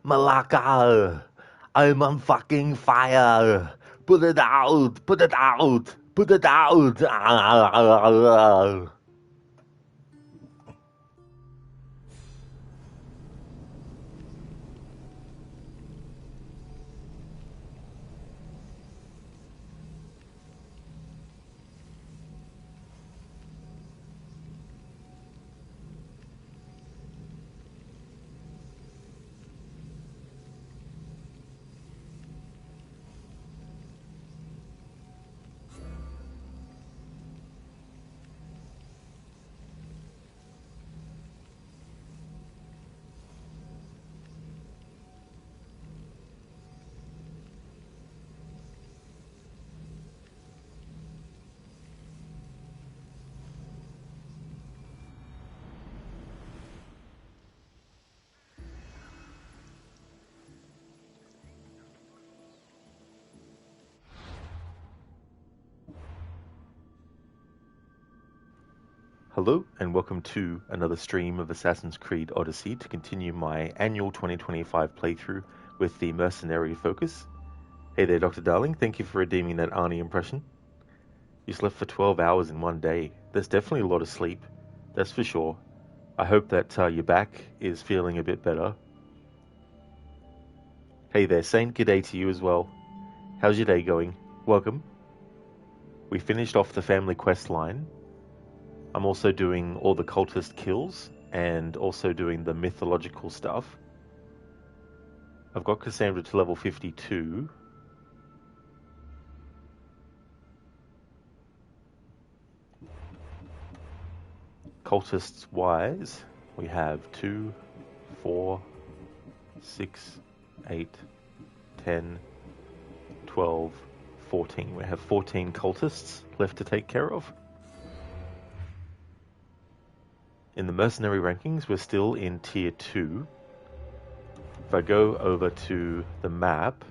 Malaka, I'm on fucking fire. Put it out, put it out, put it out. Hello, and welcome to another stream of Assassin's Creed Odyssey to continue my annual 2025 playthrough with the Mercenary Focus. Hey there, Dr. Darling. Thank you for redeeming that Arnie impression. You slept for 12 hours in one day. There's definitely a lot of sleep, that's for sure. I hope that your back is feeling a bit better. Hey there, Saint. Good day to you as well. How's your day going? Welcome. We finished off the family quest line. I'm also doing all the cultist kills and also doing the mythological stuff. I've got Kassandra to level 52. Cultists wise, we have 2, 4, 6, 8, 10, 12, 14. We have 14 cultists left to take care of. In the mercenary rankings, we're still in tier 2. If I go over to the map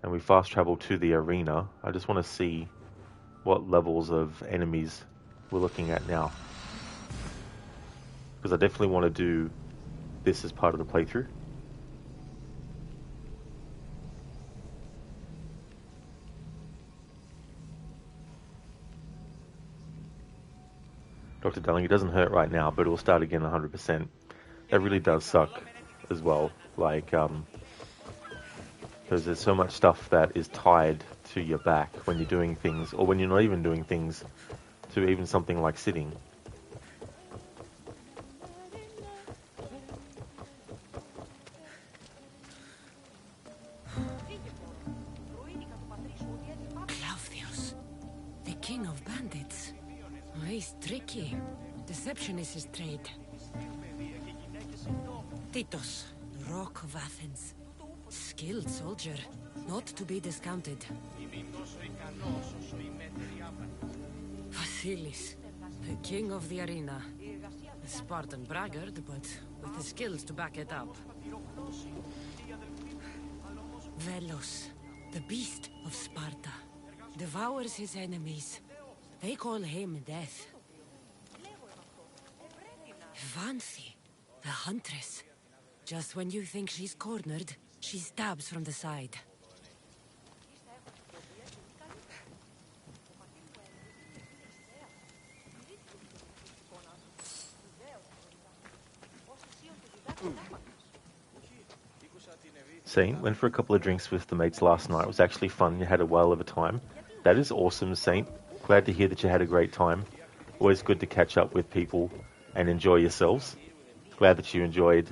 and we fast travel to the arena, I just want to see what levels of enemies we're looking at now. Because I definitely want to do this as part of the playthrough. Dr. Darling, it doesn't hurt right now, but it will start again 100%. That really does suck as well. Like, because there's so much stuff that is tied to your back when you're doing things, or when you're not even doing things, to even something like sitting. Claudius, the king of bandits. Oh, he's tricky. Deception is his trade. Titus, the Rock of Athens. Skilled soldier, not to be discounted. Vasilis, the king of the arena. A Spartan braggart, but with the skills to back it up. Velos, the beast of Sparta. Devours his enemies. They call him Death. Vanthi, the huntress. Just when you think she's cornered, she stabs from the side. Saint, went for a couple of drinks with the mates last night. It was actually fun. You had a whale of a time. That is awesome, Saint. Glad to hear that you had a great time. Always good to catch up with people and enjoy yourselves. Glad that you enjoyed.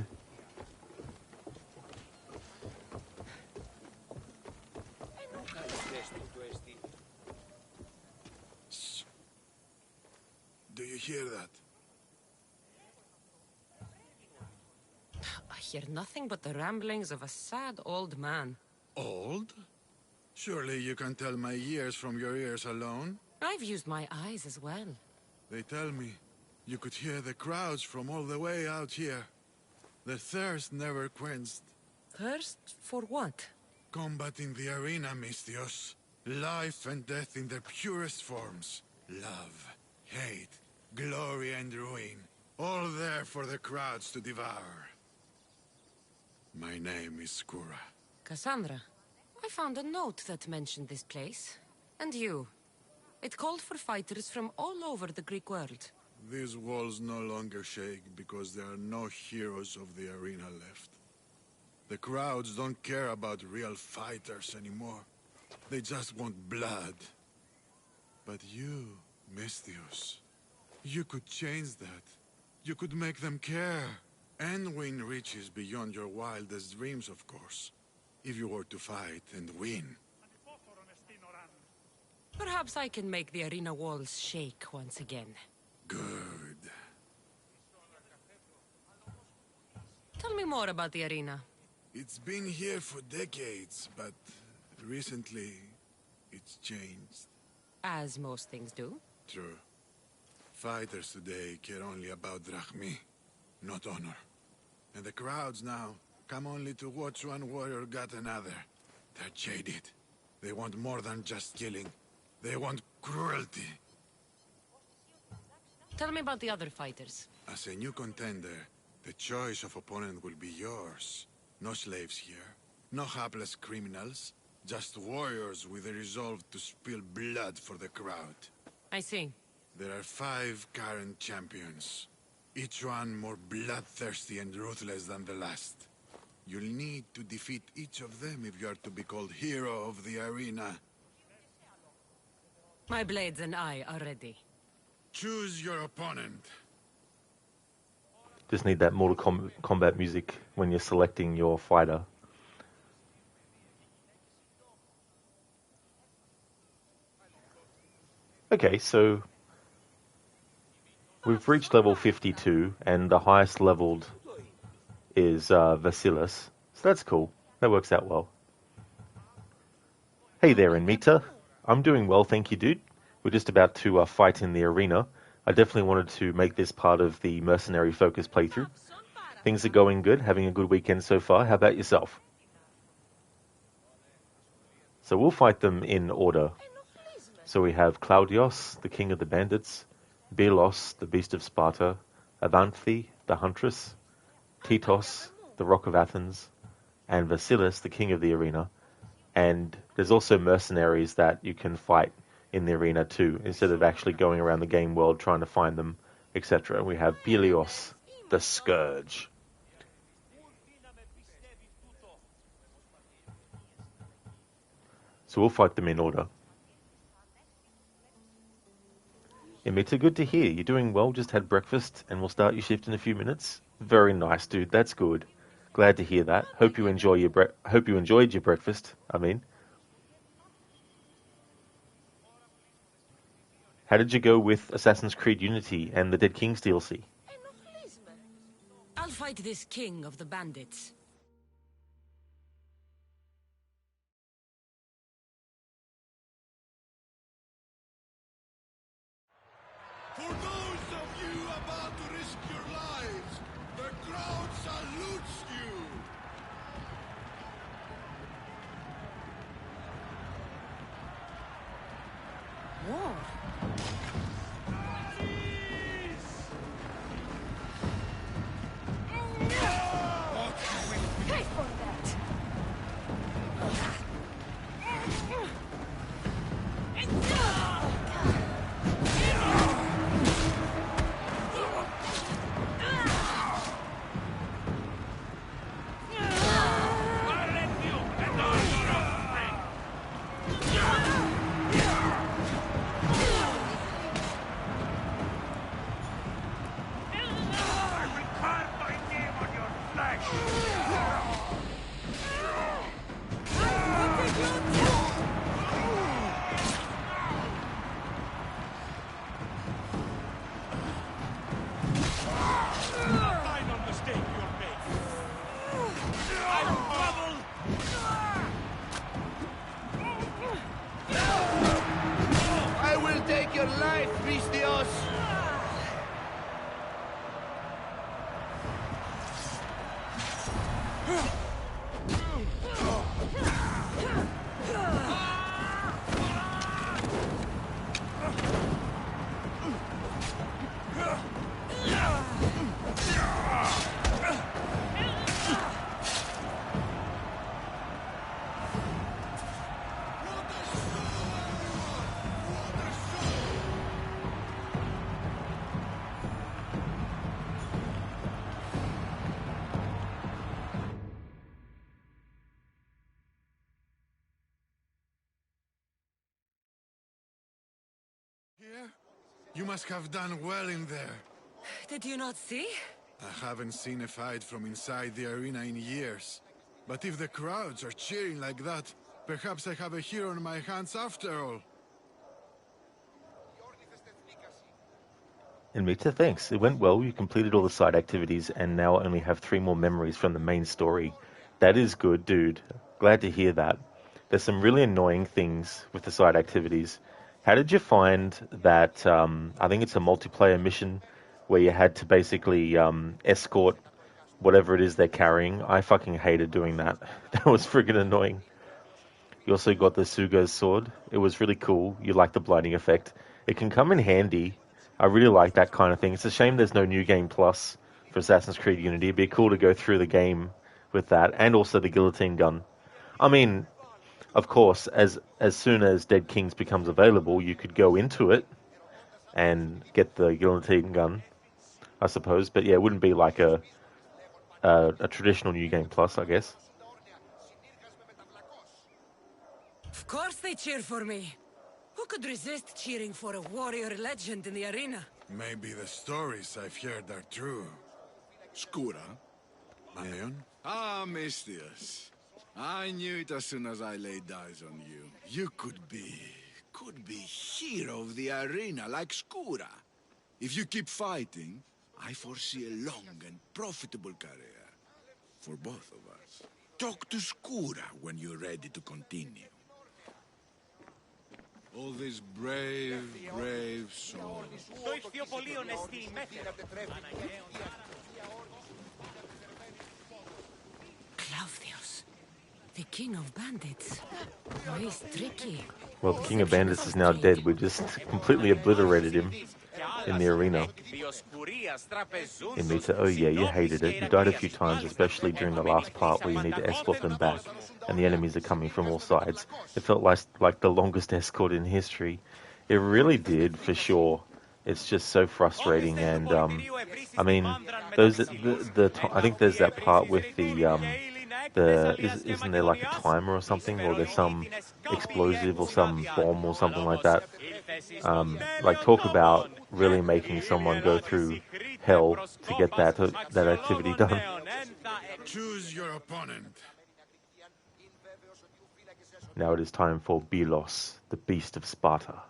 Do you hear that? I hear nothing but the ramblings of a sad old man. Old? Surely you can tell my years from your ears alone? I've used my eyes as well. They tell me you could hear the crowds from all the way out here. The thirst never quenched. Thirst for what? Combat in the arena, Misthios. Life and death in their purest forms. Love, hate, glory and ruin. All there for the crowds to devour. My name is Skura. Kassandra, I found a note that mentioned this place. And you. It called for fighters from all over the Greek world. These walls no longer shake because there are no heroes of the arena left. The crowds don't care about real fighters anymore. They just want blood. But you, Misthios, you could change that. You could make them care. And win riches beyond your wildest dreams, of course. If you were to fight and win. Perhaps I can make the arena walls shake once again. Good. Tell me more about the arena. It's been here for decades, but recently it's changed. As most things do. True. Fighters today care only about drachmi, not honor. And the crowds now come only to watch one warrior gut another. They're jaded. They want more than just killing. They want cruelty. Tell me about the other fighters. As a new contender, the choice of opponent will be yours. No slaves here. No hapless criminals. Just warriors with a resolve to spill blood for the crowd. I see. There are 5 current champions. Each one more bloodthirsty and ruthless than the last. You'll need to defeat each of them if you are to be called hero of the arena. My blades and I are ready. Choose your opponent. Just need that Mortal Kombat music when you're selecting your fighter. Okay, so we've reached level 52, and the highest leveled is Vasilis. So that's cool. That works out well. Hey there, Inmita. I'm doing well, thank you, dude. We're just about to fight in the arena. I definitely wanted to make this part of the Mercenary Focus playthrough. Things are going good, having a good weekend so far. How about yourself? So we'll fight them in order. So we have Claudios, the king of the bandits, Belos, the beast of Sparta, Avanthi, the huntress, Titos, the rock of Athens, and Vasilis, the king of the arena. And there's also mercenaries that you can fight in the arena too, instead of actually going around the game world trying to find them, etc. We have Pelios, the Scourge. So we'll fight them in order. Emita, good to hear. You're doing well, just had breakfast, and we'll start your shift in a few minutes. Very nice, dude. That's good. Glad to hear that. Hope you enjoyed your breakfast. How did you go with Assassin's Creed Unity and the Dead Kings DLC? I'll fight this king of the bandits. For those of you about to risk your lives, the crowd salutes you! War? What do we You must have done well in there. Did you not see? I haven't seen a fight from inside the arena in years. But if the crowds are cheering like that, perhaps I have a hero on my hands after all. And Mita, thanks. It went well. You completed all the side activities and now only have 3 more memories from the main story. That is good, dude. Glad to hear that. There's some really annoying things with the side activities. How did you find that, I think it's a multiplayer mission where you had to basically escort whatever it is they're carrying? I fucking hated doing that. That was friggin' annoying. You also got the Sugo's sword. It was really cool. You like the blinding effect. It can come in handy. I really like that kind of thing. It's a shame there's no New Game Plus for Assassin's Creed Unity. It'd be cool to go through the game with that, and also the guillotine gun. I mean, of course, as soon as Dead Kings becomes available, you could go into it and get the guillotine gun, I suppose. But yeah, it wouldn't be like a traditional New Game Plus, I guess. Of course they cheer for me. Who could resist cheering for a warrior legend in the arena? Maybe the stories I've heard are true. Skura? Leon? Ah, Mistius. I knew it as soon as I laid eyes on you. You could be hero of the arena like Skura. If you keep fighting, I foresee a long and profitable career. For both of us. Talk to Skura when you're ready to continue. All these brave souls. Claudius, the king of bandits. Oh, he's tricky. Well, the King of Bandits is now dead. We just completely obliterated him in the arena. Mita, oh yeah, you hated it. You died a few times, especially during the last part where you need to escort them back, and the enemies are coming from all sides. It felt like the longest escort in history. It really did, for sure. It's just so frustrating, and I mean, I think there's that part with isn't there like a timer or something, or there's some explosive or some bomb or something like that? Like, talk about really making someone go through hell to get that activity done. Choose your opponent. Now it is time for Belos, the beast of Sparta.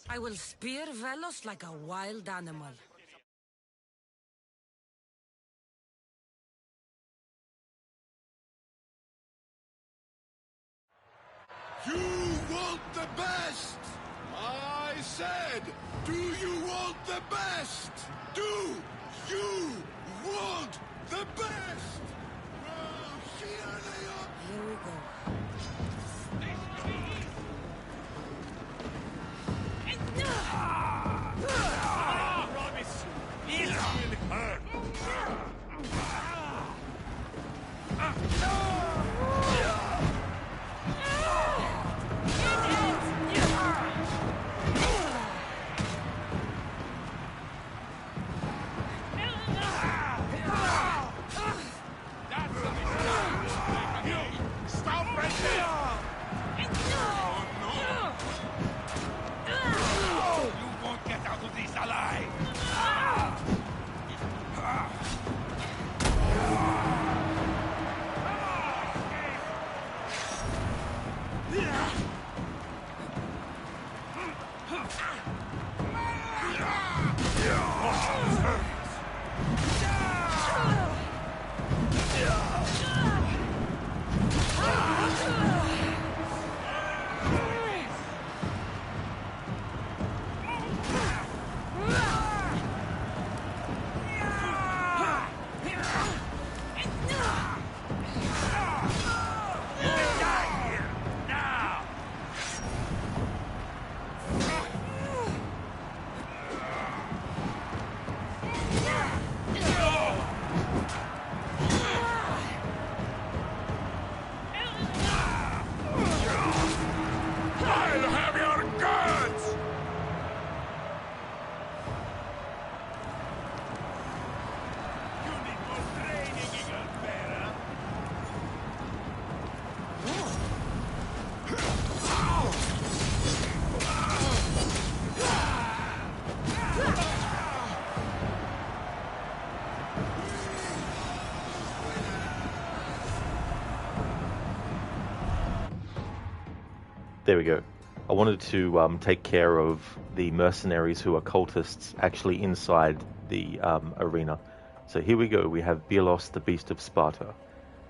I will spear Velos like a wild animal. You want the best! I said, do you want the best? Do you want the best? Oh, here they are! Here we go. There we go. I wanted to take care of the mercenaries who are cultists actually inside the arena. So here we go. We have Bielos, the Beast of Sparta.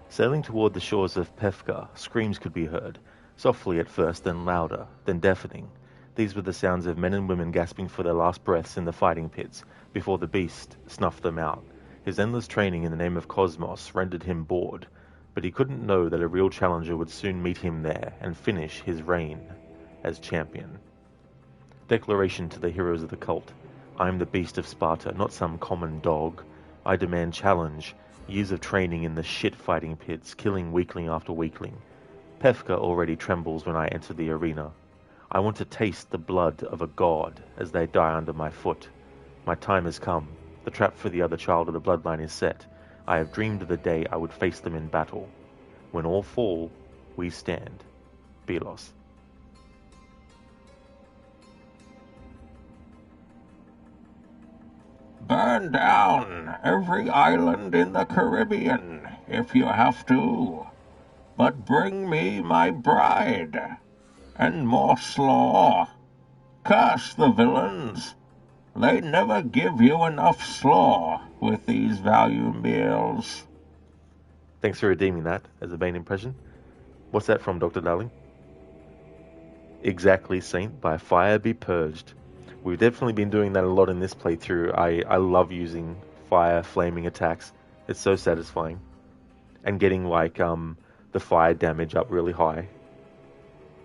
Sailing toward the shores of Pefka, screams could be heard, softly at first, then louder, then deafening. These were the sounds of men and women gasping for their last breaths in the fighting pits, before the beast snuffed them out. His endless training in the name of Cosmos rendered him bored, but he couldn't know that a real challenger would soon meet him there and finish his reign as champion. Declaration to the heroes of the cult. I am the Beast of Sparta, not some common dog. I demand challenge, years of training in the shit fighting pits, killing weakling after weakling. Pefka already trembles when I enter the arena. I want to taste the blood of a god as they die under my foot. My time has come. The trap for the other child of the bloodline is set. I have dreamed of the day I would face them in battle. When all fall, we stand. Bielos. Burn down every island in the Caribbean, if you have to. But bring me my bride, and more slaw. Curse the villains. They never give you enough slaw with these value meals. Thanks for redeeming that as a Bane impression. What's that from, Dr. Darling? Exactly, Saint. By fire be purged. We've definitely been doing that a lot in this playthrough. I love using fire flaming attacks. It's so satisfying. And getting like the fire damage up really high.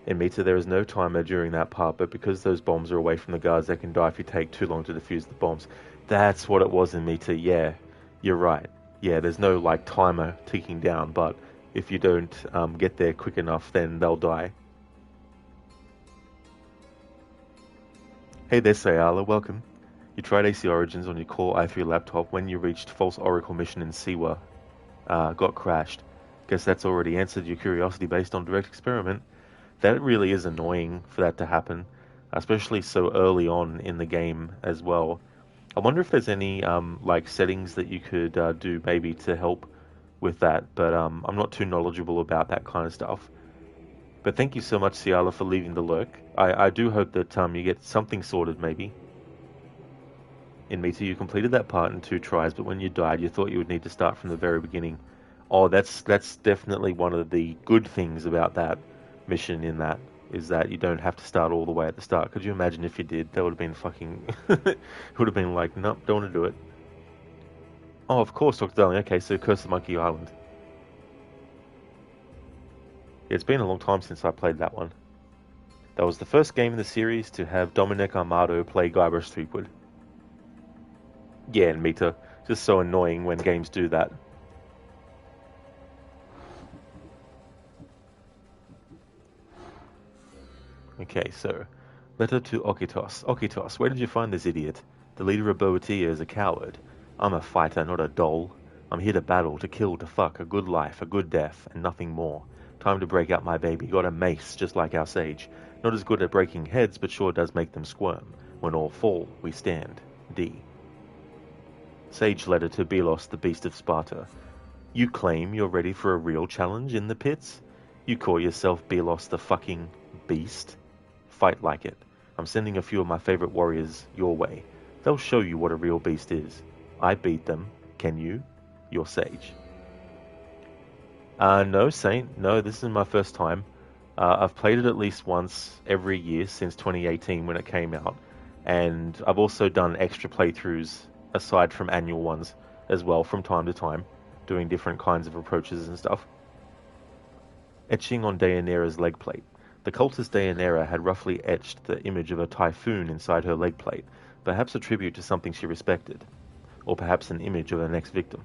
In Mita, there is no timer during that part, but because those bombs are away from the guards, they can die if you take too long to defuse the bombs. That's what it was in Mita, yeah. You're right. Yeah, there's no like timer ticking down, but if you don't get there quick enough, then they'll die. Hey there, Sayala, welcome. You tried AC Origins on your Core i3 laptop when you reached False Oracle mission in Siwa. Got crashed. Guess that's already answered your curiosity based on direct experiment. That really is annoying for that to happen, especially so early on in the game as well. I wonder if there's any like settings that you could do maybe to help with that, but I'm not too knowledgeable about that kind of stuff. But thank you so much, Ciala, for leaving the lurk. I do hope that you get something sorted maybe. In Mita, you completed that part in 2 tries, but when you died, you thought you would need to start from the very beginning. Oh, that's definitely one of the good things about that mission in that, is that you don't have to start all the way at the start. Could you imagine if you did? That would have been fucking... it would have been like, nope, don't want to do it. Oh, of course, Dr. Darling. Okay, so Curse of Monkey Island. Yeah, it's been a long time since I played that one. That was the first game in the series to have Dominic Armato play Guybrush Threepwood. Yeah, and Mita. Just so annoying when games do that. Okay, so, letter to Okitos. Okitos, where did you find this idiot? The leader of Boeotia is a coward. I'm a fighter, not a doll. I'm here to battle, to kill, to fuck, a good life, a good death, and nothing more. Time to break out my baby. Got a mace, just like our sage. Not as good at breaking heads, but sure does make them squirm. When all fall, we stand. D. Sage letter to Bielos, the Beast of Sparta. You claim you're ready for a real challenge in the pits? You call yourself Bielos the fucking Beast? Fight like it. I'm sending a few of my favorite warriors your way. They'll show you what a real beast is. I beat them. Can you? Your Sage. No, Saint. No, this is my first time. I've played it at least once every year since 2018 when it came out. And I've also done extra playthroughs aside from annual ones as well from time to time, doing different kinds of approaches and stuff. Etching on Deianira's leg plate. The cultist Deianira had roughly etched the image of a typhoon inside her leg plate, perhaps a tribute to something she respected, or perhaps an image of her next victim.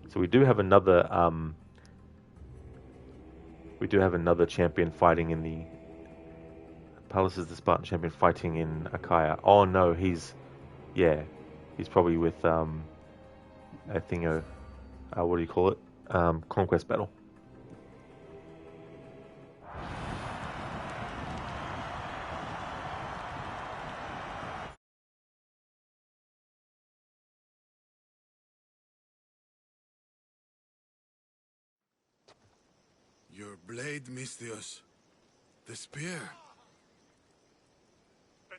So we do have another champion fighting in the Pallas is the Spartan champion fighting in Achaia. Oh no, he's probably with I think what do you call it? Conquest battle. Your blade, Misthios. The spear.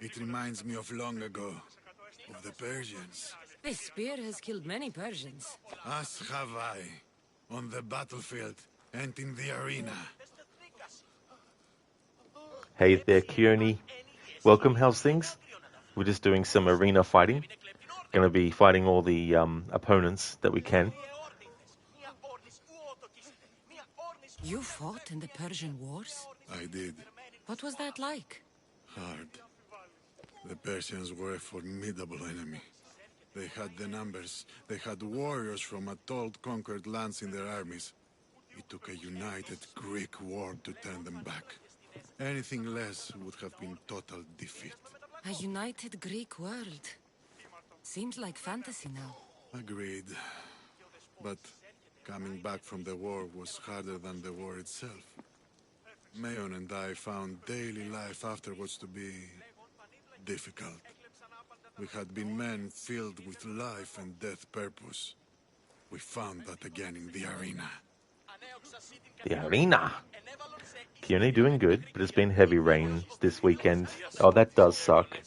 It reminds me of long ago, of the Persians. This spear has killed many Persians. As have I, on the battlefield and in the arena. Hey there, Kearney. Welcome, how's things? We're just doing some arena fighting. Gonna be fighting all the opponents that we can. You fought in the Persian wars? I did. What was that like? Hard. The Persians were a formidable enemy. They had the numbers. They had warriors from old conquered lands in their armies. It took a united Greek war to turn them back. Anything less would have been total defeat. A united Greek world. Seems like fantasy now. Agreed. But coming back from the war was harder than the war itself. Mayon and I found daily life afterwards to be difficult. We had been men filled with life and death purpose. We found that again in the arena. The arena! Kearney doing good, but it's been heavy rain this weekend. Oh, that does suck.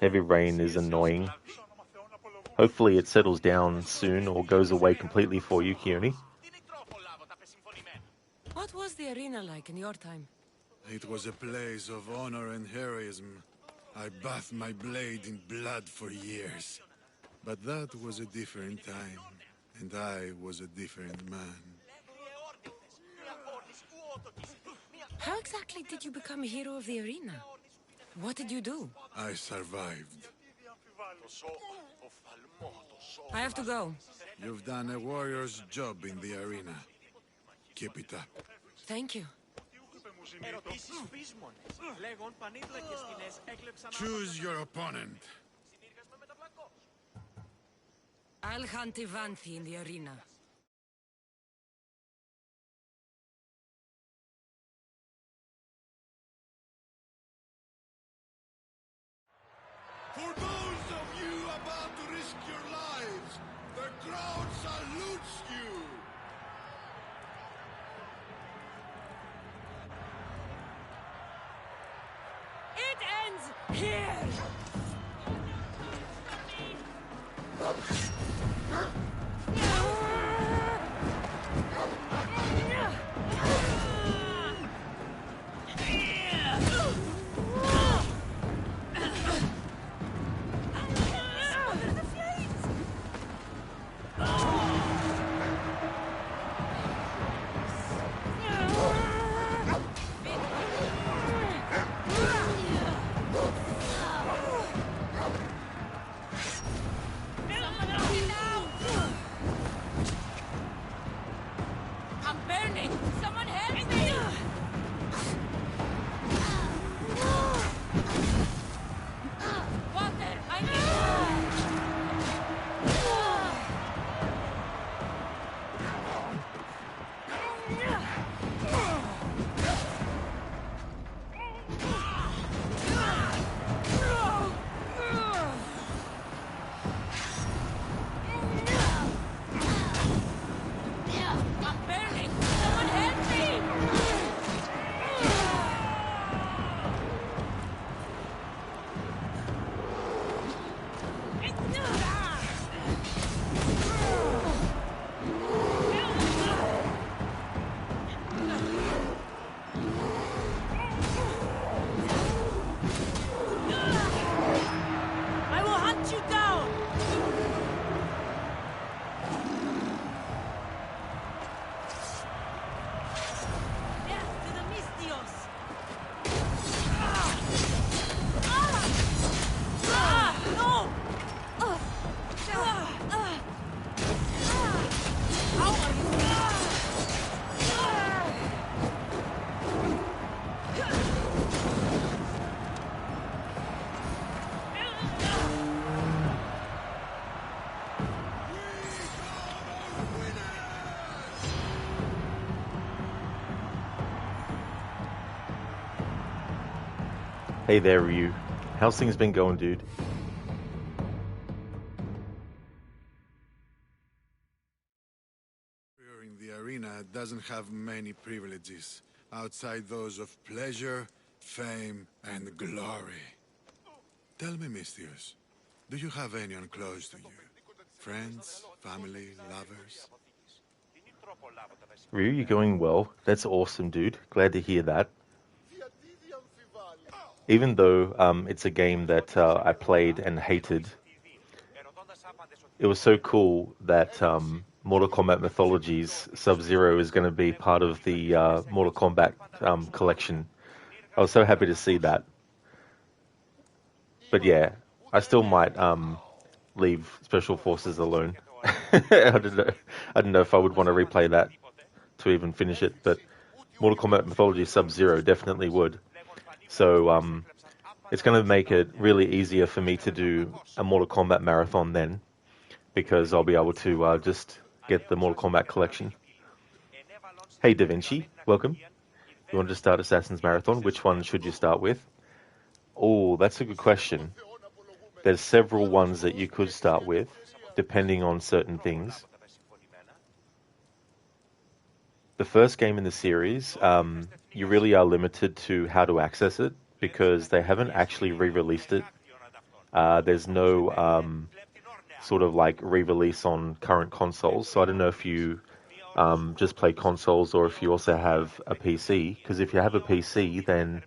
Heavy rain is annoying. Hopefully it settles down soon or goes away completely for you, Kearney. What was the arena like in your time? It was a place of honor and heroism. I bathed my blade in blood for years. But that was a different time, and I was a different man. How exactly did you become a hero of the arena? What did you do? I survived. I have to go. You've done a warrior's job in the arena. Keep it up. Thank you. Choose your opponent. I'll hunt Ivanthi in the arena. For those of you about to risk your lives, the crowd salutes you! It ends here! Hey there, Ryu. How's things been going, dude? In the arena doesn't have many privileges, outside those of pleasure fame, and glory. Tell me, Mistius, do you have anyone close to you? Friends, family, lovers? Ryu, you're going well. That's awesome, dude. Glad to hear that. Even though it's a game that I played and hated, it was so cool that Mortal Kombat Mythologies Sub-Zero is going to be part of the Mortal Kombat collection. I was so happy to see that. But yeah, I still might leave Special Forces alone. I don't know if I would want to replay that to even finish it, but Mortal Kombat Mythology Sub-Zero definitely would. So it's going to make it really easier for me to do a Mortal Kombat marathon then, because I'll be able to just get the Mortal Kombat collection. Hey Da Vinci, welcome. You want to start Assassin's Marathon? Which one should you start with? Oh, that's a good question. There's several ones that you could start with, depending on certain things. The first game in the series, you really are limited to how to access it, because they haven't actually re-released it. There's no sort of like re-release on current consoles, so I don't know if you just play consoles or if you also have a PC, because if you have a PC, then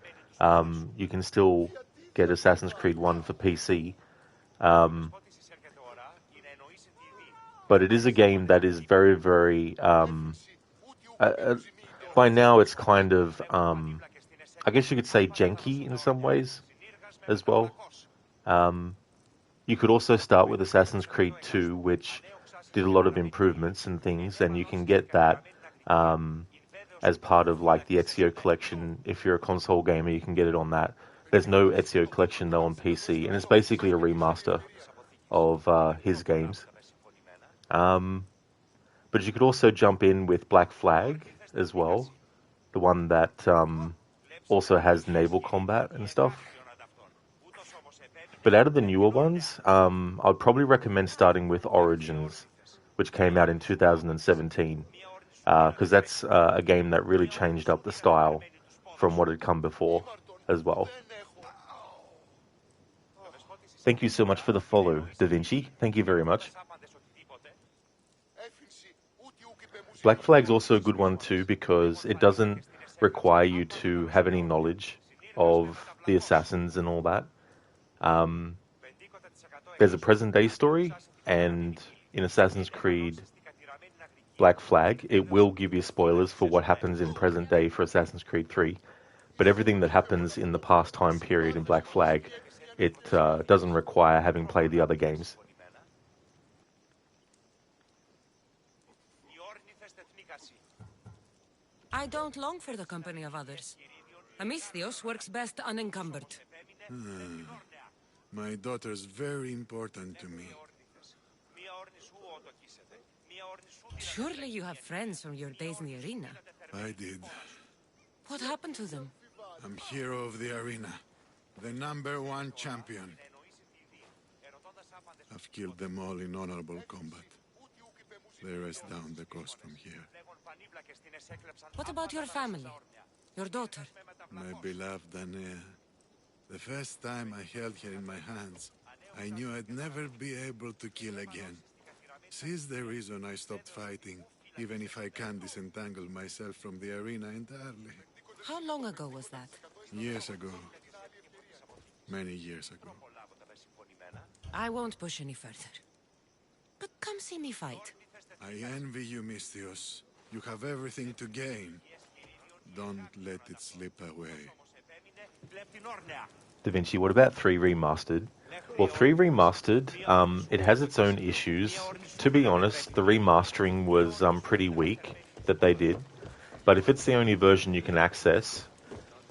you can still get Assassin's Creed 1 for PC. But it is a game that is very, very... by now it's kind of, I guess you could say janky in some ways as well. You could also start with Assassin's Creed 2, which did a lot of improvements and things, and you can get that as part of like the Ezio collection. If you're a console gamer, you can get it on that. There's no Ezio collection though on PC, and it's basically a remaster of his games. But you could also jump in with Black Flag as well, the one that also has naval combat and stuff. But out of the newer ones, I'd probably recommend starting with Origins, which came out in 2017, because that's a game that really changed up the style from what had come before as well. Thank you so much for the follow, Da Vinci. Thank you very much. Black Flag's also a good one too, because it doesn't require you to have any knowledge of the assassins and all that. There's a present-day story, and in Assassin's Creed Black Flag, it will give you spoilers for what happens in present day for Assassin's Creed 3, but everything that happens in the past time period in Black Flag, it doesn't require having played the other games. I don't long for the company of others. Amistios works best unencumbered. My daughter's very important to me. Surely you have friends from your days in the arena. I did. What happened to them? I'm hero of the arena. The #1 champion. I've killed them all in honorable combat. They rest down the coast from here. What about your family? Your daughter? My beloved Anea. The first time I held her in my hands, I knew I'd never be able to kill again. She's the reason I stopped fighting, even if I can't disentangle myself from the arena entirely. How long ago was that? Years ago. Many years ago. I won't push any further. But come see me fight. I envy you, Mistios. You have everything to gain. Don't let it slip away. Da Vinci, what about 3 Remastered? Well, 3 Remastered, it has its own issues. To be honest, the remastering was pretty weak that they did. But if it's the only version you can access,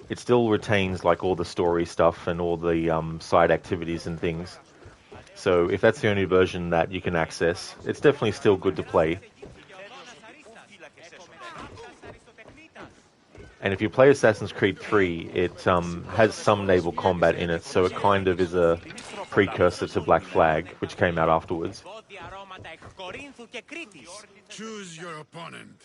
it still retains like all the story stuff and all the side activities and things. So if that's the only version that you can access, it's definitely still good to play. And if you play Assassin's Creed 3, it has some naval combat in it, so it kind of is a precursor to Black Flag, which came out afterwards. Choose your opponent.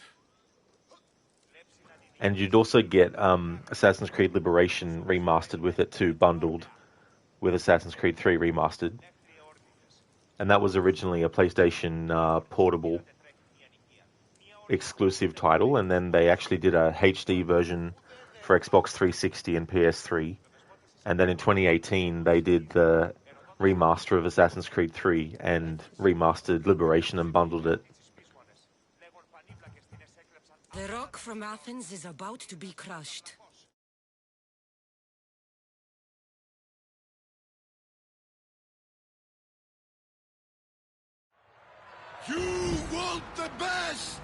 And you'd also get Assassin's Creed Liberation remastered with it too, bundled with Assassin's Creed 3 remastered. And that was originally a PlayStation portable exclusive title, and then they actually did a HD version for Xbox 360 and PS3. And then in 2018, they did the remaster of Assassin's Creed 3 and remastered Liberation and bundled it. The rock from Athens is about to be crushed. You want the best!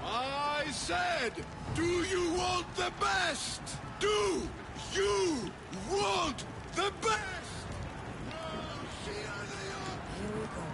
I said, do you want the best? Do you want the best? Here we go.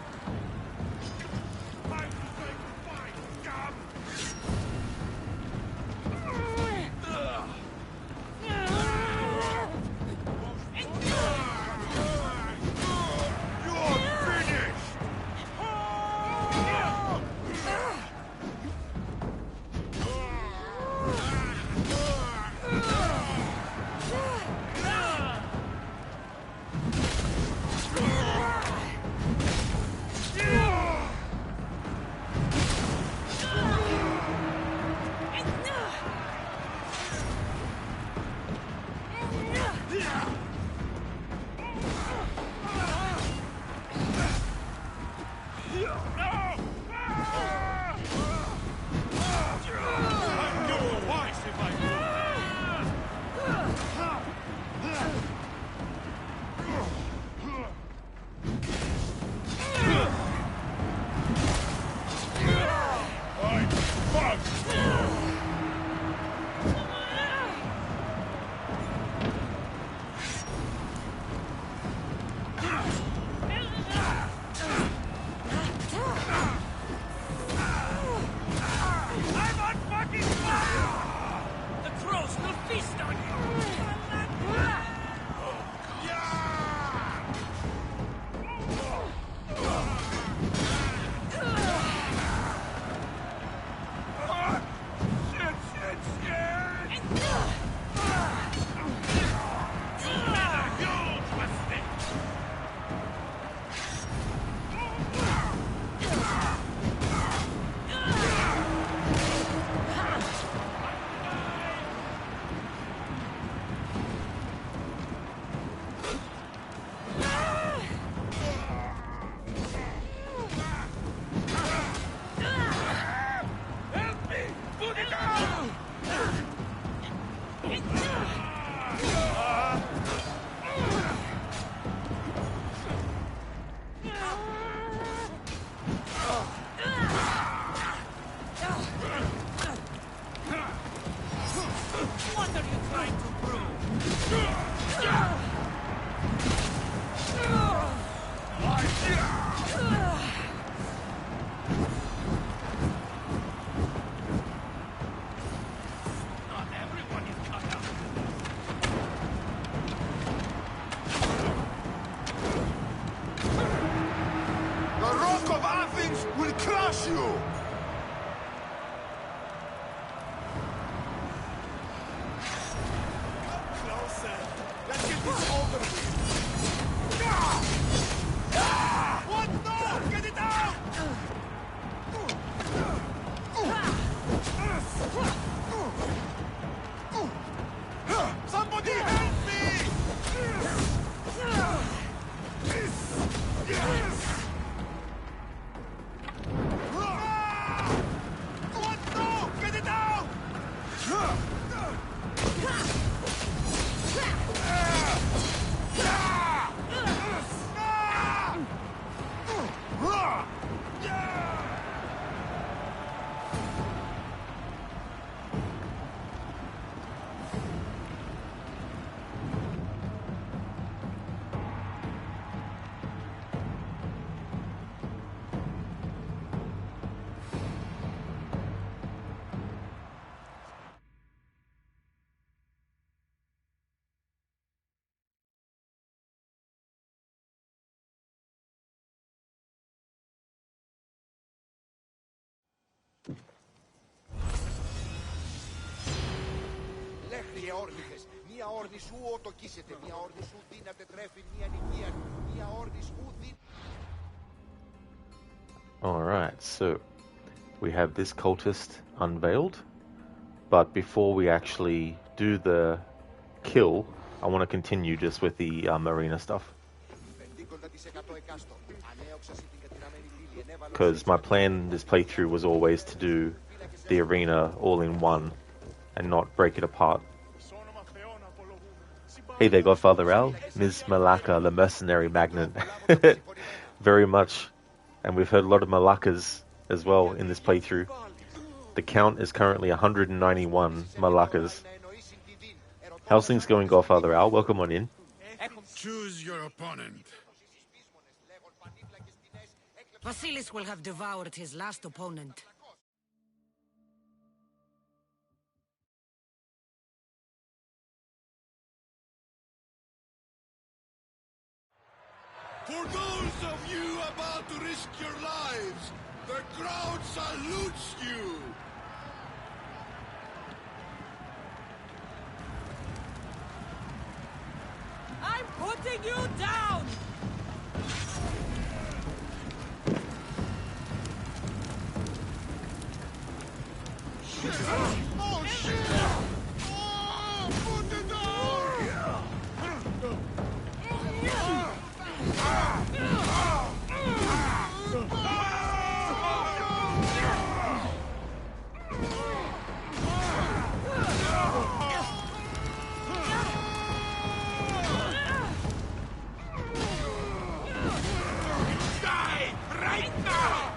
Alright, so we have this cultist unveiled, but before we actually do the kill, I want to continue just with the arena stuff. Because my plan this playthrough was always to do the arena all in one and not break it apart. Hey there, Godfather Al, Ms. Malaka, the mercenary magnet. Very much. And we've heard a lot of Malakas as well in this playthrough. The count is currently 191 Malakas. How's things going, Godfather Al? Welcome on in. Choose your opponent. Vasilis will have devoured his last opponent. For those of you about to risk your lives, the crowd salutes you! I'm putting you down! Oh shit! Oh, put it down! Die right now!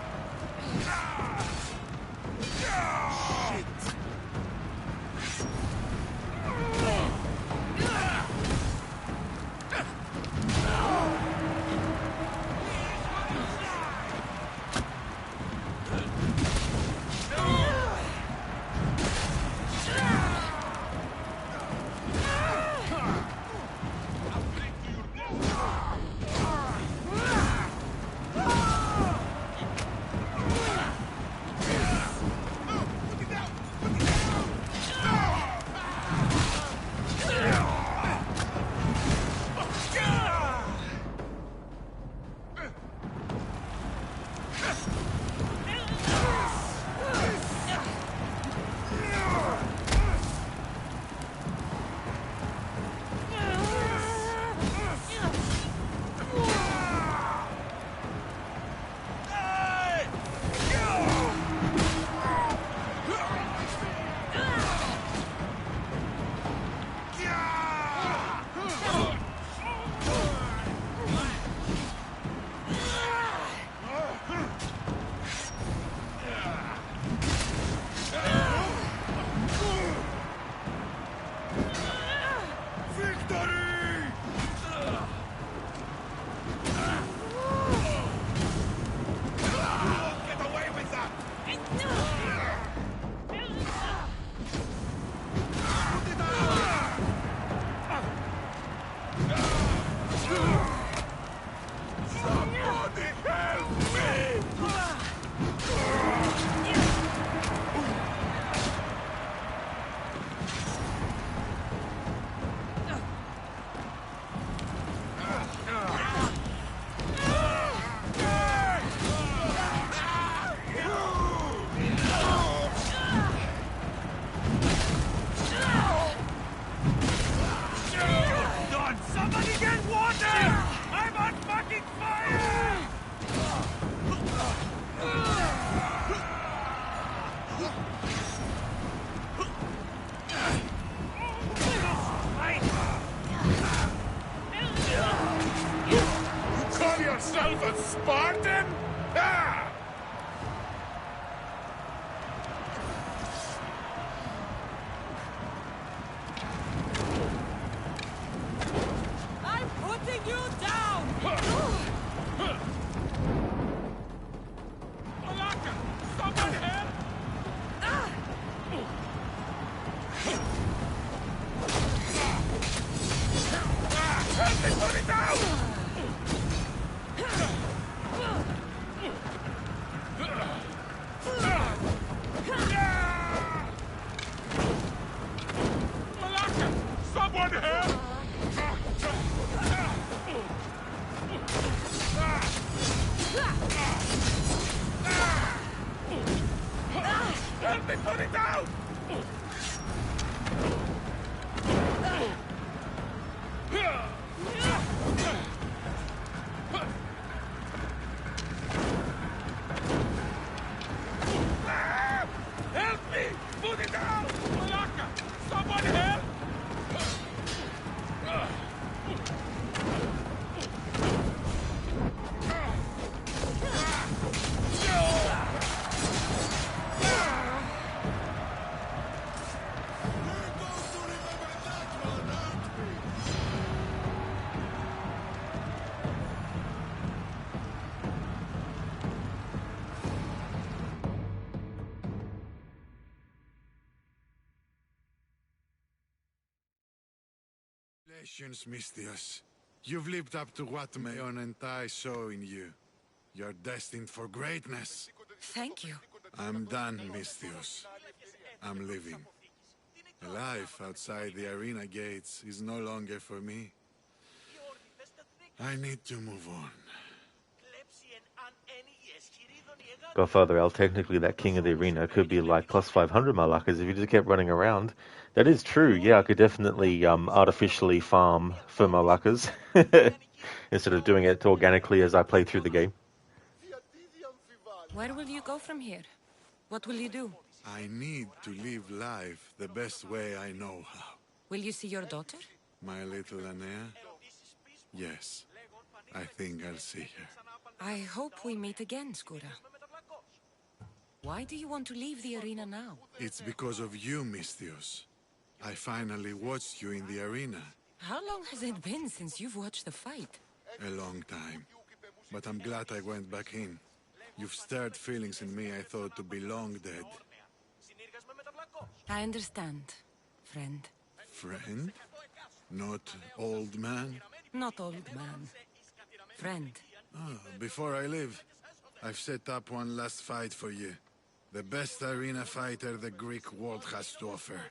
Spartan? Ah! I'm putting you down! Malaka! Someone help! Help me put it down! Malaka! Congratulations, Mistios. You've lived up to what Mayon and I saw in you. You're destined for greatness. Thank you. I'm done, Mistios. I'm leaving. A life outside the arena gates is no longer for me. I need to move on. Godfather Al, technically that king of the arena could be like plus 500 malakas if you just kept running around. That is true, yeah, I could definitely artificially farm for malakas instead of doing it organically as I play through the game. Where will you go from here? What will you do? I need to live life the best way I know how. Will you see your daughter? My little Anea? Yes. I think I'll see her. I hope we meet again, Skura. Why do you want to leave the arena now? It's because of you, Mistios. I finally watched you in the arena. How long has it been since you've watched the fight? A long time. But I'm glad I went back in. You've stirred feelings in me I thought to be long dead. I understand, friend. Friend? Not old man? Not old man. Friend. Before I leave, I've set up one last fight for you. The best arena fighter the Greek world has to offer.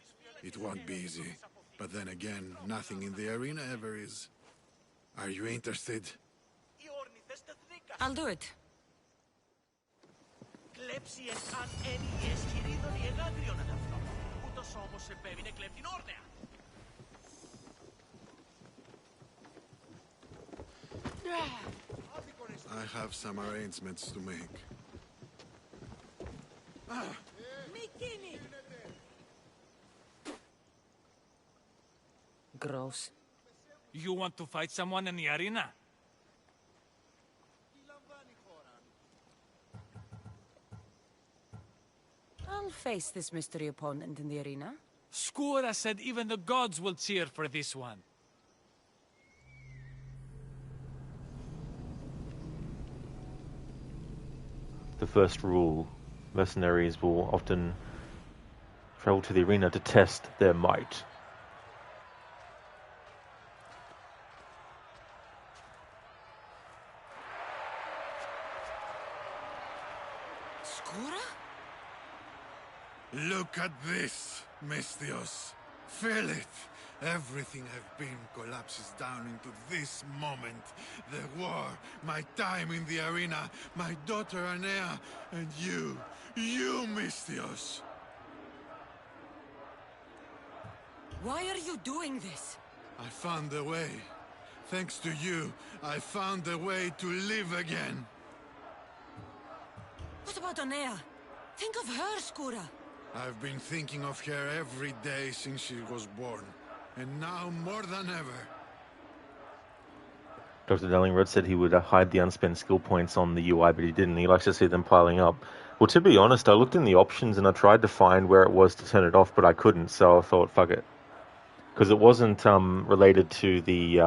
It won't be easy. But then again, nothing in the arena ever is. Are you interested? I'll do it. I have some arrangements to make. Gross. You want to fight someone in the arena? I'll face this mystery opponent in the arena. Skura said even the gods will cheer for this one. The first rule, mercenaries will often travel to the arena to test their might. Skura? Look at this, Mistios. Feel it. Everything I've been collapses down into this moment. The war, my time in the arena, my daughter Anea, and you, Mistios. Why are you doing this? I found a way. Thanks to you, I found a way to live again. What about Anea? Think of her, Skura. I've been thinking of her every day since she was born. And now more than ever. Dr. Darlingrod said he would hide the unspent skill points on the UI, but he didn't. He likes to see them piling up. Well, to be honest, I looked in the options and I tried to find where it was to turn it off, but I couldn't, so I thought, fuck it. Because it wasn't related to the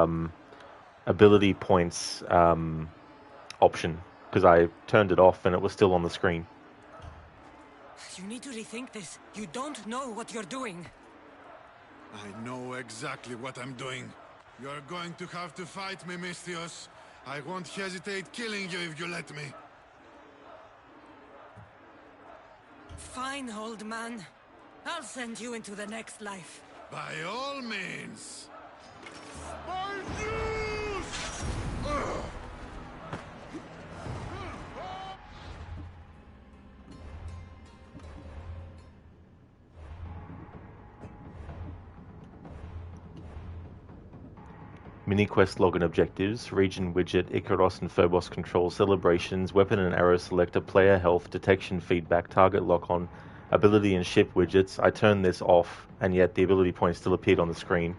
ability points option, because I turned it off and it was still on the screen. You need to rethink this. You don't know what you're doing. I know exactly what I'm doing. You're going to have to fight me, Mistios. I won't hesitate killing you if you let me. Fine, old man. I'll send you into the next life. By all means. Mini-quest login objectives, region widget, Icaros and Phobos control, celebrations, weapon and arrow selector, player health, detection feedback, target lock-on, ability and ship widgets. I turned this off, and yet the ability points still appeared on the screen.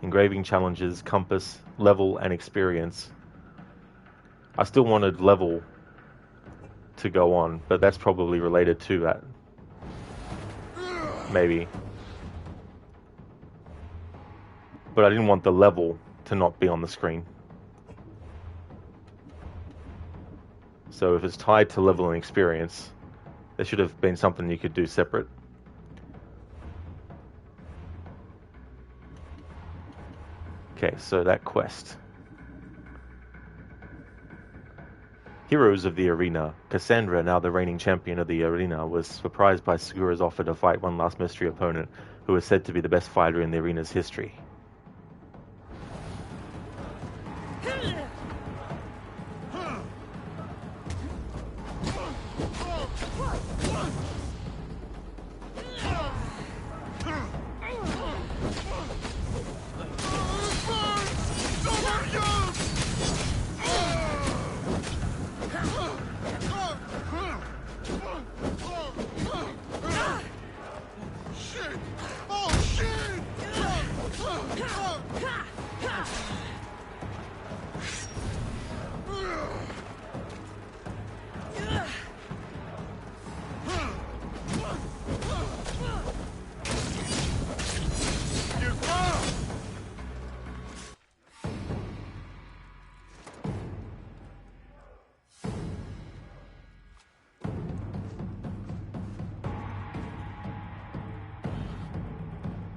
Engraving challenges, compass, level, and experience. I still wanted level to go on, but that's probably related to that. Maybe. But I didn't want the level to not be on the screen. So if it's tied to level and experience, there should have been something you could do separate. Okay, so that quest. Heroes of the Arena. Kassandra, now the reigning champion of the arena, was surprised by Segura's offer to fight one last mystery opponent who was said to be the best fighter in the arena's history.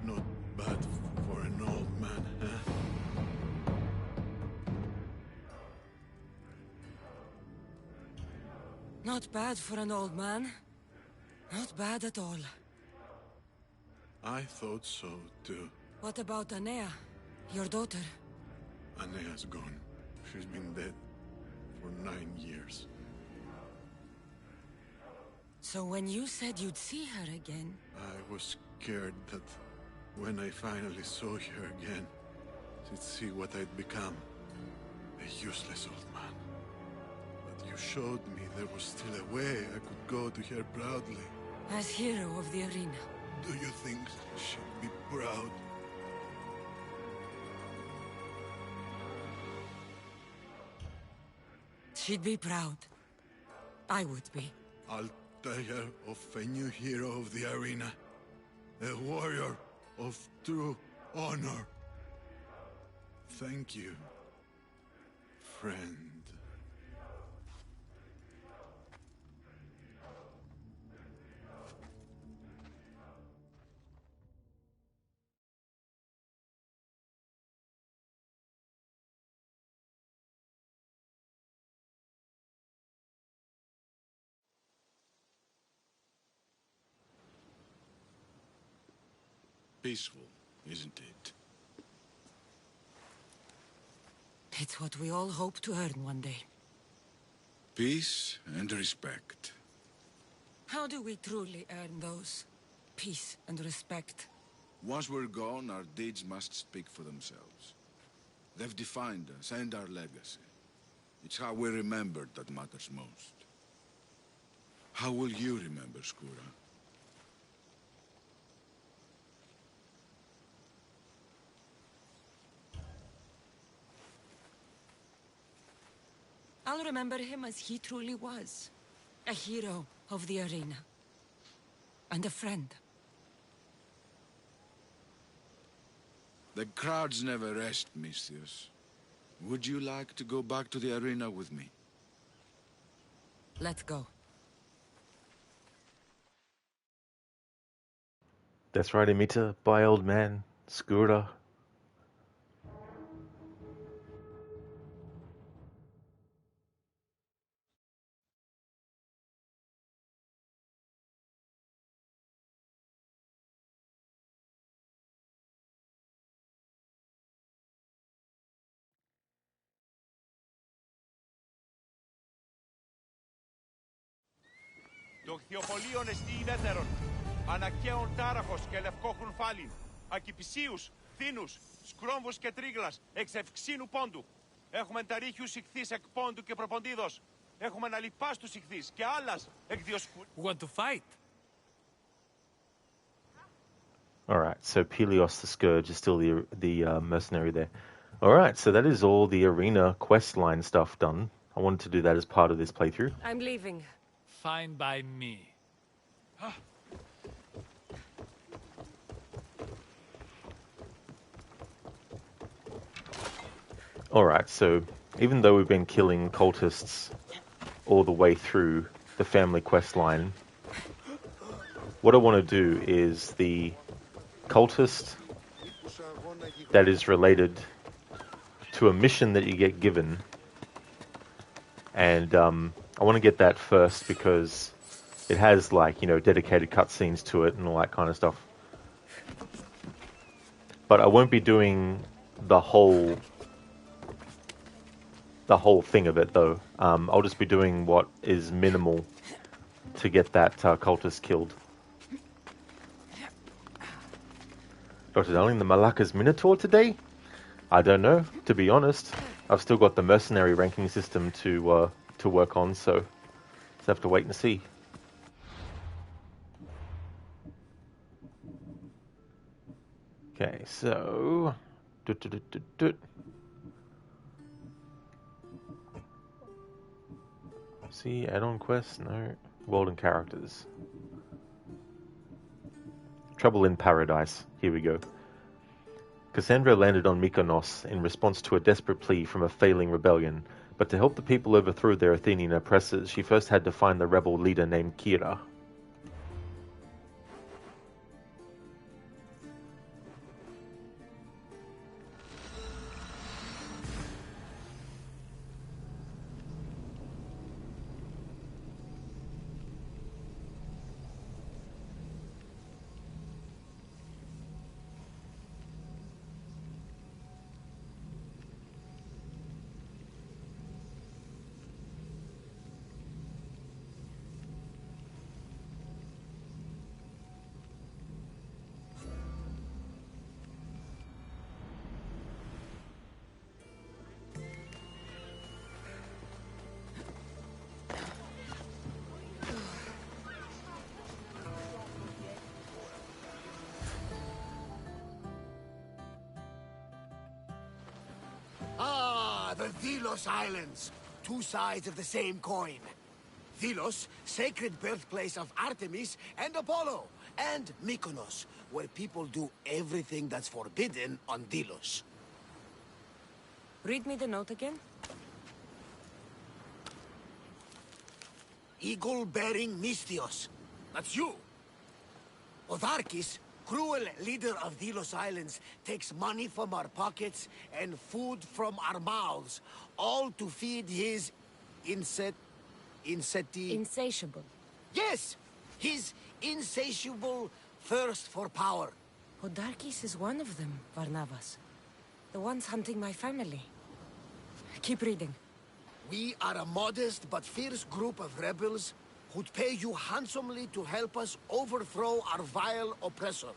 Not bad for an old man, huh? Not bad for an old man. Not bad at all. I thought so, too. What about Anea, your daughter? Anea's gone. She's been dead for 9 years. So when you said you'd see her again... I was scared that when I finally saw her again, she'd see what I'd become. A useless old man. But you showed me there was still a way I could go to her proudly. As hero of the arena. Do you think she'd be proud? She'd be proud. I would be. I'll tell her of a new hero of the arena. A warrior of true honor. Thank you, friend. Peaceful, isn't it? It's what we all hope to earn one day. Peace and respect. How do we truly earn those? Peace and respect. Once we're gone, our deeds must speak for themselves. They've defined us and our legacy. It's how we're remembered that matters most. How will you remember, Skura? I'll remember him as he truly was. A hero of the arena. And a friend. The crowds never rest, Misthios. Would you like to go back to the arena with me? Let's go. That's right, Amita. Bye, old man. Skura. Το χθιοπολίον εστί ίνετερον, ανακαίων τάραχος και λευκόχουν φάλιν, ακυπησίους, θήνους, σκρόμβους και τρίγλας, εξ ευξήνου πόντου. Έχουμε ταρίχιους ηχθείς εκ πόντου και προποντίδος. Έχουμε αναλιπάστους ηχθείς και άλλας εκ διοσκου... Want to fight? Alright, so Pelios the Scourge is still the mercenary there. Alright, so that is all the arena questline stuff done. I wanted to do that as part of this playthrough. I'm leaving. Fine by me. Alright, so even though we've been killing cultists all the way through the family quest line, what I want to do is the cultist that is related to a mission that you get given. And I want to get that first because it has, like, you know, dedicated cutscenes to it and all that kind of stuff. But I won't be doing the whole thing of it, though. I'll just be doing what is minimal to get that cultist killed. Dr. Darling, the Malacca's Minotaur today? I don't know, to be honest. I've still got the mercenary ranking system to work on, so just have to wait and see. Okay, so... See, add-on quests? No. World and characters. Trouble in Paradise. Here we go. Kassandra landed on Mykonos in response to a desperate plea from a failing rebellion, but to help the people overthrow their Athenian oppressors, she first had to find the rebel leader named Kira. Ah, the Delos Islands. Two sides of the same coin. Delos, sacred birthplace of Artemis and Apollo. And Mykonos, where people do everything that's forbidden on Delos. Read me the note again. Eagle-bearing Mystios. That's you. Otharkis, cruel leader of Delos Islands, takes money from our pockets and food from our mouths, all to feed his Insatiable. Yes! His insatiable thirst for power. Odarkis is one of them, Varnavas. The ones hunting my family. Keep reading. We are a modest but fierce group of rebels who'd pay you handsomely to help us overthrow our vile oppressor.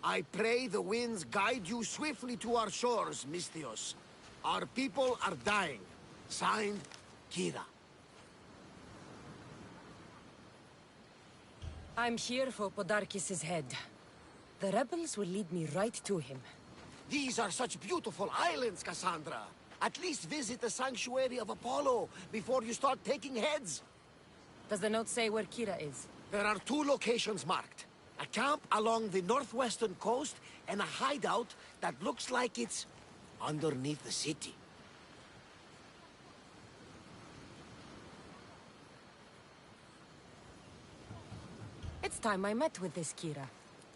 I pray the winds guide you swiftly to our shores, Mystios. Our people are dying. Signed, Kira. I'm here for Podarkis' head. The rebels will lead me right to him. These are such beautiful islands, Kassandra. At least visit the sanctuary of Apollo before you start taking heads. Does the note say where Kira is? There are two locations marked. A camp along the northwestern coast and a hideout that looks like it's underneath the city. It's time I met with this Kira.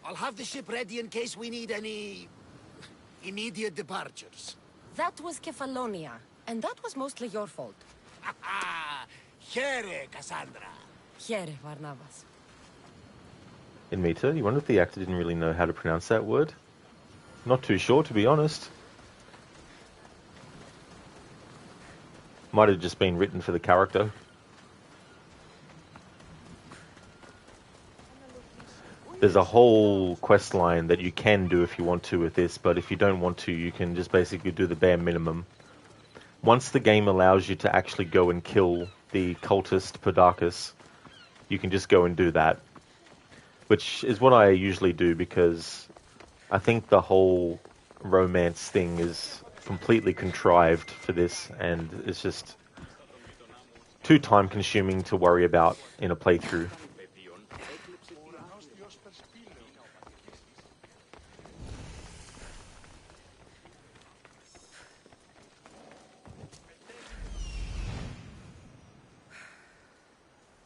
I'll have the ship ready in case we need any immediate departures. That was Kefalonia, and that was mostly your fault. Ha ha! Here, Kassandra. Here, Varnavas. In Meta, you wonder if the actor didn't really know how to pronounce that word? Not too sure, to be honest. Might have just been written for the character. There's a whole quest line that you can do if you want to with this, but if you don't want to, you can just basically do the bare minimum. Once the game allows you to actually go and kill the cultist Podarkis, you can just go and do that. Which is what I usually do, because I think the whole romance thing is completely contrived for this, and it's just too time-consuming to worry about in a playthrough.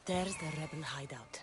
There's the rebel hideout.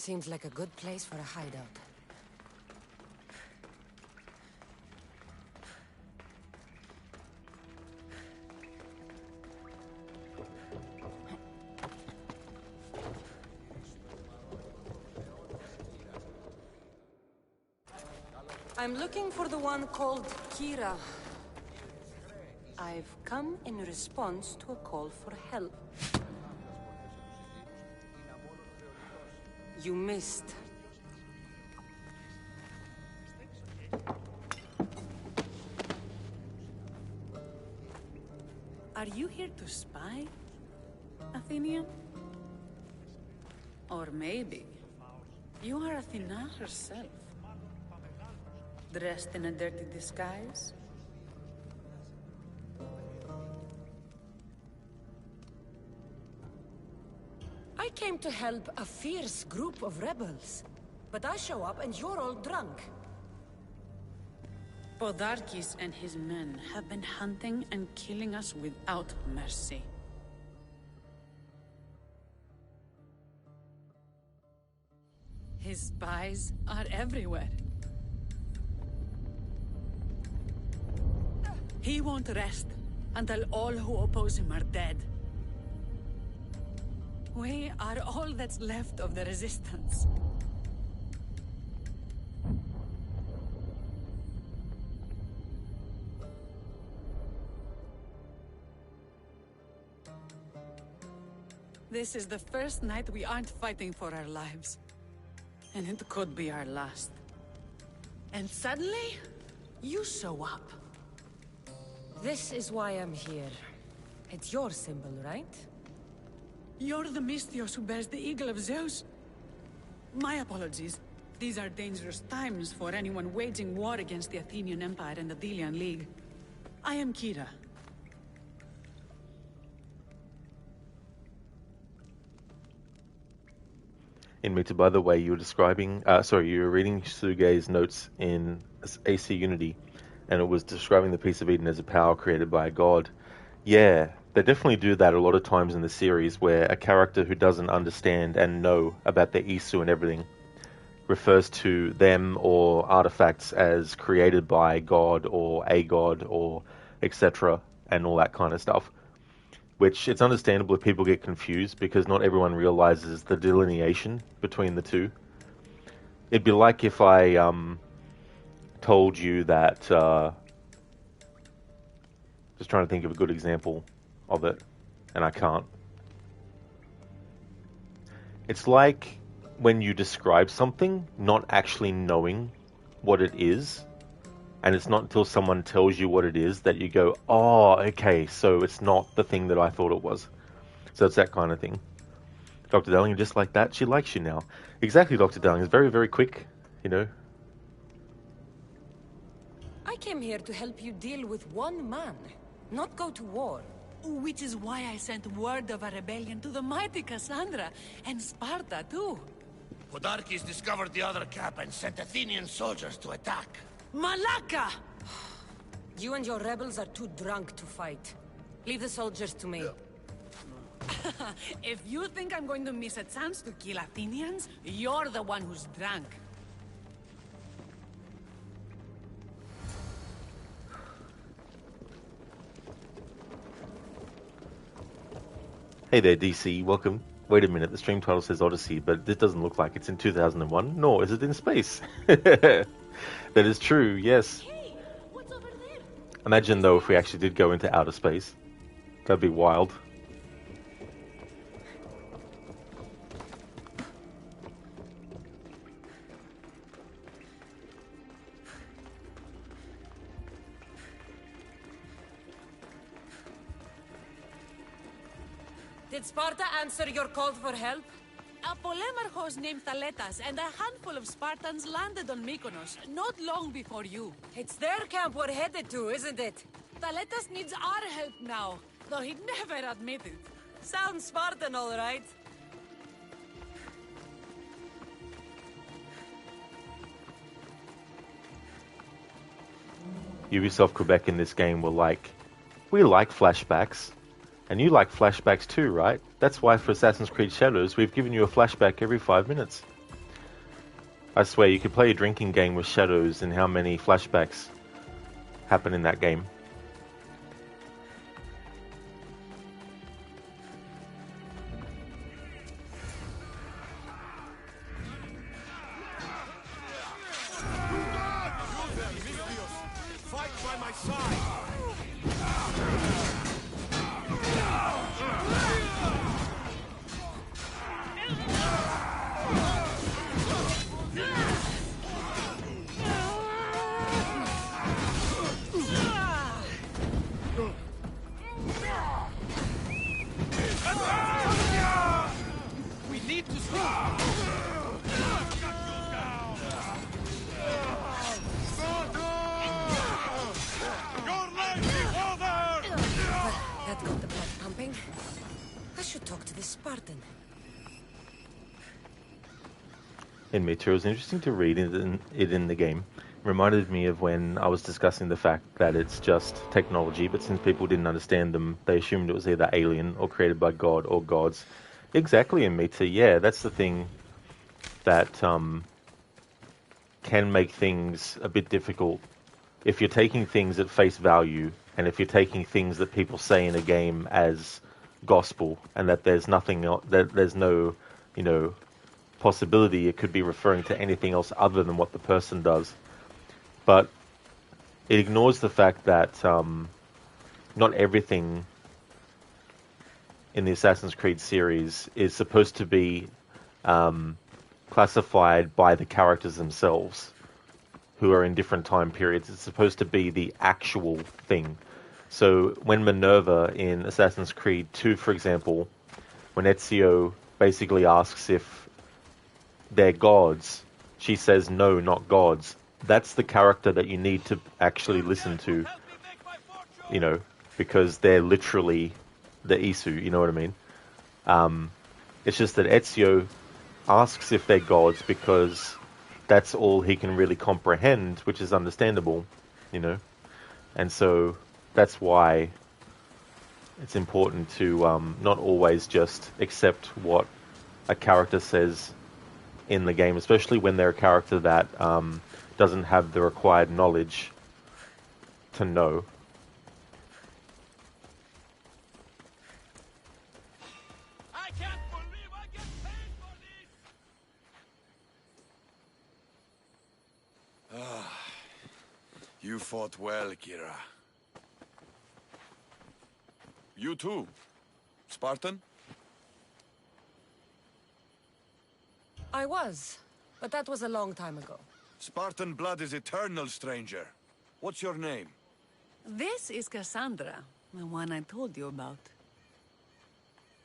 Seems like a good place for a hideout. I'm looking for the one called Kira. I've come in response to a call for help. You missed. Are you here to spy, Athenian? Or maybe you are Athena herself, dressed in a dirty disguise? I came to help a fierce group of rebels. But I show up and you're all drunk. Podarkis and his men have been hunting and killing us without mercy. His spies are everywhere. He won't rest until all who oppose him are dead. We are all that's left of the resistance. This is the first night we aren't fighting for our lives. And it could be our last. And suddenly, you show up. This is why I'm here. It's your symbol, right? You're the Mystios who bears the eagle of Zeus? My apologies. These are dangerous times for anyone waging war against the Athenian Empire and the Delian League. I am Kira. Inmita, by the way, you were describing, you were reading Suge's notes in AC Unity, and it was describing the Piece of Eden as a power created by a god. Yeah, they definitely do that a lot of times in the series, where a character who doesn't understand and know about the Isu and everything refers to them or artifacts as created by God or a god or etc. and all that kind of stuff. Which it's understandable if people get confused because not everyone realizes the delineation between the two. It'd be like if I told you that... just trying to think of a good example of it, and I can't. It's like when you describe something not actually knowing what it is, and it's not until someone tells you what it is that you go, oh, okay, so it's not the thing that I thought it was. So it's that kind of thing. Dr. Darling, just like that, she likes you now. Exactly, Dr. Darling. It's very, very quick, you know. I came here to help you deal with one man, not go to war. Which is why I sent word of a rebellion to the mighty Kassandra, and Sparta too. Podarkis discovered the other cap and sent Athenian soldiers to attack. Malaka! You and your rebels are too drunk to fight. Leave the soldiers to me. If you think I'm going to miss a chance to kill Athenians, you're the one who's drunk. Hey there, DC. Welcome. Wait a minute, the stream title says Odyssey, but this doesn't look like it's in 2001, nor is it in space. That is true, yes. Hey, what's over there? Imagine, though, if we actually did go into outer space. That'd be wild. Did Sparta answer your call for help? A polemarchos named Thaletas and a handful of Spartans landed on Mykonos not long before you. It's their camp we're headed to, isn't it? Thaletas needs our help now, though he'd never admit it. Sounds Spartan, all right. Ubisoft Quebec in this game were like, we like flashbacks. And you like flashbacks too, right? That's why for Assassin's Creed Shadows, we've given you a flashback every 5 minutes. I swear, you could play a drinking game with shadows and how many flashbacks happen in that game. Fight by my side! We need to stop. That got the blood pumping. I should talk to this Spartan. It was interesting to read it in the game. Reminded me of when I was discussing the fact that it's just technology, but since people didn't understand them, they assumed it was either alien or created by God or gods. Exactly, in Meta, yeah, that's the thing that can make things a bit difficult. If you're taking things at face value, and if you're taking things that people say in a game as gospel, and that there's nothing else, that there's no, possibility it could be referring to anything else other than what the person does. But it ignores the fact that not everything in the Assassin's Creed series is supposed to be classified by the characters themselves, who are in different time periods. It's supposed to be the actual thing. So when Minerva in Assassin's Creed 2, for example, when Ezio basically asks if they're gods, she says no, not gods. That's the character that you need to actually listen to, because they're literally the Isu, you know what I mean? It's just that Ezio asks if they're gods because that's all he can really comprehend, which is understandable, And so that's why it's important to not always just accept what a character says in the game, especially when they're a character that doesn't have the required knowledge to know. I can't believe I get paid for this! You fought well, Kira. You too, Spartan? I was, but that was a long time ago. Spartan blood is eternal, stranger. What's your name? This is Kassandra, the one I told you about.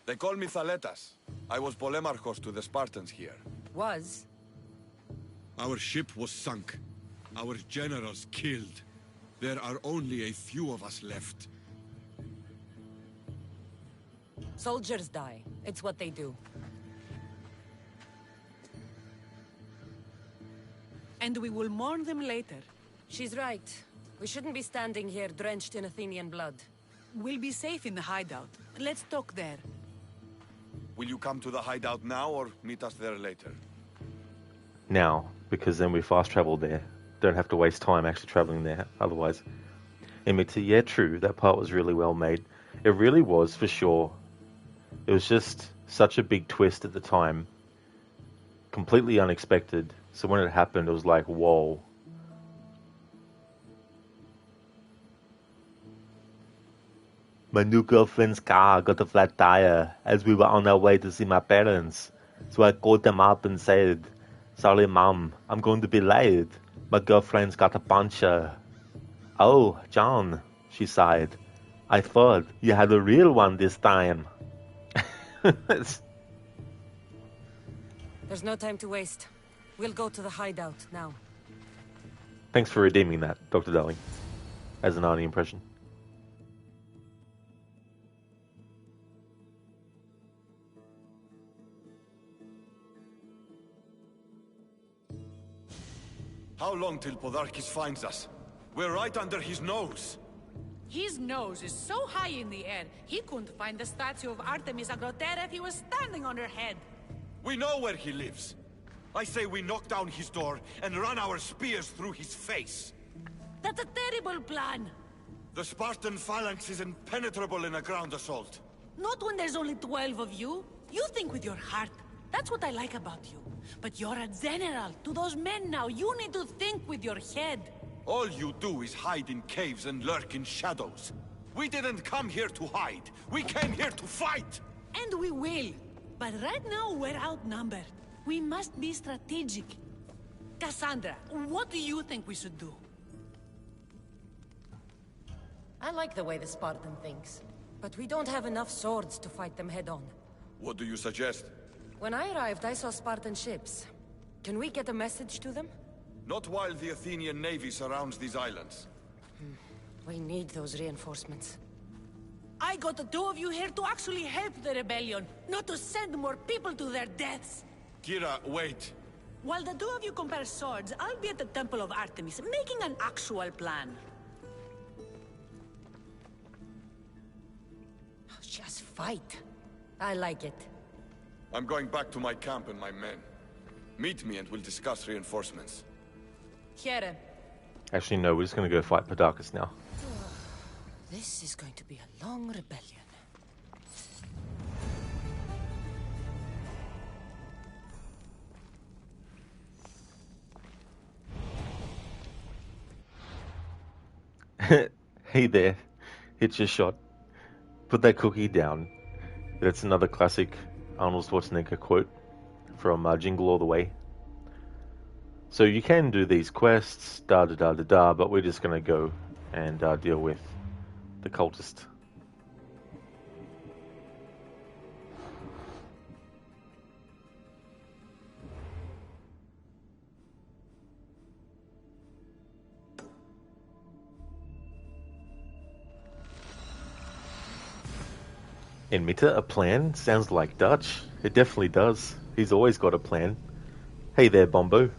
They call me Thaletas. I was Polemarchos to the Spartans here. Was? Our ship was sunk. Our generals killed. There are only a few of us left. Soldiers die. It's what they do. And we will mourn them later. She's right. We shouldn't be standing here drenched in Athenian blood. We'll be safe in the hideout. Let's talk there. Will you come to the hideout now or meet us there later? Now, because then we fast travel there. Don't have to waste time actually traveling there otherwise. Yeah, true, that part was really well made. It really was, for sure. It was just such a big twist at the time. Completely unexpected. So when it happened, it was like, whoa. My new girlfriend's car got a flat tire as we were on our way to see my parents. So I called them up and said, "Sorry, Mom, I'm going to be late. My girlfriend's got a puncture." "Oh, John," she sighed. "I thought you had a real one this time." There's no time to waste. We'll go to the hideout now. Thanks for redeeming that, Dr. Darling, as an Arnie impression. How long till Podarkis finds us? We're right under his nose. His nose is so high in the air, he couldn't find the statue of Artemis Agrotera if he was standing on her head. We know where he lives. I say we knock down his door and run our spears through his face. That's a terrible plan. The Spartan phalanx is impenetrable in a ground assault. Not when there's only 12 of you. You think with your heart. That's what I like about you. But you're a general. To those men now, you need to think with your head. All you do is hide in caves and lurk in shadows. We didn't come here to hide. We came here to fight! And we will. But right now, we're outnumbered. We must be strategic. Kassandra, what do you think we should do? I like the way the Spartan thinks. But we don't have enough swords to fight them head-on. What do you suggest? When I arrived, I saw Spartan ships. Can we get a message to them? Not while the Athenian navy surrounds these islands. We need those reinforcements. I got the two of you here to actually help the rebellion, not to send more people to their deaths. Kira, wait. While the two of you compare swords, I'll be at the Temple of Artemis, making an actual plan. Just fight. I like it. I'm going back to my camp and my men. Meet me and we'll discuss reinforcements. Here. Actually, no, we're just going to go fight Pedakis now. This is going to be a long rebellion. Hey there, hit your shot. Put that cookie down. That's another classic Arnold Schwarzenegger quote from Jingle All the Way. So you can do these quests, da-da-da-da-da, but we're just going to go and deal with the cultist. In Mitta, a plan? Sounds like Dutch. It definitely does. He's always got a plan. Hey there, Bombo.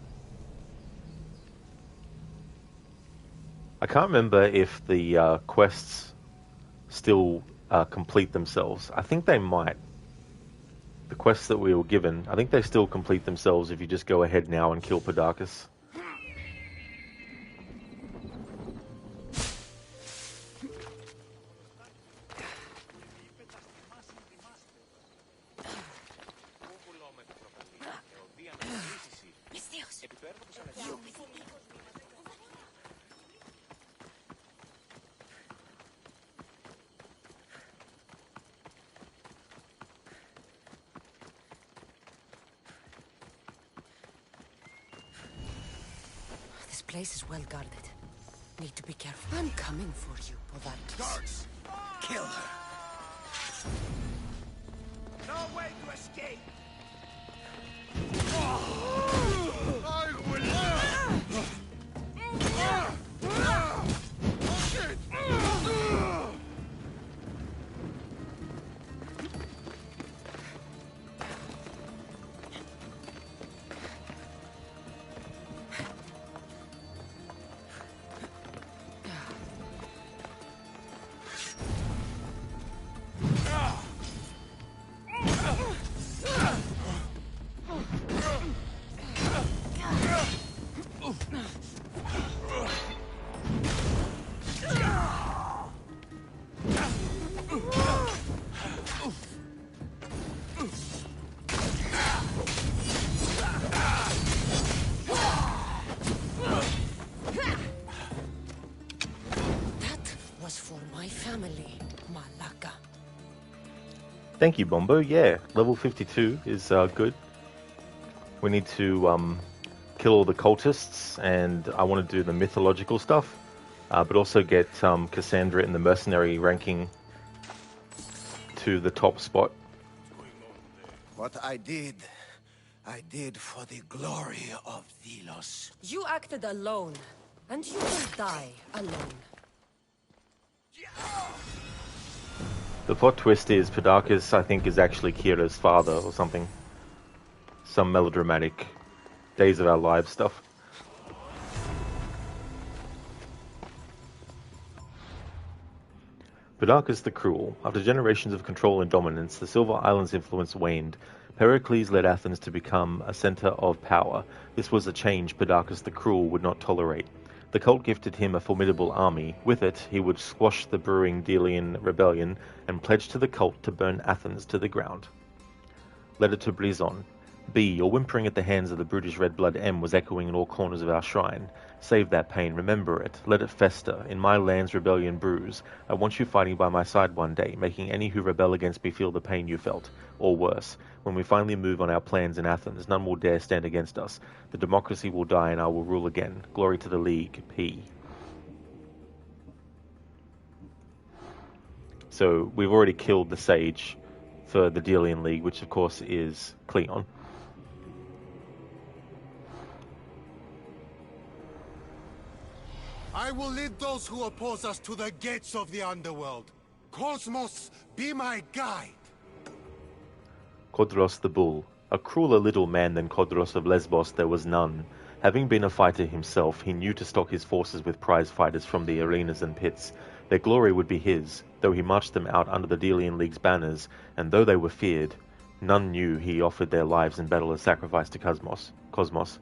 I can't remember if the quests still complete themselves. I think they might. The quests that we were given, I think they still complete themselves if you just go ahead now and kill Pedakis. This place is well guarded. Need to be careful. I'm coming for you, Podarkis. Guards! Kill her! No way to escape! Thank you, Bombo. Yeah, level 52 is good. We need to kill all the cultists, and I want to do the mythological stuff, but also get Kassandra in the mercenary ranking to the top spot. What I did for the glory of Delos. You acted alone, and you will die alone. The plot twist is Pedakis, I think, is actually Kira's father or something. Some melodramatic Days of Our Lives stuff. Pedakis the Cruel. After generations of control and dominance, the Silver Island's influence waned, Pericles led Athens to become a center of power. This was a change Perdiccas the Cruel would not tolerate. The cult gifted him a formidable army. With it, he would squash the brewing Delian rebellion and pledge to the cult to burn Athens to the ground. Letter to Blizon. B. Your whimpering at the hands of the brutish red blood M was echoing in all corners of our shrine. Save that pain, remember it, let it fester. In my land's rebellion brews. I want you fighting by my side one day, making any who rebel against me feel the pain you felt, or worse. When we finally move on our plans in Athens, none will dare stand against us. The democracy will die and I will rule again. Glory to the League, P. So, we've already killed the Sage for the Delian League, which of course is Cleon. I will lead those who oppose us to the gates of the underworld. Cosmos, be my guide. Kodros the Bull. A crueler little man than Kodros of Lesbos there was none. Having been a fighter himself, he knew to stock his forces with prize fighters from the arenas and pits. Their glory would be his, though he marched them out under the Delian League's banners, and though they were feared, none knew he offered their lives in battle as sacrifice to Cosmos.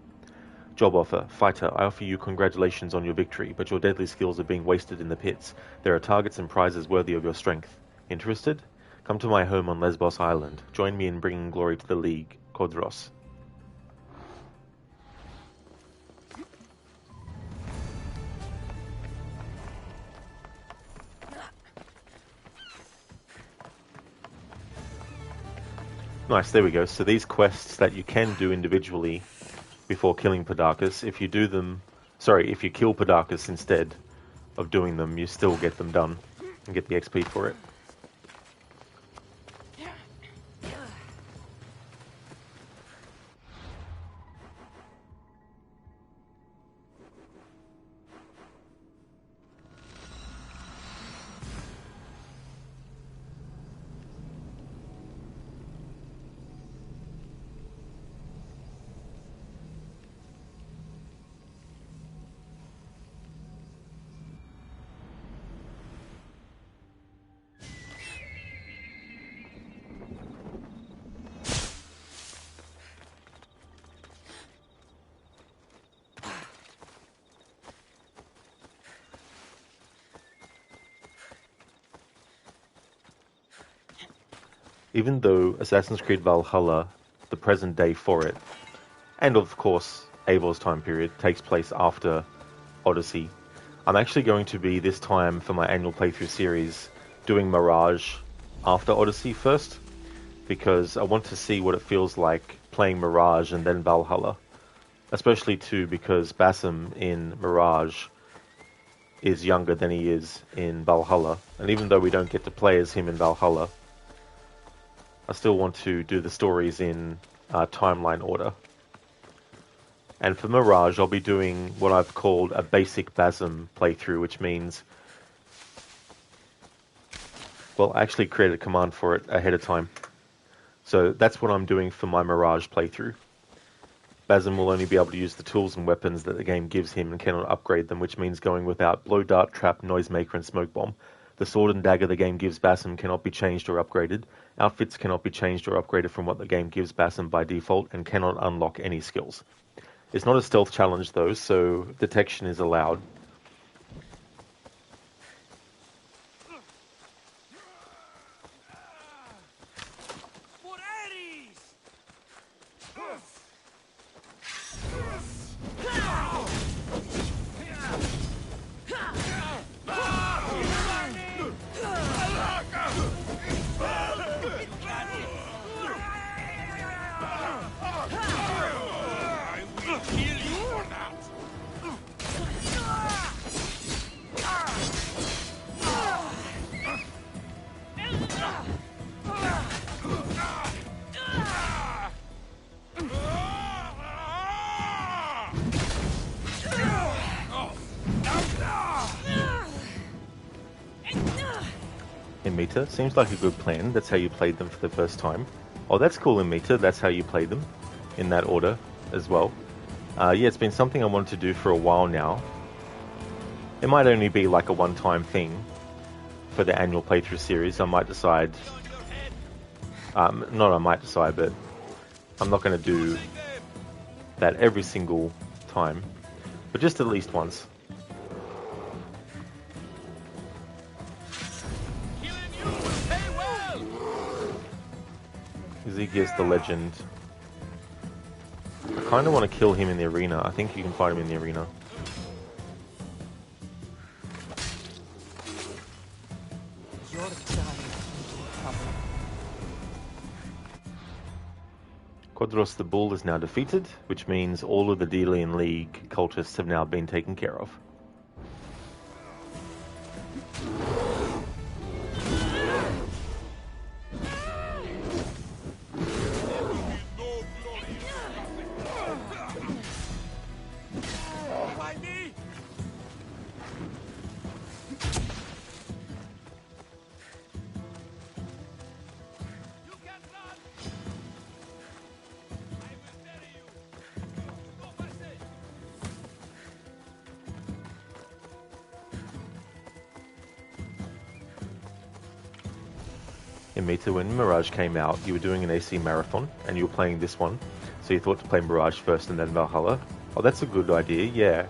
Job offer. Fighter, I offer you congratulations on your victory, but your deadly skills are being wasted in the pits. There are targets and prizes worthy of your strength. Interested? Come to my home on Lesbos Island. Join me in bringing glory to the League. Kodros. Nice, there we go. So these quests that you can do individually before killing Perdiccas, if you kill Perdiccas instead of doing them, you still get them done and get the XP for it. Even though Assassin's Creed Valhalla, the present day for it, and of course Eivor's time period, takes place after Odyssey, I'm actually going to be, this time for my annual playthrough series, doing Mirage after Odyssey first, because I want to see what it feels like playing Mirage and then Valhalla. Especially too because Basim in Mirage is younger than he is in Valhalla, and even though we don't get to play as him in Valhalla, I still want to do the stories in timeline order. And for Mirage, I'll be doing what I've called a basic Basim playthrough, which means, well, I actually created a command for it ahead of time. So that's what I'm doing for my Mirage playthrough. Basim will only be able to use the tools and weapons that the game gives him and cannot upgrade them, which means going without Blow Dart, Trap, Noisemaker and Smoke Bomb. The sword and dagger the game gives Basim cannot be changed or upgraded. Outfits cannot be changed or upgraded from what the game gives Basim by default and cannot unlock any skills. It's not a stealth challenge though, so detection is allowed. Imita, seems like a good plan. That's how you played them for the first time. Oh, that's cool, Imita. That's how you played them, in that order as well. Yeah, it's been something I wanted to do for a while now. It might only be like a one-time thing for the annual playthrough series. I might decide, but I'm not going to do that every single time, but just at least once. Ezekiel's the legend. I kind of want to kill him in the arena. I think you can fight him in the arena. Quadros the Bull is now defeated, which means all of the Delian League cultists have now been taken care of. In Meta, when Mirage came out, you were doing an AC marathon, and you were playing this one, so you thought to play Mirage first and then Valhalla. Oh, that's a good idea, yeah.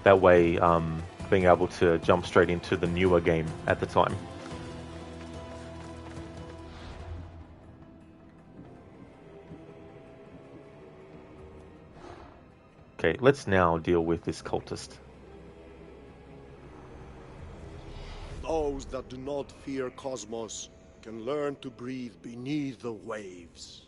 That way, being able to jump straight into the newer game at the time. Okay, let's now deal with this cultist. Those that do not fear Cosmos can learn to breathe beneath the waves.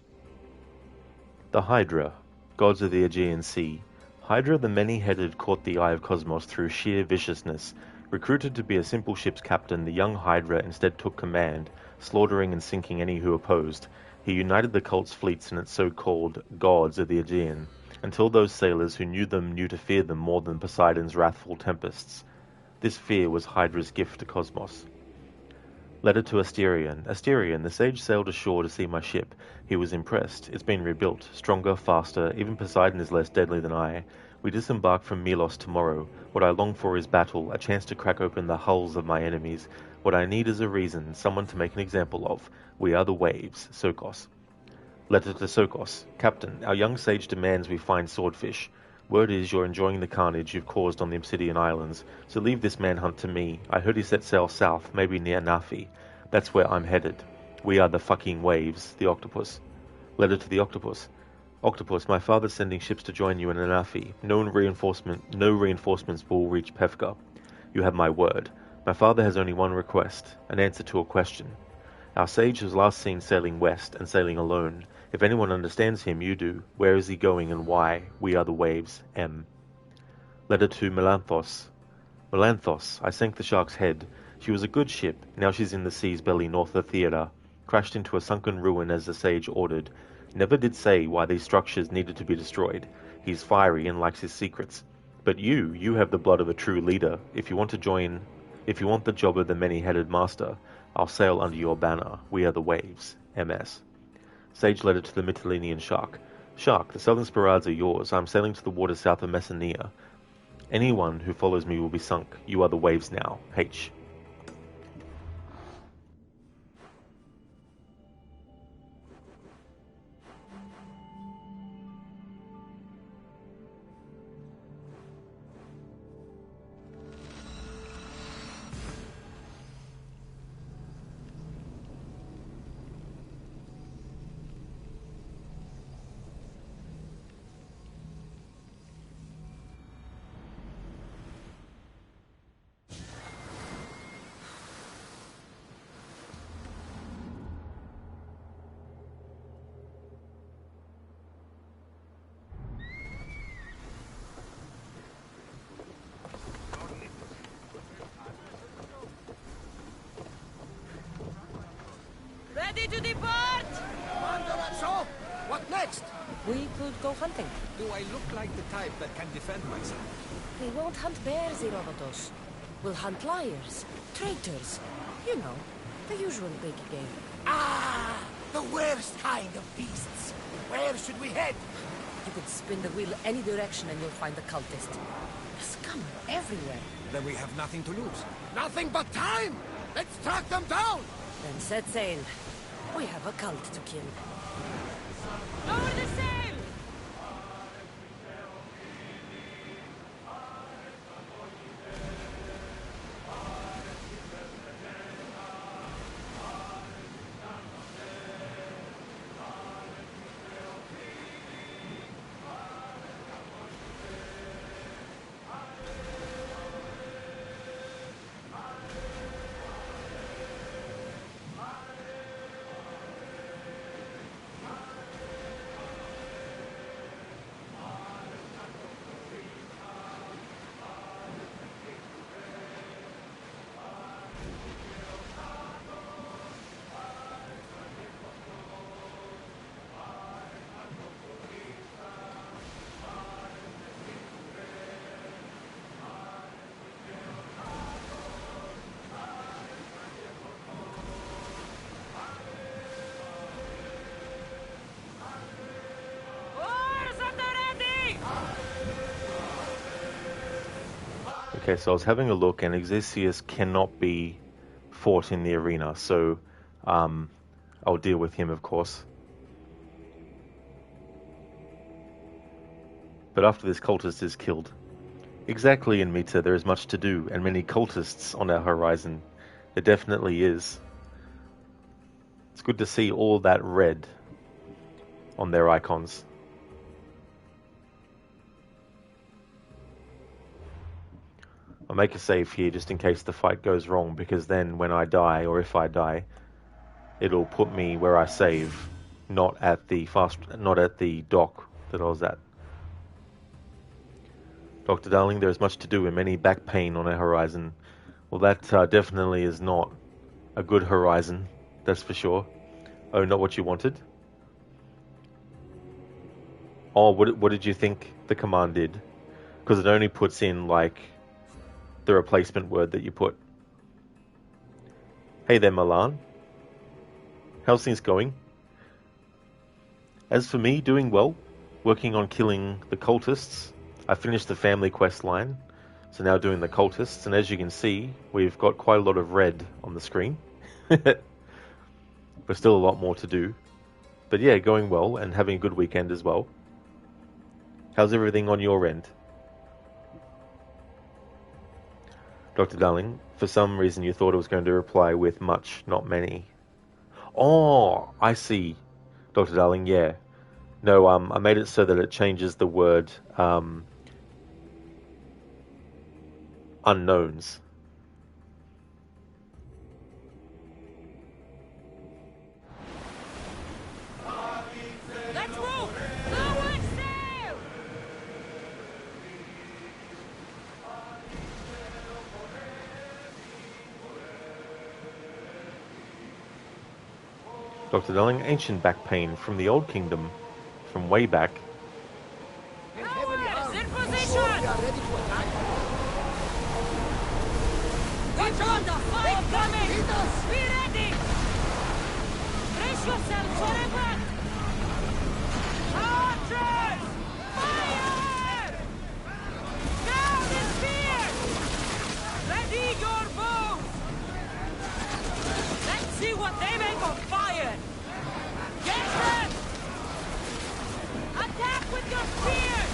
The Hydra, gods of the Aegean Sea. Hydra the many-headed caught the eye of Cosmos through sheer viciousness. Recruited to be a simple ship's captain, the young Hydra instead took command, slaughtering and sinking any who opposed. He united the cult's fleets in its so-called gods of the Aegean, until those sailors who knew them knew to fear them more than Poseidon's wrathful tempests. This fear was Hydra's gift to Cosmos. Letter to Asterion. Asterion, the sage sailed ashore to see my ship. He was impressed. It's been rebuilt. Stronger, faster. Even Poseidon is less deadly than I. We disembark from Milos tomorrow. What I long for is battle, a chance to crack open the hulls of my enemies. What I need is a reason, someone to make an example of. We are the waves. Sokos. Letter to Sokos. Captain, our young sage demands we find swordfish. Word is you're enjoying the carnage you've caused on the Obsidian Islands, so leave this manhunt to me. I heard he set sail south, maybe near Nafi. That's where I'm headed. We are the fucking waves, the octopus. Letter to the octopus. Octopus, my father's sending ships to join you in Nafi. No reinforcements will reach Pefka. You have my word. My father has only one request, an answer to a question. Our sage was last seen sailing west and sailing alone. If anyone understands him, you do. Where is he going and why? We are the waves. M. Letter to Melanthos. Melanthos, I sank the shark's head. She was a good ship. Now she's in the sea's belly north of Theater. Crashed into a sunken ruin as the sage ordered. Never did say why these structures needed to be destroyed. He's fiery and likes his secrets. But you have the blood of a true leader. If you want the job of the many-headed master, I'll sail under your banner. We are the waves. MS. Sage letter to the Mytilenean Shark. Shark, the southern spirads are yours. I'm sailing to the waters south of Messenia. Anyone who follows me will be sunk. You are the waves now. H. Ready to depart! So, what next? We could go hunting. Do I look like the type that can defend myself? We won't hunt bears, Herodotus. We'll hunt liars, traitors. You know, the usual big game. Ah, the worst kind of beasts. Where should we head? You could spin the wheel any direction and you'll find the cultist. The scum are everywhere. Then we have nothing to lose. Nothing but time! Let's track them down! Then set sail. We have a cult to kill. Lower the sail! Okay, so I was having a look, and Xerxes cannot be fought in the arena, so I'll deal with him, of course. But after this cultist is killed, exactly, in Mita, there is much to do, and many cultists on our horizon. There definitely is. It's good to see all that red on their icons. I'll make a save here just in case the fight goes wrong, because then when I die, or if I die, it'll put me where I save, not at the dock that I was at. Dr. Darling, there is much to do and many back pain on our horizon. Well, that definitely is not a good horizon, that's for sure. Oh, not what you wanted? Oh, what did you think the command did? Because it only puts in, like, the replacement word that you put. Hey there, Milan. How's things going? As for me, doing well. Working on killing the cultists. I finished the family quest line, so now doing the cultists, and as you can see, we've got quite a lot of red on the screen. But still a lot more to do. But yeah, going well, and having a good weekend as well. How's everything on your end? Dr. Darling, for some reason you thought it was going to reply with much, not many. Oh, I see, Dr. Darling, yeah. No, I made it so that it changes the word unknowns. Let's move! Lower sail! Dr. Darling, ancient back pain from the Old Kingdom, from way back. Towers, in position! We are ready to attack. We've got the fight coming! Hit us! Be ready! Brace yourselves for impact! Archers! Fire! Down the spears! Ready your bows! Let's see what they make of fire! Get them! Attack with your spears!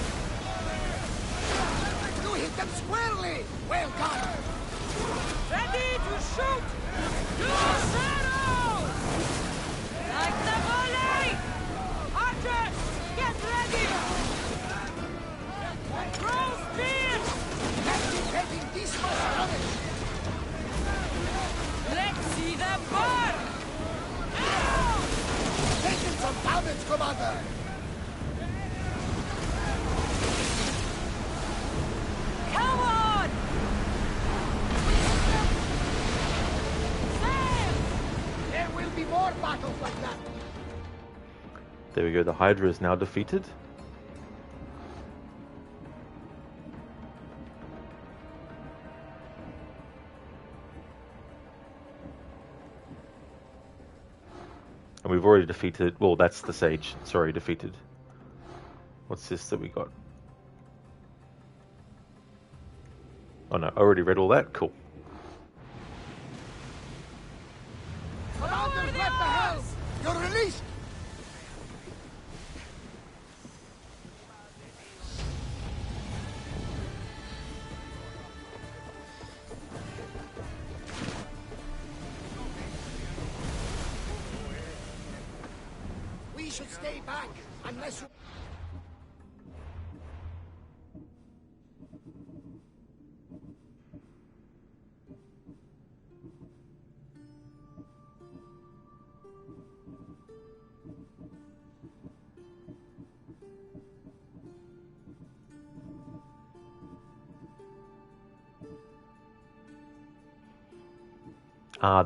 You hit them squarely! Well done! Ready to shoot! Use arrows! Like the volley! Archers, get ready! Throw spears! Activating Dismas damage! Let's see them burn! Arrows! Taking some damage, Commander! Come on! Sail! There will be more battles like that! There we go, the Hydra is now defeated. And we've already defeated, well, that's the Sage, sorry, defeated. What's this that we got? Oh no, I already read all that, cool. Commanders, left the helm! You're released! should stay back, unless you...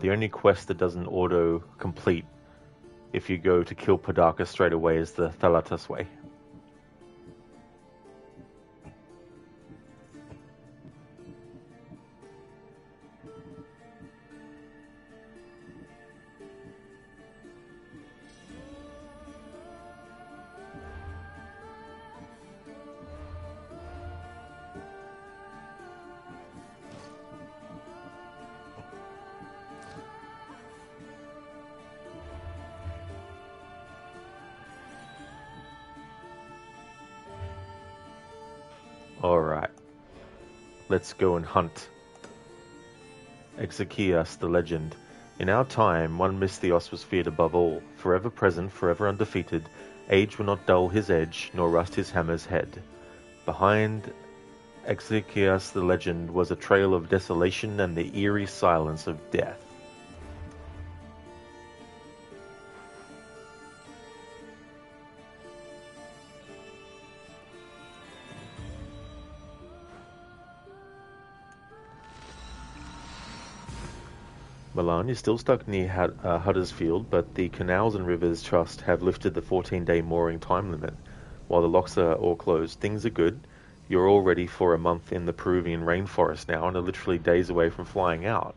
The only quest that doesn't auto-complete if you go to kill Padaka straight away is the Thalatas way. Alright, let's go and hunt Exekias the Legend. In our time, one Misthios was feared above all, forever present, forever undefeated. Age will not dull his edge, nor rust his hammer's head. Behind Exekias the Legend was a trail of desolation and the eerie silence of death. Milan, you're still stuck near Huddersfield, but the Canals and Rivers Trust have lifted the 14-day mooring time limit. While the locks are all closed, things are good. You're all ready for a month in the Peruvian rainforest now, and are literally days away from flying out.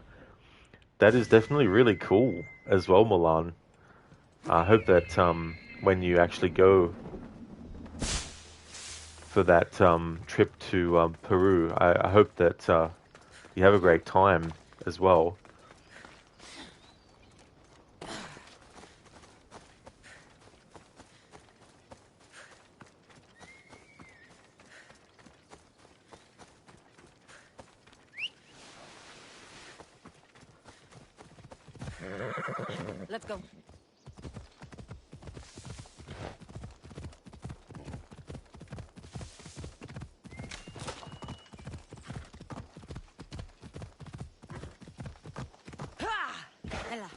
That is definitely really cool as well, Milan. I hope that when you actually go for that trip to Peru, I hope that you have a great time as well. Let's go. Ella.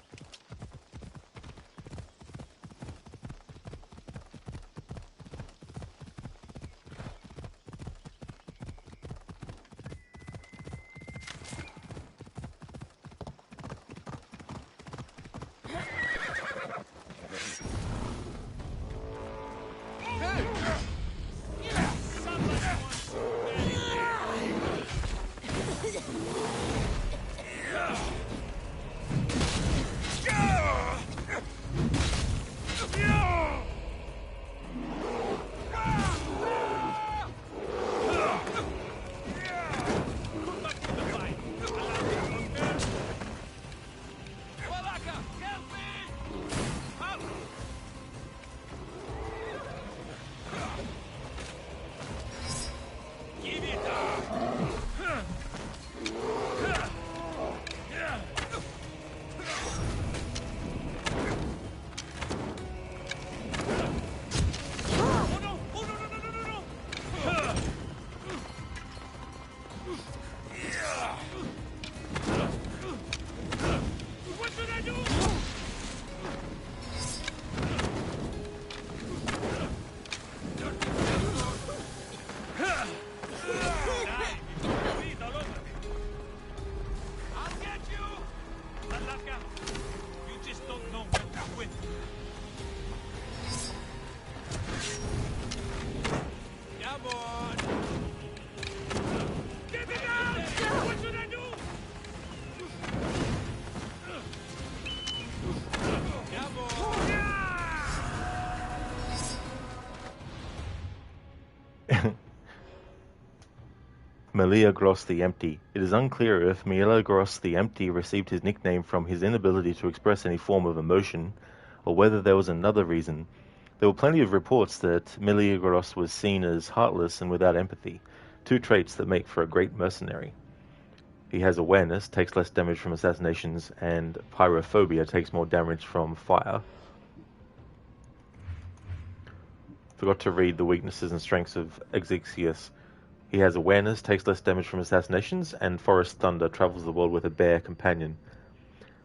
Meleagros the Empty. It is unclear if Meleagros the Empty received his nickname from his inability to express any form of emotion, or whether there was another reason. There were plenty of reports that Meleagros was seen as heartless and without empathy, two traits that make for a great mercenary. He has awareness, takes less damage from assassinations, and pyrophobia, takes more damage from fire. Forgot to read the weaknesses and strengths of Exixius. He has awareness, takes less damage from assassinations, and Forest Thunder, travels the world with a bear companion.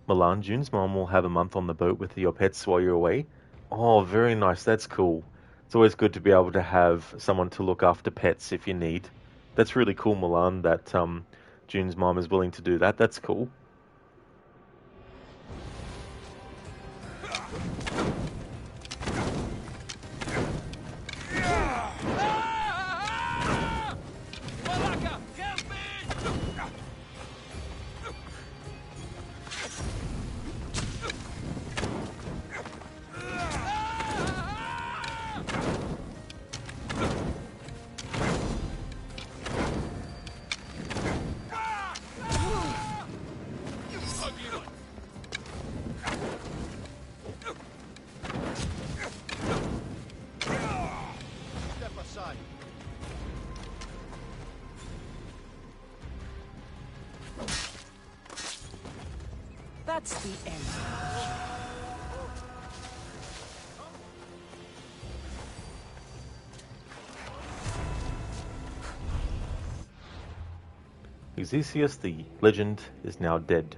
Milan, June's mom will have a month on the boat with your pets while you're away. Oh, very nice. That's cool. It's always good to be able to have someone to look after pets if you need. That's really cool, Milan, that June's mom is willing to do that. That's cool. That's the end. Exixius the legend is now dead.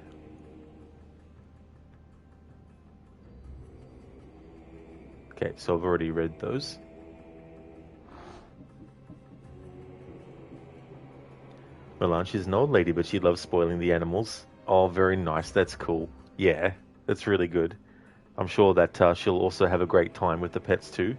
Okay, so I've already read those. Milan, she's an old lady, but she loves spoiling the animals. Oh, very nice. That's cool. Yeah, that's really good. I'm sure that she'll also have a great time with the pets too.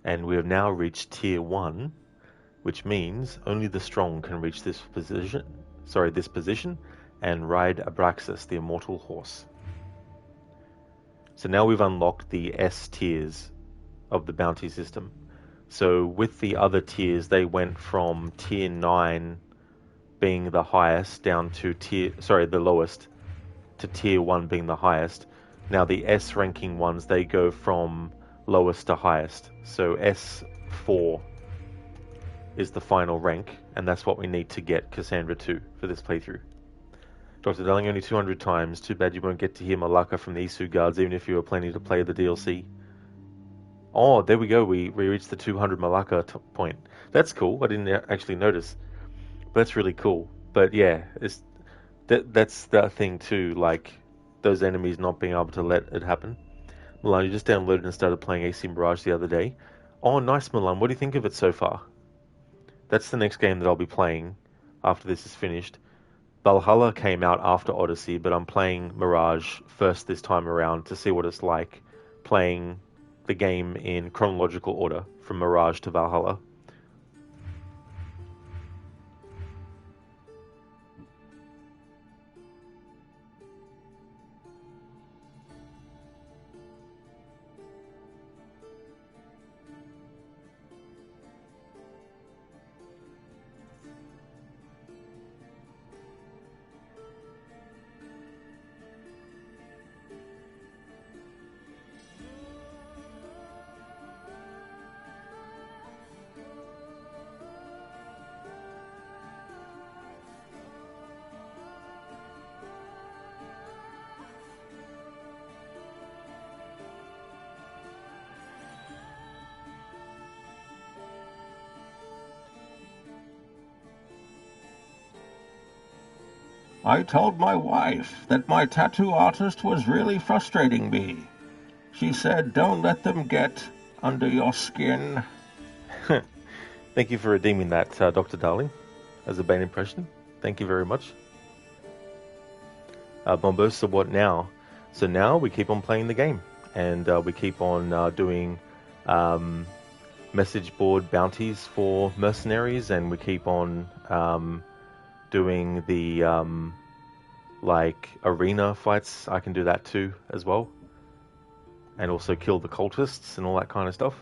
And we have now reached Tier 1, which means only the strong can reach this position, and ride Abraxas, the immortal horse. So now we've unlocked the S tiers of the bounty system. So with the other tiers, they went from Tier 9 being the highest down to the lowest, to Tier 1 being the highest. Now the S ranking ones, they go from lowest to highest. So S4 is the final rank, and that's what we need to get Kassandra to for this playthrough. Dr. Darling, only 200 times. Too bad you won't get to hear Malaka from the Isu guards, even if you were planning to play the DLC. Oh, there we go. We reached the 200 Malaka point. That's cool. I didn't actually notice. But that's really cool. But yeah, that's the thing too, like those enemies not being able to let it happen. Milan, you just downloaded and started playing AC Mirage the other day. Oh, nice, Milan. What do you think of it so far? That's the next game that I'll be playing after this is finished. Valhalla came out after Odyssey, but I'm playing Mirage first this time around to see what it's like playing the game in chronological order from Mirage to Valhalla. I told my wife that my tattoo artist was really frustrating me. She said, don't let them get under your skin. Thank you for redeeming that, Dr. Darling, as a Bane impression. Thank you very much. Bombosa, what now? So now we keep on playing the game, and we keep on doing message board bounties for mercenaries, and we keep on doing the like arena fights, I can do that too as well, and also kill the cultists and all that kind of stuff.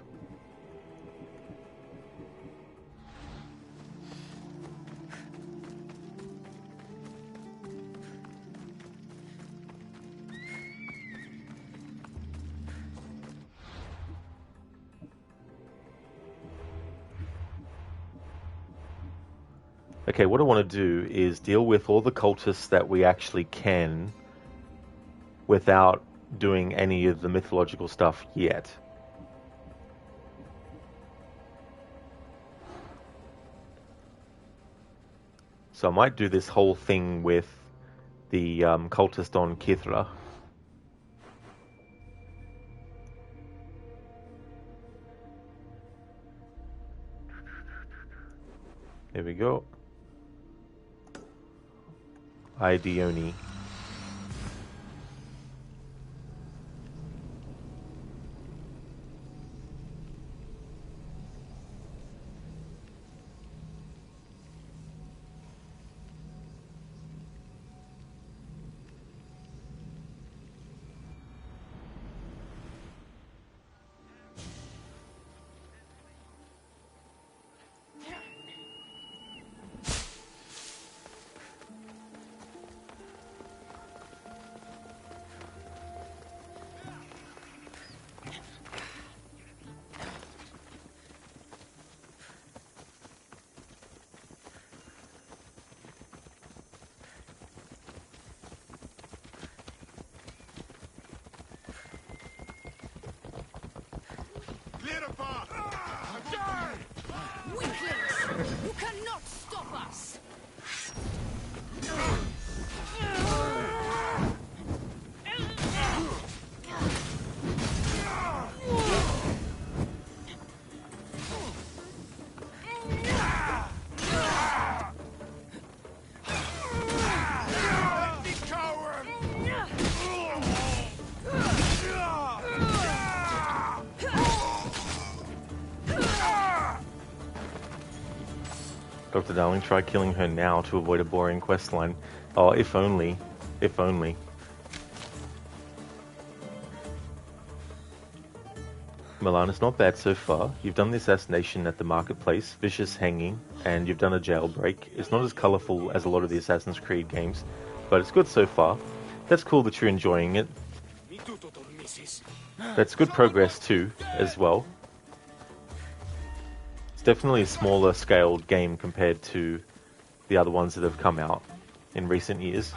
Okay, what I want to do is deal with all the cultists that we actually can without doing any of the mythological stuff yet. So I might do this whole thing with the cultist on Kithra. There we go. Idioni. Weaklings! You cannot stop us! Dr. Darling, try killing her now to avoid a boring questline. Oh, if only. If only. Milan, it's not bad so far. You've done the assassination at the marketplace, vicious hanging, and you've done a jailbreak. It's not as colourful as a lot of the Assassin's Creed games, but it's good so far. That's cool that you're enjoying it. That's good progress too, as well. Definitely a smaller scaled game compared to the other ones that have come out in recent years.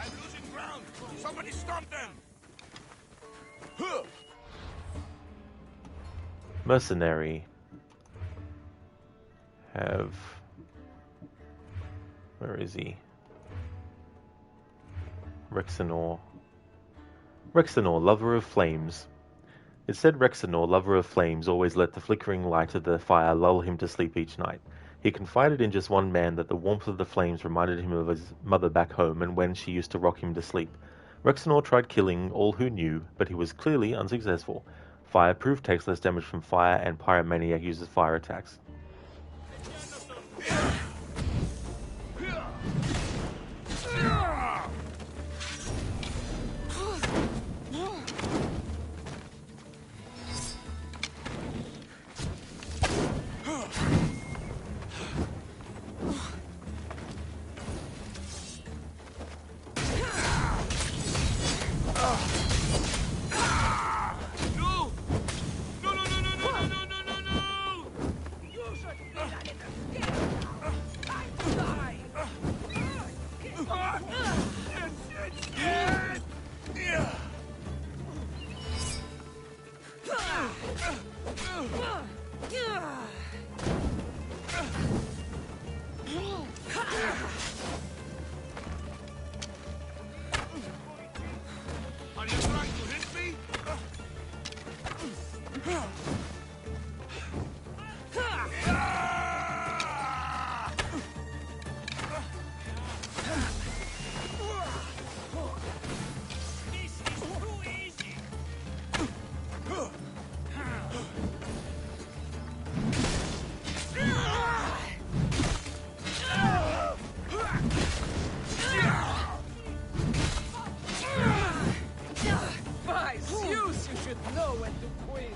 Somebody stop them! Mercenary have... Where is he? Rexenor, lover of flames. It said Rexenor, lover of flames, always let the flickering light of the fire lull him to sleep each night. He confided in just one man that the warmth of the flames reminded him of his mother back home and when she used to rock him to sleep. Rexenor tried killing all who knew, but he was clearly unsuccessful. Fireproof takes less damage from fire, and Pyromaniac uses fire attacks. deuce, you should know when to quit.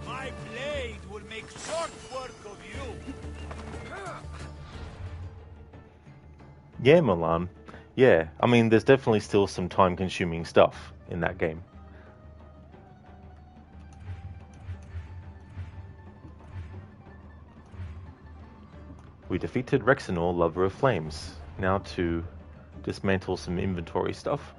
My blade will make short work of you. Yeah, Milan. Yeah, I mean, there's definitely still some time-consuming stuff in that game. We defeated Rexenor, Lover of Flames. Now to dismantle some inventory stuff.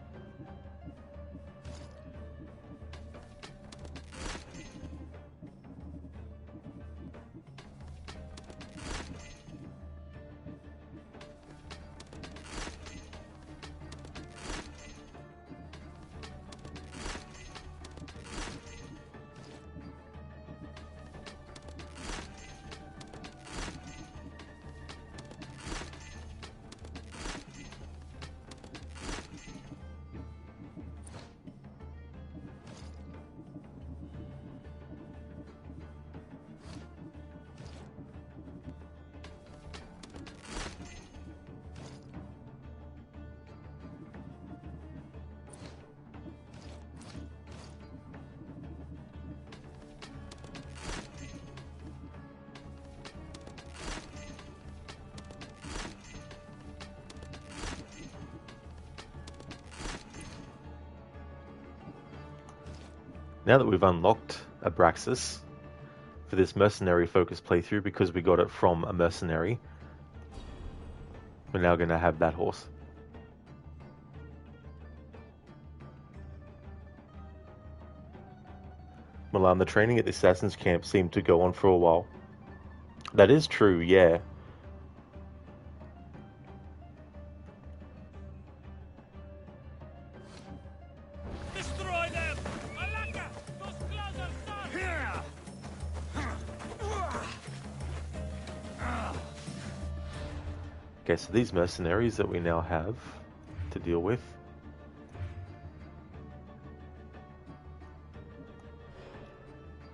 Now that we've unlocked Abraxas for this Mercenary Focus playthrough, because we got it from a mercenary, we're now going to have that horse. Milan, the training at the Assassin's Camp seemed to go on for a while. That is true, yeah. Destroy them! Malaka! Those claws are done! Here! Okay, so these mercenaries that we now have to deal with.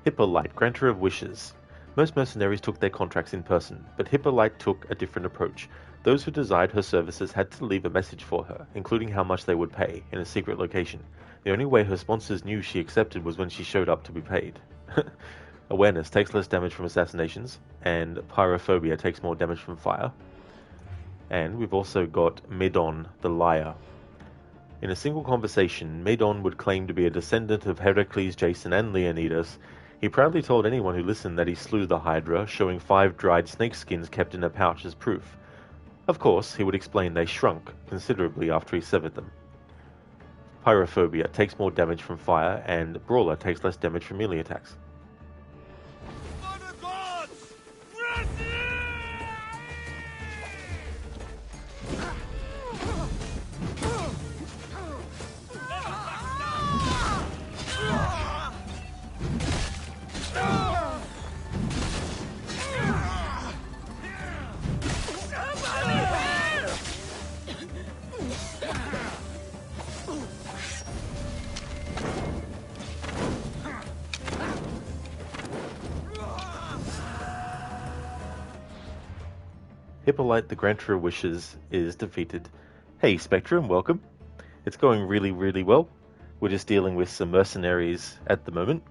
Hippolyte, granter of wishes. Most mercenaries took their contracts in person, but Hippolyte took a different approach. Those who desired her services had to leave a message for her, including how much they would pay, in a secret location. The only way her sponsors knew she accepted was when she showed up to be paid. Awareness takes less damage from assassinations, and pyrophobia takes more damage from fire. And we've also got Medon, the liar. In a single conversation, Medon would claim to be a descendant of Heracles, Jason, and Leonidas. He proudly told anyone who listened that he slew the Hydra, showing 5 dried snake skins kept in a pouch as proof. Of course, he would explain they shrunk considerably after he severed them. Pyrophobia takes more damage from fire, and Brawler takes less damage from melee attacks. Hippolyte, the granter of wishes, is defeated. Hey Spectrum, welcome. It's going really, really well. We're just dealing with some mercenaries at the moment,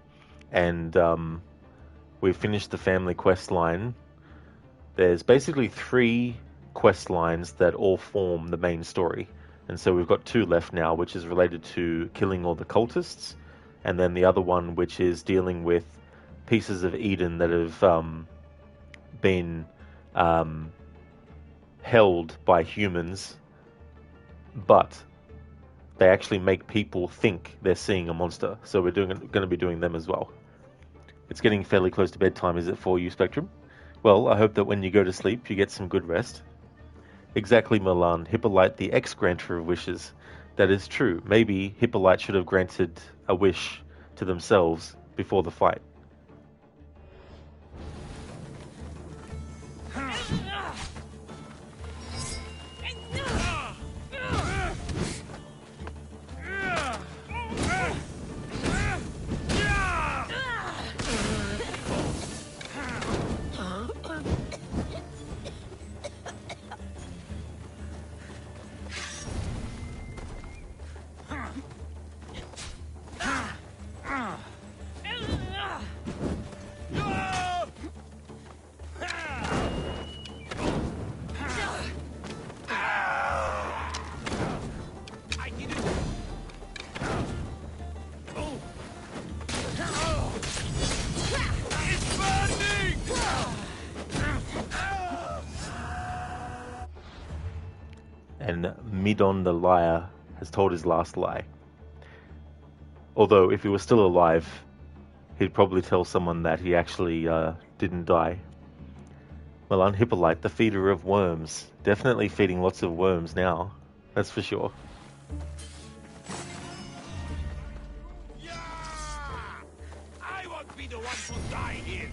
and we've finished the family quest line. There's basically 3 quest lines that all form the main story, and so we've got 2 left now, which is related to killing all the cultists, and then the other one which is dealing with pieces of Eden that have been held by humans, but they actually make people think they're seeing a monster. So we're going to be doing them as well. It's getting fairly close to bedtime, is it for you, Spectrum? Well, I hope that when you go to sleep, you get some good rest. Exactly, Milan. Hippolyte, the ex-granter of wishes. That is true. Maybe Hippolyte should have granted a wish to themselves before the fight. Midon the liar has told his last lie. Although, if he was still alive, he'd probably tell someone that he actually didn't die. Well, Hippolyte, the feeder of worms. Definitely feeding lots of worms now. That's for sure. I won't be the one to die here.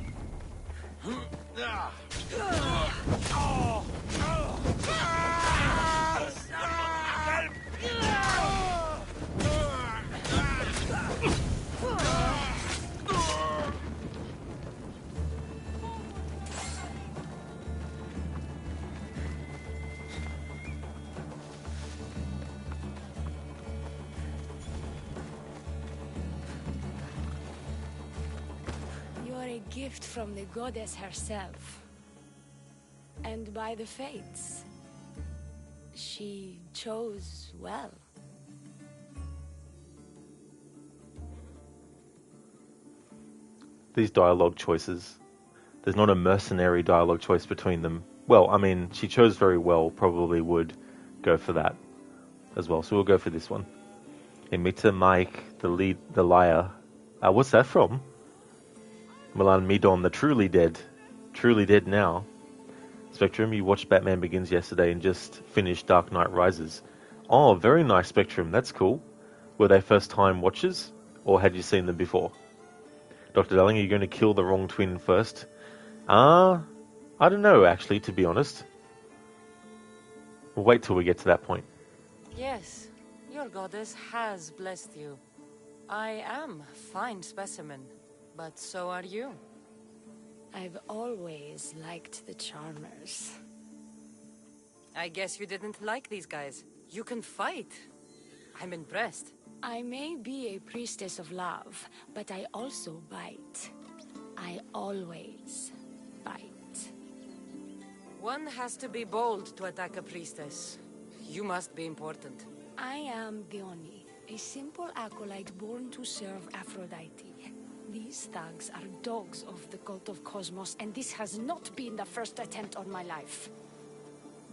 You're a gift from the goddess herself. And by the fates, she chose well. These dialogue choices. There's not a mercenary dialogue choice between them. Well, I mean, she chose very well, probably would go for that as well. So we'll go for this one. Emita Mike, the liar. What's that from? Milan Midon, the truly dead. Truly dead now. Spectrum, you watched Batman Begins yesterday and just finished Dark Knight Rises. Oh, very nice, Spectrum. That's cool. Were they first-time watchers, or had you seen them before? Dr. Darling, are you going to kill the wrong twin first? I don't know, actually, to be honest. We'll wait till we get to that point. Yes, your goddess has blessed you. I am a fine specimen, but so are you. I've always liked the Charmers. I guess you didn't like these guys. You can fight. I'm impressed. I may be a priestess of love, but I also bite. I always bite. One has to be bold to attack a priestess. You must be important. I am Dione, a simple acolyte born to serve Aphrodite. These thugs are dogs of the cult of Cosmos, and this has not been the first attempt on my life.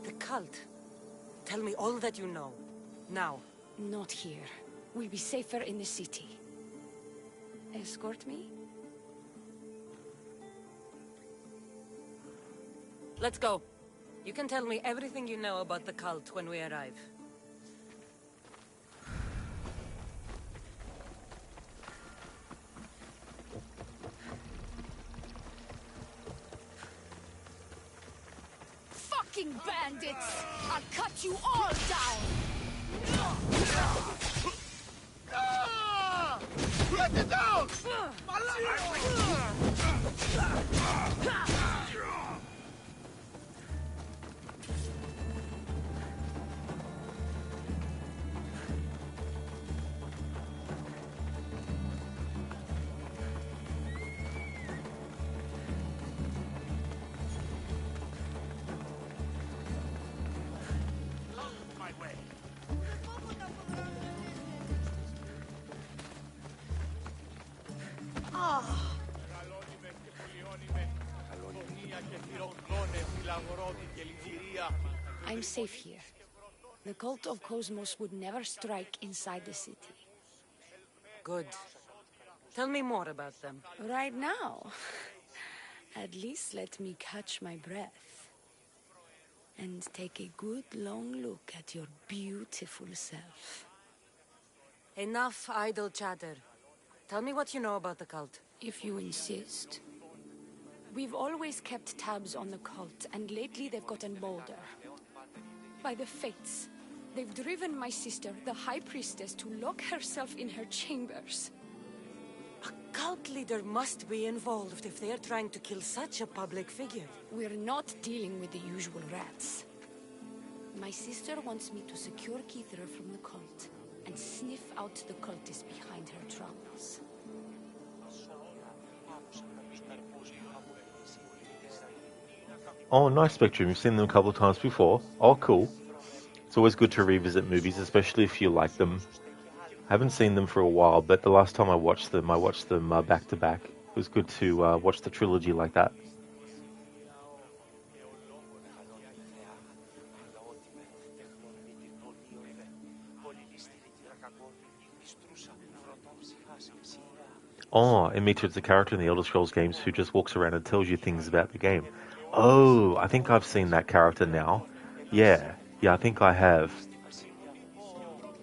The cult? Tell me all that you know. Now. Not here. We'll be safer in the city. Escort me? Let's go. You can tell me everything you know about the cult when we arrive. Fucking bandits! I'll cut you all down! Let it down! I'm safe here. The cult of Cosmos would never strike inside the city. Good. Tell me more about them. Right now? At least let me catch my breath. And take a good long look at your beautiful self. Enough idle chatter. Tell me what you know about the cult. If you insist. We've always kept tabs on the cult, and lately they've gotten bolder. By the fates, they've driven my sister, the High Priestess, to lock herself in her chambers. A cult leader must be involved if they're trying to kill such a public figure. We're not dealing with the usual rats. My sister wants me to secure Keithra from the cult, and sniff out the cultists behind her troubles. Oh, nice, Spectrum. You've seen them a couple of times before. Oh, cool. It's always good to revisit movies, especially if you like them. I haven't seen them for a while, but the last time I watched them back to back. It was good to watch the trilogy like that. Oh, and me too, it's a character in the Elder Scrolls games who just walks around and tells you things about the game. Oh, I think I've seen that character now. Yeah, I think I have.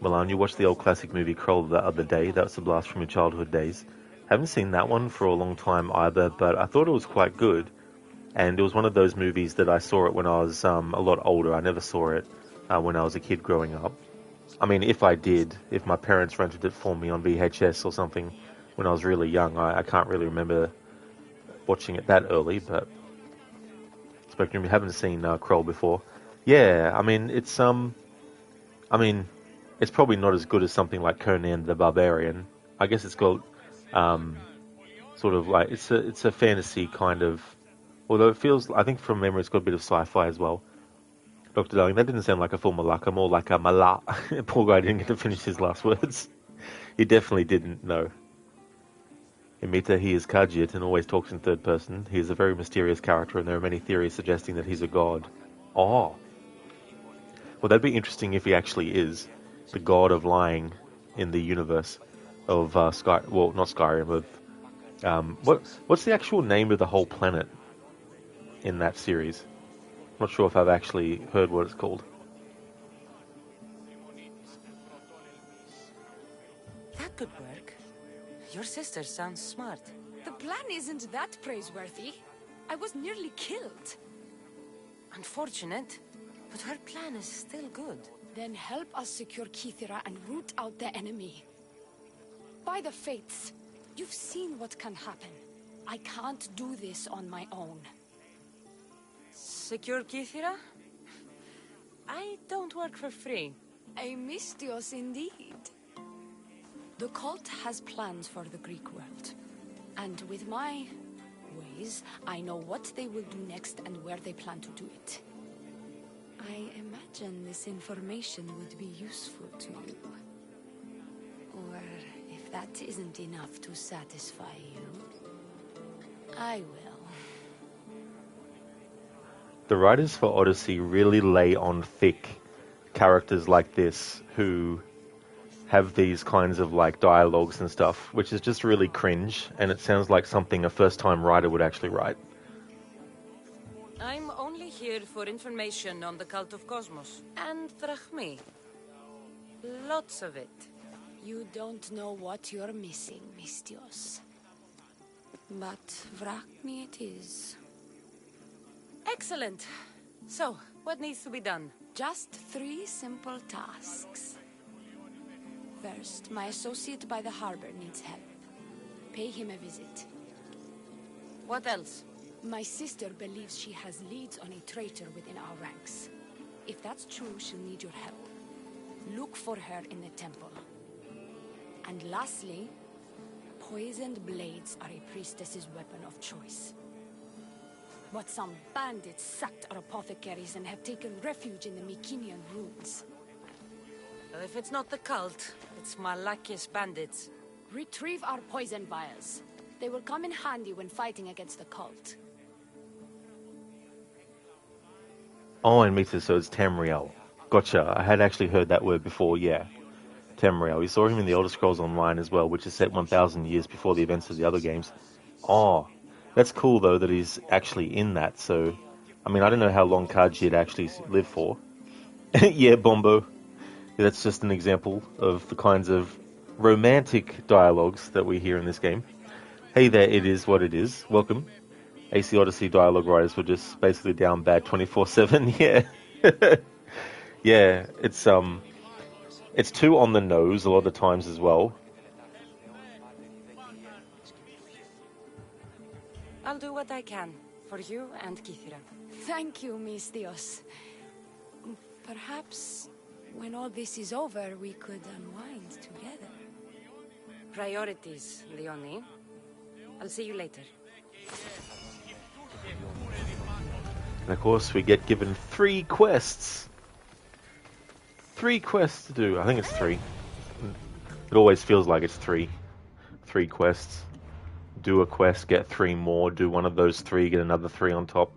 Milan, you watched the old classic movie Kroll the other day. That was a blast from your childhood days. Haven't seen that one for a long time either, but I thought it was quite good. And it was one of those movies that I saw it when I was a lot older. I never saw it when I was a kid growing up. I mean, if I did, if my parents rented it for me on VHS or something when I was really young, I can't really remember watching it that early, but Spectrum, you haven't seen Kroll before. Yeah, I mean, it's probably not as good as something like Conan the Barbarian. I guess it's got sort of like it's a fantasy kind of, although it feels, I think from memory it's got a bit of sci-fi as well. Dr. Darling, that didn't sound like a full malaka, more like a mala. Poor guy didn't get to finish his last words. He definitely didn't know. Imita, he is Khajiit and always talks in third person. He is a very mysterious character and there are many theories suggesting that he's a god. Oh. Well, that'd be interesting if he actually is the god of lying in the universe of Sky. Well, not Skyrim. What's the actual name of the whole planet in that series? I'm not sure if I've actually heard what it's called. That could work. Your sister sounds smart. The plan isn't that praiseworthy. I was nearly killed. Unfortunate, but her plan is still good. Then help us secure Kithira and root out the enemy. By the fates, you've seen what can happen. I can't do this on my own. Secure Kithira? I don't work for free. A mystios indeed. The cult has plans for the Greek world. And with my ways, I know what they will do next and where they plan to do it. I imagine this information would be useful to you. Or if that isn't enough to satisfy you, I will. The writers for Odyssey really lay on thick characters like this who have these kinds of like dialogues and stuff, which is just really cringe, and it sounds like something a first-time writer would actually write. I'm only here for information on the Cult of Cosmos and Drachmi. Lots of it. You don't know what you're missing, Mystios. But Vrachmi it is. Excellent. So, what needs to be done? Just 3 simple tasks. First, my associate by the harbor needs help. Pay him a visit. What else? My sister believes she has leads on a traitor within our ranks. If that's true, she'll need your help. Look for her in the temple. And lastly, poisoned blades are a priestess's weapon of choice. But some bandits sacked our apothecaries and have taken refuge in the Mycenian ruins. If it's not the cult, it's Malakis bandits. Retrieve our poison vials. They will come in handy when fighting against the cult. Oh, and Mita, so it's Tamriel. Gotcha. I had actually heard that word before, yeah. Tamriel. We saw him in the Elder Scrolls Online as well, which is set 1,000 years before the events of the other games. Oh, that's cool, though, that he's actually in that, so... I mean, I don't know how long Khajiit actually lived for. Yeah, Bombo. That's just an example of the kinds of romantic dialogues that we hear in this game. Hey there, it is what it is. Welcome. AC Odyssey dialogue writers were just basically down bad 24/7. Yeah. Yeah, it's too on the nose a lot of the times as well. I'll do what I can for you and Kithira. Thank you, Mystios. Perhaps when all this is over, we could unwind together. Priorities, Leonie. I'll see you later. And of course, we get given 3 quests. 3 quests to do. I think it's 3. It always feels like it's 3. 3 quests. Do a quest, get 3 more. Do one of those 3, get another 3 on top.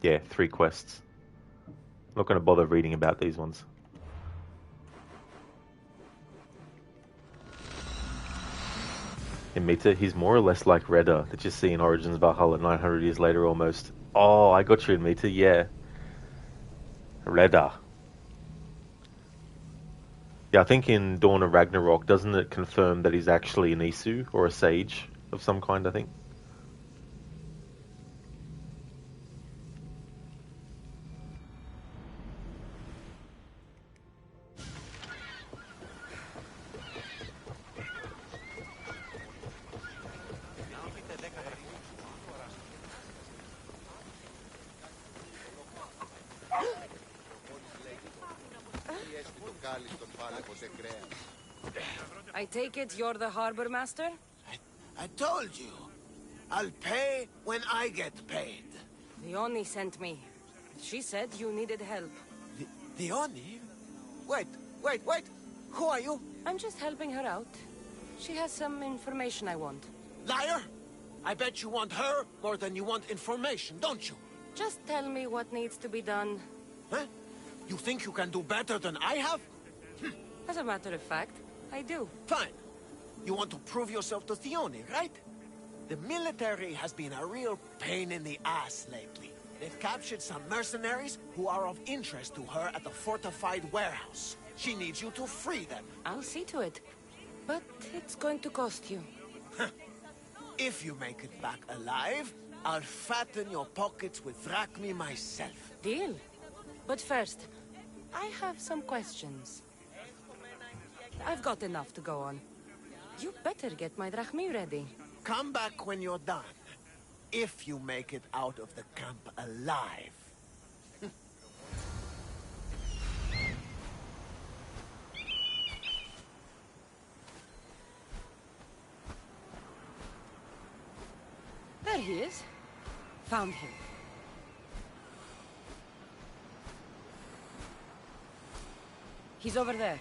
Yeah, 3 quests. not going to bother reading about these ones. In Mita, he's more or less like Redder that you see in Origins Valhalla 900 years later almost. Oh, I got you in Mita, yeah. Redder. Yeah, I think in Dawn of Ragnarok, doesn't it confirm that he's actually an Isu or a sage of some kind, I think? I take it you're the harbor master? I told you. I'll pay when I get paid. Leonie sent me. She said you needed help. Leonie? Wait. Who are you? I'm just helping her out. She has some information I want. Liar! I bet you want her more than you want information, don't you? Just tell me what needs to be done. Huh? You think you can do better than I have? As a matter of fact, I do. Fine. You want to prove yourself to Theone, right? The military has been a real pain in the ass lately. They've captured some mercenaries who are of interest to her at the fortified warehouse. She needs you to free them. I'll see to it. But it's going to cost you. If you make it back alive, I'll fatten your pockets with drachmi myself. Deal. But first, I have some questions. I've got enough to go on. You better get my drachmi ready. Come back when you're done. If you make it out of the camp alive. There he is. Found him. He's over there.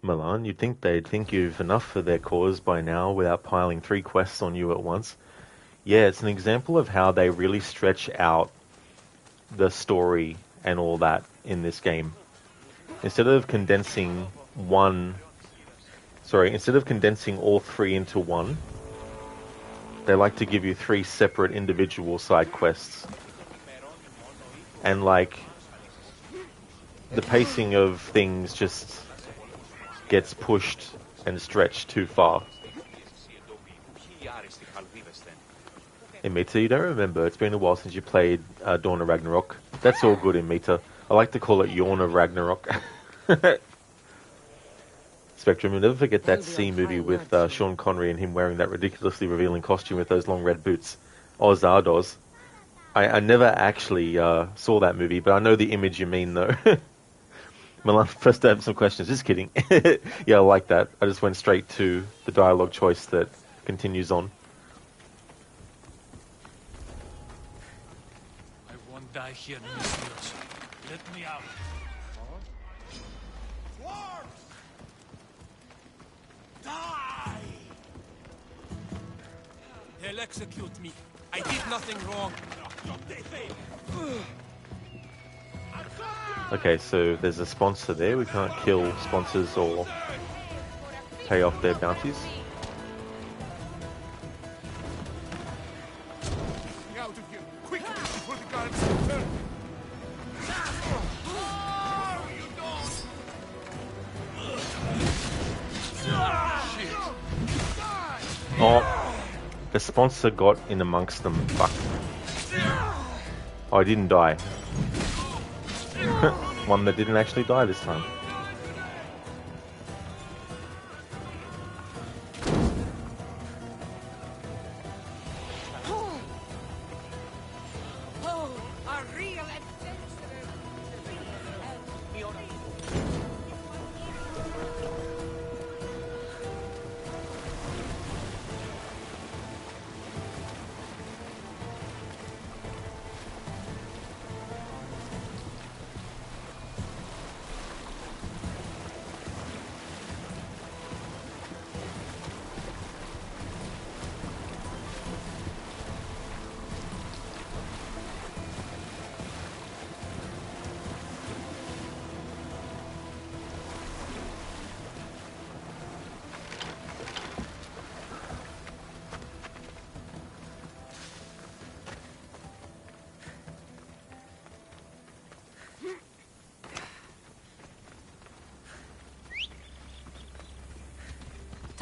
Milan, you'd think they'd think you've enough for their cause by now without piling 3 quests on you at once. Yeah, it's an example of how they really stretch out the story and all that in this game. Instead of condensing all 3 into one, they like to give you 3 separate individual side quests. And like, the pacing of things just gets pushed and stretched too far. In Mita, you don't remember. It's been a while since you played Dawn of Ragnarok. That's all good in Mita. I like to call it Yawn of Ragnarok. Spectrum, you'll never forget that sea movie with Sean Connery and him wearing that ridiculously revealing costume with those long red boots. Zardoz. I never actually saw that movie, but I know the image you mean, though. Milan, first I have some questions. Just kidding. Yeah, I like that. I just went straight to the dialogue choice that continues on. I won't die here, Mistress. Let me out. Die! They'll execute me. I did nothing wrong. Okay, so there's a sponsor there. We can't kill sponsors or pay off their bounties. Out of here, quickly, before the guards return. Oh, the sponsor got in amongst them. Fuck. Oh, I didn't die. One that didn't actually die this time.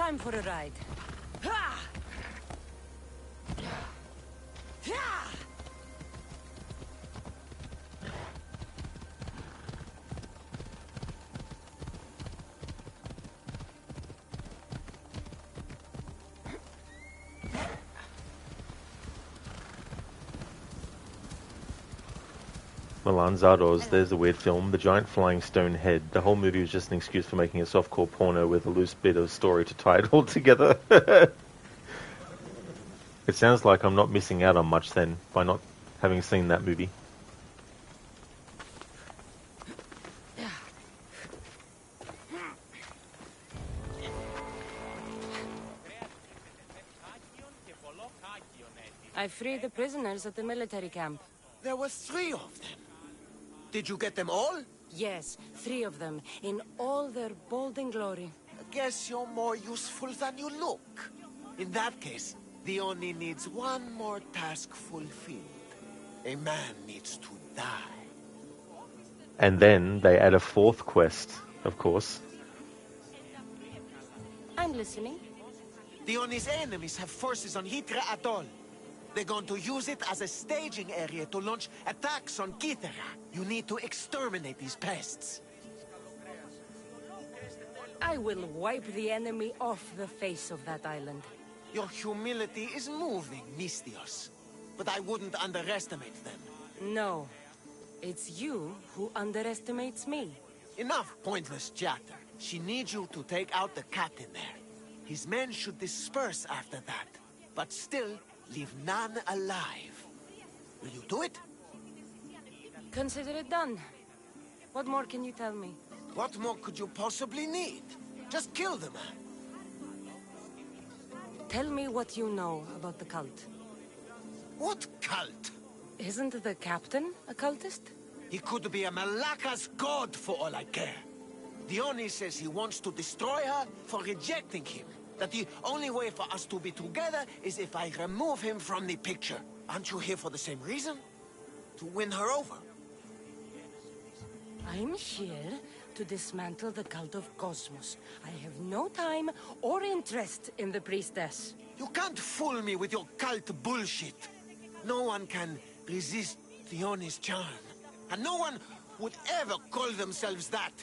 Time for a ride. Ha! Ha! Milan Zardoz, there's a weird film. The Giant Flying Stone Head. The whole movie was just an excuse for making a softcore porno with a loose bit of story to tie it all together. It sounds like I'm not missing out on much then, by not having seen that movie. I freed the prisoners at the military camp. There were 3 of them. Did you get them all? Yes, 3 of them, in all their bold and glory. I guess you're more useful than you look. In that case, the Oni needs one more task fulfilled. A man needs to die. And then they add a 4th quest, of course. I'm listening. The Oni's enemies have forces on Hitra Atoll. They're going to use it as a staging area to launch attacks on Kithera. You need to exterminate these pests. I will wipe the enemy off the face of that island. Your humility is moving, Mistios. But I wouldn't underestimate them. No. It's you who underestimates me. Enough pointless chatter. She needs you to take out the captain there. His men should disperse after that. But still, leave none alive. Will you do it? Consider it done. What more can you tell me? What more could you possibly need? Just kill the man. Tell me what you know about the cult. What cult? Isn't the captain a cultist? He could be a Malaka's god for all I care. Dione says he wants to destroy her for rejecting him. That the only way for us to be together is if I remove him from the picture. Aren't you here for the same reason? To win her over? I'm here to dismantle the cult of Cosmos. I have no time or interest in the priestess. You can't fool me with your cult bullshit. No one can resist Dione's charm. And no one would ever call themselves that.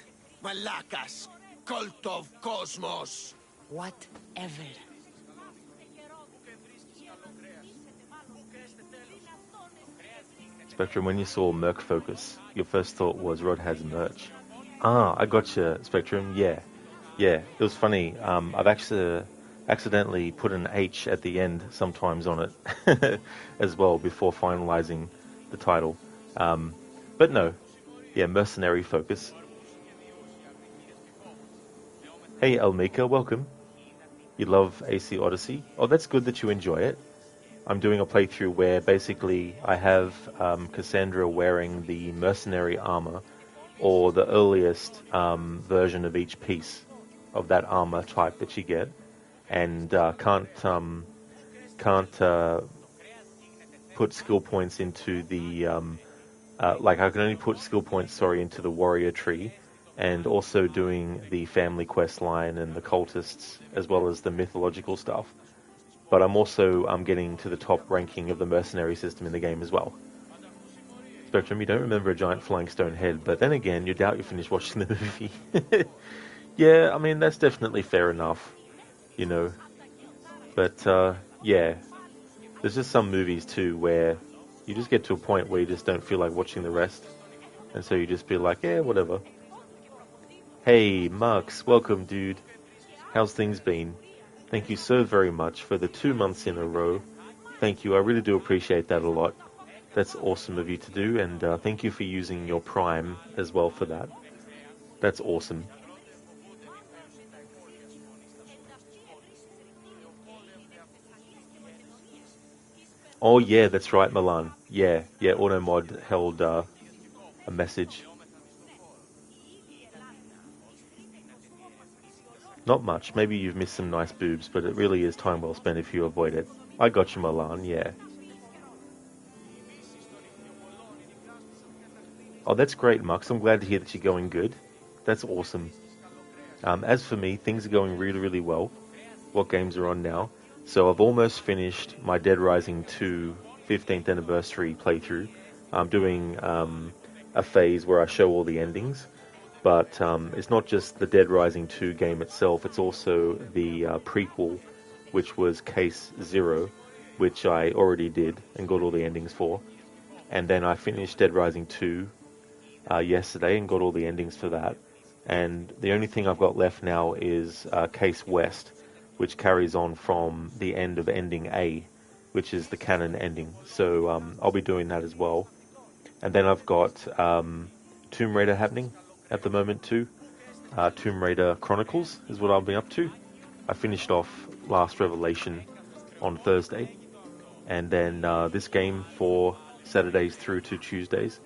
Malakas, cult of Cosmos. Whatever. Spectrum, when you saw Merc Focus, your first thought was Rod has merch. Ah, I gotcha, Spectrum. Yeah. It was funny. I've actually accidentally put an H at the end sometimes on it as well before finalizing the title. But no. Yeah, Mercenary Focus. Hey, Elmika, welcome. You love AC Odyssey? Oh, that's good that you enjoy it. I'm doing a playthrough where basically I have Kassandra wearing the mercenary armor, or the earliest version of each piece of that armor type that you get, and can't put skill points into the like I can only put skill points into the warrior tree, and also doing the family quest line and the cultists as well as the mythological stuff. But I'm also getting to the top ranking of the mercenary system in the game as well. Spectrum, you don't remember a giant flying stone head, but then again, you doubt you finished watching the movie. Yeah, I mean, that's definitely fair enough, you know. But, yeah, there's just some movies too where you just get to a point where you just don't feel like watching the rest. And so you just be like, yeah, whatever. Hey, Marks, welcome, dude. How's things been? Thank you so very much for the 2 months in a row. Thank you, I really do appreciate that a lot. That's awesome of you to do, and thank you for using your Prime as well for that. That's awesome. Oh yeah, that's right, Milan. Yeah, Automod held a message. Not much. Maybe you've missed some nice boobs, but it really is time well spent if you avoid it. I got you, Milan, yeah. Oh, that's great, Mux. I'm glad to hear that you're going good. That's awesome. As for me, things are going really, really well. what games are on now. So I've almost finished my Dead Rising 2 15th anniversary playthrough. I'm doing a phase where I show all the endings, but it's not just the Dead Rising 2 game itself, it's also the prequel, which was Case Zero, which I already did and got all the endings for. And then I finished Dead Rising 2 yesterday and got all the endings for that. And the only thing I've got left now is Case West, which carries on from the end of Ending A, which is the canon ending. So I'll be doing that as well. And then I've got Tomb Raider happening at the moment too. Tomb Raider Chronicles is what I've been up to. I finished off Last Revelation on Thursday. And then this game for Saturdays through to Tuesdays.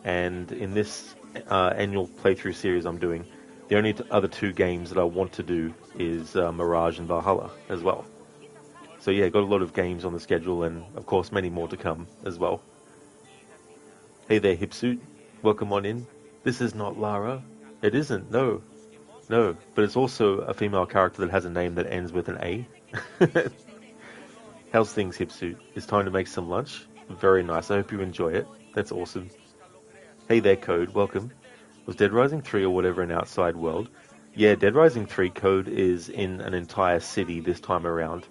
And in this annual playthrough series I'm doing, the only other two games that I want to do is Mirage and Valhalla as well. So yeah, got a lot of games on the schedule, and of course many more to come as well. Hey there, Hipsuit. Welcome on in. This is not Lara. It isn't, no. No, but it's also a female character that has a name that ends with an A. How's things, Hipsuit? It's time to make some lunch? Very nice, I hope you enjoy it. That's awesome. Hey there, Code. Welcome. Was Dead Rising 3 or whatever an outside world? Yeah, Dead Rising 3 Code is in an entire city this time around.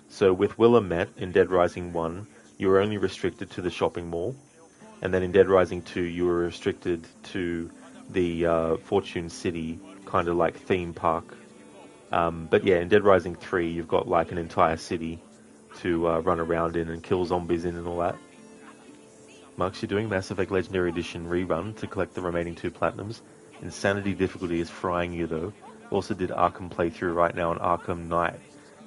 So with Willamette in Dead Rising 1, you were only restricted to the shopping mall. And then in Dead Rising 2, you were restricted to the Fortune City kind of like theme park. But yeah, in Dead Rising 3, you've got like an entire city to run around in and kill zombies in and all that. Marks, you're doing Mass Effect Legendary Edition rerun to collect the remaining 2 platinums. Insanity difficulty is frying you though. Also did Arkham playthrough right now on Arkham Knight.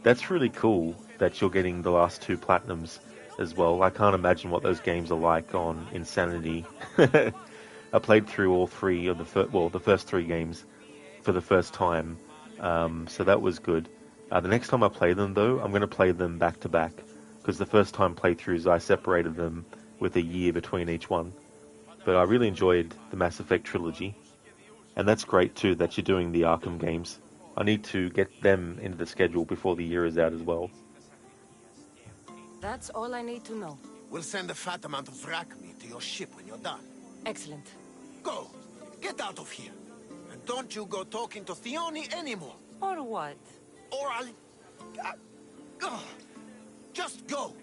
That's really cool that you're getting the last 2 platinums as well. I can't imagine what those games are like on Insanity. I played through all 3 of the first 3 games for the first time, so that was good. The next time I play them though, I'm going to play them back to back, because the first time playthroughs I separated them with a year between each one. But I really enjoyed the Mass Effect trilogy, and that's great too that you're doing the Arkham games. I need to get them into the schedule before the year is out as well. That's all I need to know. We'll send a fat amount of wreck meat to your ship when you're done. Excellent. Go! Get out of here! And don't you go talking to Theoni anymore! Or what? Or I'll... just go!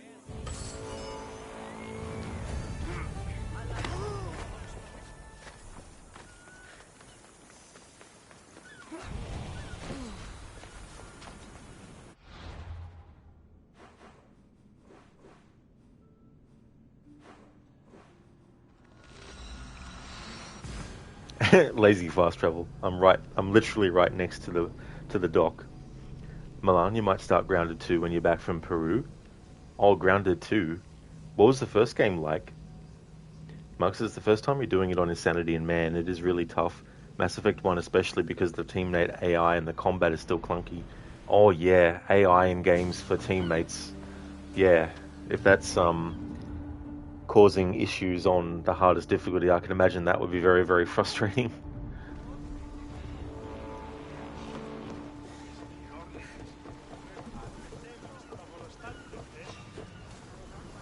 Lazy fast travel. I'm literally right next to the dock. Milan, you might start Grounded 2 when you're back from Peru. Oh, Grounded 2. What was the first game like? Marks, it's the first time you're doing it on Insanity, and man, it is really tough. Mass Effect 1 especially, because the teammate AI and the combat is still clunky. Oh yeah, AI in games for teammates. Yeah, if that's causing issues on the hardest difficulty, I can imagine that would be very, very frustrating.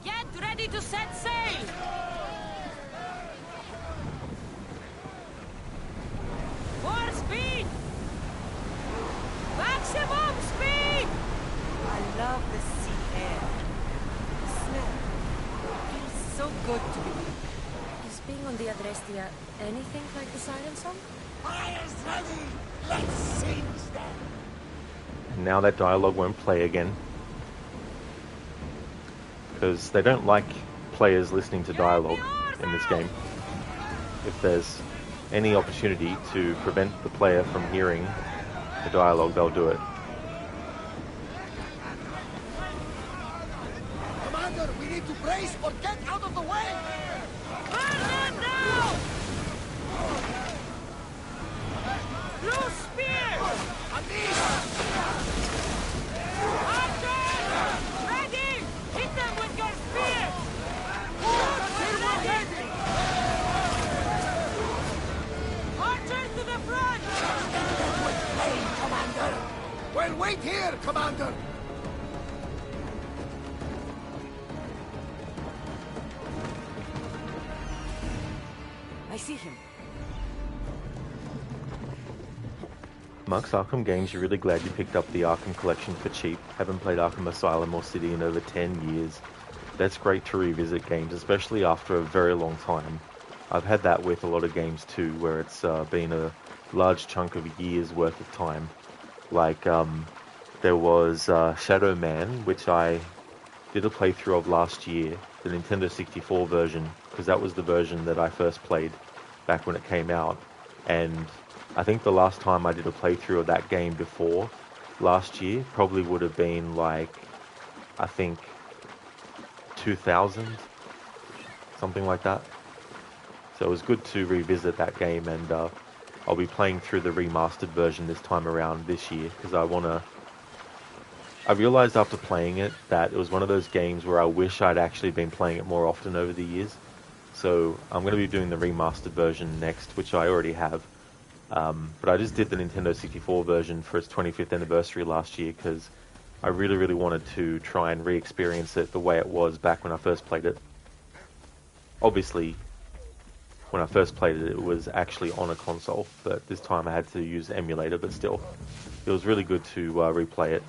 Get ready to set sail! More speed! Maximum speed! I love the sea air. The smell. Feels so good to be. Is being on the Adrestia anything like the Siren Song? Fire's ready! Let's seize them! And now that dialogue won't play again, because they don't like players listening to dialogue in this game. If there's any opportunity to prevent the player from hearing the dialogue, they'll do it. Commander, we need to brace or get out of the way! Burn them down! Blue spear! Archers! Ready! Hit them with your spear! Archers to the front! Commander! there, Commander! I see him. Mark's Arkham Games, you're really glad you picked up the Arkham Collection for cheap. Haven't played Arkham Asylum or City in over 10 years. That's great to revisit games, especially after a very long time. I've had that with a lot of games too, where it's been a large chunk of years worth of time. Like, there was Shadow Man, which I did a playthrough of last year, the Nintendo 64 version, because that was the version that I first played back when it came out. And I think the last time I did a playthrough of that game before last year probably would have been like, I think 2000, something like that. So it was good to revisit that game, and I'll be playing through the remastered version this time around this year, because I realized after playing it that it was one of those games where I wish I'd actually been playing it more often over the years. So I'm going to be doing the remastered version next, which I already have. But I just did the Nintendo 64 version for its 25th anniversary last year because I really, really wanted to try and re-experience it the way it was back when I first played it. Obviously, when I first played it, it was actually on a console, but this time I had to use the emulator, but still, it was really good to replay it.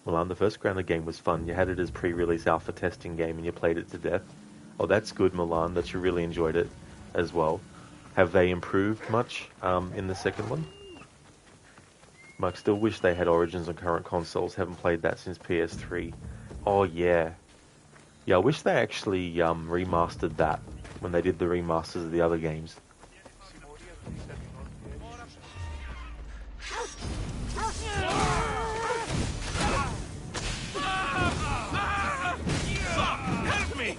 Milan, the first Grounded game was fun. You had it as pre-release alpha testing game and you played it to death. Oh, that's good, Milan, that you really enjoyed it as well. Have they improved much in the second one? Mark, still wish they had Origins on current consoles. Haven't played that since PS3. Oh, yeah. Yeah, I wish they actually remastered that when they did the remasters of the other games. Help me!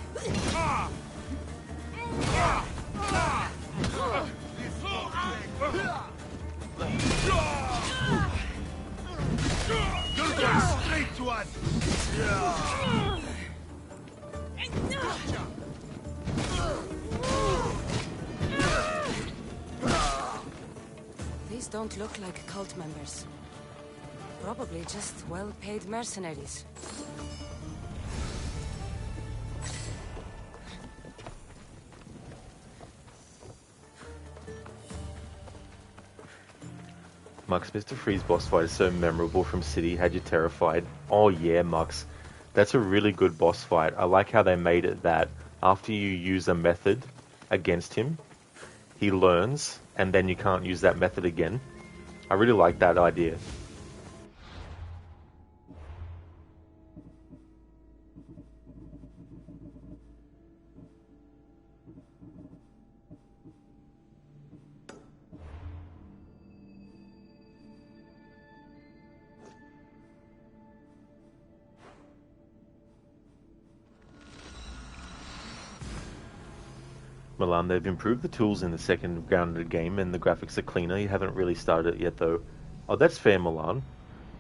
You're going straight to us! These don't look like cult members. Probably just well-paid mercenaries. Mux, Mr. Freeze boss fight is so memorable from City, had you terrified. Oh yeah, Mux. That's a really good boss fight. I like how they made it that after you use a method against him, he learns, and then you can't use that method again. I really like that idea. Milan, they've improved the tools in the second Grounded game and the graphics are cleaner. You haven't really started it yet though. Oh, that's fair, Milan.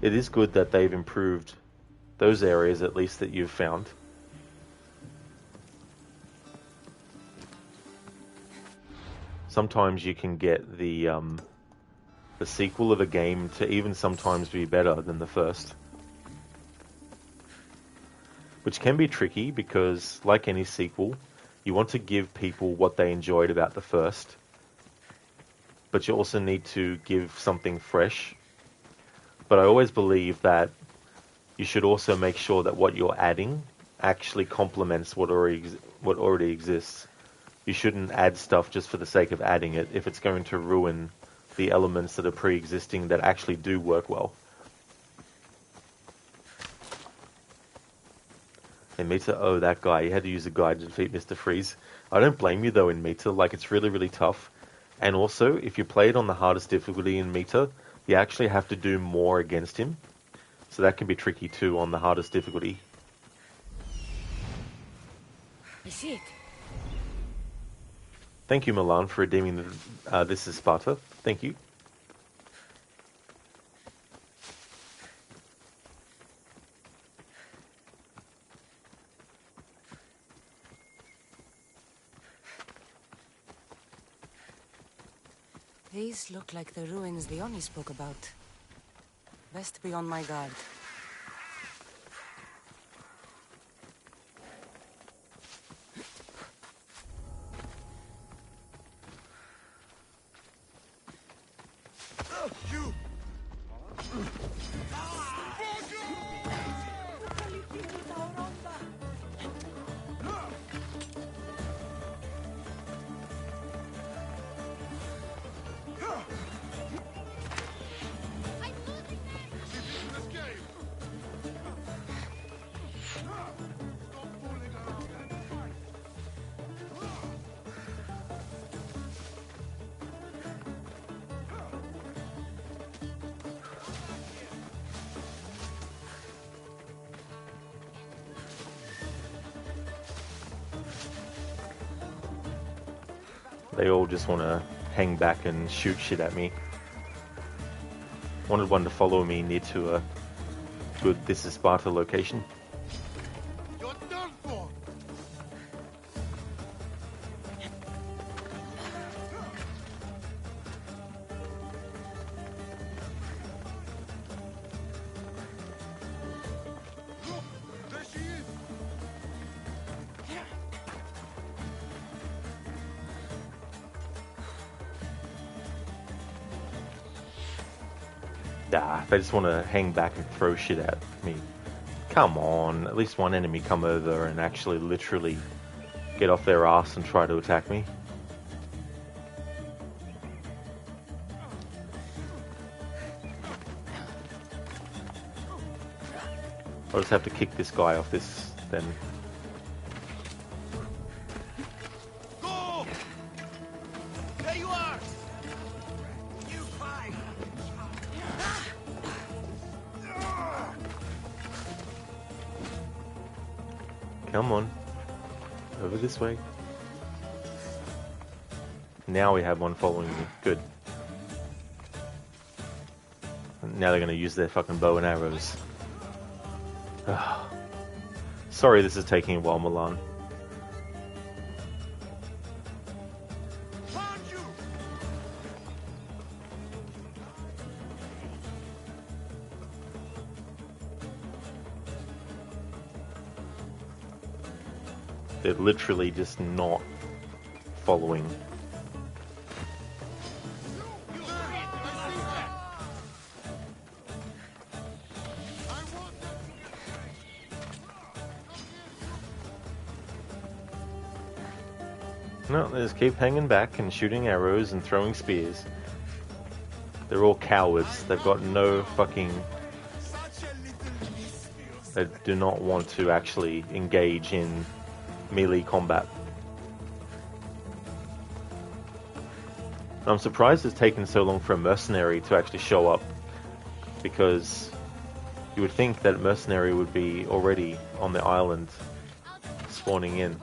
It is good that they've improved those areas at least that you've found. Sometimes you can get the sequel of a game to even sometimes be better than the first. Which can be tricky because, like any sequel, you want to give people what they enjoyed about the first, but you also need to give something fresh. But I always believe that you should also make sure that what you're adding actually complements what already exists. You shouldn't add stuff just for the sake of adding it if it's going to ruin the elements that are pre-existing that actually do work well. In Meta, oh, that guy, you had to use a guide to defeat Mr. Freeze. I don't blame you, though, in Meta. Like, it's really, really tough. And also, if you play it on the hardest difficulty in Meta, you actually have to do more against him. So that can be tricky, too, on the hardest difficulty. I see it. Thank you, Milan, for redeeming the, this is Sparta. Thank you. These look like the ruins the Oni spoke about. Best be on my guard. You! They all just want to hang back and shoot shit at me. Wanted one to follow me near to a good This is Sparta location. You're done for! Look! There she is! Nah, they just want to hang back and throw shit at me. Come on, at least one enemy come over and actually literally get off their ass and try to attack me. I'll just have to kick this guy off this then. Go! There you are! You fight! Come on. Over this way. Now we have one following me. Good. Now they're going to use their fucking bow and arrows. Sorry this is taking a while, Milan. Found you! They're literally just not following. No, they just keep hanging back and shooting arrows and throwing spears. They're all cowards. They've got no fucking... They do not want to actually engage in melee combat. I'm surprised it's taken so long for a mercenary to actually show up, because you would think that a mercenary would be already on the island spawning in.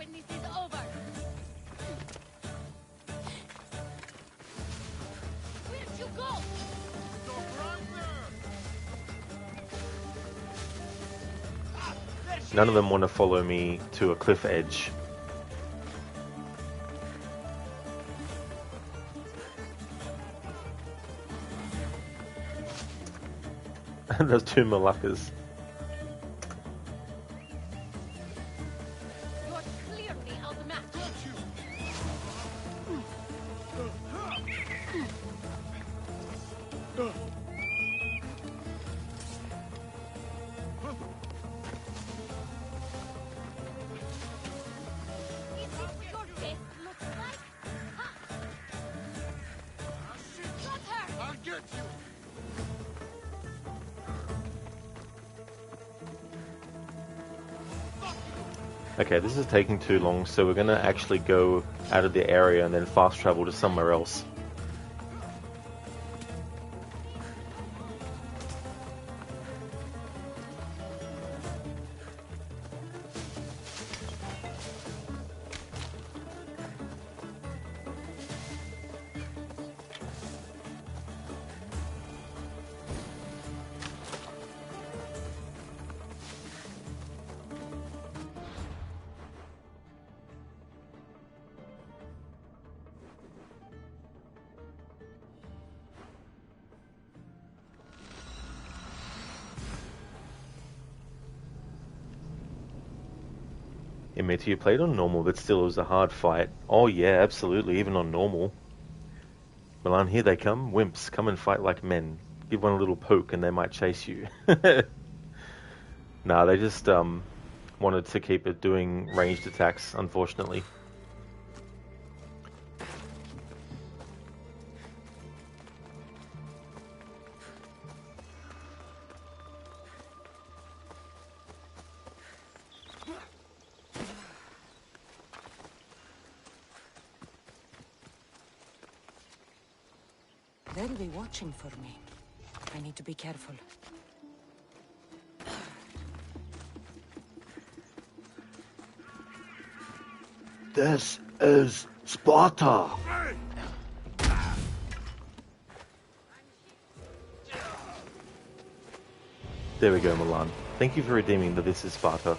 None of them want to follow me to a cliff edge. And there's two Malakas. Okay, this is taking too long, so we're gonna actually go out of the area and then fast travel to somewhere else. Admit you played on normal, but still it was a hard fight. Oh yeah, absolutely, even on normal. Milan, here they come. Wimps, come and fight like men. Give one a little poke and they might chase you. Nah, they just wanted to keep it doing ranged attacks, unfortunately. They'll be watching for me. I need to be careful. This is Sparta! There we go, Milan. Thank you for redeeming the This is Sparta.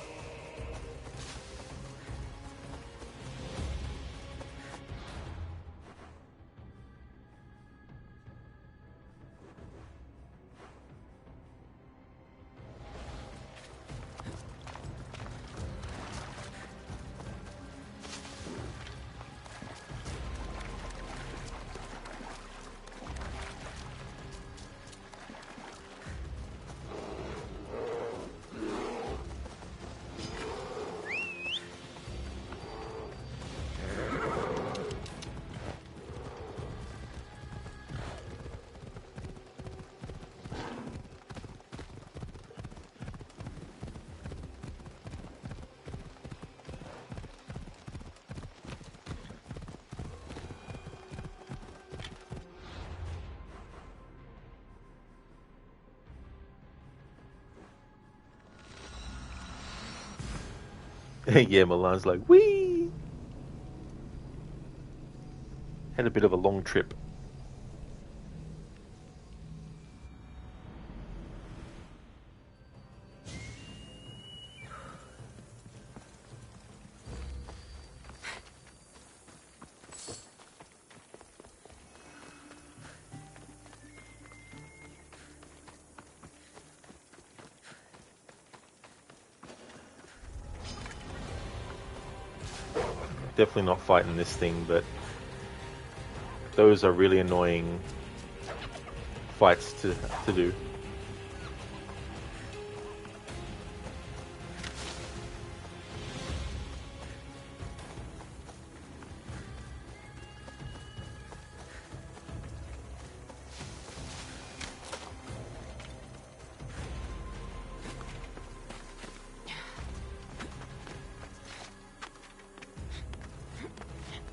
Yeah, Milan's like, whee! Had a bit of a long trip. Definitely not fighting this thing, but those are really annoying fights to do.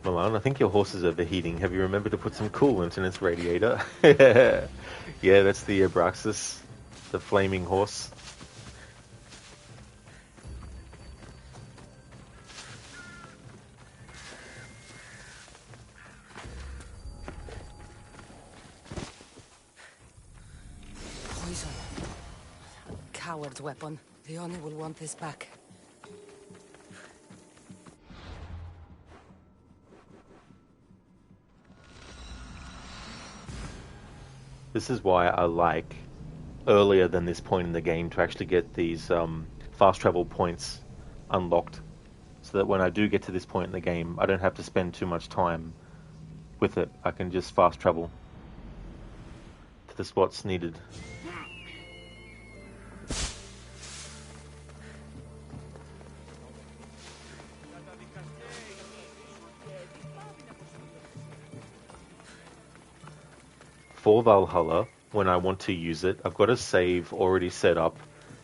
Milan, I think your horse is overheating. Have you remembered to put some coolant in its radiator? Yeah, that's the Abraxas, the flaming horse. Poison. A coward's weapon. Leone will want this back. This is why I like earlier than this point in the game to actually get these fast travel points unlocked, so that when I do get to this point in the game, I don't have to spend too much time with it. I can just fast travel to the spots needed. For Valhalla, when I want to use it, I've got a save already set up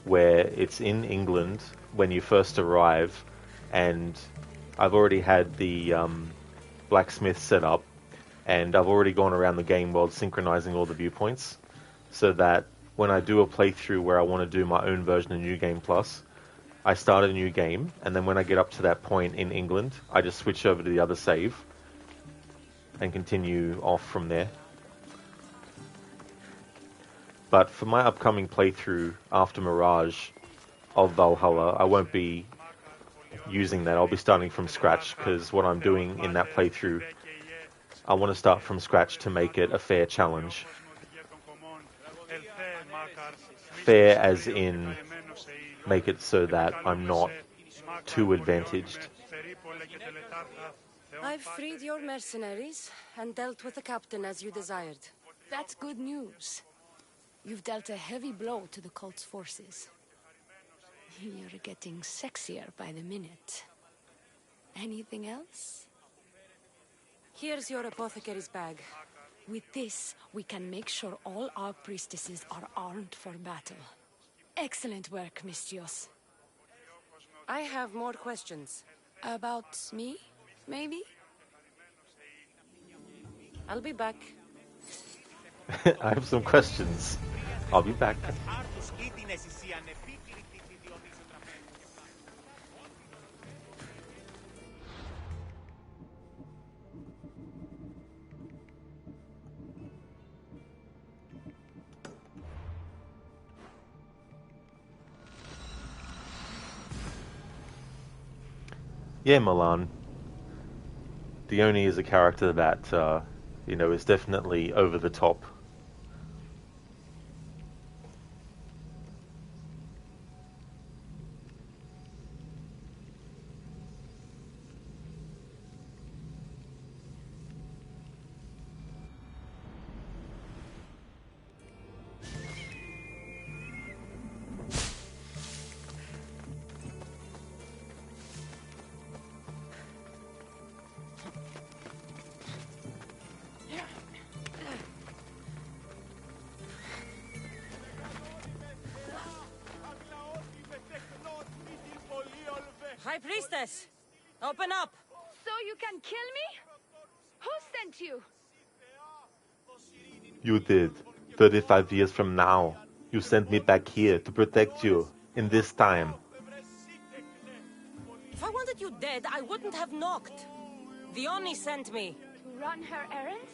where it's in England when you first arrive, and I've already had the blacksmith set up, and I've already gone around the game world synchronizing all the viewpoints, so that when I do a playthrough where I want to do my own version of New Game Plus, I start a new game, and then when I get up to that point in England, I just switch over to the other save and continue off from there. But for my upcoming playthrough after Mirage of Valhalla, I won't be using that. I'll be starting from scratch, because what I'm doing in that playthrough, I want to start from scratch to make it a fair challenge. Fair as in make it so that I'm not too advantaged. I've freed your mercenaries and dealt with the captain as you desired. That's good news. You've dealt a heavy blow to the cult's forces. You're getting sexier by the minute. Anything else? Here's your apothecary's bag. With this, we can make sure all our priestesses are armed for battle. Excellent work, Mistios. I have more questions. About me, maybe? I'll be back. I have some questions. I'll be back. Yeah, Milan. Dione is a character that, is definitely over the top. High Priestess! Open up! So you can kill me? Who sent you? You did. 35 years from now. You sent me back here to protect you. In this time. If I wanted you dead, I wouldn't have knocked. Dione sent me. To run her errands?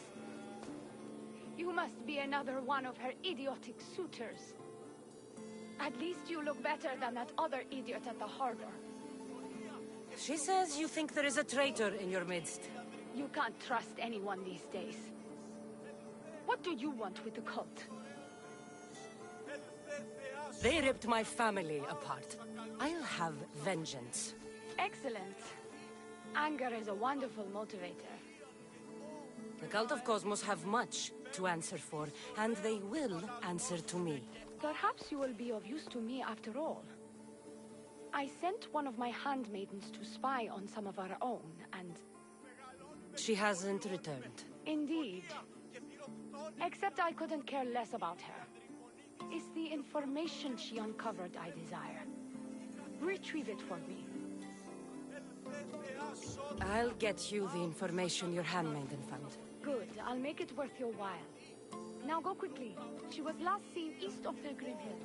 You must be another one of her idiotic suitors. At least you look better than that other idiot at the harbor. She says you think there is a traitor in your midst. You can't trust anyone these days. What do you want with the cult? They ripped my family apart. I'll have vengeance. Excellent. Anger is a wonderful motivator. The Cult of Cosmos have much to answer for, and they will answer to me. Perhaps you will be of use to me after all. I sent one of my handmaidens to spy on some of our own, and... She hasn't returned. Indeed. Except I couldn't care less about her. It's the information she uncovered I desire. Retrieve it for me. I'll get you the information your handmaiden found. Good. I'll make it worth your while. Now go quickly. She was last seen east of Pilgrim Hill.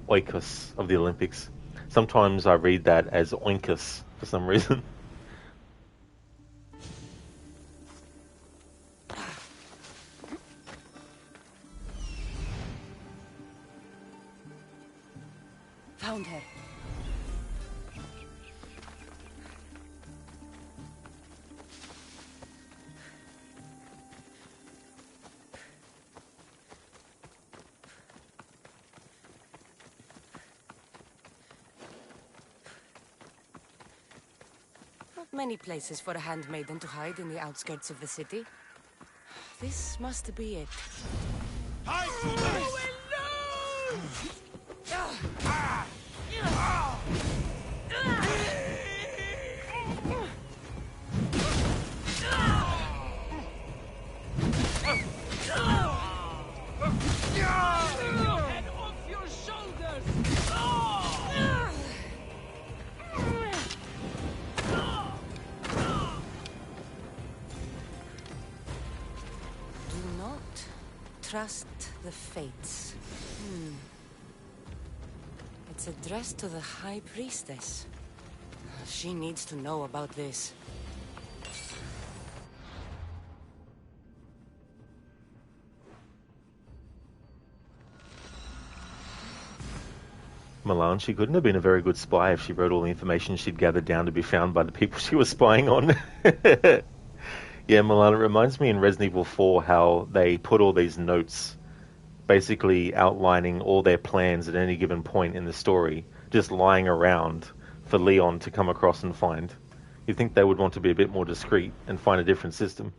Oikos of the Olympics. Sometimes I read that as Oinkus for some reason. Found her. Not many places for a handmaiden to hide in the outskirts of the city. This must be it. Trust the fates. It's addressed to the High Priestess. She needs to know about this. Milan, she couldn't have been a very good spy if she wrote all the information she'd gathered down to be found by the people she was spying on. Yeah, Milan, it reminds me in Resident Evil 4 how they put all these notes basically outlining all their plans at any given point in the story, just lying around for Leon to come across and find. You'd think they would want to be a bit more discreet and find a different system.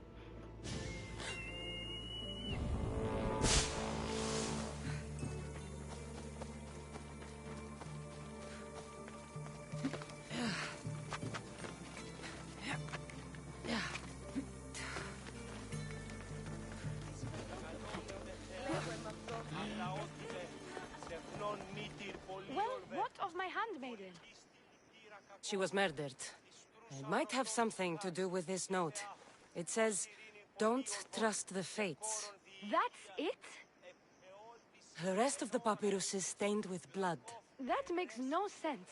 She was murdered. It might have something to do with this note. It says, "Don't trust the fates." That's it? The rest of the papyrus is stained with blood. That makes no sense.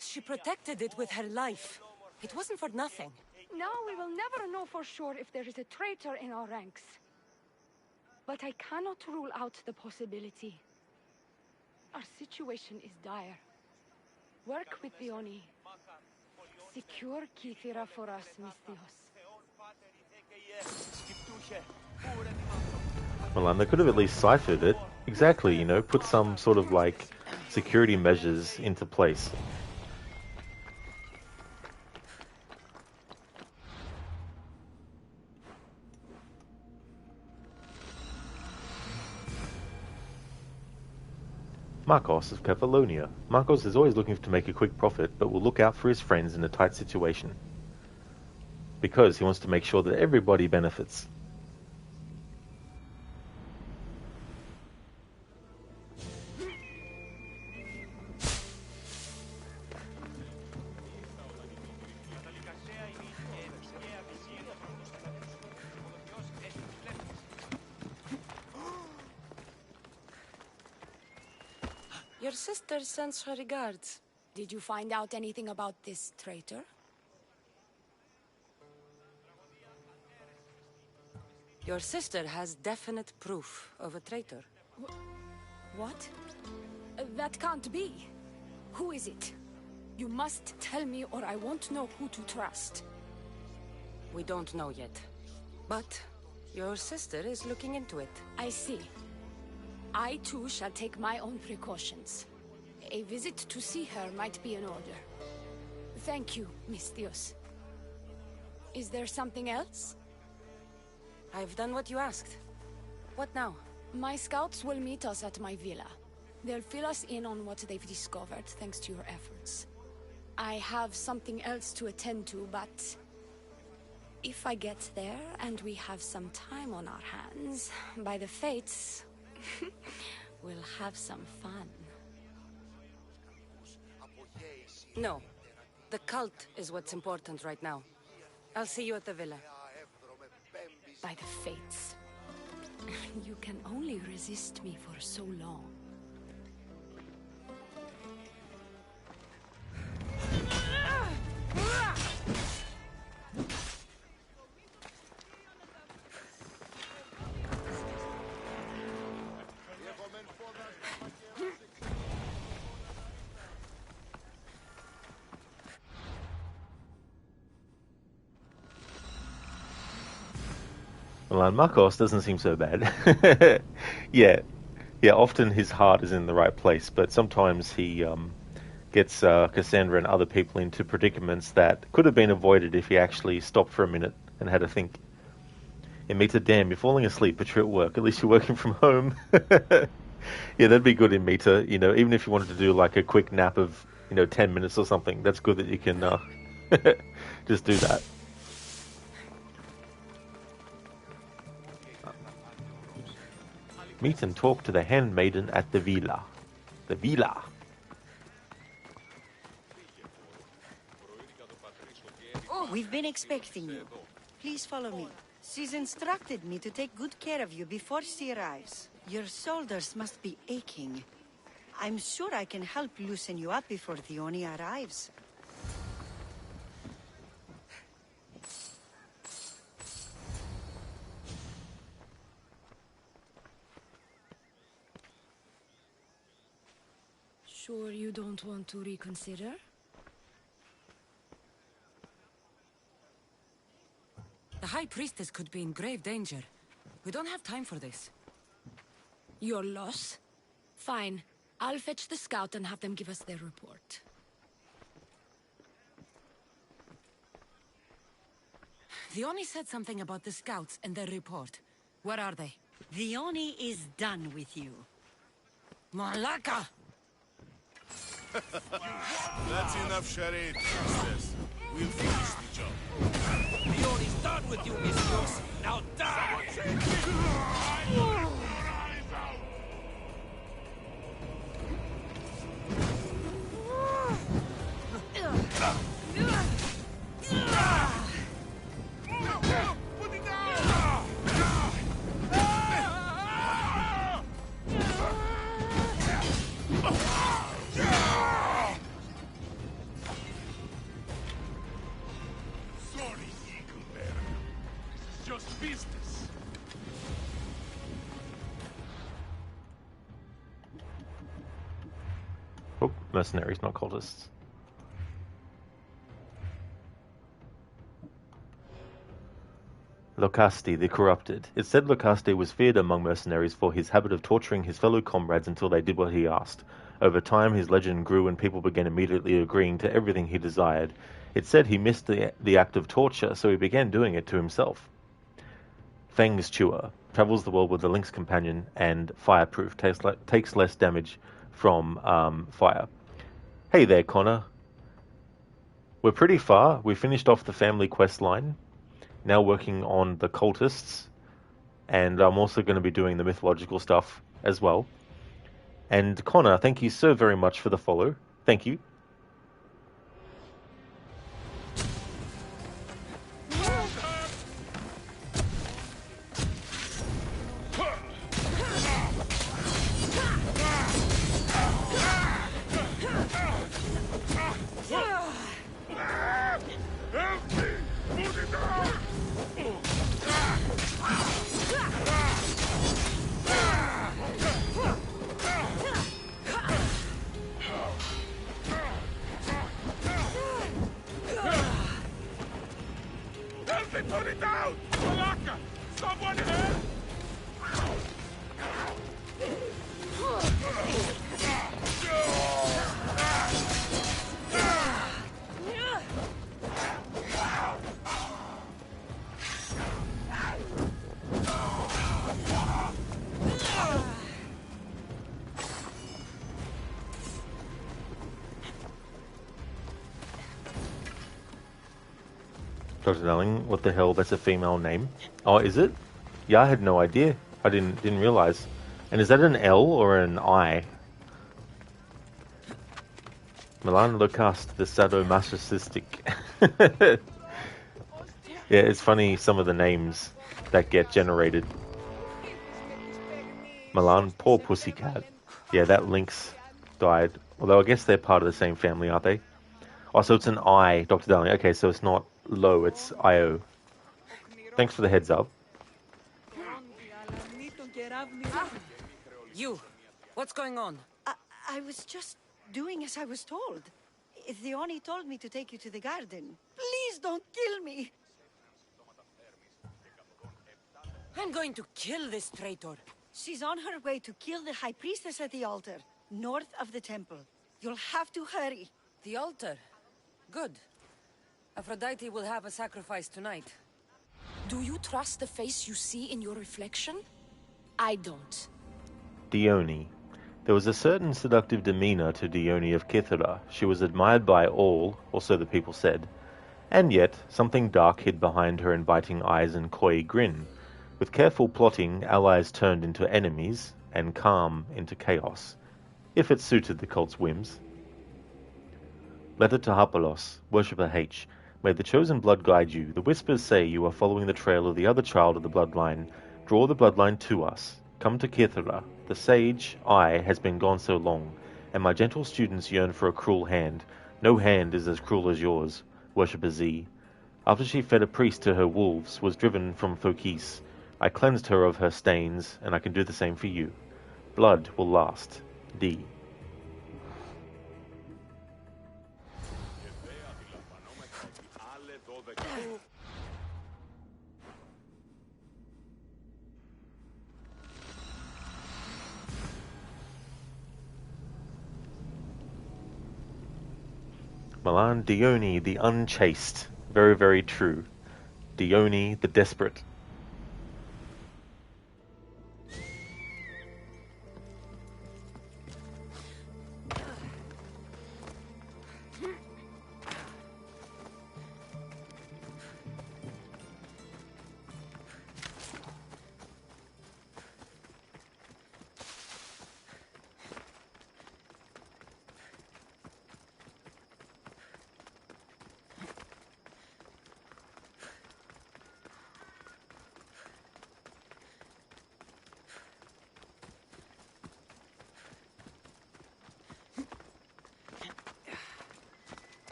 She protected it with her life. It wasn't for nothing. Now we will never know for sure if there is a traitor in our ranks. But I cannot rule out the possibility. Our situation is dire. Work with the Oni. Secure Kythera for us, Misthios. Milan, they could have at least ciphered it. Exactly, you know, put some sort of, like, security measures into place. Marcos of Kefalonia. Marcos is always looking to make a quick profit, but will look out for his friends in a tight situation. Because he wants to make sure that everybody benefits. Your sister sends her regards. Did you find out anything about this traitor? Your sister has definite proof of a traitor. What? That can't be. Who is it? You must tell me or I won't know who to trust. We don't know yet. But your sister is looking into it. I see. I too shall take my own precautions. A visit to see her might be in order. Thank you, Misthios. Is there something else? I've done what you asked. What now? My scouts will meet us at my villa. They'll fill us in on what they've discovered, thanks to your efforts. I have something else to attend to, but if I get there and we have some time on our hands, by the fates, we'll have some fun. No. The cult is what's important right now. I'll see you at the villa. By the fates. You can only resist me for so long. Milan, Marcos doesn't seem so bad. Yeah, often his heart is in the right place, but sometimes he gets Kassandra and other people into predicaments that could have been avoided if he actually stopped for a minute and had a think. Yeah, Mita, damn, you're falling asleep, but you're at work. At least you're working from home. Yeah, that'd be good in Mita, you know, even if you wanted to do like a quick nap of, 10 minutes or something, that's good that you can just do that. Meet and talk to the handmaiden at the villa. The villa. We've been expecting you. Please follow me. She's instructed me to take good care of you before she arrives. Your shoulders must be aching. I'm sure I can help loosen you up before the Oni arrives. Sure you don't want to reconsider? The High Priestess could be in grave danger. We don't have time for this. Your loss? Fine. I'll fetch the scout and have them give us their report. The Oni said something about the scouts and their report. Where are they? The Oni is done with you. Malaka! That's enough charade, priestess. We'll finish the job. The Oni's done with you, Mistress. Now die! Business. Oh, mercenaries, not cultists. Lokaste the Corrupted. It said Lokaste was feared among mercenaries for his habit of torturing his fellow comrades until they did what he asked. Over time, his legend grew and people began immediately agreeing to everything he desired. It said he missed the act of torture, so he began doing it to himself. Fang's Chewer. Travels the world with a Lynx companion and fireproof. Takes less damage from fire. Hey there, Connor. We're pretty far. We finished off the family quest line. Now working on the cultists. And I'm also going to be doing the mythological stuff as well. And Connor, thank you so very much for the follow. Thank you. Put it down! Malaka! Someone help! Dr. Darling, what the hell? That's a female name. Oh, is it? Yeah, I had no idea. I didn't realize. And is that an L or an I? Milan Locaste, the sadomasochistic. Yeah, it's funny some of the names that get generated. Milan, poor pussycat. Yeah, that Lynx died. Although I guess they're part of the same family, aren't they? Oh, so it's an I, Dr. Darling. Okay, so it's not low, it's IO. Thanks for the heads up. You, what's going on? I was just doing as I was told. The Oni told me to take you to the garden. Please don't kill me. I'm going to kill this traitor. She's on her way to kill the High Priestess at the altar, north of the temple. You'll have to hurry. The altar? Good. Aphrodite will have a sacrifice tonight. Do you trust the face you see in your reflection? I don't. Dione. There was a certain seductive demeanor to Dione of Kythera. She was admired by all, or so the people said. And yet, something dark hid behind her inviting eyes and coy grin. With careful plotting, allies turned into enemies, and calm into chaos, if it suited the cult's whims. Letter to Harpalos, Worshipper H. May the chosen blood guide you. The whispers say you are following the trail of the other child of the bloodline. Draw the bloodline to us. Come to Kythera. The sage, I, has been gone so long, and my gentle students yearn for a cruel hand. No hand is as cruel as yours, Worshipper Z. After she fed a priest to her wolves, was driven from Phokis, I cleansed her of her stains, and I can do the same for you. Blood will last. D. Milan Dione, the unchaste. Very, very true. Dione, the desperate.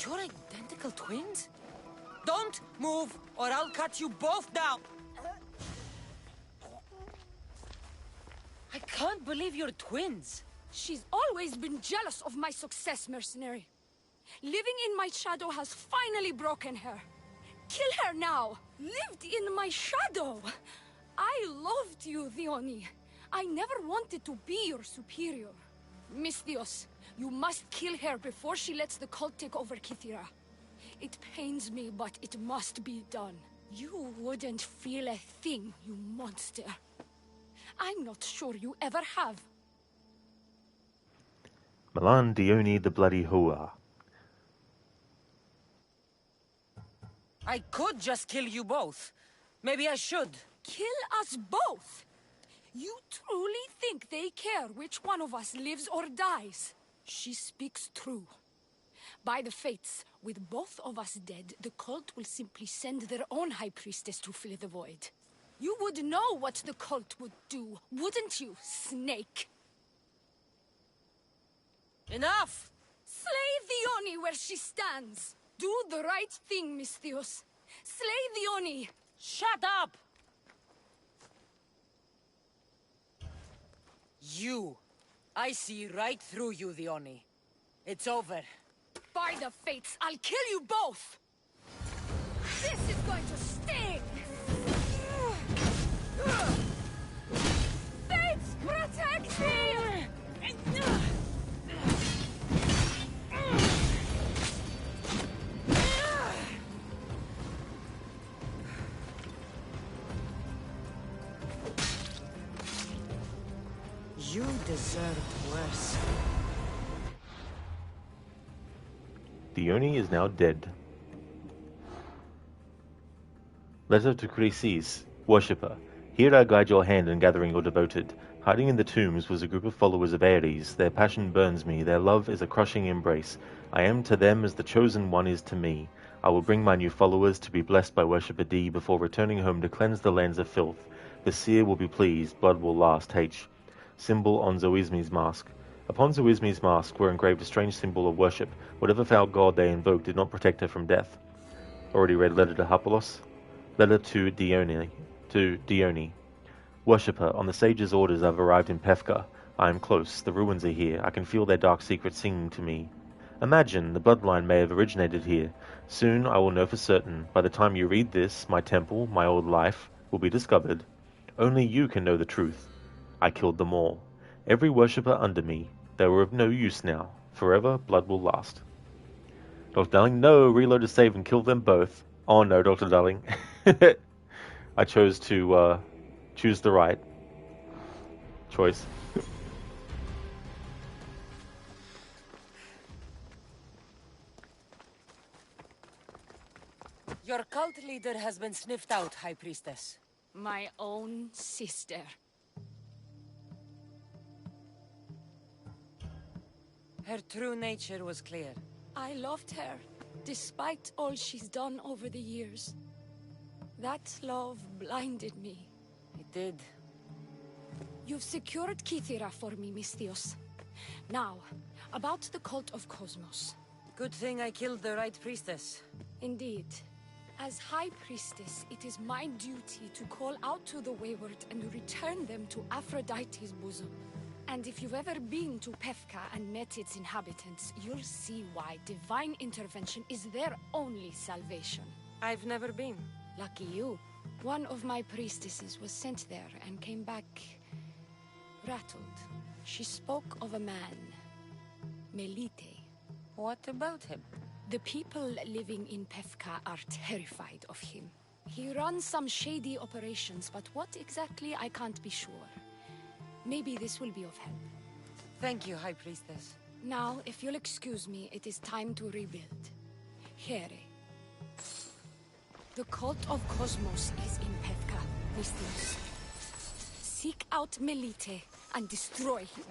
You're identical twins? Don't move, or I'll cut you both down! I can't believe you're twins. She's always been jealous of my success, Mercenary. Living in my shadow has finally broken her. Kill her now! Lived in my shadow! I loved you, Dione. I never wanted to be your superior. Misthios, you must kill her before she lets the cult take over Kythera. It pains me, but it must be done. You wouldn't feel a thing, you monster. I'm not sure you ever have. Milan Dione, the bloody hoa. I could just kill you both. Maybe I should. Kill us both? You truly think they care which one of us lives or dies? She speaks true. By the fates, with both of us dead, the cult will simply send their own high priestess to fill the void. You would know what the cult would do, wouldn't you, snake? Enough! Slay Dione where she stands! Do the right thing, Misthios. Slay Dione! Shut up! You. I see right through you, Dione. It's over. By the fates, I'll kill you both! This is going to sting! Fates, protect me! You deserved worse. Dione is now dead. Letter to Chrysis, worshipper. Here I guide your hand in gathering your devoted. Hiding in the tombs was a group of followers of Ares. Their passion burns me, their love is a crushing embrace. I am to them as the chosen one is to me. I will bring my new followers to be blessed by worshipper D before returning home to cleanse the lands of filth. The seer will be pleased, blood will last. H. Symbol on Zoismi's mask. Upon Zoismi's mask were engraved a strange symbol of worship. Whatever foul god they invoked did not protect her from death. Already read letter to Harpalos. Letter to Dione. Worshipper, on the sage's orders I've arrived in Pefka. I am close, the ruins are here. I can feel their dark secrets singing to me. Imagine, the bloodline may have originated here. Soon I will know for certain. By the time you read this, my temple, my old life, will be discovered. Only you can know the truth. I killed them all. Every worshipper under me. They were of no use now. Forever, blood will last. Dr. Darling, no! Reload to save and kill them both. Oh no, Dr. Darling. I chose to choose the right choice. Your cult leader has been sniffed out, High Priestess. My own sister. Her true nature was clear. I loved her, despite all she's done over the years. That love blinded me. It did. You've secured Kythera for me, Misthios. Now, about the cult of Cosmos. Good thing I killed the right priestess. Indeed. As High Priestess, it is my duty to call out to the wayward and return them to Aphrodite's bosom. And if you've ever been to Pefka and met its inhabitants, you'll see why divine intervention is their only salvation. I've never been. Lucky you. One of my priestesses was sent there and came back rattled. She spoke of a man, Melite. What about him? The people living in Pefka are terrified of him. He runs some shady operations, but what exactly I can't be sure. Maybe this will be of help. Thank you, High Priestess. Now, if you'll excuse me, it is time to rebuild. Here. The cult of Cosmos is in Pefka, Mystios. Seek out Melite and destroy him.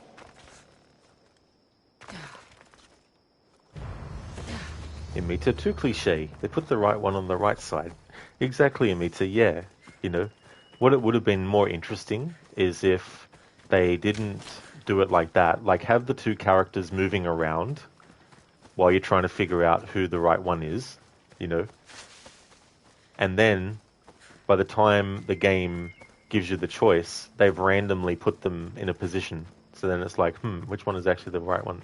Amita, too cliche. They put the right one on the right side. Exactly, Amita, yeah. You know, what it would have been more interesting is if they didn't do it like that. Like, have the two characters moving around while you're trying to figure out who the right one is, you know. And then, by the time the game gives you the choice, they've randomly put them in a position. So then it's like, which one is actually the right one?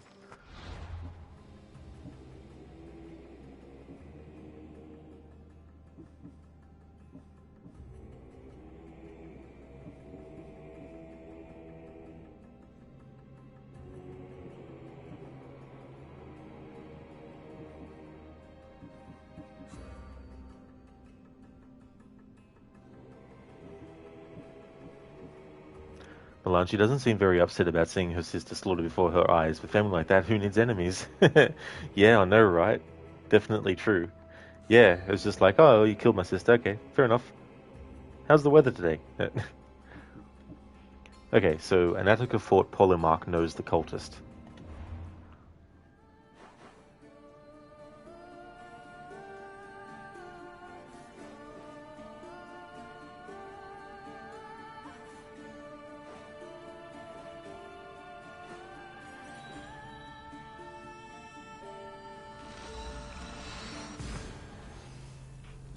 Melange doesn't seem very upset about seeing her sister slaughtered before her eyes. With family like that, who needs enemies? Yeah, I know, right? Definitely true. Yeah, it was just like, oh, you killed my sister. Okay, fair enough. How's the weather today? Okay, so Anataka Fort Polemarch knows the cultist.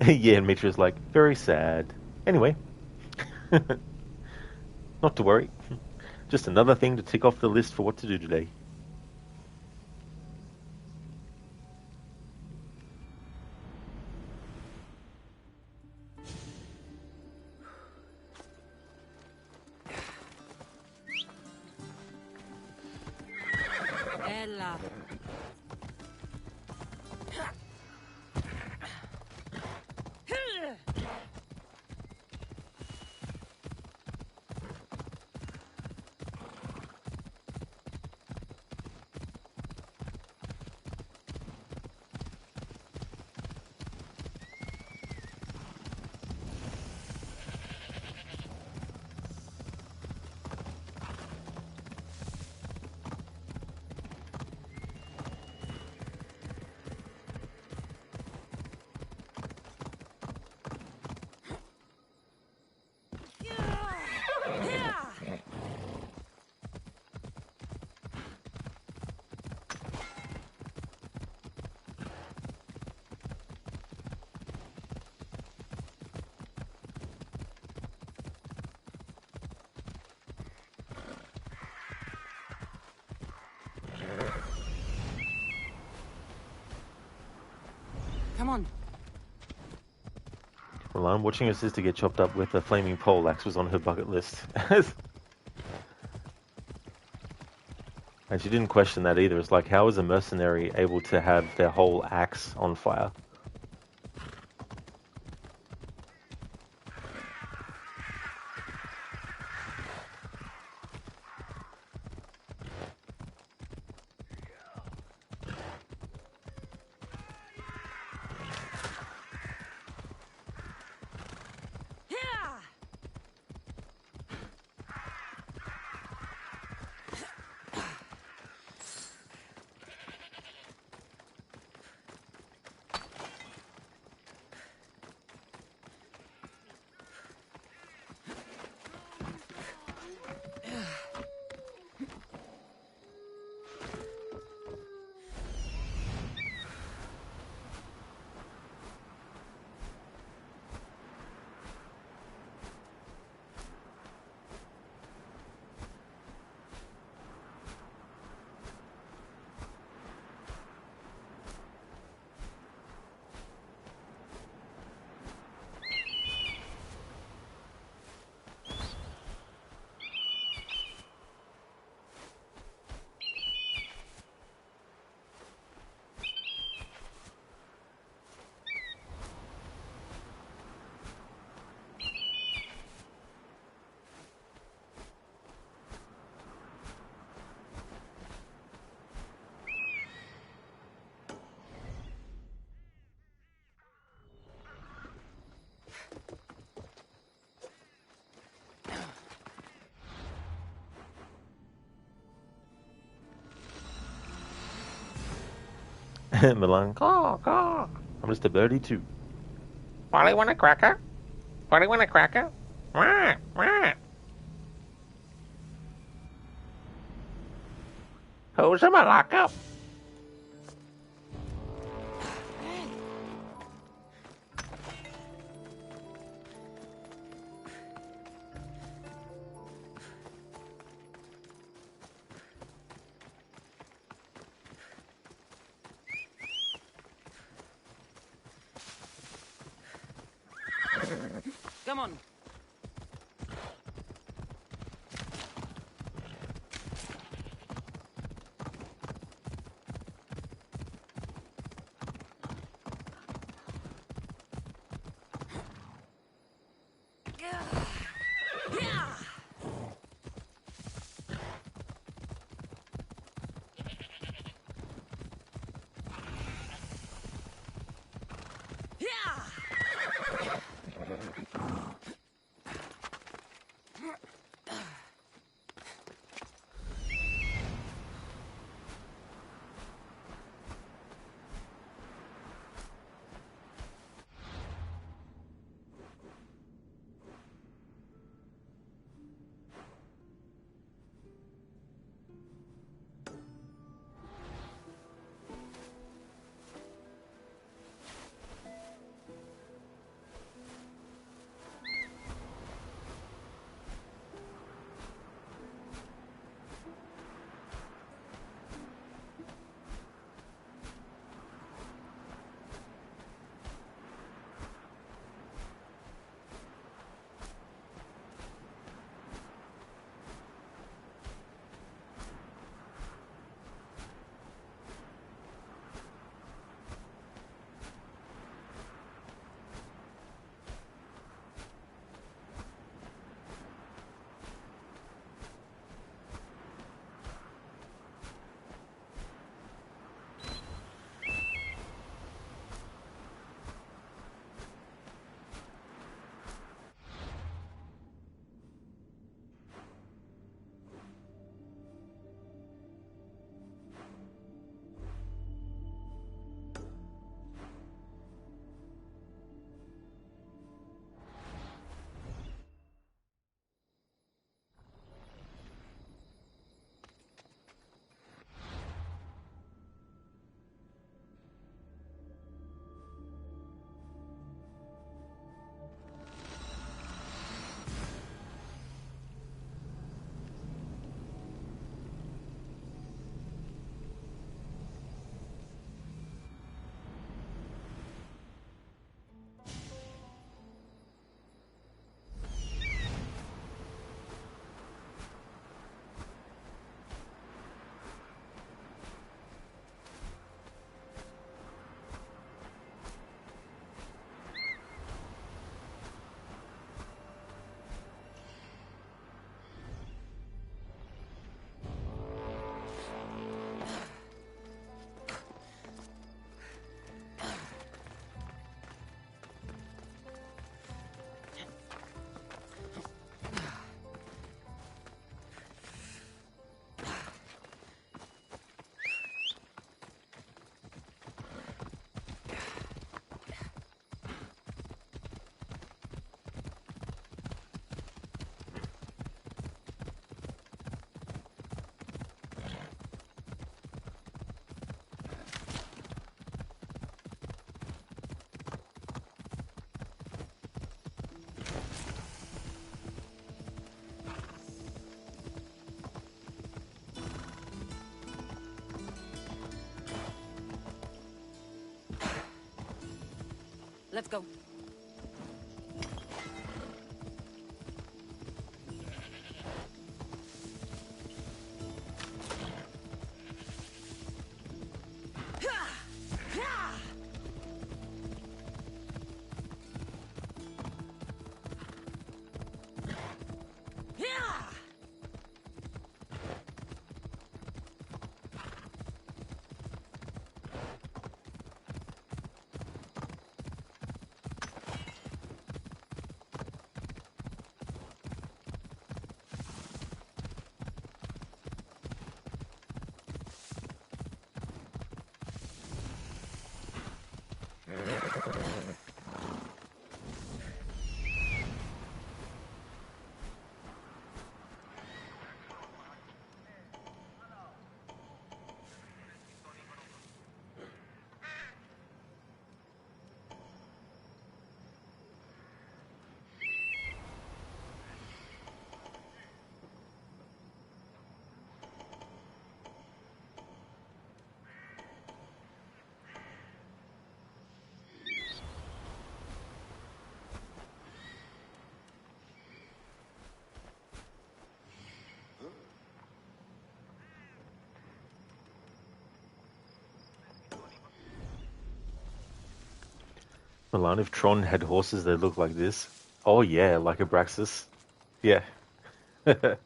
Yeah, and Mitra's like, very sad. Anyway, not to worry. Just another thing to tick off the list for what to do today. Ella. Come on. Well, I'm watching her sister get chopped up with a flaming poleaxe was on her bucket list. And she didn't question that either. It's like, how is a mercenary able to have their whole axe on fire? Milan, caw, caw. I'm just a birdie too. Polly want a cracker? Polly want a cracker? Wah, wah. Who's in my lockup? Come on. Let's go. Milan, if Tron had horses that look like this. Oh yeah, like Abraxas. Yeah. They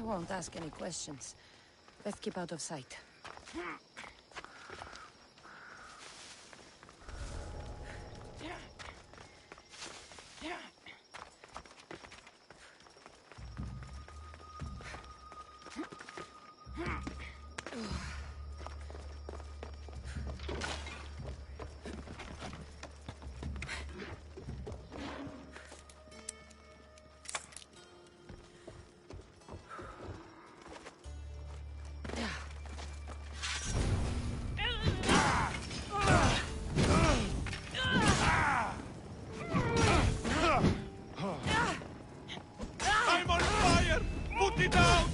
won't ask any questions. Best keep out of sight. I'm on fire! Put it out!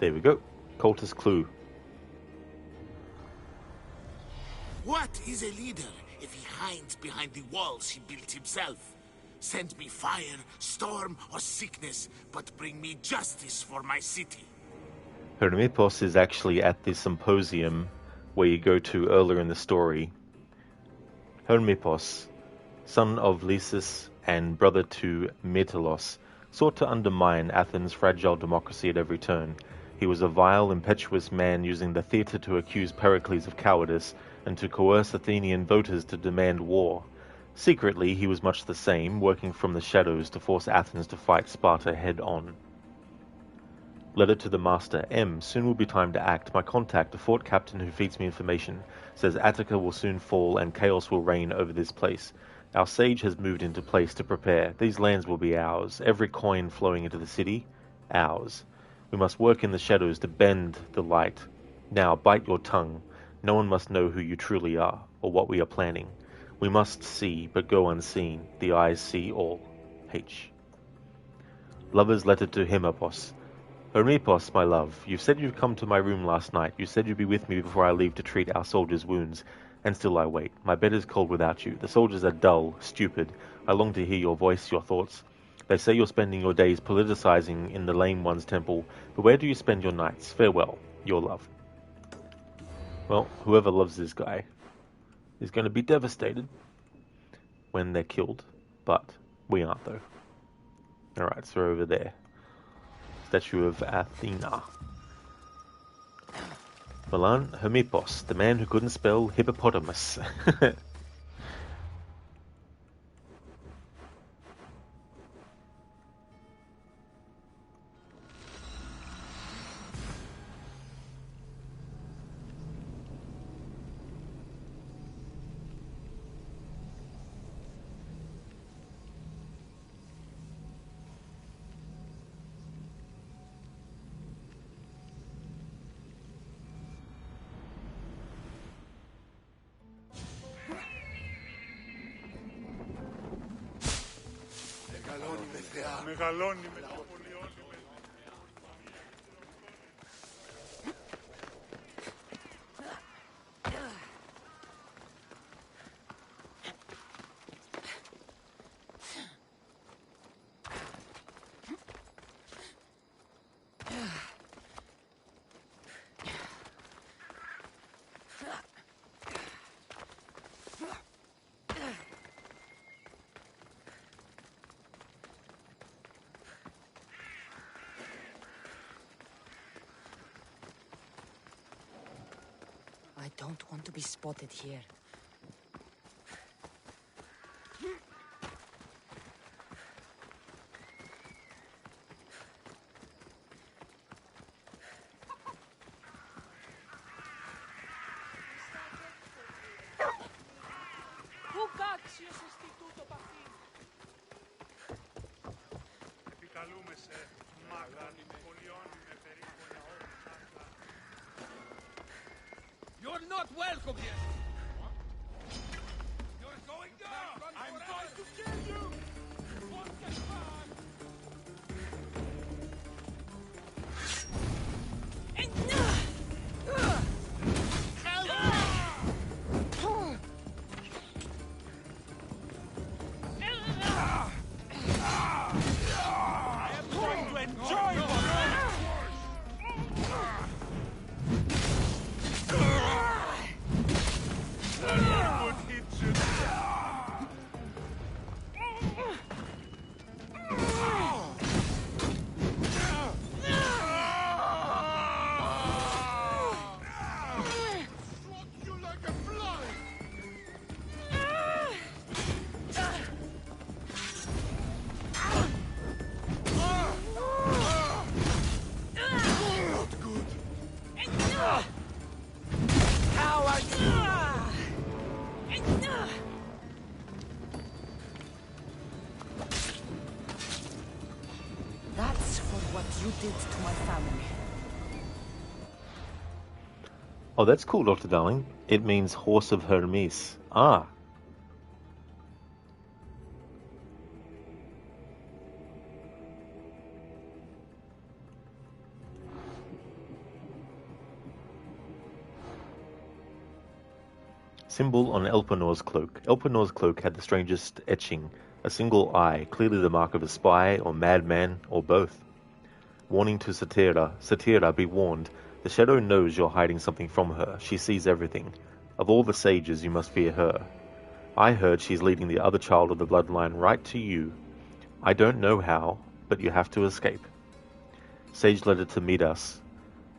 There we go. Cultist clue. What is a leader if he hides behind the walls he built himself? Send me fire, storm, or sickness, but bring me justice for my city. Hermipos is actually at the symposium where you go to earlier in the story. Hermipos, son of Lysis and brother to Myrtilos, sought to undermine Athens' fragile democracy at every turn. He was a vile, impetuous man using the theatre to accuse Pericles of cowardice and to coerce Athenian voters to demand war. Secretly, he was much the same, working from the shadows to force Athens to fight Sparta head-on. Letter to the Master. M. Soon will be time to act. My contact, a fort captain who feeds me information, says Attica will soon fall and chaos will reign over this place. Our sage has moved into place to prepare. These lands will be ours. Every coin flowing into the city, ours. We must work in the shadows to bend the light. Now, bite your tongue. No one must know who you truly are, or what we are planning. We must see, but go unseen. The eyes see all. H. Lover's letter to Hermipos. Hermipos, my love, you said you'd come to my room last night. You said you'd be with me before I leave to treat our soldiers' wounds. And still I wait. My bed is cold without you. The soldiers are dull, stupid. I long to hear your voice, your thoughts. They say you're spending your days politicizing in the lame one's temple, but where do you spend your nights? Farewell, your love. Well, whoever loves this guy is going to be devastated when they're killed, but we aren't, though. Alright, so we're over there. Statue of Athena. Milan, Hermipos, the man who couldn't spell hippopotamus. Μεγαλώνει με το πολιόνι. I don't want to be spotted here. Επικαλούμε σε μάγαν πολιόνι με περίπου όρους. You're not welcome here! You're going down! That's for what you did to my family. Oh, that's cool, Dr. Darling. It means Horse of Hermes. Ah. Symbol on Elpenor's cloak. Elpenor's cloak had the strangest etching, a single eye, clearly the mark of a spy or madman or both. Warning to Satira. Satira, be warned. The Shadow knows you're hiding something from her. She sees everything. Of all the sages, you must fear her. I heard she's leading the other child of the bloodline right to you. I don't know how, but you have to escape. Sage letter to Midas.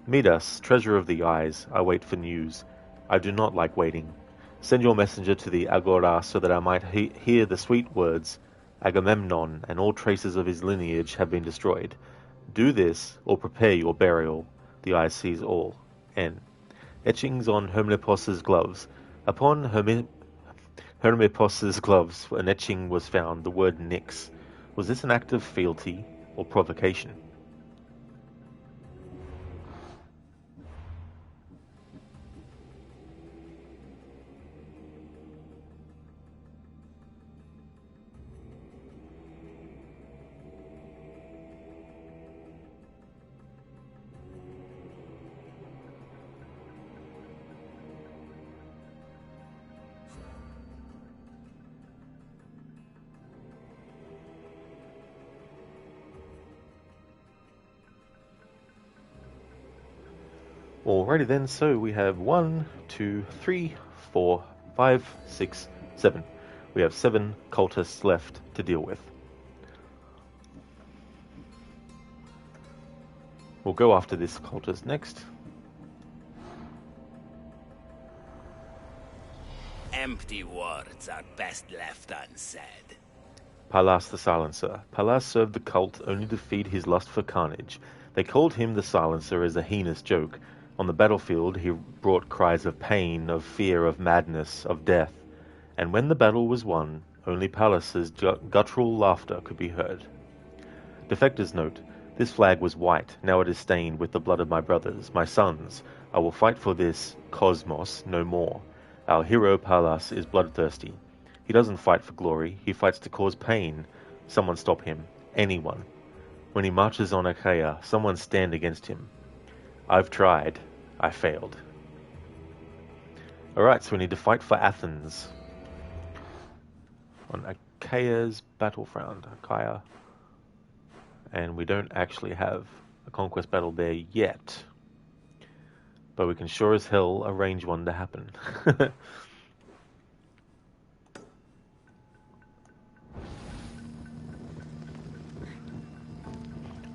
Midas, treasure of the eyes, I wait for news. I do not like waiting. Send your messenger to the Agora so that I might hear the sweet words. Agamemnon and all traces of his lineage have been destroyed. Do this, or prepare your burial. The eye sees all. N. Etchings on Hermipos's gloves. Upon Hermipos's gloves, an etching was found, the word Nyx. Was this an act of fealty or provocation? Alrighty then, so we have 1, 2, 3, 4, 5, 6, 7. We have 7 cultists left to deal with. We'll go after this cultist next. Empty words are best left unsaid. Pallas the Silencer. Pallas served the cult only to feed his lust for carnage. They called him the Silencer as a heinous joke. On the battlefield, he brought cries of pain, of fear, of madness, of death. And when the battle was won, only Pallas's guttural laughter could be heard. Defector's note. This flag was white, now it is stained with the blood of my brothers, my sons. I will fight for this cosmos no more. Our hero Pallas is bloodthirsty. He doesn't fight for glory, he fights to cause pain. Someone stop him. Anyone. When he marches on Achaia, someone stand against him. I've tried. I failed. Alright, so we need to fight for Athens. On Achaia's battlefront. Achaia. And we don't actually have a conquest battle there yet. But we can sure as hell arrange one to happen.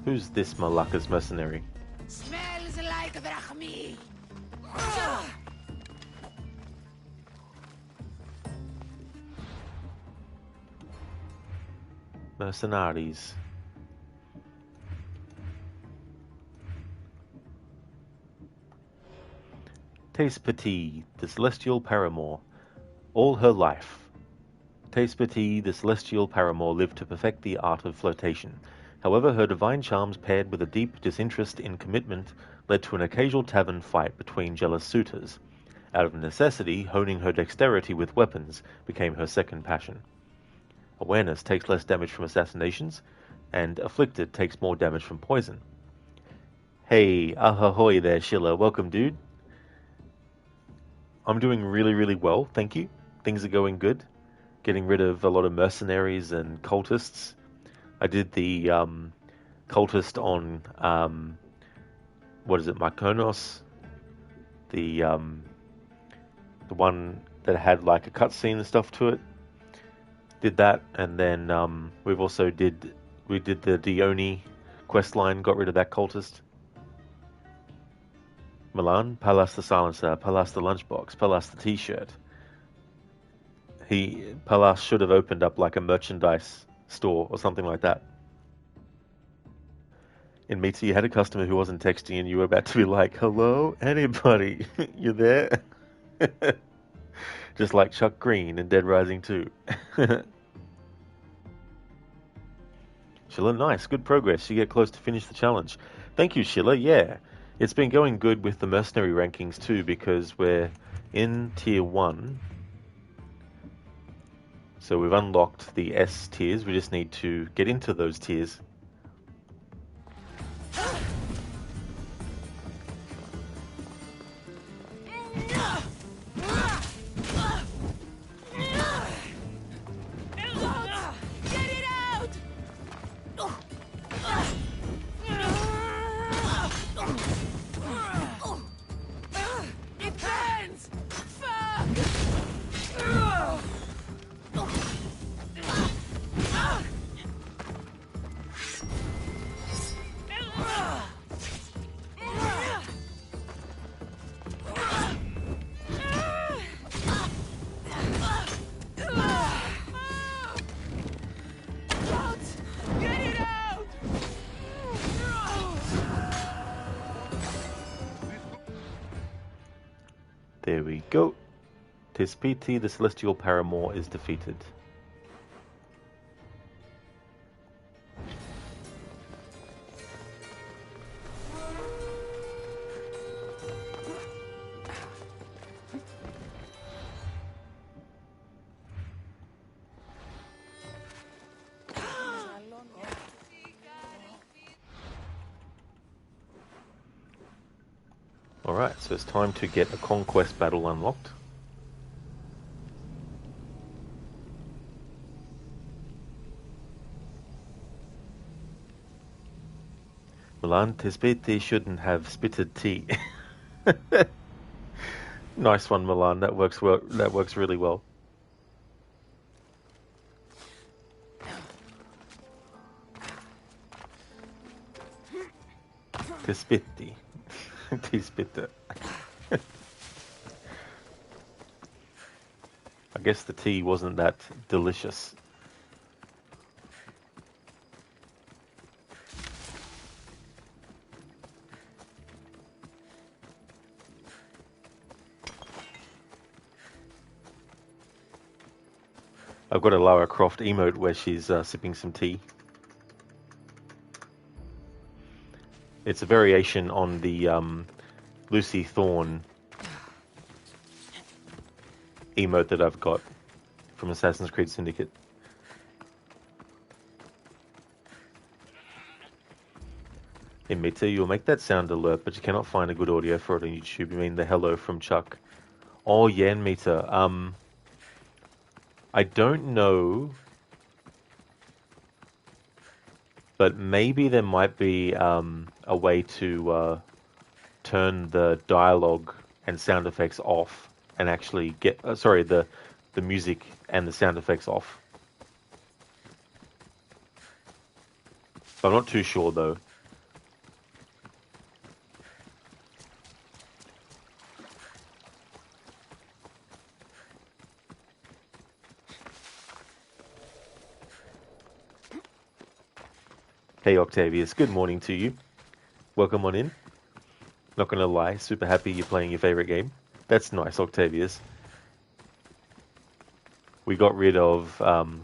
Who's this Malacca's mercenary? Smells like drachmi. Mercenaries. Tespati, the celestial paramour. All her life. Tespati, the celestial paramour, lived to perfect the art of flirtation. However, her divine charms paired with a deep disinterest in commitment led to an occasional tavern fight between jealous suitors. Out of necessity, honing her dexterity with weapons became her second passion. Awareness takes less damage from assassinations, and Afflicted takes more damage from poison. Hey, ahoy there, Schiller. Welcome, dude. I'm doing really, really well, thank you. Things are going good. Getting rid of a lot of mercenaries and cultists. I did the cultist on, what is it, Mykonos? The one that had like a cutscene and stuff to it. Did that, and then we did the Dione quest line, got rid of that cultist. Milan, Palas the Silencer, Palas the Lunchbox, Palas the T-shirt. Palas should have opened up like a merchandise store or something like that. In Mita, you had a customer who wasn't texting and you were about to be like, hello, anybody, you there? Just like Chuck Green in Dead Rising 2. Sheila, nice, good progress. You get close to finish the challenge. Thank you, Sheila, yeah. It's been going good with the mercenary rankings too, because we're in tier 1. So we've unlocked the S tiers, we just need to get into those tiers. There we go. Tispiti, the Celestial Paramour, is defeated. Alright, so it's time to get a conquest battle unlocked. Milan Tispiti shouldn't have spitted tea. Nice one, Milan. That works well. That works really well. Tispiti. Tispita. I guess the tea wasn't that delicious. I've got a Lara Croft emote where she's sipping some tea. It's a variation on the Lucy Thorne emote that I've got from Assassin's Creed Syndicate. In Mita, you'll make that sound alert, but you cannot find a good audio for it on YouTube. You mean the hello from Chuck? Oh yeah, in Mita. I don't know, but maybe there might be a way to turn the dialogue and sound effects off and actually get the music and the sound effects off. I'm not too sure though. Hey Octavius, good morning to you. Welcome on in. Not gonna lie, super happy you're playing your favorite game. That's nice, Octavius. We got rid of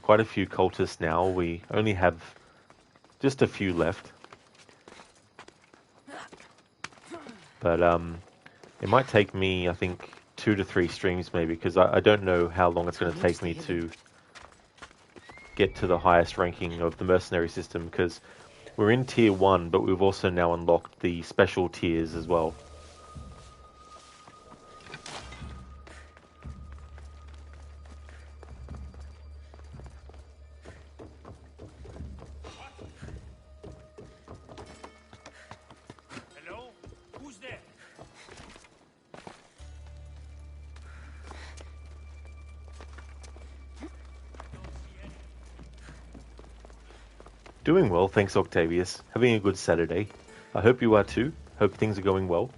quite a few cultists now. We only have just a few left. But it might take me, I think, 2 to 3 streams maybe, because I don't know how long it's going to take me to get to the highest ranking of the mercenary system, because we're in tier 1, but we've also now unlocked the special tiers as well. Hello? Who's there? Doing well, thanks Octavius. Having a good Saturday. I hope you are too. Hope things are going well.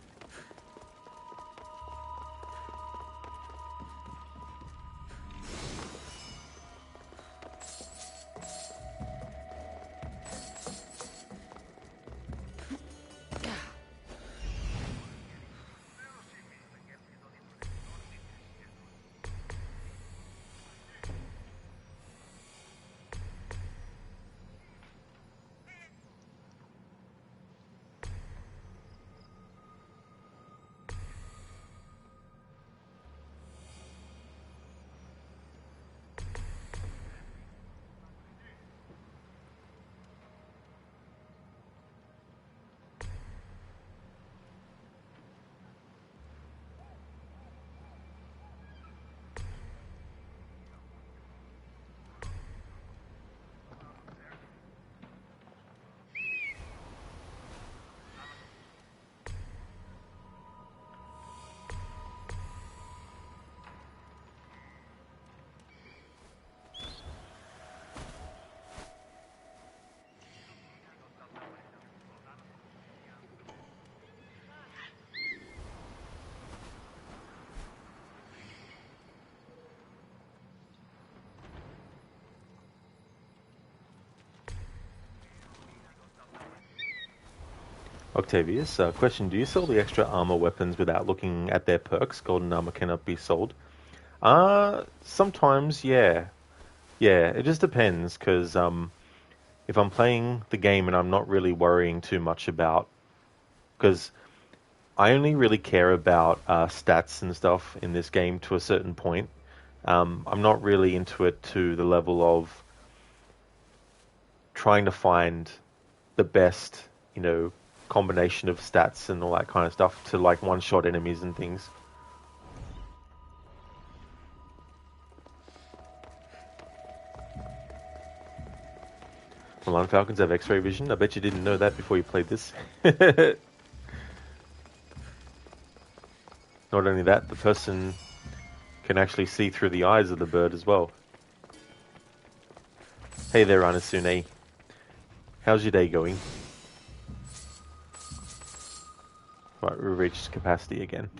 Octavius, question, do you sell the extra armor weapons without looking at their perks? Golden armor cannot be sold. Sometimes, yeah. Yeah, it just depends, because if I'm playing the game and I'm not really worrying too much about... Because I only really care about stats and stuff in this game to a certain point. I'm not really into it to the level of trying to find the best, combination of stats and all that kind of stuff to like one-shot enemies and things. Milan Falcons have X-ray vision. I bet you didn't know that before you played this. Not only that, the person can actually see through the eyes of the bird as well. Hey there, Anasune. How's your day going? Right, we reached capacity again.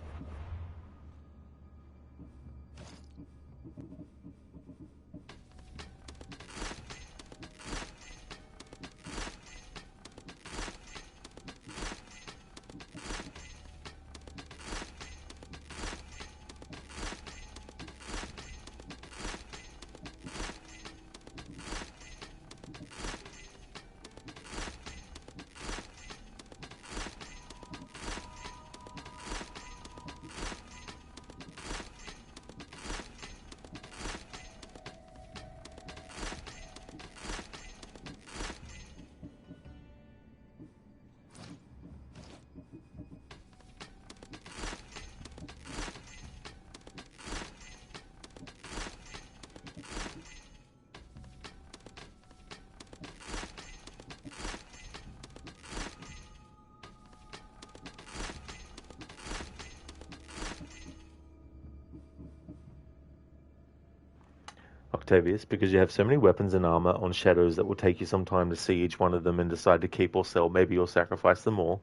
Octavius, because you have so many weapons and armor on shadows that will take you some time to see each one of them and decide to keep or sell. Maybe you'll sacrifice them all.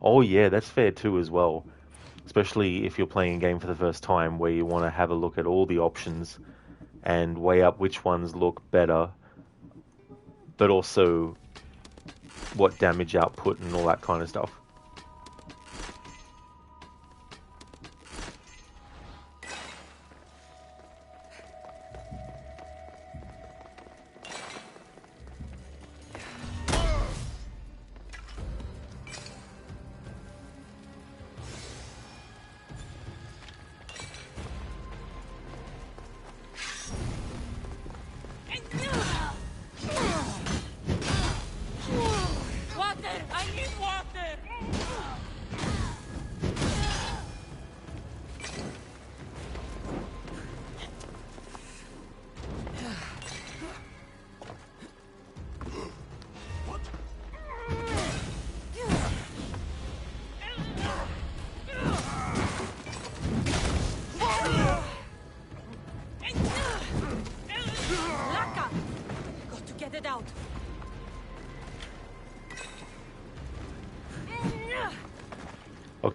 Oh yeah, that's fair too as well. Especially if you're playing a game for the first time where you want to have a look at all the options and weigh up which ones look better, but also what damage output and all that kind of stuff.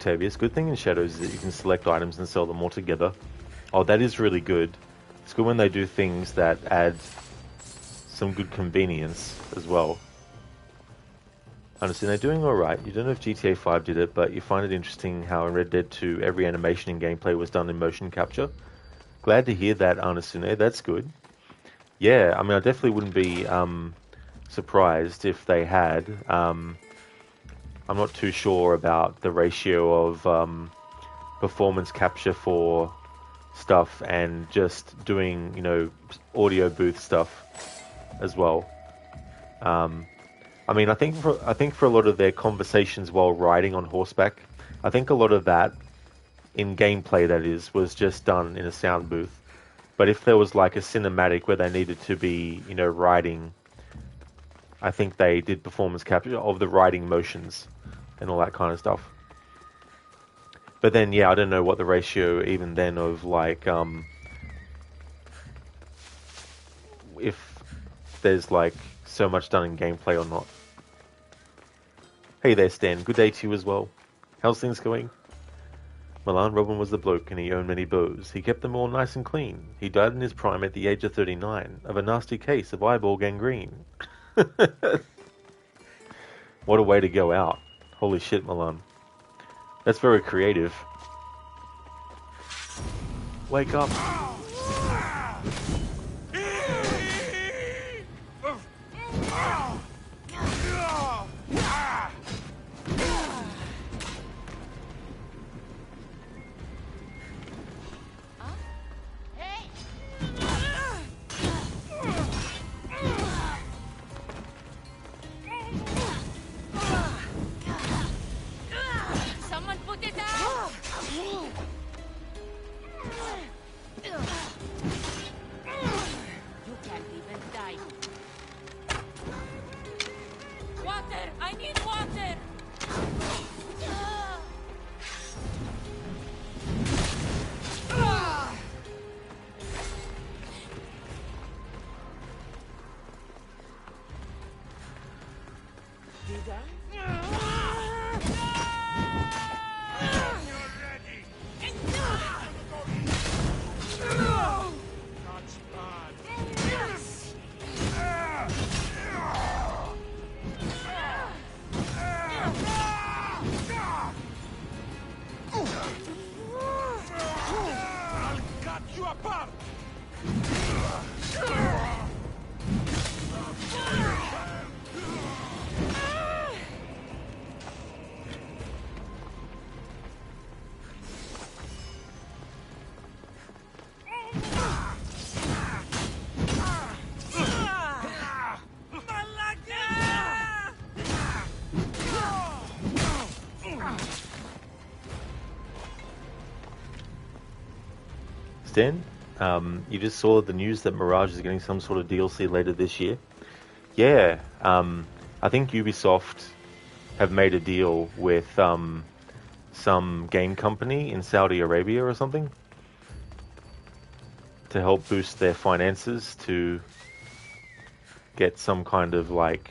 Octavius. Good thing in Shadows is that you can select items and sell them all together. Oh, that is really good. It's good when they do things that add some good convenience as well. Honestly, they're doing alright. You don't know if GTA 5 did it, but you find it interesting how in Red Dead 2 every animation and gameplay was done in motion capture. Glad to hear that, Arnesune. That's good. Yeah, I mean, I definitely wouldn't be surprised if they had. I'm not too sure about the ratio of performance capture for stuff and just doing, you know, audio booth stuff as well. I mean, I think for a lot of their conversations while riding on horseback, I think a lot of that in gameplay, that is, was just done in a sound booth. But if there was like a cinematic where they needed to be, you know, riding, I think they did performance capture of the riding motions and all that kind of stuff. But then, yeah, I don't know what the ratio even then of like, if there's like so much done in gameplay or not. Hey there, Stan. Good day to you as well. How's things going? Milan Robin was the bloke and he owned many bows. He kept them all nice and clean. He died in his prime at the age of 39 of a nasty case of eyeball gangrene. What a way to go out. Holy shit, Milan. That's very creative. Wake up. Someone put it down! You can't even die. Water! I need water! Stan, you just saw the news that Mirage is getting some sort of DLC later this year. Yeah, I think Ubisoft have made a deal with some game company in Saudi Arabia or something to help boost their finances to get some kind of like,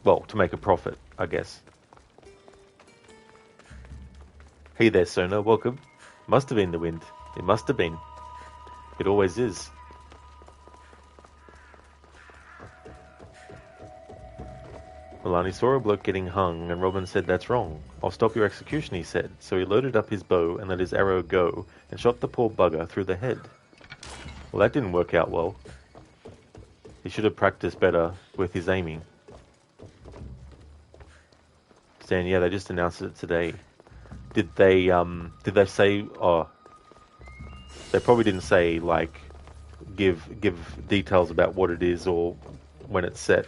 well, to make a profit, I guess. Hey there, Sona, welcome. Must have been the wind. It must have been. It always is. Milani saw a bloke getting hung, and Robin said, "That's wrong. I'll stop your execution," he said. So he loaded up his bow and let his arrow go, and shot the poor bugger through the head. Well, that didn't work out well. He should have practiced better with his aiming. Stan, yeah, they just announced it today. Did they say, oh, they probably didn't say, like, give details about what it is or when it's set.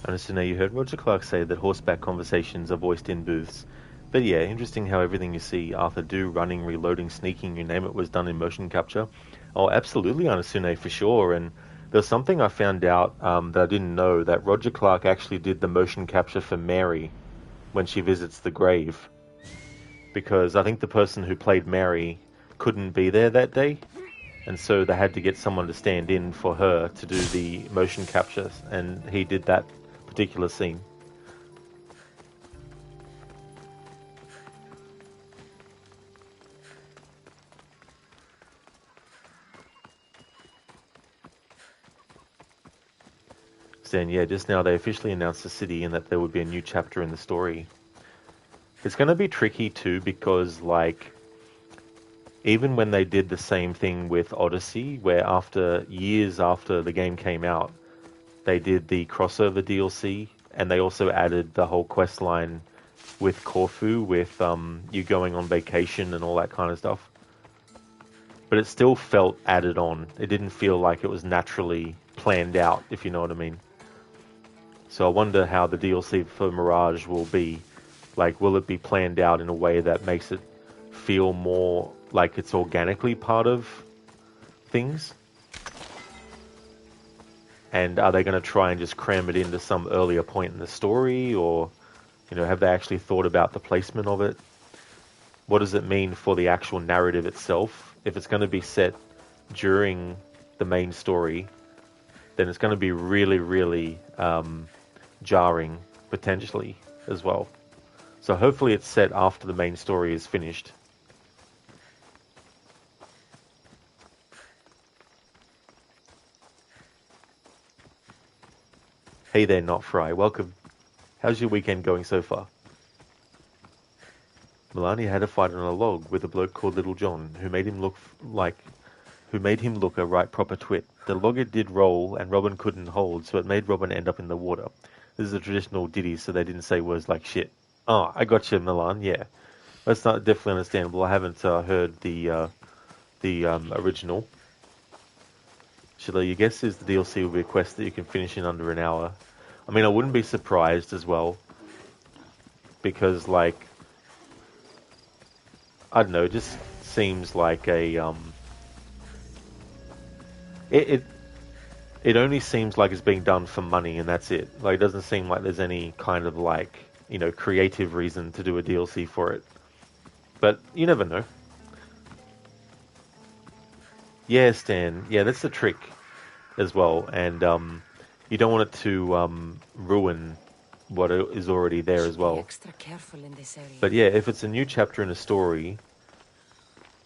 And so now you heard Roger Clark say that horseback conversations are voiced in booths. But yeah, interesting how everything you see Arthur do, running, reloading, sneaking, you name it, was done in motion capture. Oh, absolutely, Anasune, for sure. And there's something I found out that I didn't know, that Roger Clark actually did the motion capture for Mary when she visits the grave. Because I think the person who played Mary couldn't be there that day. And so they had to get someone to stand in for her to do the motion capture. And he did that particular scene. Then yeah, just now they officially announced the city and that there would be a new chapter in the story. It's going to be tricky too, because like, even when they did the same thing with Odyssey, where after years after the game came out, they did the crossover DLC, and they also added the whole quest line with Corfu, with you going on vacation and all that kind of stuff. But it still felt added on. It didn't feel like it was naturally planned out, if you know what I mean. So I wonder how the DLC for Mirage will be. Like, will it be planned out in a way that makes it feel more like it's organically part of things? And are they going to try and just cram it into some earlier point in the story? Or, you know, have they actually thought about the placement of it? What does it mean for the actual narrative itself? If it's going to be set during the main story, then it's going to be really, really jarring, potentially, as well. So hopefully it's set after the main story is finished. Hey there, Not Fry. Welcome. How's your weekend going so far? Melania had a fight on a log with a bloke called Little John, who made him look a right proper twit. The logger did roll, and Robin couldn't hold, so it made Robin end up in the water. This is a traditional ditty, so they didn't say words like shit. Oh, I got you, Milan. Yeah, that's not definitely understandable. I haven't heard the original. Shilla, your guess is the DLC will be a quest that you can finish in under an hour. I mean, I wouldn't be surprised as well, because like, I don't know, it just seems like a it only seems like it's being done for money, and that's it. Like, it doesn't seem like there's any kind of like, you know, creative reason to do a DLC for it. But you never know. Yeah, Stan. Yeah, that's the trick as well. And you don't want it to ruin what is already there as well. Extra careful in this area. But yeah, if it's a new chapter in a story,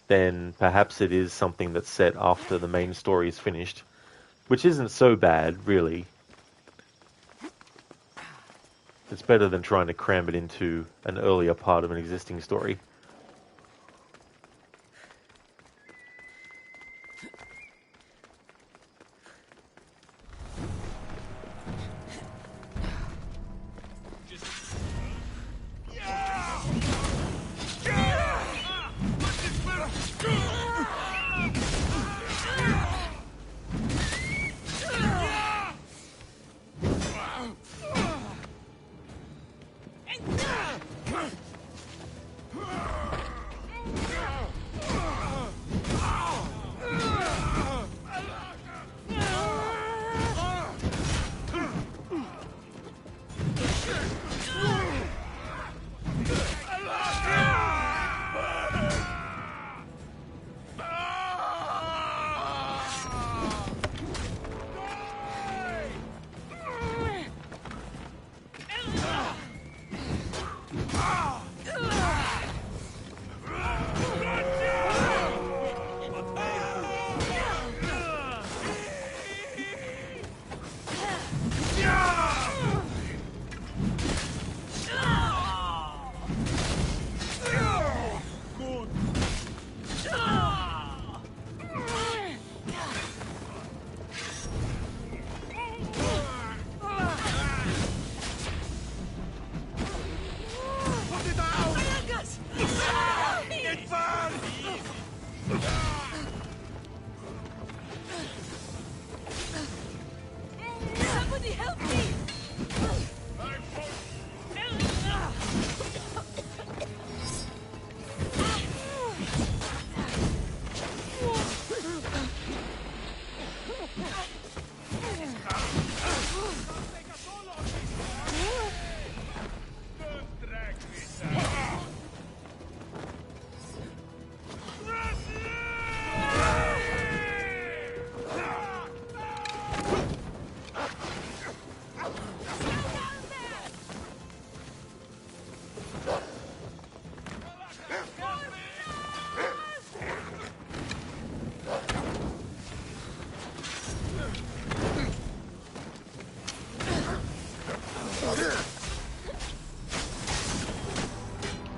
then perhaps it is something that's set after the main story is finished. Which isn't so bad, really. It's better than trying to cram it into an earlier part of an existing story.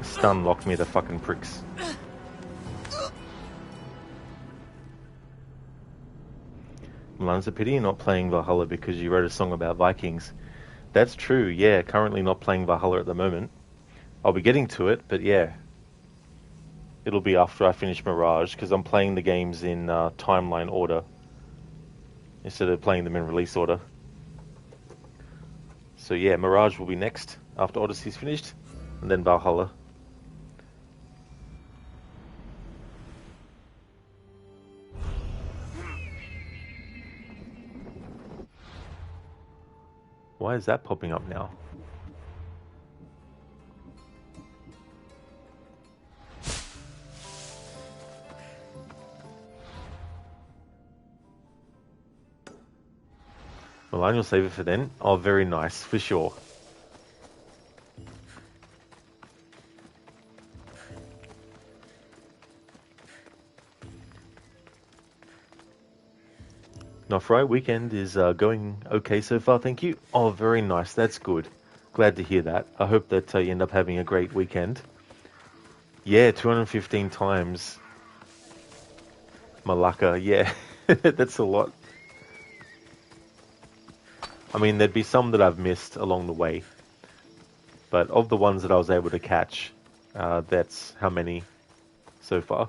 Stun lock me, the fucking pricks. Milan's a pity you're not playing Valhalla because you wrote a song about Vikings. That's true, yeah. Currently not playing Valhalla at the moment. I'll be getting to it, but yeah. It'll be after I finish Mirage, because I'm playing the games in timeline order instead of playing them in release order. So yeah, Mirage will be next after Odyssey's finished, and then Valhalla. Why is that popping up now? Well, you'll save it for then. Oh, very nice, for sure. Now, Friday weekend is going okay so far, thank you. Oh, very nice, that's good. Glad to hear that. I hope that you end up having a great weekend. Yeah, 215 times. Malacca, yeah, that's a lot. I mean, there'd be some that I've missed along the way. But of the ones that I was able to catch, that's how many so far.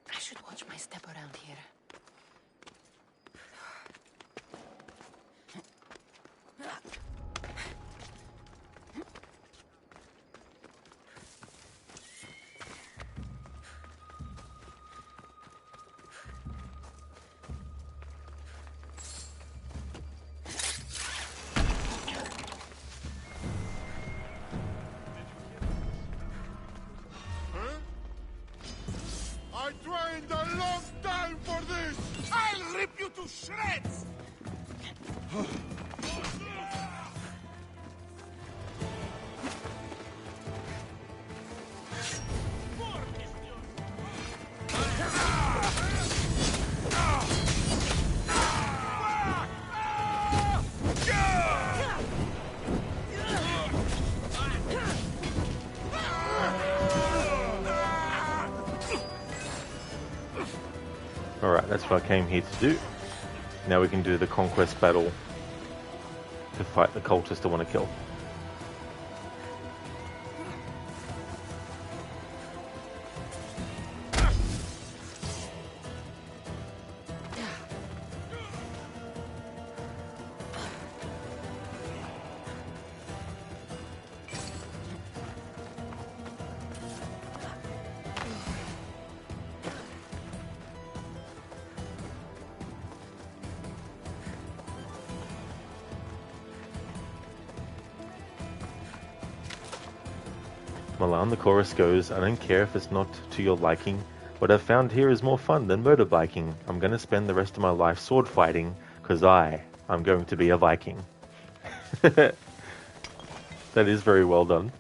I should watch my step around here. I trained a long time for this! I'll rip you to shreds! Alright, that's what I came here to do. Now we can do the conquest battle to fight the cultists I want to kill. Milan, the chorus goes, I don't care if it's not to your liking. What I've found here is more fun than motorbiking. I'm going to spend the rest of my life sword fighting, because I'm going to be a Viking. That is very well done.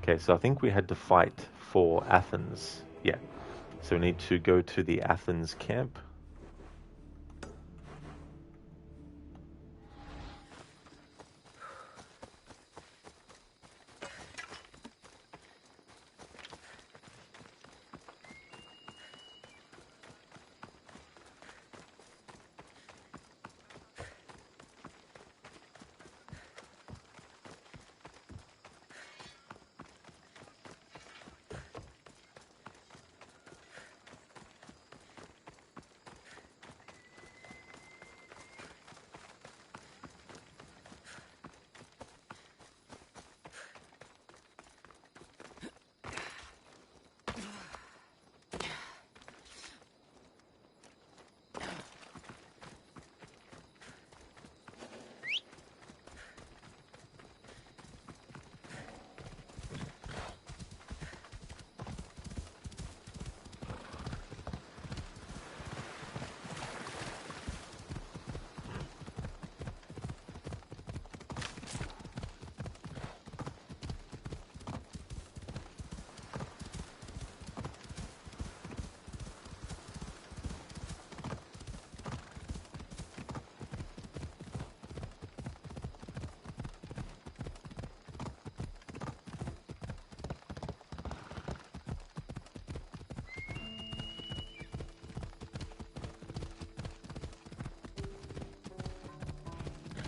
Okay, so I think we had to fight for Athens. Yeah. So we need to go to the Athens camp.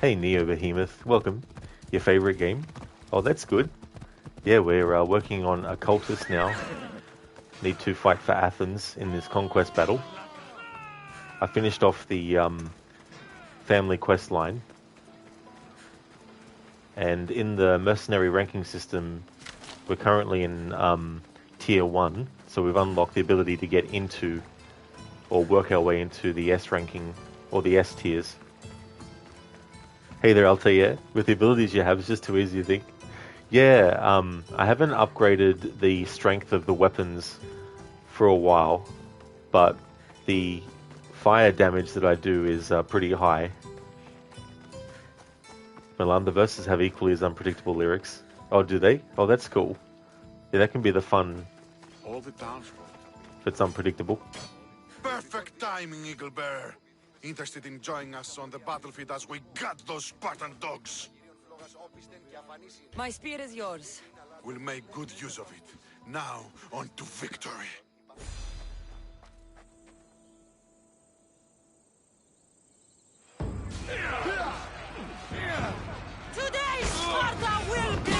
Hey Neo Behemoth, welcome. Your favorite game? Oh, that's good. Yeah, we're working on a cultist now. Need to fight for Athens in this conquest battle. I finished off the family quest line. And in the mercenary ranking system, we're currently in tier 1. So we've unlocked the ability to get into or work our way into the S ranking or the S tiers. Hey there, Altair. With the abilities you have, it's just too easy to think. Yeah, I haven't upgraded the strength of the weapons for a while, but the fire damage that I do is pretty high. Milan, the verses have equally as unpredictable lyrics. Oh, do they? Oh, that's cool. Yeah, that can be the fun All the townsfolk. if it's unpredictable. Perfect timing, Eagle Bearer. Interested in joining us on the battlefield as we gut those Spartan dogs? My spear is yours. We'll make good use of it. Now, on to victory. Today, Sparta will be!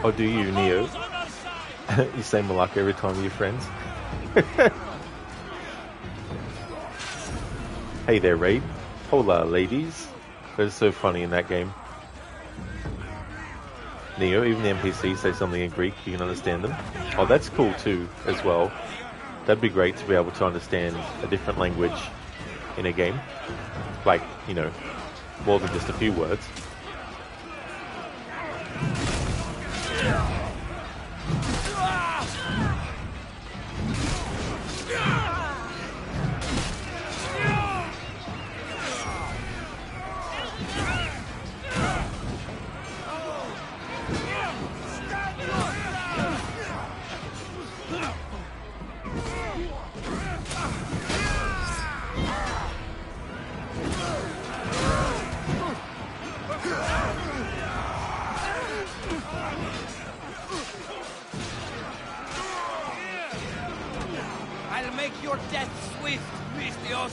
Oh, do you, Neo? You say Malaka every time with your friends? Hey there, Raid. Hola, ladies. That is so funny in that game. Neo, even the NPCs say something in Greek, you can understand them. Oh, that's cool too, as well. That'd be great to be able to understand a different language in a game. Like, you know, more than just a few words. I'll make your death swift, Misthios!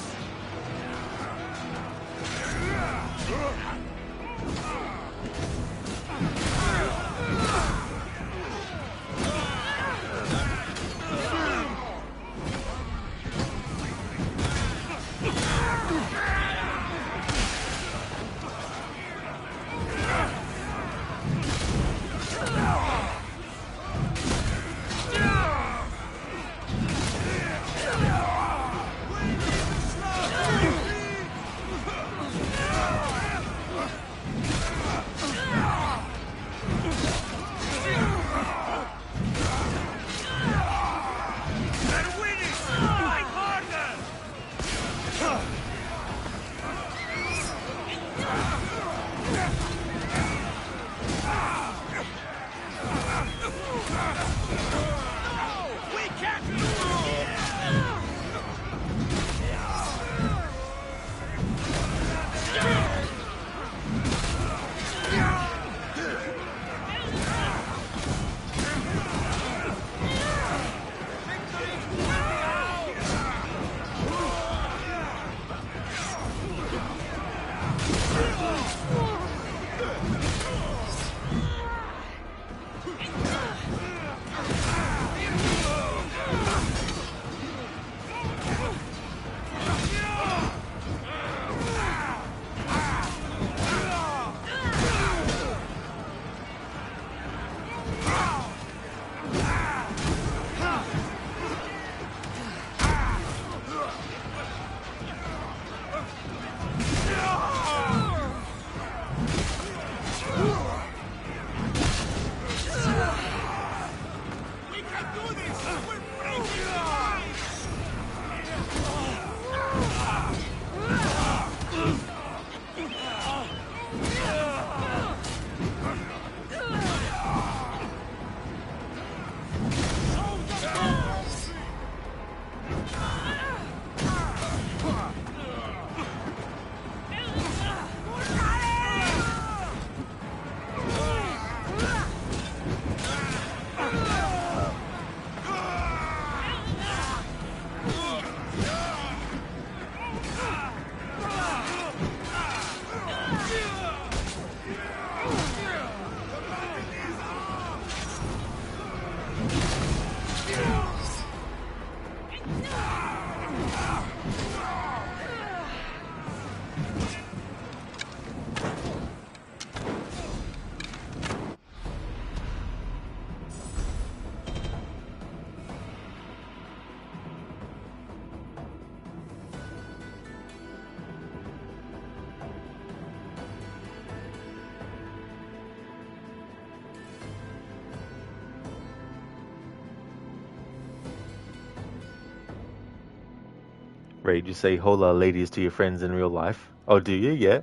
Raid, you say hola ladies to your friends in real life. Oh, do you? Yeah.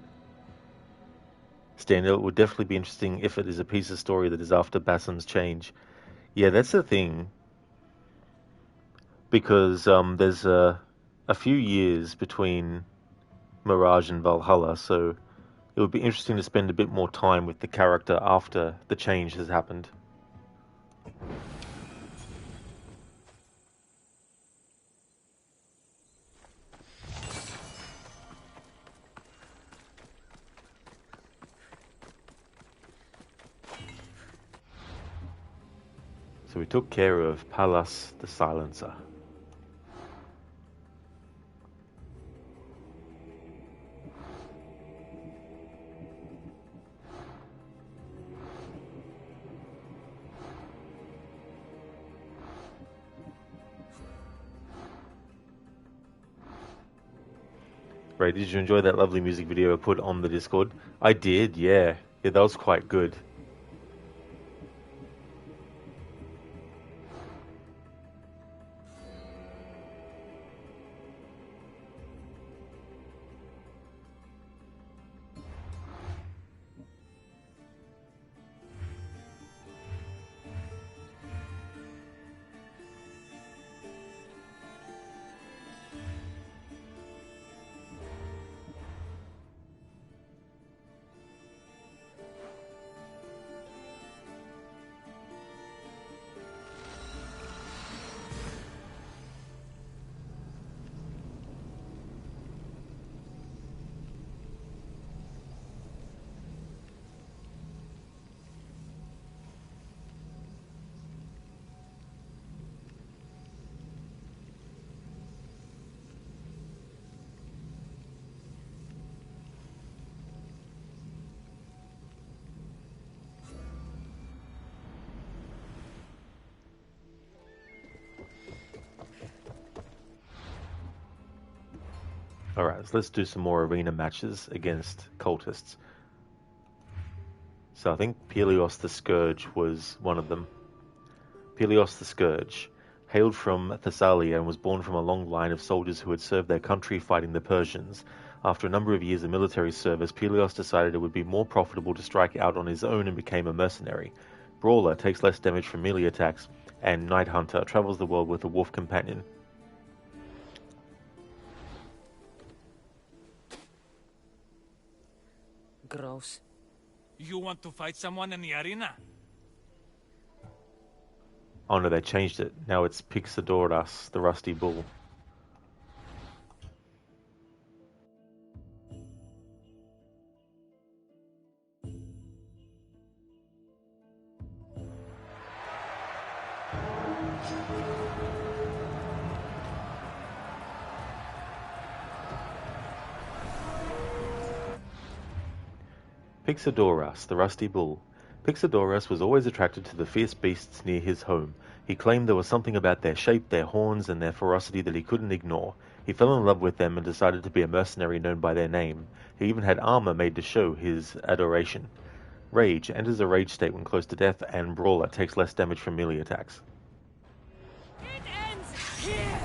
Stan, it would definitely be interesting if it is a piece of story that is after Bassam's change. Yeah, that's the thing. Because there's a few years between Mirage and Valhalla, so it would be interesting to spend a bit more time with the character after the change has happened. So we took care of Pallas the Silencer. Right, did you enjoy that lovely music video I put on the Discord? I did, yeah. Yeah, that was quite good. Alright, so let's do some more arena matches against cultists. So I think Pelios the Scourge was one of them. Pelios the Scourge hailed from Thessalia and was born from a long line of soldiers who had served their country fighting the Persians. After a number of years of military service, Pelios decided it would be more profitable to strike out on his own and became a mercenary. Brawler takes less damage from melee attacks, and Night Hunter travels the world with a wolf companion. Gross. You want to fight someone in the arena? Oh no, they changed it. Now it's Pixadoras, the Rusty Bull. Pixadoras, the Rusty Bull. Pixadoras was always attracted to the fierce beasts near his home. He claimed there was something about their shape, their horns, and their ferocity that he couldn't ignore. He fell in love with them and decided to be a mercenary known by their name. He even had armor made to show his adoration. Rage enters a rage state when close to death, and Brawler takes less damage from melee attacks. It ends here!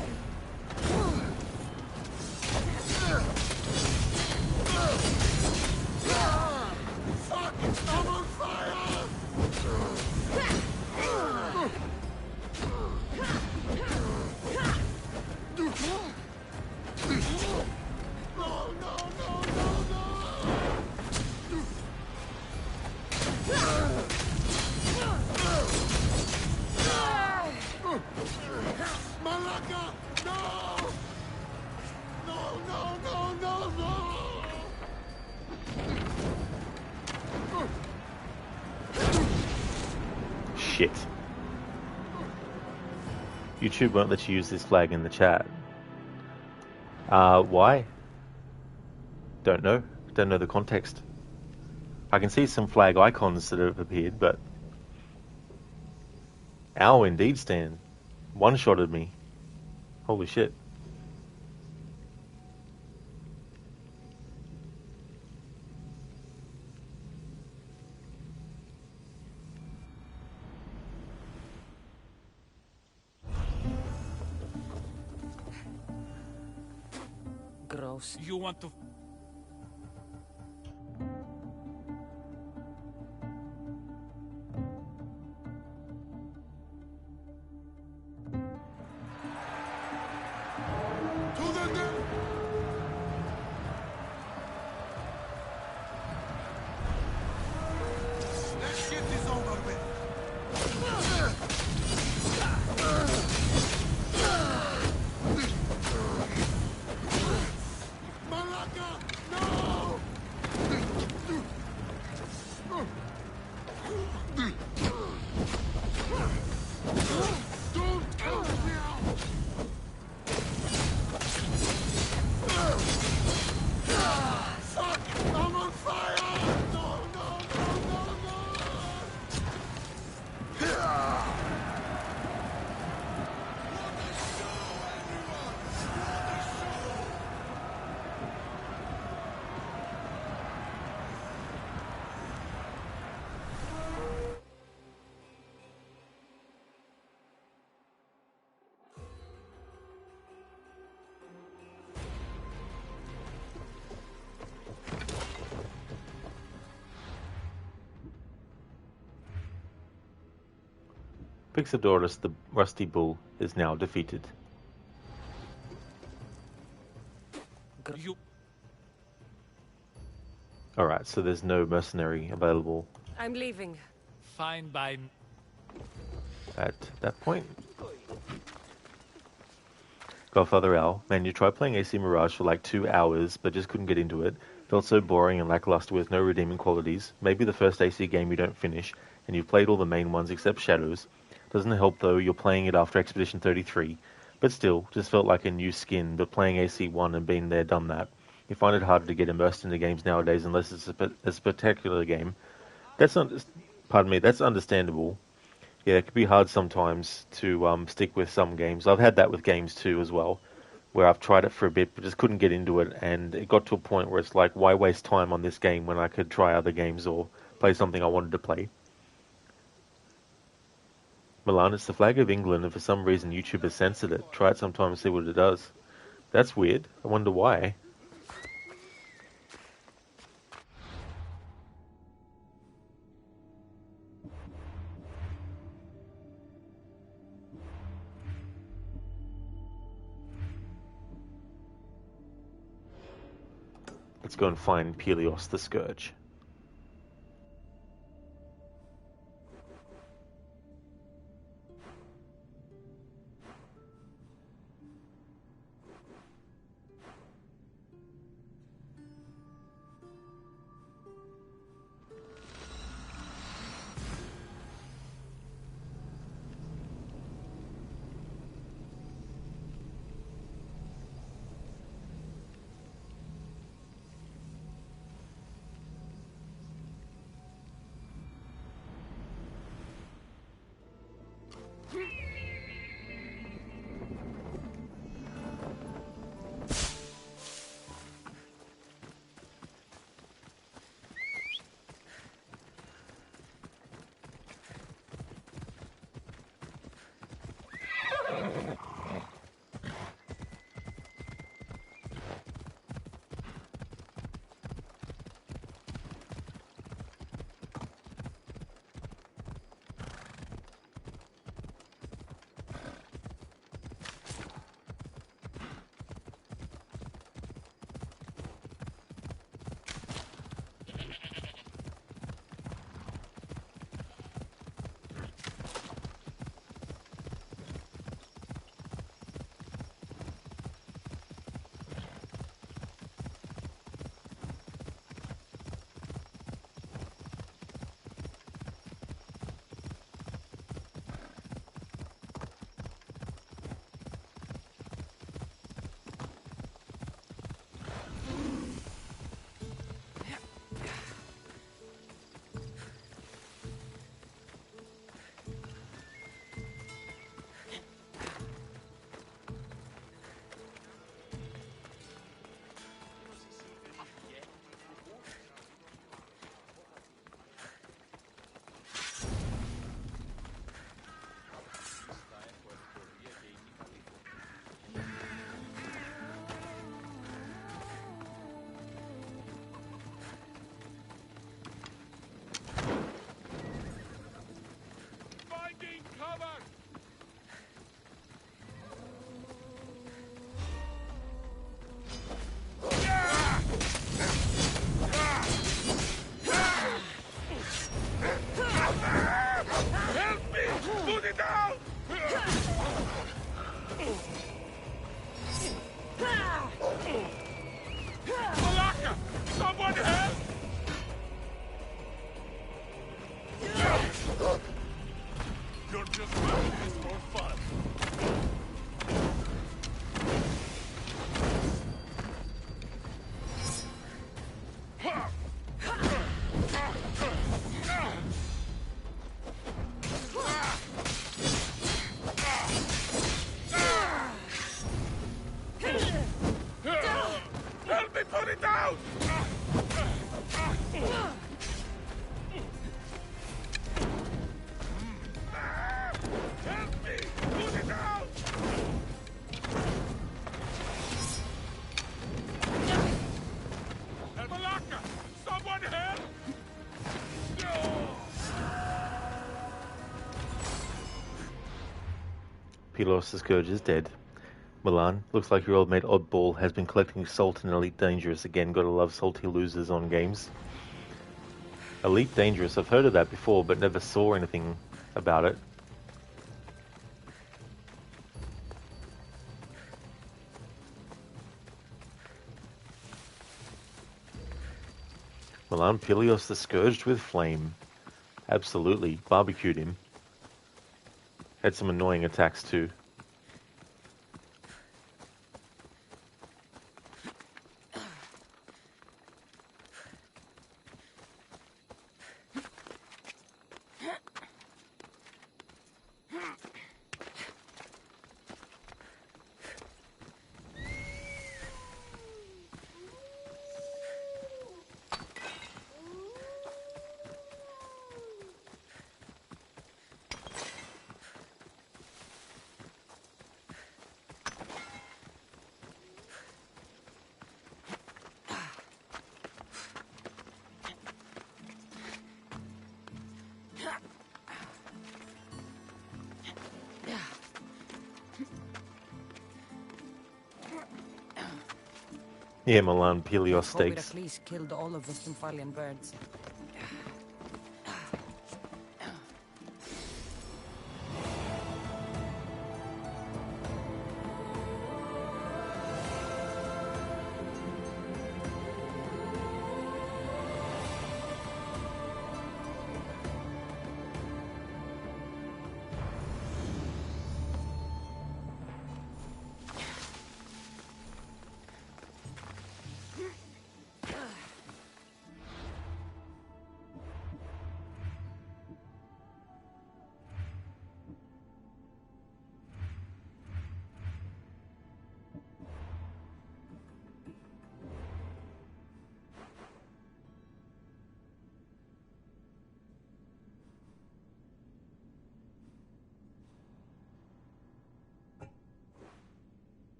Shit. YouTube won't let you use this flag in the chat. Why? Don't know. Don't know the context. I can see some flag icons that have appeared, but... Ow, indeed, Stan. One-shotted me. Holy shit. Gross. You want to... That shit is over with. Malaka! No! Don't help me out! Fuck! I'm on fire! No, no, no, no, no! Pixodorus the Rusty Bull is now defeated. You... Alright, so there's no mercenary available I'm leaving. Fine by... at that point. Godfather Al, man, you tried playing AC Mirage for like 2 hours, but just couldn't get into it. Felt so boring and lackluster with no redeeming qualities. Maybe the first AC game you don't finish, and you've played all the main ones except Shadows. Doesn't help though, you're playing it after Expedition 33. But still, just felt like a new skin, but playing AC1 and being there, done that. You find it harder to get immersed into games nowadays unless it's a spectacular game. That's understandable. Yeah, it could be hard sometimes to stick with some games. I've had that with games too as well, where I've tried it for a bit but just couldn't get into it, and it got to a point where it's like, why waste time on this game when I could try other games or play something I wanted to play. Milan, it's the flag of England, and for some reason YouTube has censored it. Try it sometime and see what it does. That's weird. I wonder why. Let's go and find Pelios the Scourge. just running this for fun. Help me put it down! Help me put it down! Malaka! Someone help! Pelos the Scourge is dead. Milan, looks like your old mate Oddball has been collecting salt in Elite Dangerous again. Gotta love salty losers on games. Elite Dangerous, I've heard of that before, but never saw anything about it. Milan, Pelios the Scourged with Flame. Absolutely. Barbecued him. Had some annoying attacks too. Yeah, Milan, Pelios steaks. Heracles killed all of the Stymphalian birds.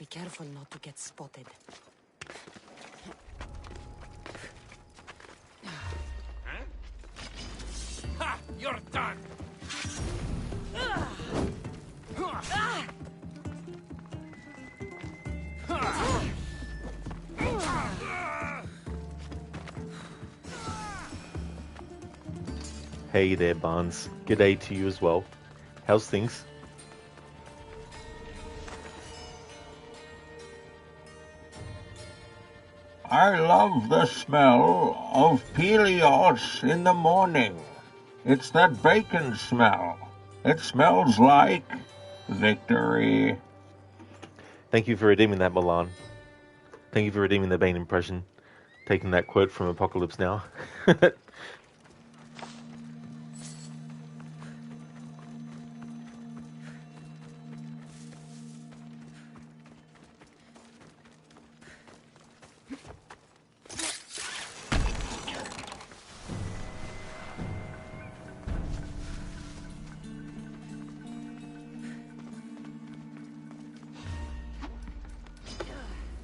Be careful not to get spotted. Ha! You're done! Hey there, Barnes. G'day to you as well. How's things? I love the smell of Pelios in the morning. It's that bacon smell. It smells like victory. Thank you for redeeming that, Milan. Thank you for redeeming the Bane impression. Taking that quote from Apocalypse Now.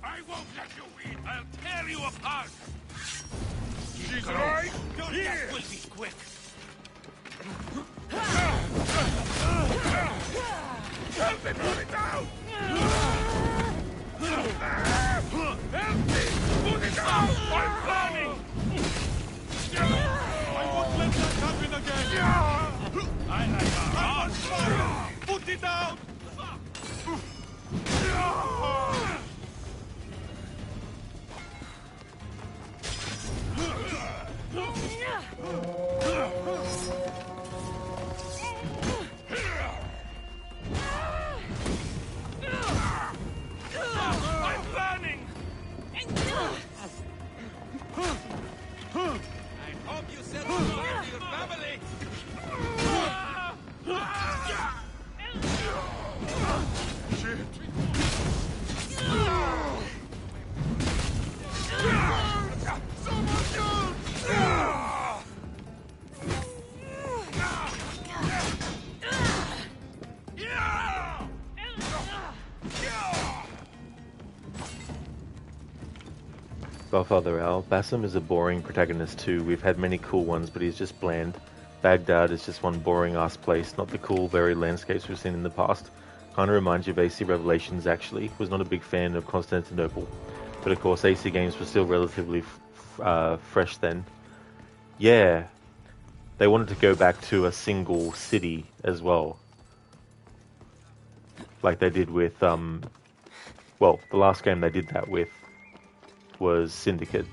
I won't let you win! I'll tear you apart! She's right Your death will be quick! Help me pull it down! Help me! Put it down! I'm burning! I won't let that happen again! I like a hard fire! Put it down! I'm burning! I hope you said goodbye to your family! Godfather Al. Bassam is a boring protagonist too. We've had many cool ones, but he's just bland. Baghdad is just one boring-ass place, not the cool, varied landscapes we've seen in the past. Kinda reminds you of AC Revelations, actually. Was not a big fan of Constantinople. But of course, AC games were still relatively fresh then. Yeah, they wanted to go back to a single city as well. Like they did with, well, the last game they did that with was Syndicate,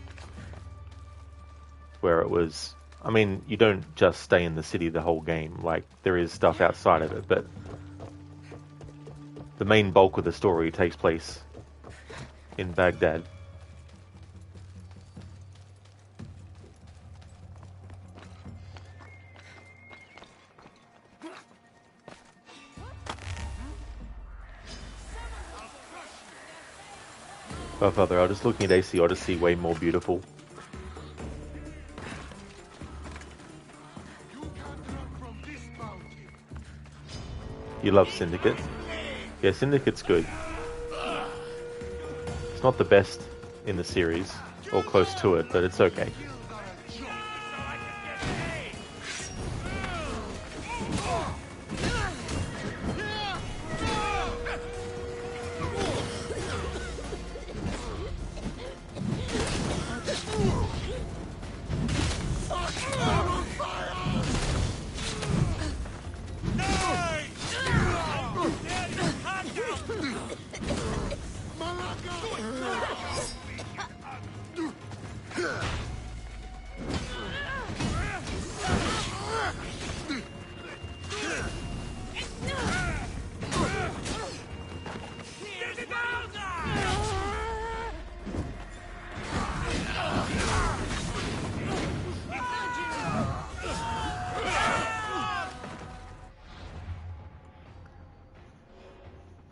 where it was, I mean, you don't just stay in the city the whole game, like, there is stuff outside of it, but the main bulk of the story takes place in Baghdad. Oh, Father, I'm just looking at AC Odyssey, way more beautiful. You love Syndicate? Yeah, Syndicate's good. It's not the best in the series, or close to it, but it's okay.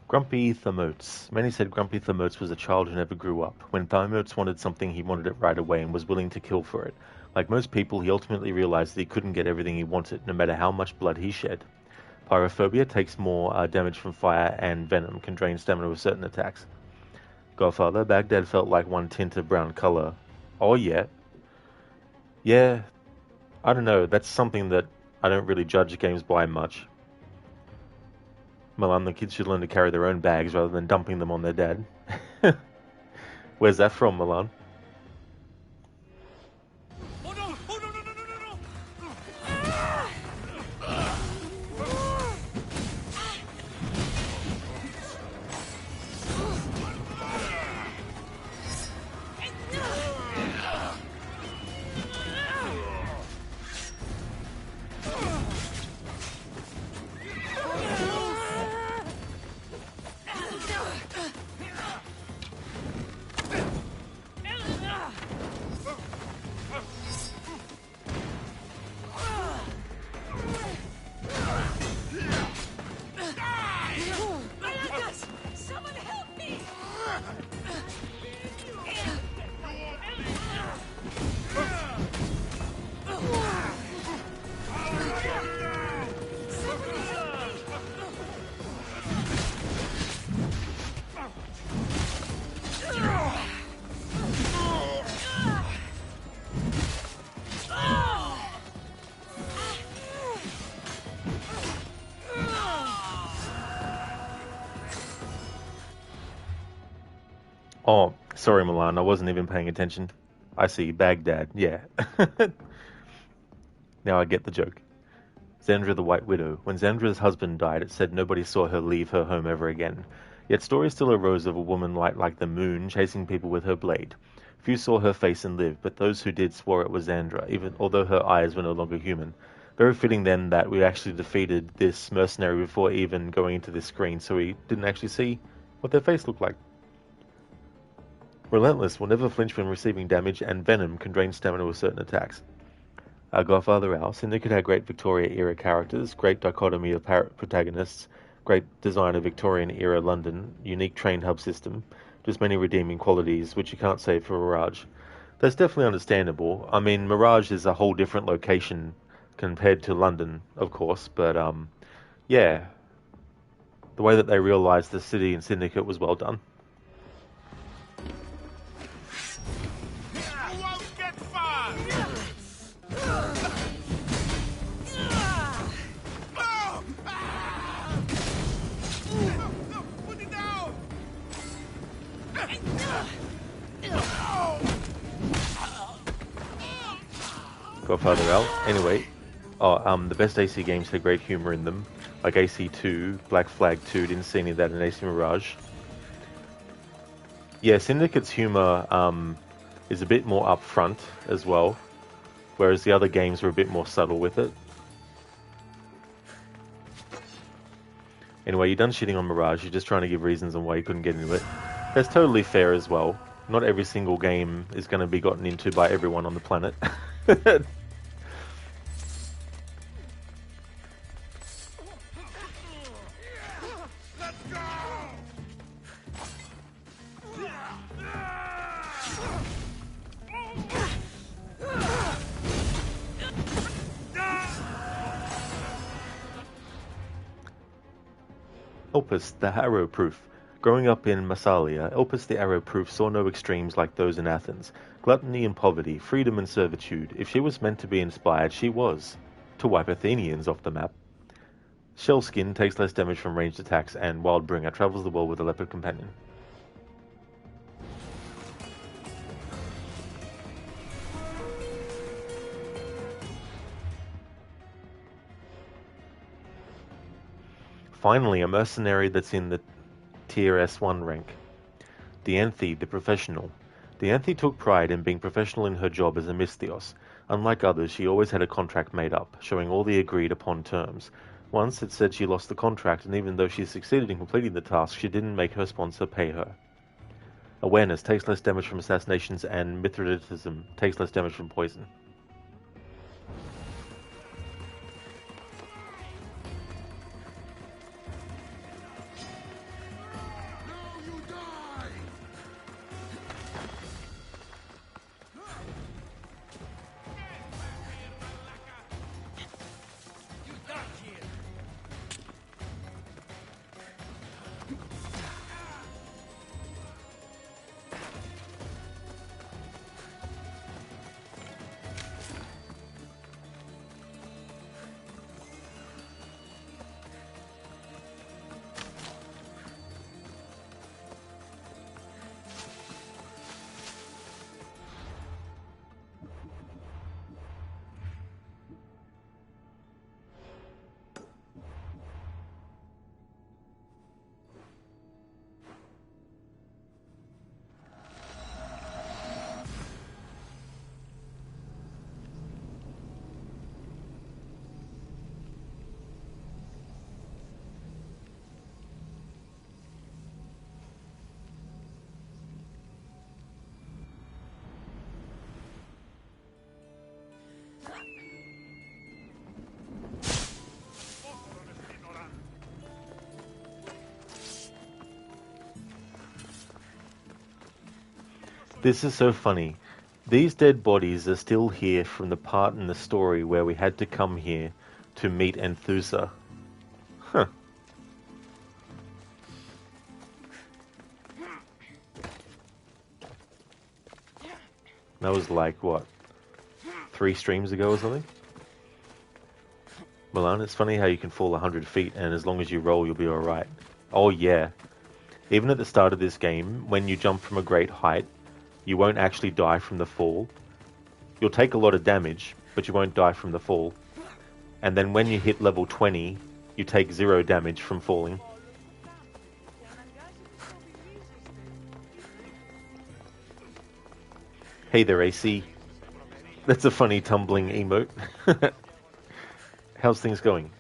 Grumpy Thermotes. Many said Grumpy Thermotes was a child who never grew up. When Thermotes wanted something, he wanted it right away and was willing to kill for it. Like most people, he ultimately realized that he couldn't get everything he wanted, no matter how much blood he shed. Pyrophobia takes more damage from fire, and venom can drain stamina with certain attacks. Godfather, Baghdad felt like one tint of brown color. Oh, yeah. Yeah, I don't know. That's something that I don't really judge games by much. Milan, the kids should learn to carry their own bags rather than dumping them on their dad. Where's that from, Milan? Oh, sorry, Milan. I wasn't even paying attention. I see. Baghdad. Yeah. Now I get the joke. Xandra the White Widow. When Xandra's husband died, it said nobody saw her leave her home ever again. Yet stories still arose of a woman light like the moon, chasing people with her blade. Few saw her face and lived, but those who did swore it was Xandra, even although her eyes were no longer human. Very fitting then that we actually defeated this mercenary before even going into this screen, so we didn't actually see what their face looked like. Relentless will never flinch when receiving damage, and Venom can drain stamina with certain attacks. Godfather Al, Syndicate had great Victoria-era characters, great dichotomy of protagonists, great design of Victorian-era London, unique train hub system, just many redeeming qualities, which you can't say for Mirage. That's definitely understandable. I mean, Mirage is a whole different location compared to London, of course, but, yeah. The way that they realized the city in Syndicate was well done. Godfather Al. Anyway, the best AC games had great humor in them, like AC2, Black Flag 2. Didn't see any of that in AC Mirage. Yeah, Syndicate's humor is a bit more upfront as well, whereas the other games were a bit more subtle with it. Anyway, you're done shitting on Mirage. You're just trying to give reasons on why you couldn't get into it. That's totally fair as well. Not every single game is going to be gotten into by everyone on the planet. Elpis, the Arrow-Proof. Growing up in Massalia, Elpis the Arrow-Proof saw no extremes like those in Athens. Gluttony and poverty, freedom and servitude. If she was meant to be inspired, she was. To wipe Athenians off the map. Shellskin takes less damage from ranged attacks, and Wildbringer travels the world with a leopard companion. Finally, a mercenary that's in the tier S1 rank. Dianthe, the professional. Dianthe took pride in being professional in her job as a Misthios. Unlike others, she always had a contract made up, showing all the agreed upon terms. Once it said she lost the contract, and even though she succeeded in completing the task, she didn't make her sponsor pay her. Awareness takes less damage from assassinations, and Mithridatism takes less damage from poison. This is so funny. These dead bodies are still here from the part in the story where we had to come here to meet Enthusa. Huh. That was like, what, 3 streams ago or something? Milan, it's funny how you can fall 100 feet and as long as you roll you'll be alright. Oh yeah. Even at the start of this game, when you jump from a great height, you won't actually die from the fall. You'll take a lot of damage, but you won't die from the fall. And then when you hit level 20, you take 0 damage from falling. Hey there, AC. That's a funny tumbling emote. How's things going?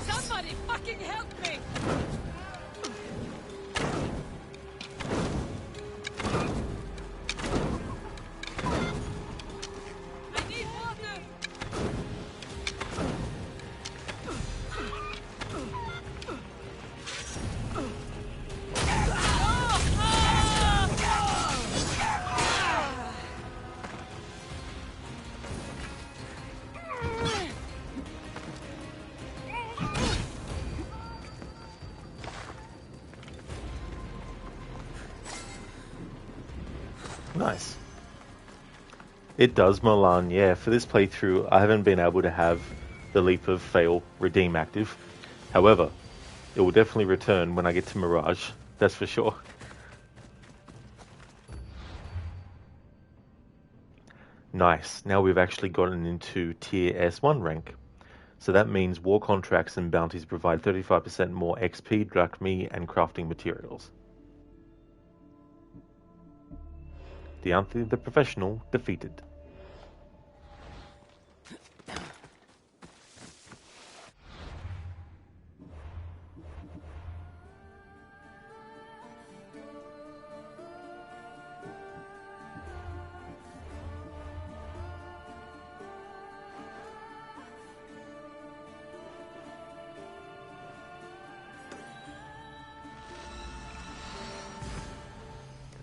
Somebody fucking help me! I need water! Nice. It does, Milan, yeah. For this playthrough, I haven't been able to have the Leap of Fail redeem active. However, it will definitely return when I get to Mirage, that's for sure. Nice, now we've actually gotten into tier S1 rank. So that means war contracts and bounties provide 35% more XP, drachmi, and crafting materials. The professional defeated.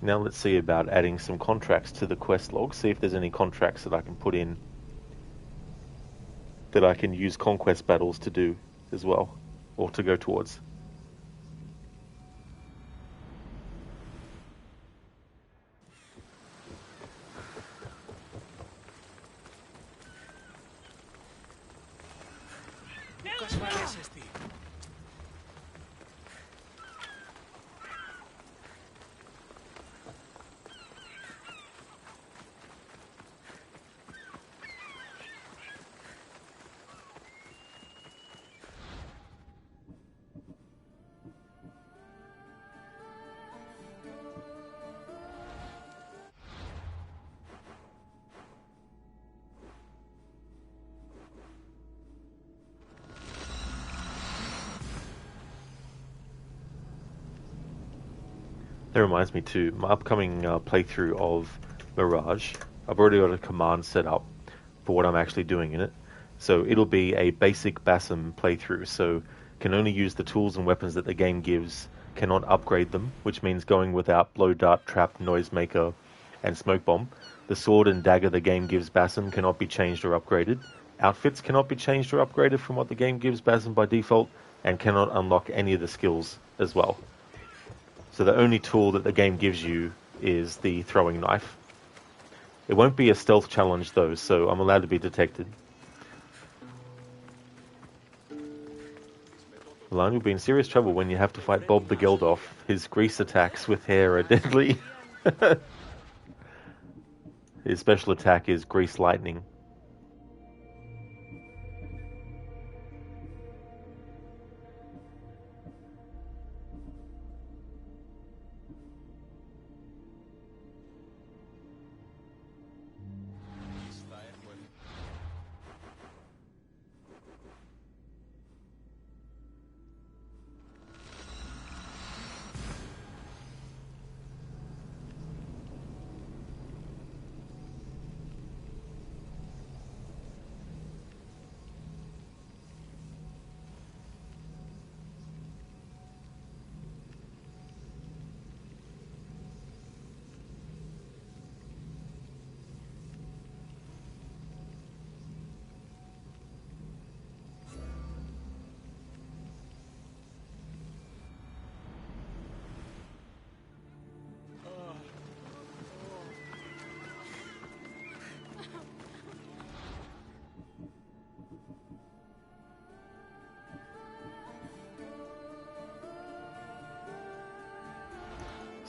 Now let's see about adding some contracts to the quest log, see if there's any contracts that I can put in that I can use conquest battles to do as well, or to go towards. That reminds me too, my upcoming playthrough of Mirage, I've already got a command set up for what I'm actually doing in it. So it'll be a basic Basim playthrough, so can only use the tools and weapons that the game gives, cannot upgrade them, which means going without blow dart, trap, noisemaker, and smoke bomb. The sword and dagger the game gives Basim cannot be changed or upgraded. Outfits cannot be changed or upgraded from what the game gives Basim by default, and cannot unlock any of the skills as well. So the only tool that the game gives you is the throwing knife. It won't be a stealth challenge though, so I'm allowed to be detected. Milan, you'll be in serious trouble when you have to fight Bob the Geldof. His grease attacks with hair are deadly. His special attack is Grease Lightning.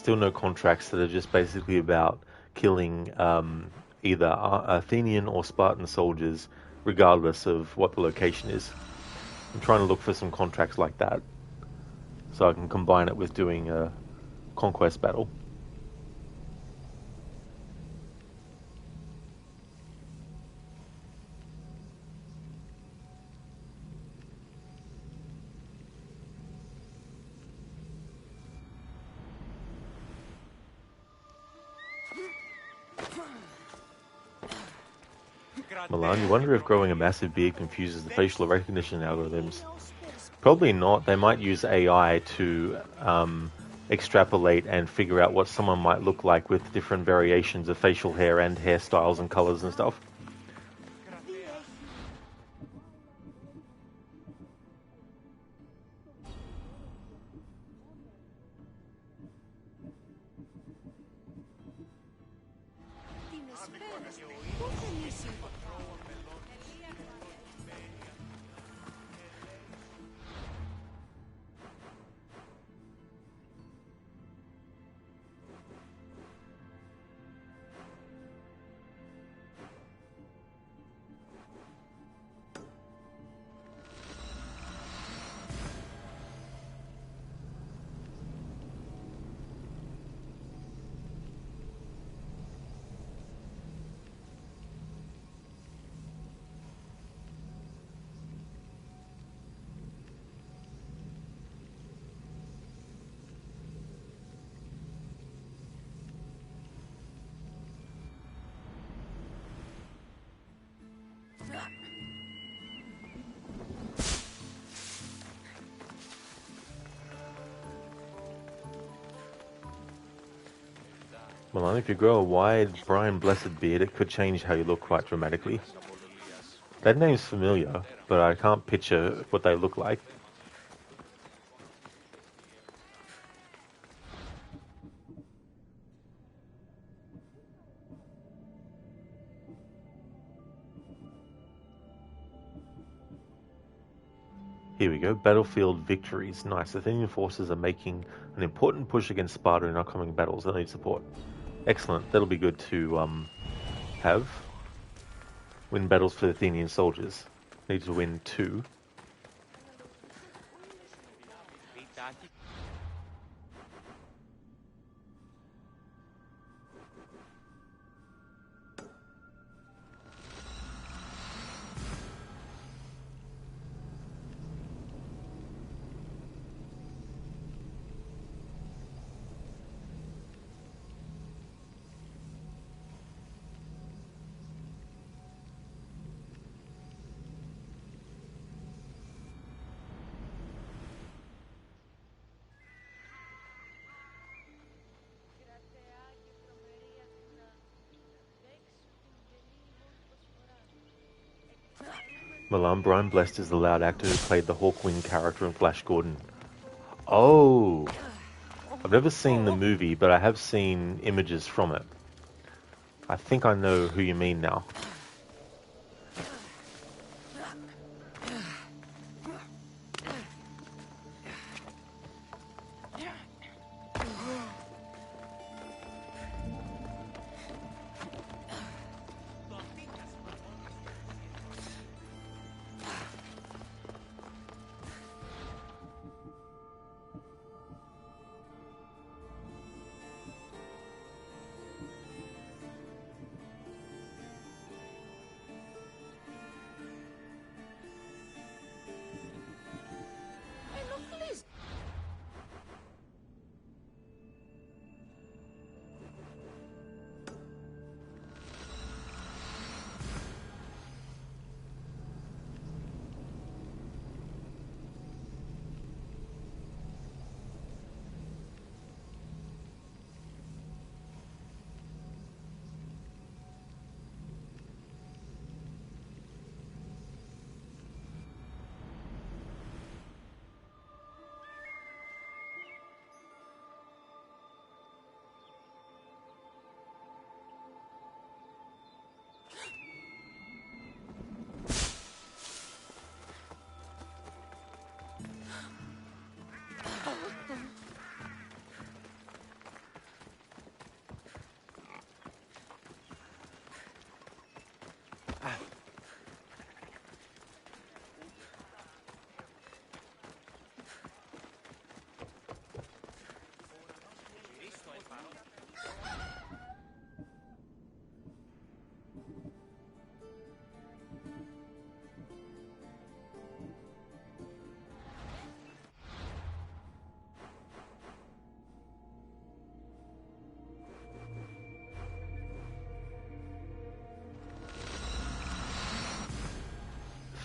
Still no contracts that are just basically about killing either Athenian or Spartan soldiers, regardless of what the location is. I'm trying to look for some contracts like that, so I can combine it with doing a conquest battle. Milan, you wonder if growing a massive beard confuses the facial recognition algorithms. Probably not. They might use AI to extrapolate and figure out what someone might look like with different variations of facial hair and hairstyles and colors and stuff. Milan, if you grow a wide, Brian Blessed beard, it could change how you look quite dramatically. That name's familiar, but I can't picture what they look like. Here we go, battlefield victories. Nice, Athenian forces are making an important push against Sparta in upcoming battles. They need support. Excellent, that'll be good to have. Win battles for the Athenian soldiers. Need to win 2. Milan, Brian Blessed is the loud actor who played the Hawkwind character in Flash Gordon. Oh! I've never seen the movie, but I have seen images from it. I think I know who you mean now.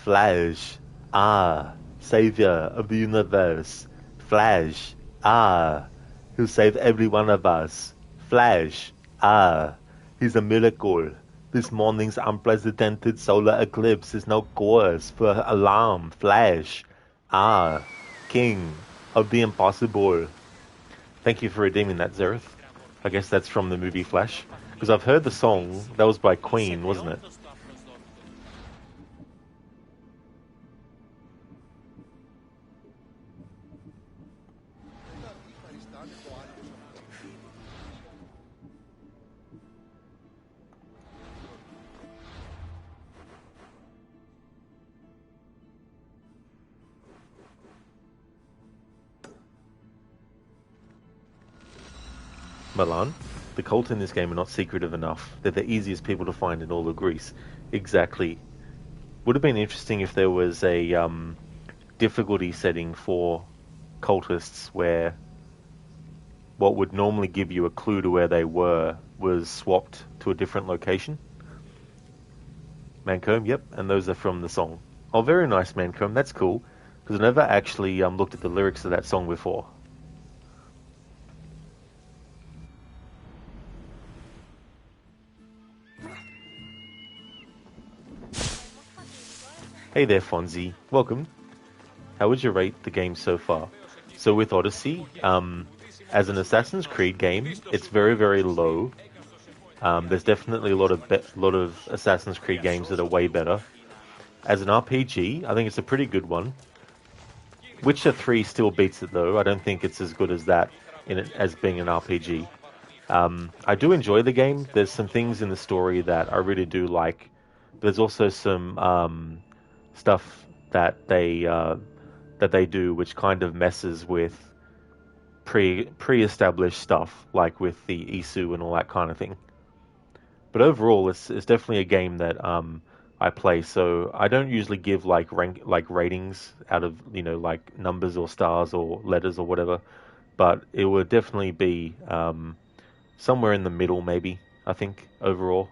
Flash, savior of the universe. Flash, he'll save every one of us. Flash, he's a miracle. This morning's unprecedented solar eclipse is no cause for alarm. Flash, king of the impossible. Thank you for redeeming that, Zereth. I guess that's from the movie Flash. Because I've heard the song, that was by Queen, wasn't it? Milan, the cult in this game are not secretive enough. They're the easiest people to find in all of Greece. Exactly. Would have been interesting if there was a difficulty setting for cultists where what would normally give you a clue to where they were was swapped to a different location. Mancomb, yep, and those are from the song. Oh, very nice, Mancomb, that's cool, because I never actually looked at the lyrics of that song before. Hey there, Fonzie. Welcome. How would you rate the game so far? So with Odyssey, as an Assassin's Creed game, it's very, very low. There's definitely a lot of Assassin's Creed games that are way better. As an RPG, I think it's a pretty good one. Witcher 3 still beats it though. I don't think it's as good as that as being an RPG. I do enjoy the game. There's some things in the story that I really do like. There's also some stuff that they do which kind of messes with pre-established stuff, like with the Isu and all that kind of thing. But overall, it's definitely a game that I play. So I don't usually give like ratings out of like numbers or stars or letters or whatever. But it would definitely be somewhere in the middle, maybe. I think overall.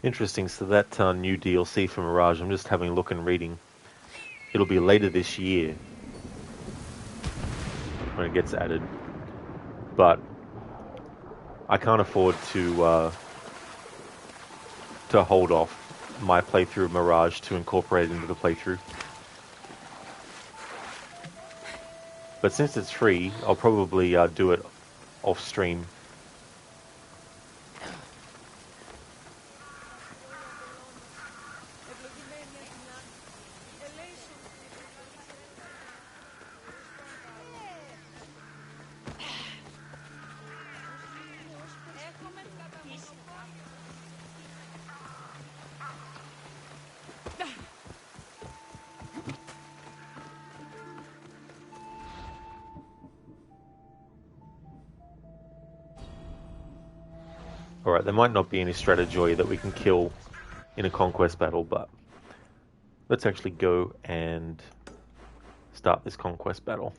Interesting. So that new DLC for Mirage, I'm just having a look and reading. It'll be later this year when it gets added. But I can't afford to hold off my playthrough of Mirage to incorporate it into the playthrough. But since it's free, I'll probably do it off stream. Alright, there might not be any Stratajoy that we can kill in a conquest battle, but let's actually go and start this conquest battle.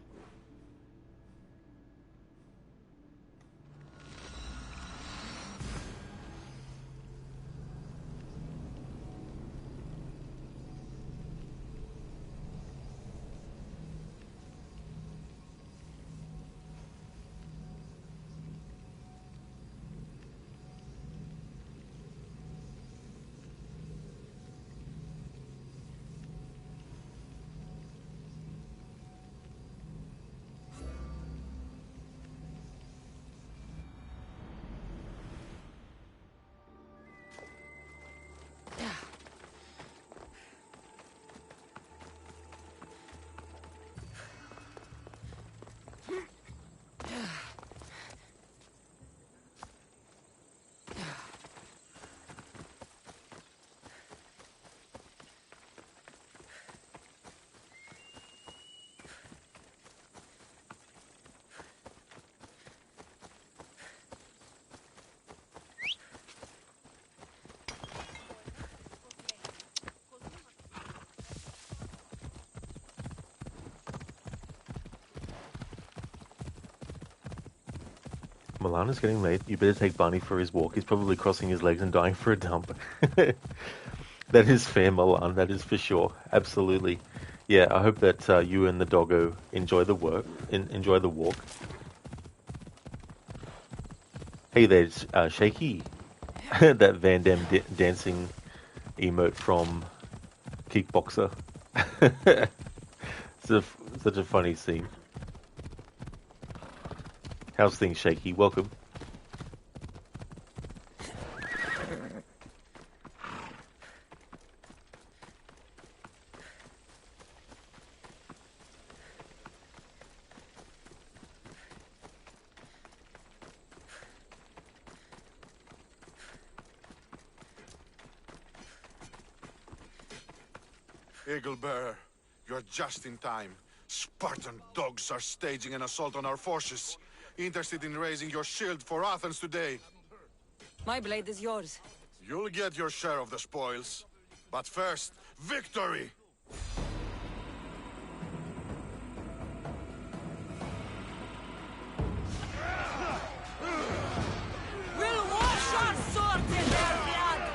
Milan is getting late. You better take Barney for his walk. He's probably crossing his legs and dying for a dump. That is fair, Milan. That is for sure. Absolutely. Yeah, I hope that you and the doggo enjoy the enjoy the walk. Hey, there's Shaky. That Van Damme dancing emote from Kickboxer. Such a funny scene. How's things, Shaky? Welcome. Eaglebearer, you're just in time. Spartan dogs are staging an assault on our forces. Interested in raising your shield for Athens today. My blade is yours. You'll get your share of the spoils. But first, victory! We'll wash our swords in their blood!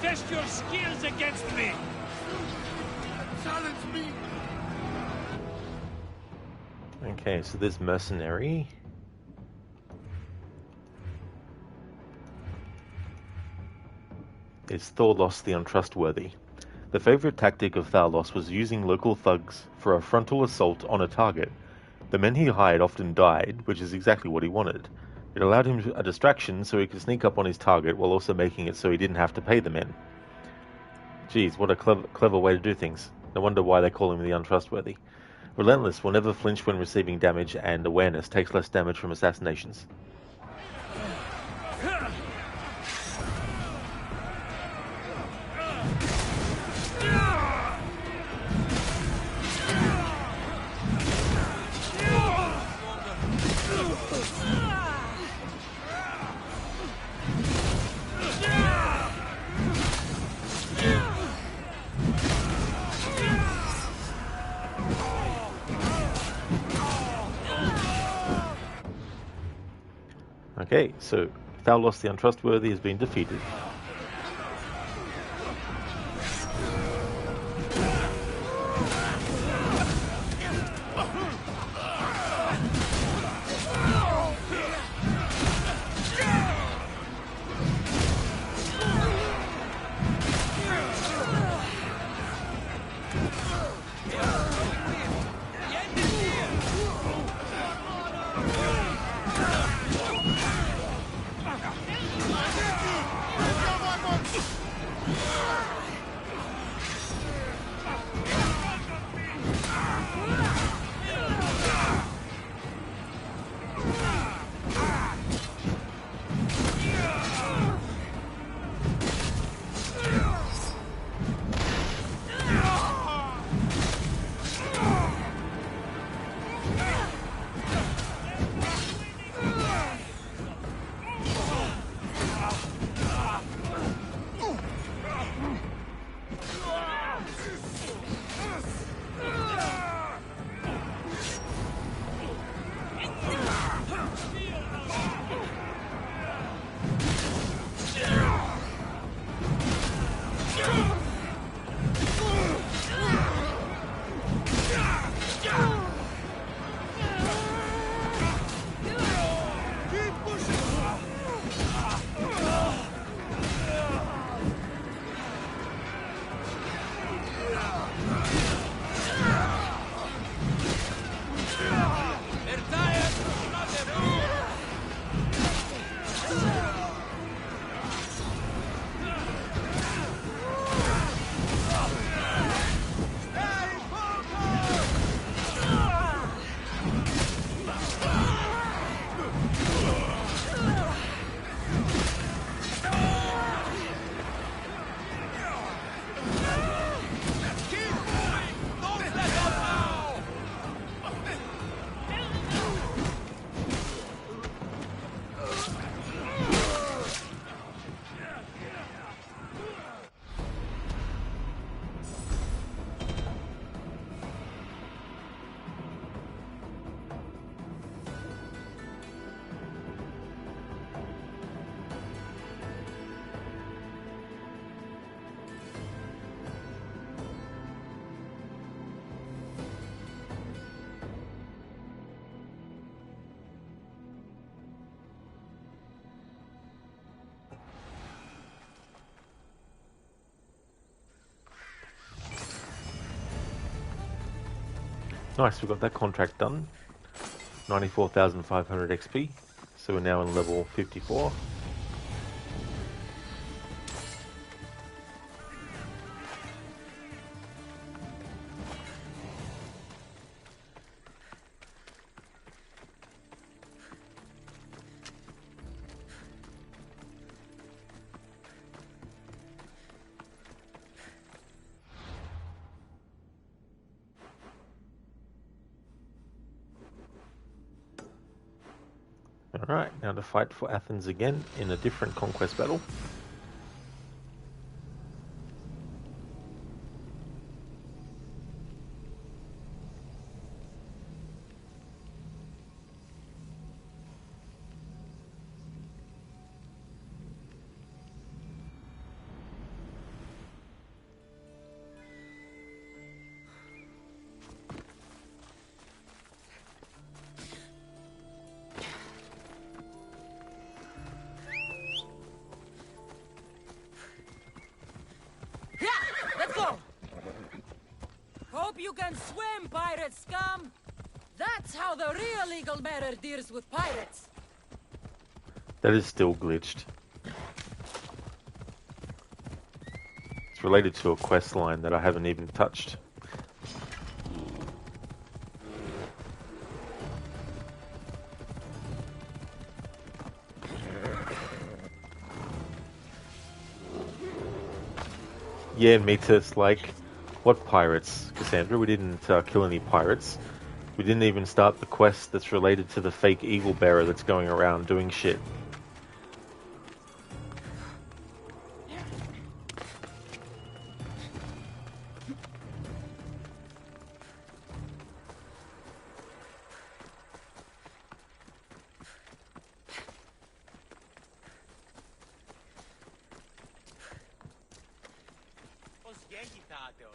Test your skills against me! Challenge me! Okay, so this mercenary. Is Thorlos the Untrustworthy. The favorite tactic of Thalos was using local thugs for a frontal assault on a target. The men he hired often died, which is exactly what he wanted. It allowed him a distraction so he could sneak up on his target while also making it so he didn't have to pay the men. Geez, what a clever way to do things. No wonder why they call him the Untrustworthy. Relentless will never flinch when receiving damage, and awareness takes less damage from assassinations. Okay, so Thalos the Untrustworthy has been defeated. Nice, we got that contract done. 94,500 XP. So we're now in level 54. Alright, now to fight for Athens again in a different conquest battle. Hope you can swim, pirate scum! That's how the real Eagle Bearer deals with pirates! That is still glitched. It's related to a quest line that I haven't even touched. Yeah, Metis, like, what pirates, Kassandra? We didn't kill any pirates. We didn't even start the quest that's related to the fake Eagle Bearer that's going around doing shit.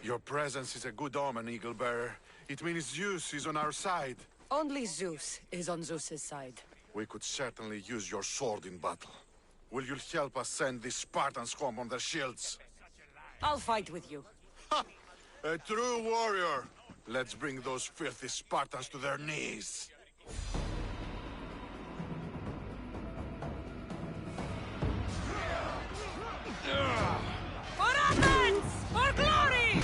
Your presence is a good omen, Eagle Bearer. It means Zeus is on our side. Only Zeus is on Zeus's side. We could certainly use your sword in battle. Will you help us send these Spartans home on their shields? I'll fight with you. Ha! A true warrior! Let's bring those filthy Spartans to their knees! For Athens! For glory!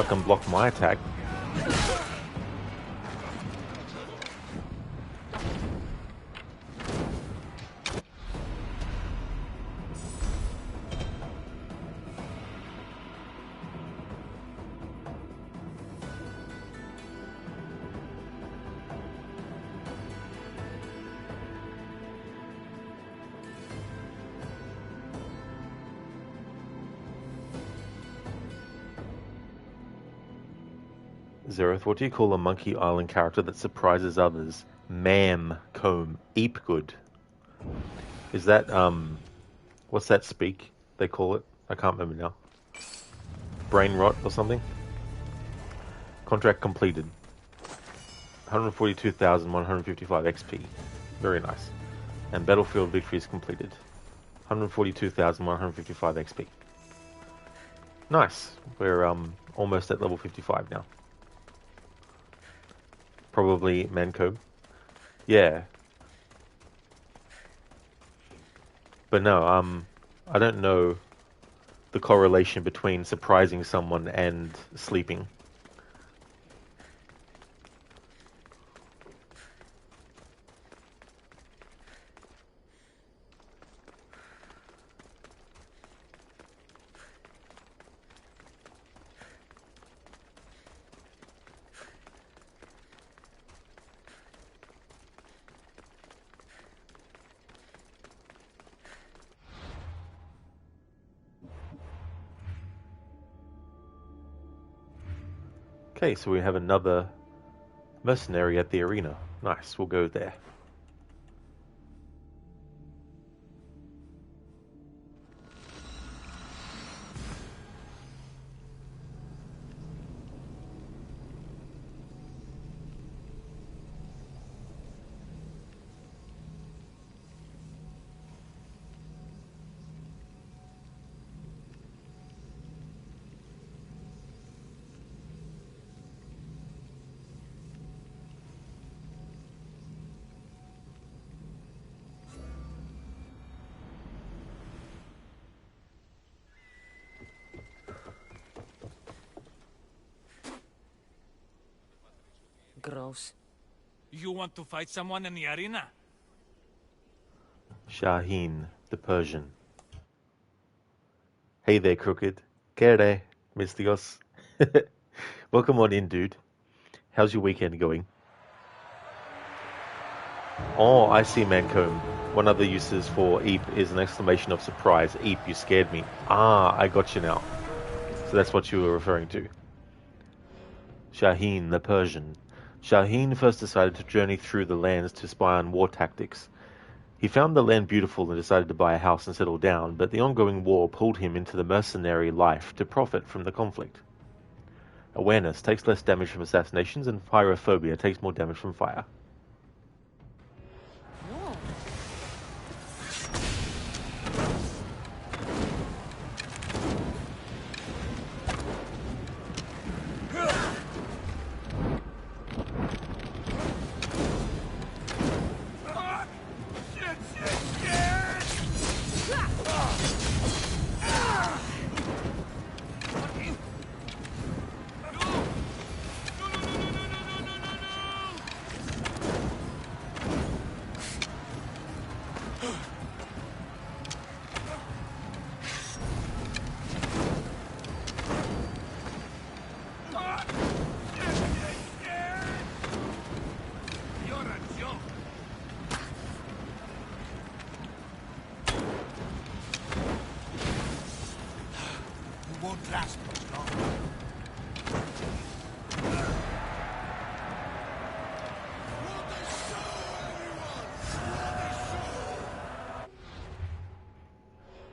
I can block my attack. Zereth, what do you call a Monkey Island character that surprises others? Mam comb. Eep good. Is that, what's that speak they call it? I can't remember now. Brain rot or something? Contract completed. 142,155 XP. Very nice. And battlefield victory is completed. 142,155 XP. Nice. We're almost at level 55 now. Probably Mancobe. Yeah. But no, I don't know the correlation between surprising someone and sleeping. Okay, so we have another mercenary at the arena. Nice, we'll go there. Gross. You want to fight someone in the arena? Shaheen, the Persian. Hey there, Crooked. Kere, Mistios. Welcome on in, dude. How's your weekend going? Oh, I see, Mancomb. One of the uses for Eep is an exclamation of surprise. Eep, you scared me. Ah, I got you now. So that's what you were referring to. Shaheen, the Persian. Shaheen first decided to journey through the lands to spy on war tactics. He found the land beautiful and decided to buy a house and settle down, but the ongoing war pulled him into the mercenary life to profit from the conflict. Awareness takes less damage from assassinations, and pyrophobia takes more damage from fire.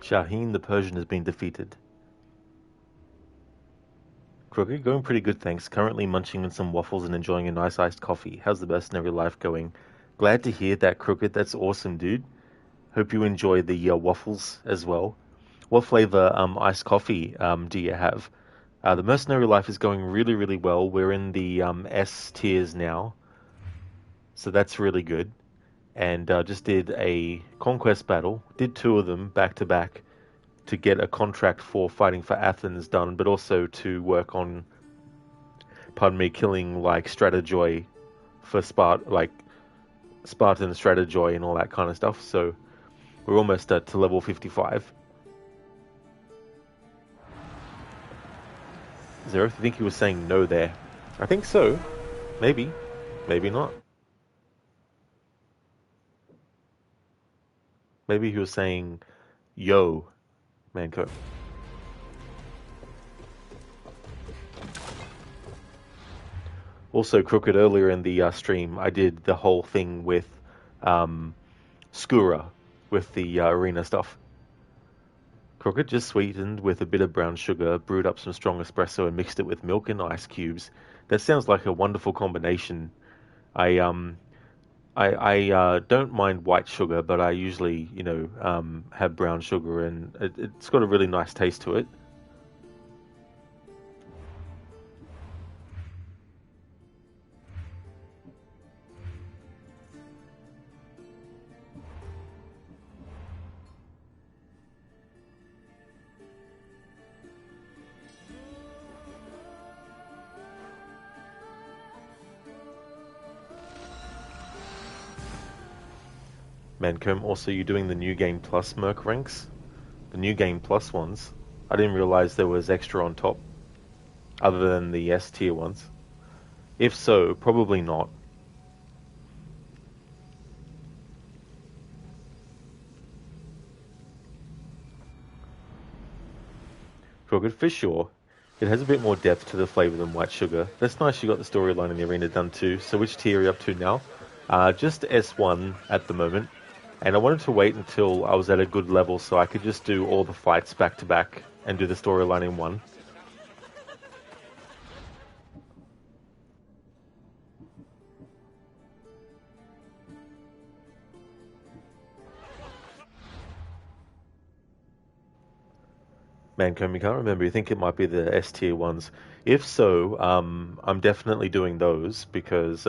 Shaheen the Persian has been defeated. Crooked, going pretty good, thanks. Currently munching on some waffles and enjoying a nice iced coffee. How's the mercenary life going? Glad to hear that, Crooked. That's awesome, dude. Hope you enjoy the waffles as well. What flavor iced coffee do you have? The mercenary life is going really, really well. We're in the S tiers now, so that's really good. And just did a conquest battle, did 2 of them back to back to get a contract for fighting for Athens done, but also to work on pardon me, killing like Stratajoy for Spartan Stratajoy and all that kind of stuff. So we're almost to level 55. Zereth, I think he was saying no there. I think so. Maybe. Maybe not. Maybe he was saying yo, Manco. Also, Crooked, earlier in the stream, I did the whole thing with Skura, with the arena stuff. Crooked just sweetened with a bit of brown sugar, brewed up some strong espresso and mixed it with milk and ice cubes. That sounds like a wonderful combination. I don't mind white sugar, but I usually, have brown sugar, and it's got a really nice taste to it. Mancomb, also you doing the New Game Plus Merc ranks? The New Game Plus ones? I didn't realize there was extra on top, other than the S tier ones. If so, probably not. Crooked, for sure. It has a bit more depth to the flavour than white sugar. That's nice you got the storyline in the arena done too. So which tier are you up to now? Just S1 at the moment. And I wanted to wait until I was at a good level so I could just do all the fights back to back and do the storyline in one. Mancomb, you can't remember. You think it might be the S tier ones. If so, I'm definitely doing those because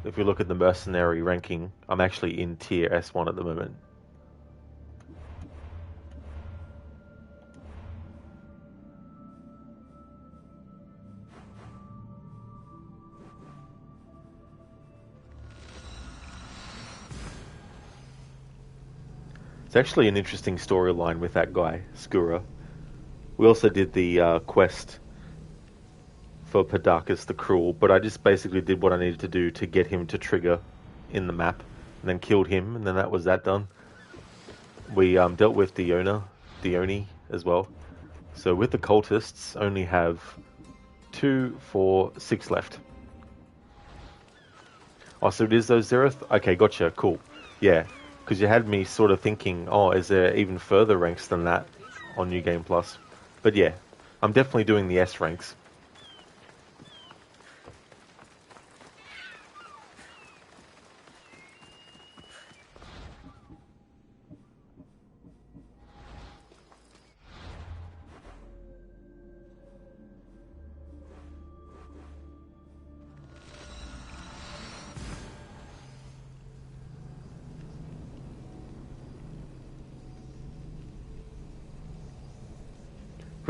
if we look at the Mercenary ranking, I'm actually in tier S1 at the moment. It's actually an interesting storyline with that guy, Skura. We also did the quest for Padakus the Cruel, but I just basically did what I needed to do to get him to trigger in the map, and then killed him, and then that was that done. We dealt with Dione as well. So with the cultists, only have 2, 4, 6 left. Oh, so it is those Zereth? Okay, gotcha, cool. Yeah, because you had me sort of thinking, oh, is there even further ranks than that on New Game Plus? But yeah, I'm definitely doing the S ranks.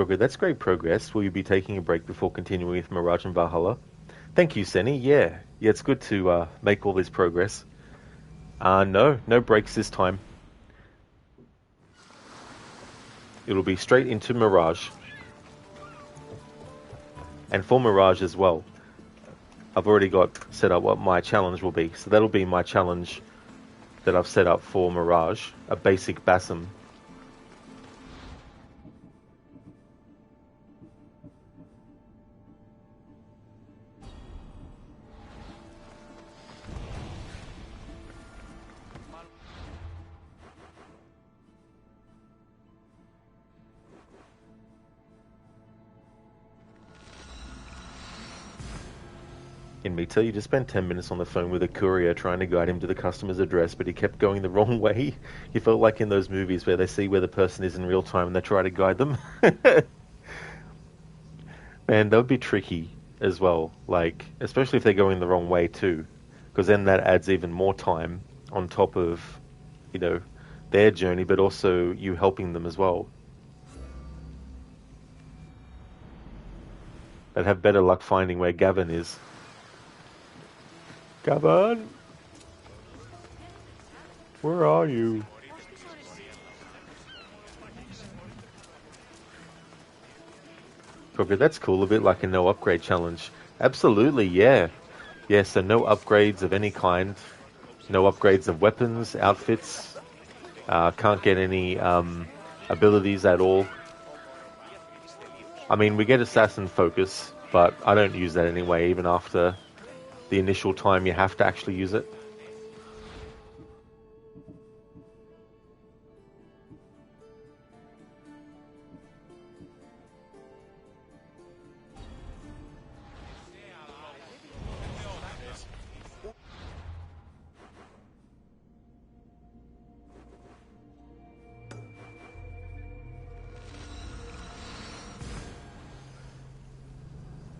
Good, that's great progress. Will you be taking a break before continuing with Mirage and Valhalla? Thank you, Senny. Yeah, it's good to make all this progress. No breaks this time. It'll be straight into Mirage. And for Mirage as well, I've already got set up what my challenge will be. So that'll be my challenge that I've set up for Mirage, a basic Basim. In Mita, you just spent 10 minutes on the phone with a courier trying to guide him to the customer's address, but he kept going the wrong way. You felt like in those movies where they see where the person is in real time and they try to guide them. Man, that would be tricky as well, like, especially if they're going the wrong way too, because then that adds even more time on top of, their journey, but also you helping them as well. They'd have better luck finding where Gavin is. Gavin? Where are you? Okay, that's cool. A bit like a no upgrade challenge. Absolutely, yeah. Yeah, so no upgrades of any kind. No upgrades of weapons, outfits. Can't get any abilities at all. I mean, we get Assassin Focus, but I don't use that anyway, even after the initial time you have to actually use it.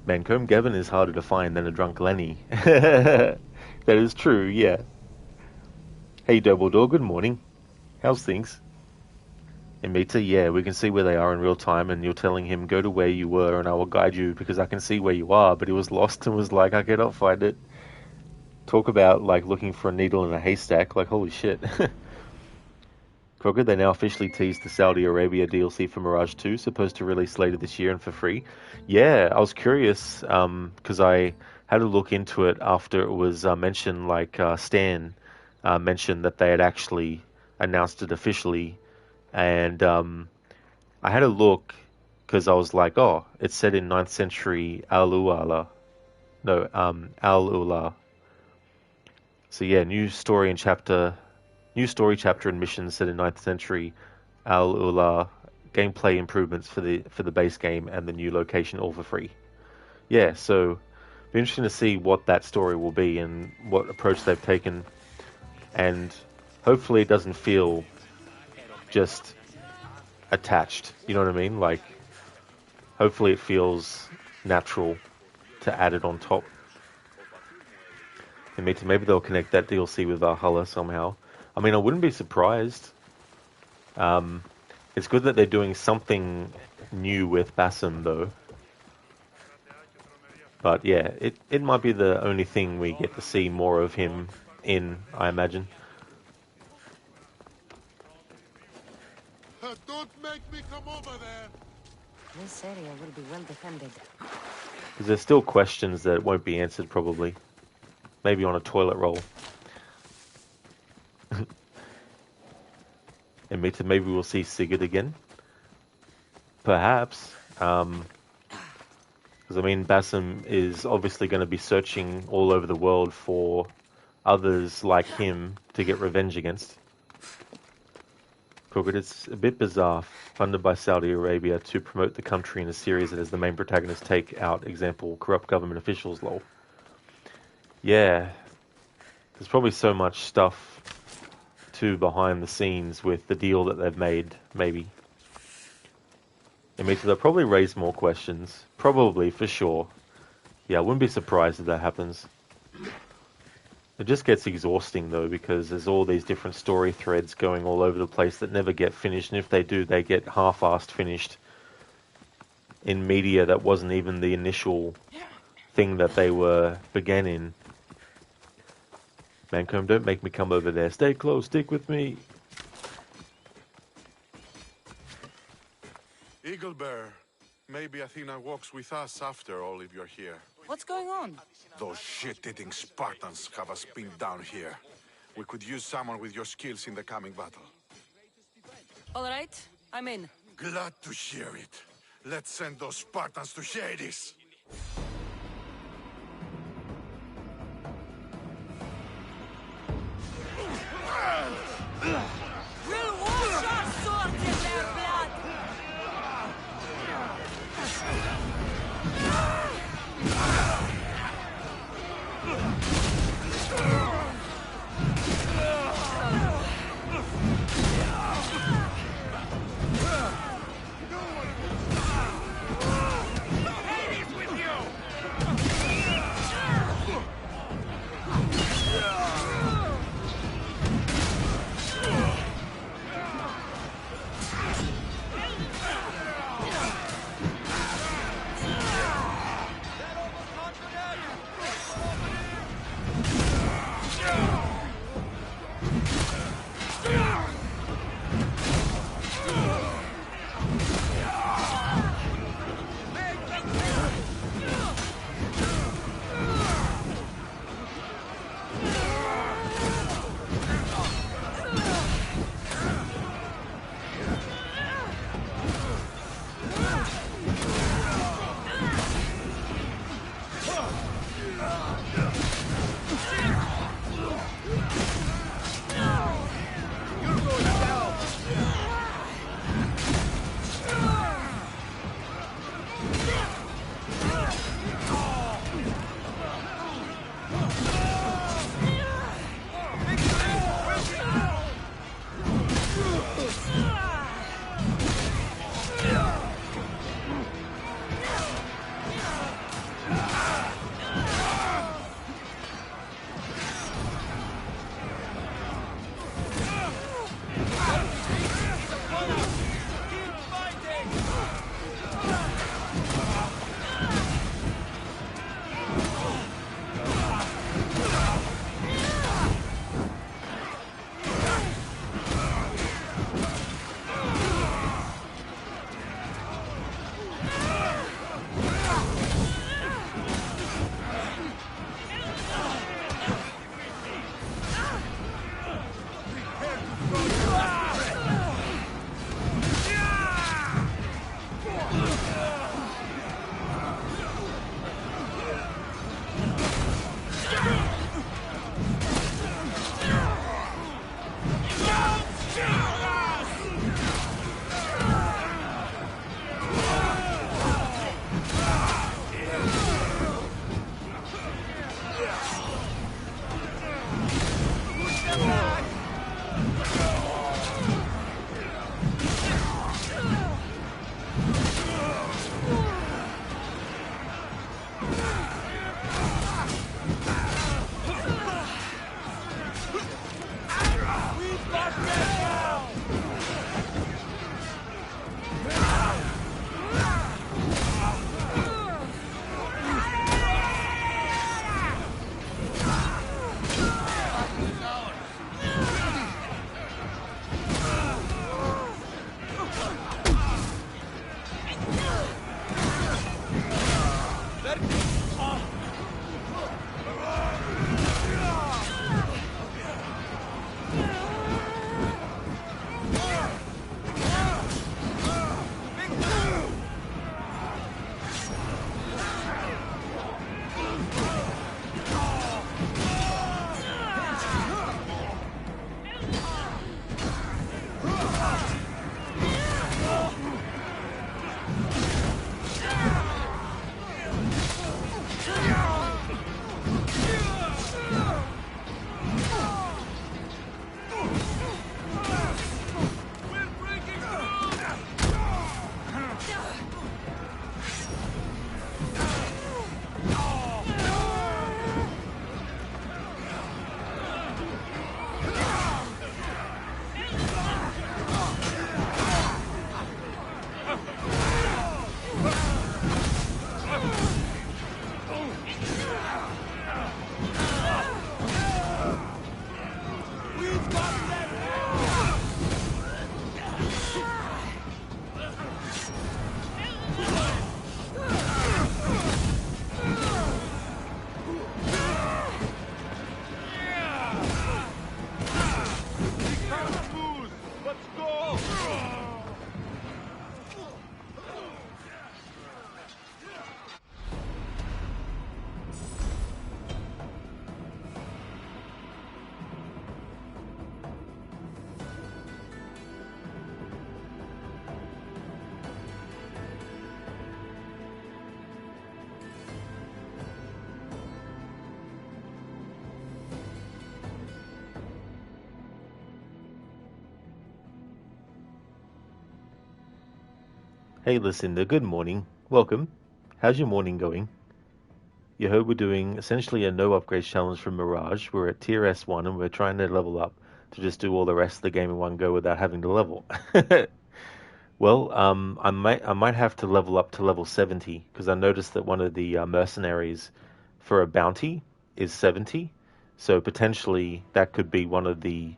Mancomb Gavin is harder to find than a drunk Lenny. That is true, yeah. Hey Dumbledore, good morning. How's things? Amita, yeah, we can see where they are in real time, and you're telling him, go to where you were and I will guide you because I can see where you are, but he was lost and was like, I cannot find it. Talk about, like, looking for a needle in a haystack, like, holy shit. Kroger, they now officially teased the Saudi Arabia DLC for Mirage 2, supposed to release later this year and for free. Yeah, I was curious, because I had a look into it after it was mentioned, like Stan mentioned that they had actually announced it officially, and I had a look, because I was like, oh, it's set in 9th century Al-Ula. No, Al-Ula. So yeah, new story chapter and mission set in 9th century Al-Ula, gameplay improvements for the base game and the new location all for free. Yeah, so be interesting to see what that story will be and what approach they've taken, and hopefully it doesn't feel just attached, you know what I mean? Like, hopefully it feels natural to add it on top. And maybe they'll connect that DLC with Valhalla somehow. I mean, I wouldn't be surprised. It's good that they're doing something new with Basim, though. But yeah, it might be the only thing we get to see more of him in, I imagine. Don't make me come over there. This area will be well defended. Because there's still questions that won't be answered, probably. Maybe on a toilet roll. And maybe we'll see Sigurd again. Perhaps. Because, I mean, Basim is obviously going to be searching all over the world for others like him to get revenge against. But it's a bit bizarre, funded by Saudi Arabia to promote the country in a series that has the main protagonist take out, example, corrupt government officials, lol. Yeah, there's probably so much stuff too behind the scenes with the deal that they've made, maybe. It means they'll probably raise more questions. Probably, for sure. Yeah, I wouldn't be surprised if that happens. It just gets exhausting, though, because there's all these different story threads going all over the place that never get finished, and if they do, they get half-assed finished in media that wasn't even the initial thing that they began in. Mancomb, don't make me come over there. Stay close, stick with me. Eaglebear, maybe Athena walks with us after all if you're here. What's going on? Those shit-eating Spartans have us pinned down here. We could use someone with your skills in the coming battle. All right, I'm in. Glad to hear it. Let's send those Spartans to Hades. We'll wash our swords in their blood! Hey Lucinda, good morning. Welcome. How's your morning going? You heard we're doing essentially a no upgrades challenge from Mirage. We're at tier S1 and we're trying to level up to just do all the rest of the game in one go without having to level. Well, I might have to level up to level 70 because I noticed that one of the mercenaries for a bounty is 70. So potentially that could be one of the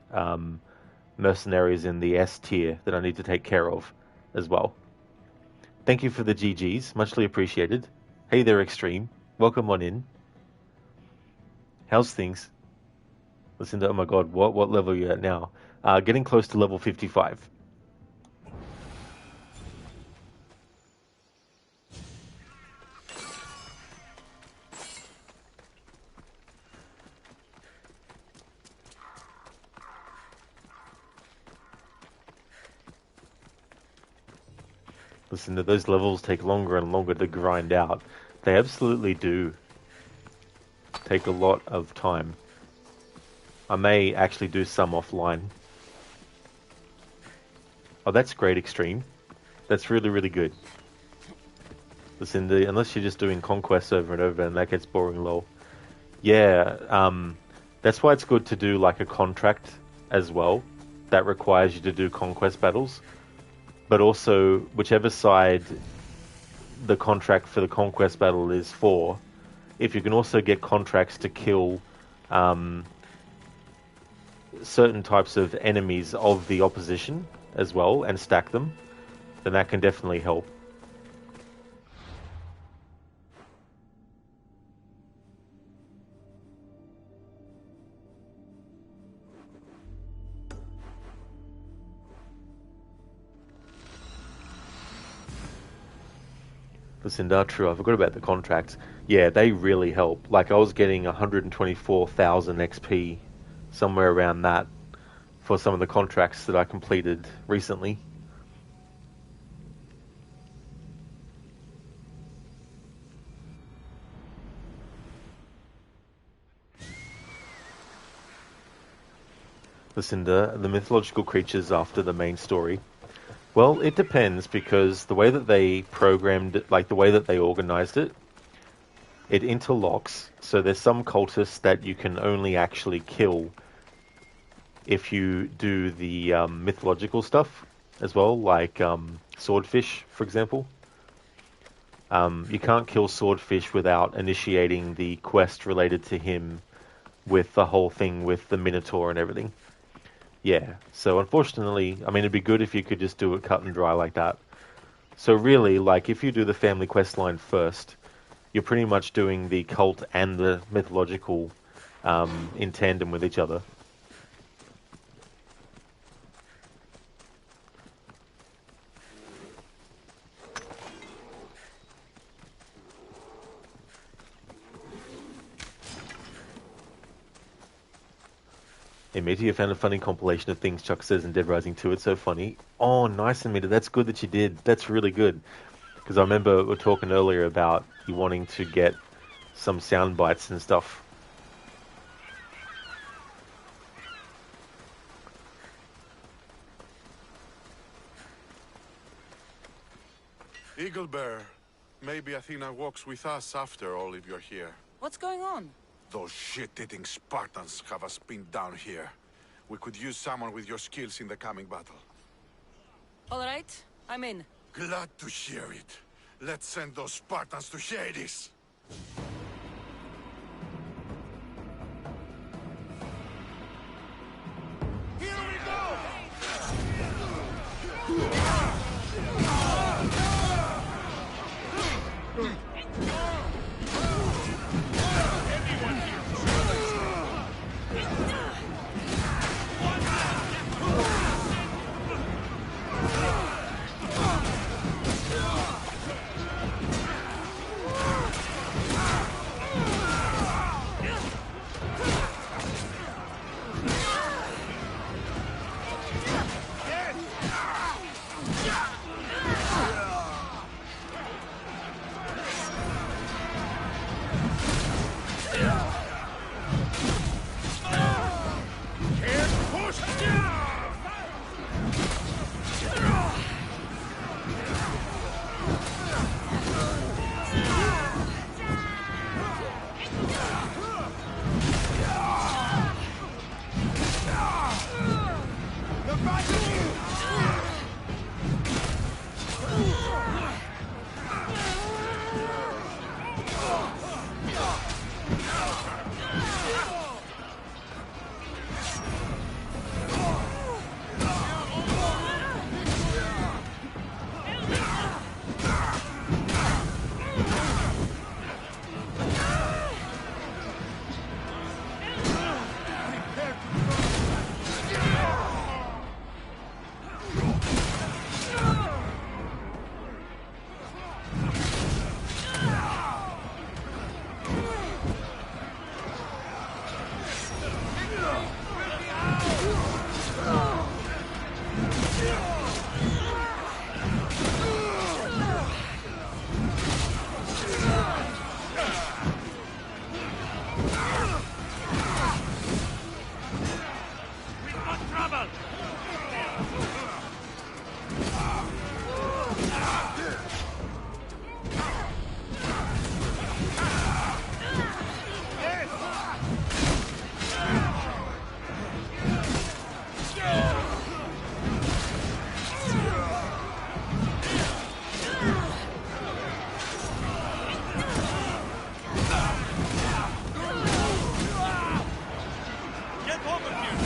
mercenaries in the S tier that I need to take care of as well. Thank you for the GGs, muchly appreciated. Hey there, Extreme. Welcome on in. How's things? Listen to, oh my god, what level are you at now? Getting close to level 55. Listen, those levels take longer and longer to grind out. They absolutely do take a lot of time. I may actually do some offline. Oh, that's great, Extreme. That's really, really good. Listen, unless you're just doing conquests over and over and that gets boring, lol. Yeah, that's why it's good to do like a contract as well. That requires you to do conquest battles. But also, whichever side the contract for the conquest battle is for, if you can also get contracts to kill certain types of enemies of the opposition as well and stack them, then that can definitely help. Listen, true, I forgot about the contracts. Yeah, they really help. Like, I was getting 124,000 XP, somewhere around that, for some of the contracts that I completed recently. Listen, the mythological creatures after the main story. Well, it depends, because the way that they programmed it, like the way that they organized it, it interlocks. So there's some cultists that you can only actually kill if you do the mythological stuff as well, like Swordfish, for example. You can't kill Swordfish without initiating the quest related to him with the whole thing with the Minotaur and everything. Yeah, so unfortunately, I mean, it'd be good if you could just do it cut and dry like that. So really, like, if you do the family quest line first, you're pretty much doing the cult and the mythological in tandem with each other. Hey, Matey, you found a funny compilation of things Chuck says in Dead Rising 2. It's so funny. Oh, nice, Amita. That's good that you did. That's really good. Because I remember we were talking earlier about you wanting to get some sound bites and stuff. Eaglebear, maybe Athena walks with us after all if you're here. What's going on? Those shit-eating Spartans have us pinned down here. We could use someone with your skills in the coming battle. All right, I'm in. Glad to hear it. Let's send those Spartans to Hades. Here we go! We've got trouble! Get over here!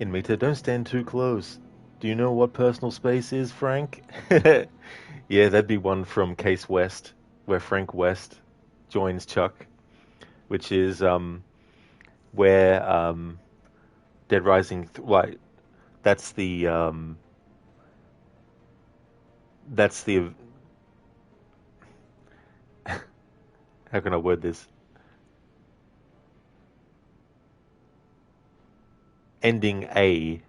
Inmate, don't stand too close. Do you know what personal space is, Frank? Yeah, that'd be one from Case West, where Frank West joins Chuck, which is where Dead Rising. That's the how can I word this? Ending A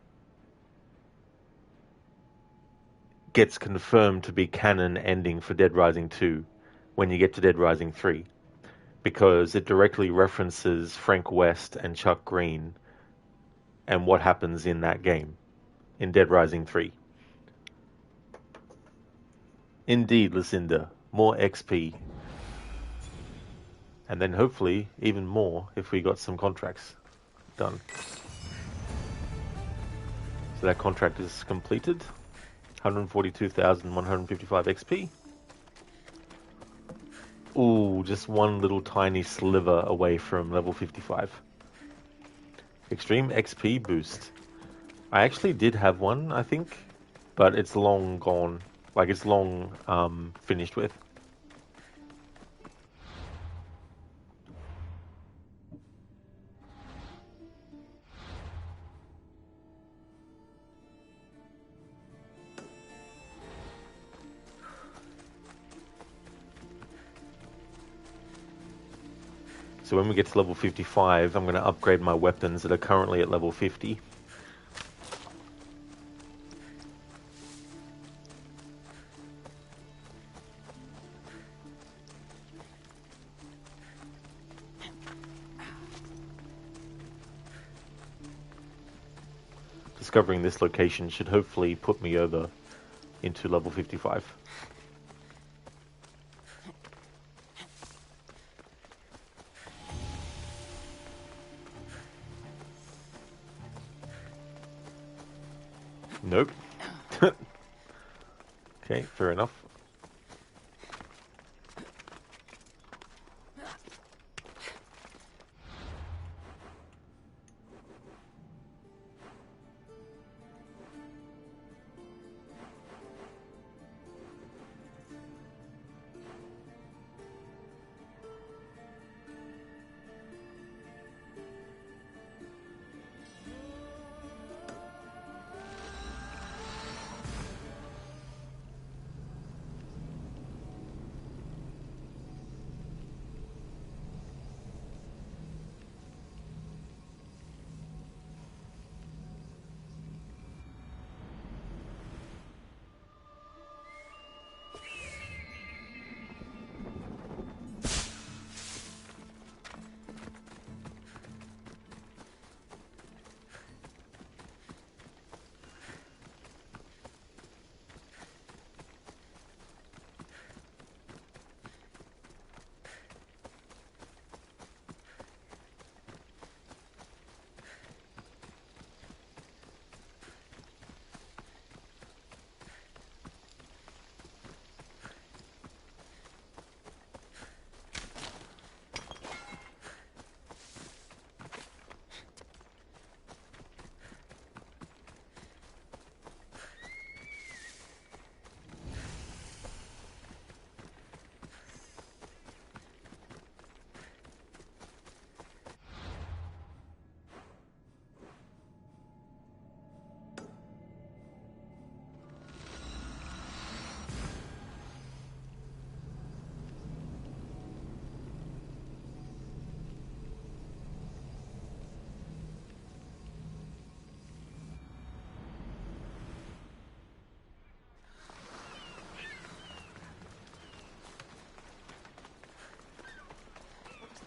gets confirmed to be canon ending for Dead Rising 2 when you get to Dead Rising 3, because it directly references Frank West and Chuck Green and what happens in that game in Dead Rising 3. Indeed, Lucinda, more XP. And then hopefully even more if we got some contracts done. So that contract is completed. 142,155 XP. Ooh, just one little tiny sliver away from level 55. Extreme XP boost. I actually did have one, I think, but it's long gone. Like, it's long finished with. So when we get to level 55, I'm going to upgrade my weapons that are currently at level 50. Discovering this location should hopefully put me over into level 55. Nope. Okay, fair enough.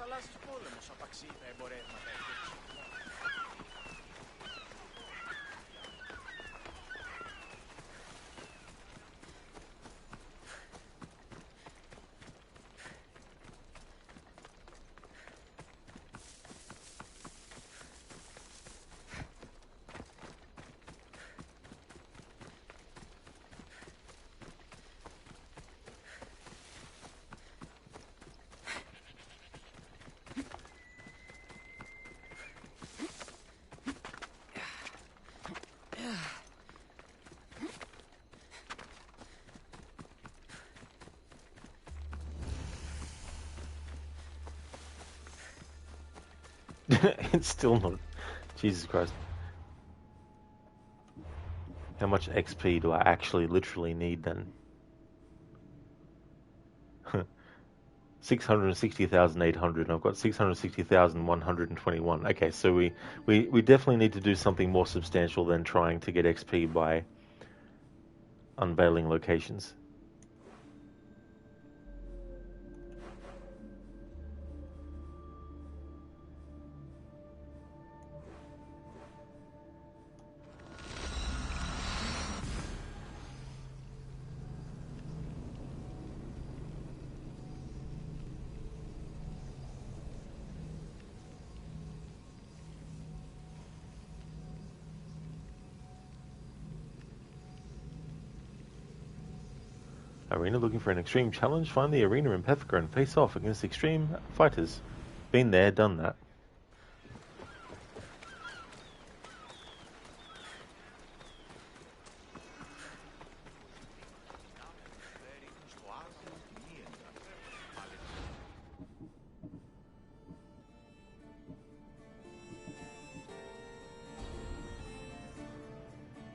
θαλάσσιος πόλεμος απαξεί τα εμπορεύματα εκεί. It's still not. Jesus Christ. How much XP do I actually literally need then? 660,800. I've got 660,121. Okay, so we definitely need to do something more substantial than trying to get XP by unveiling locations. Arena looking for an extreme challenge? Find the arena in Pefka and face off against extreme fighters. Been there, done that.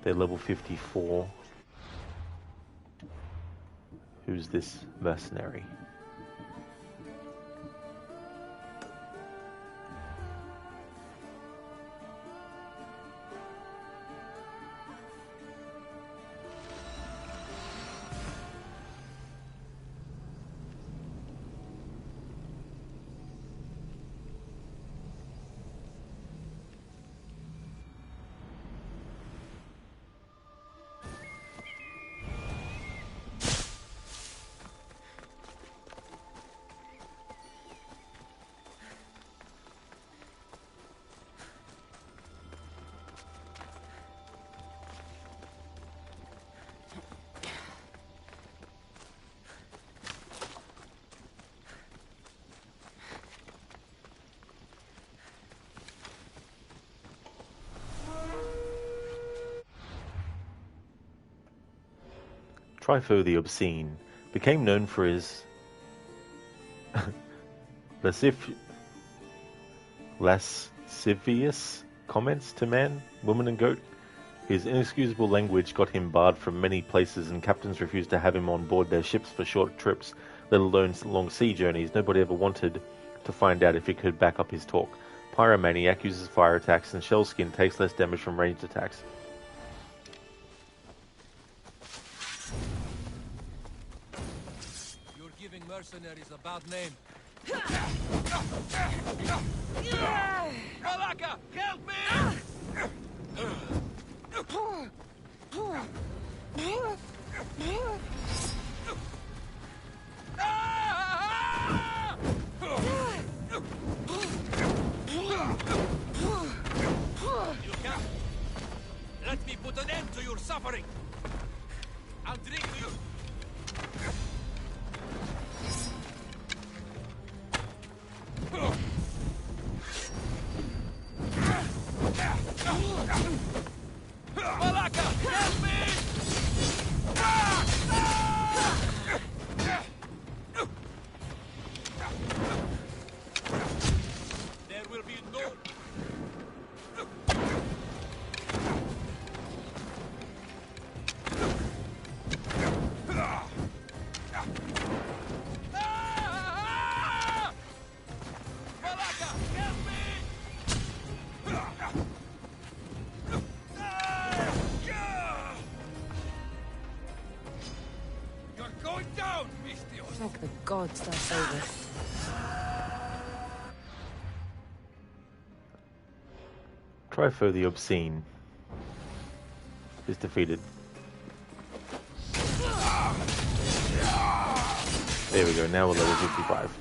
They're level 54. Who's this mercenary? Trypho the Obscene became known for his lascivious comments to man, woman, and goat. His inexcusable language got him barred from many places, and captains refused to have him on board their ships for short trips, let alone long sea journeys. Nobody ever wanted to find out if he could back up his talk. Pyromaniac uses fire attacks, and Shellskin takes less damage from ranged attacks. You're giving mercenaries a bad name. Malaka, help me! You can't. Let me put an end to your suffering. I'll drink to you. Malaka, help me! There will be no... Malaka, help me! You're going down, Mistio! Thank the gods that's over. Trypho the Obscene is defeated. There we go, now we're level 55.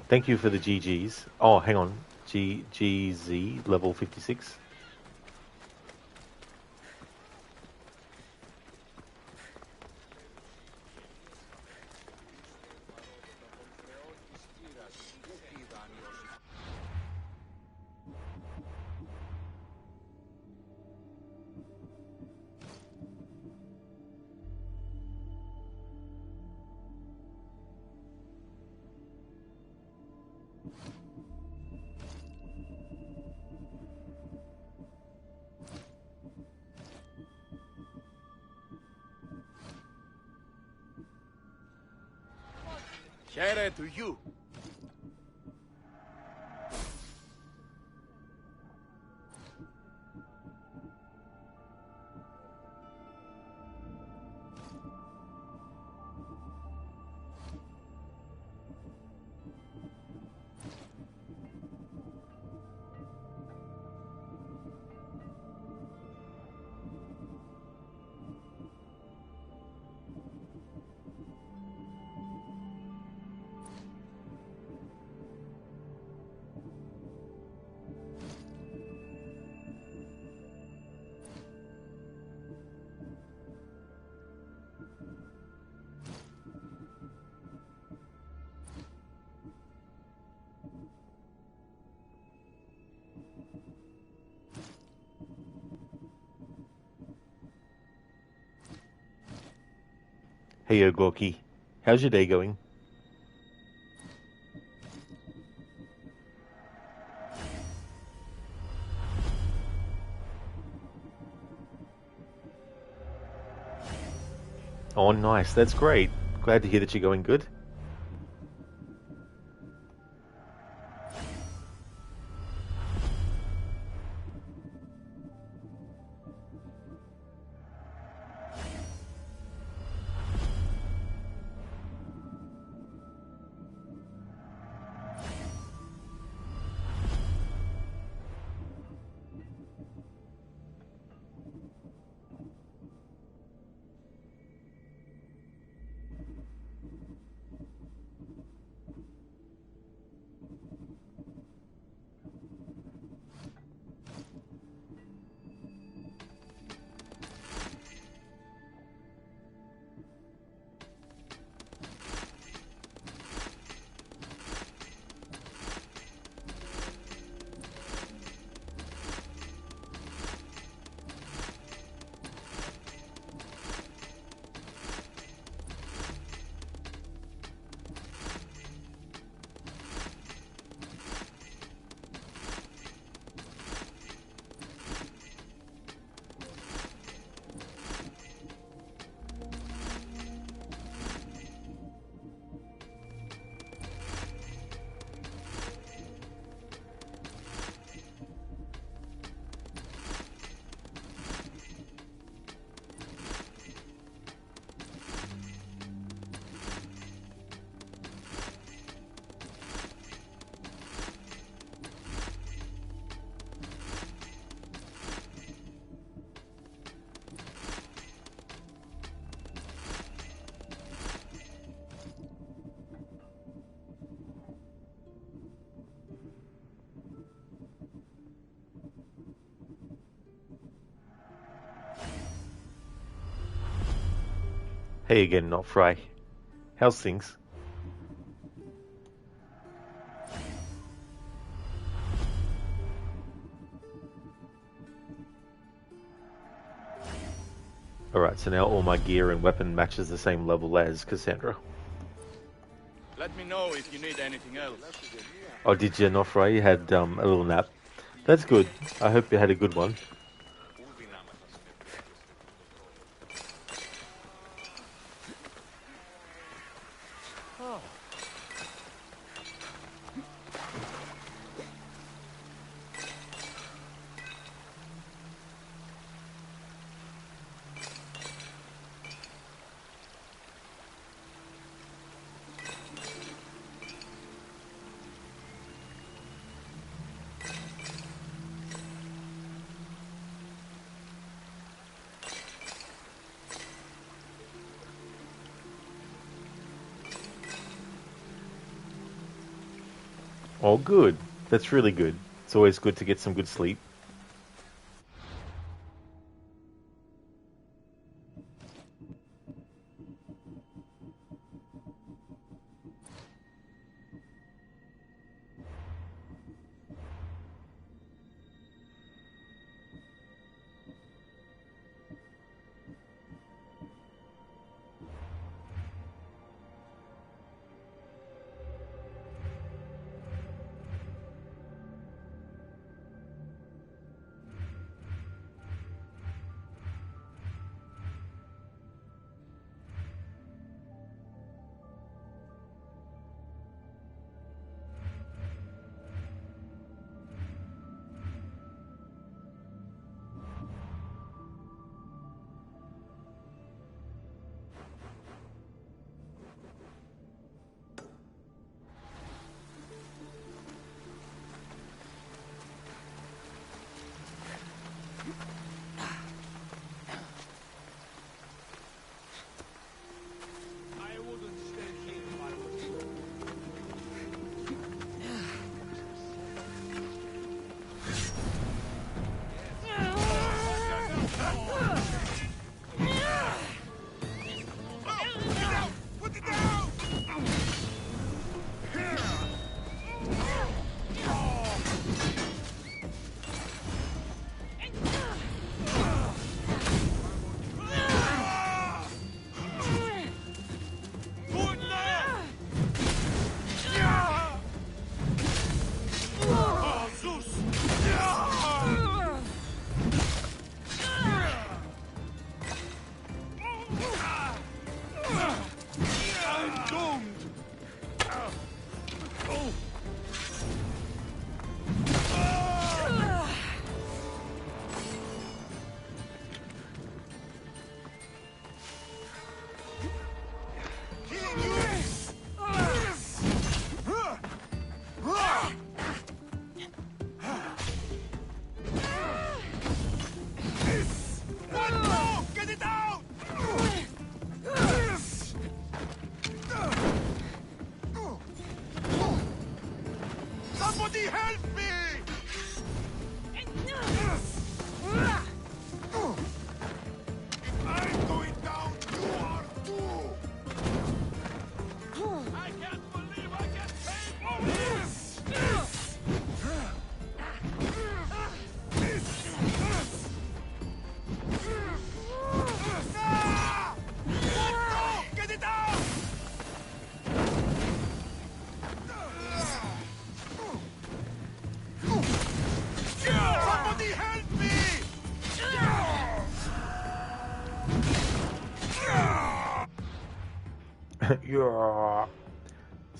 Thank you for the GGs. Oh, hang on. GGZ, level 56. Here to you. Hey, Gorky. How's your day going? Oh, nice. That's great. Glad to hear that you're going good. Hey again, not Fry. How's things? Alright, so now all my gear and weapon matches the same level as Kassandra. Let me know if you need anything else. Oh, did you, not Fry? You had a little nap. That's good. I hope you had a good one. Oh, good. That's really good. It's always good to get some good sleep.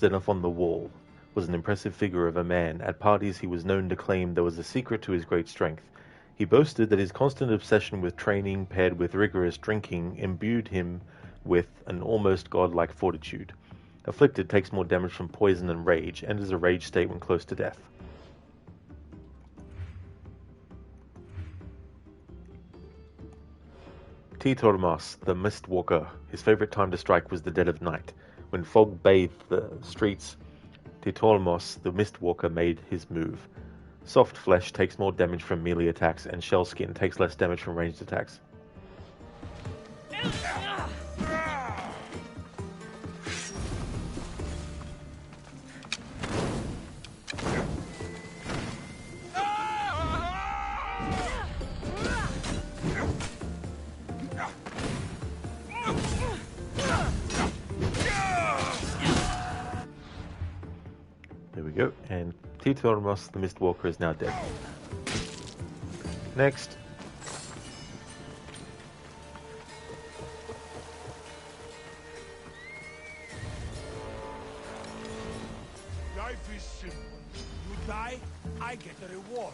Xenophon on the Wall was an impressive figure of a man. At parties he was known to claim there was a secret to his great strength. He boasted that his constant obsession with training paired with rigorous drinking imbued him with an almost godlike fortitude. Afflicted takes more damage from poison and rage, enters a rage state when close to death. T. the Mist Walker. His favorite time to strike was the dead of night. When fog bathed the streets, T. the Mist Walker made his move. Soft flesh takes more damage from melee attacks, and shell skin takes less damage from ranged attacks. go. And Titonomos, the Mistwalker, is now dead. Next. Life is simple. You die, I get a reward.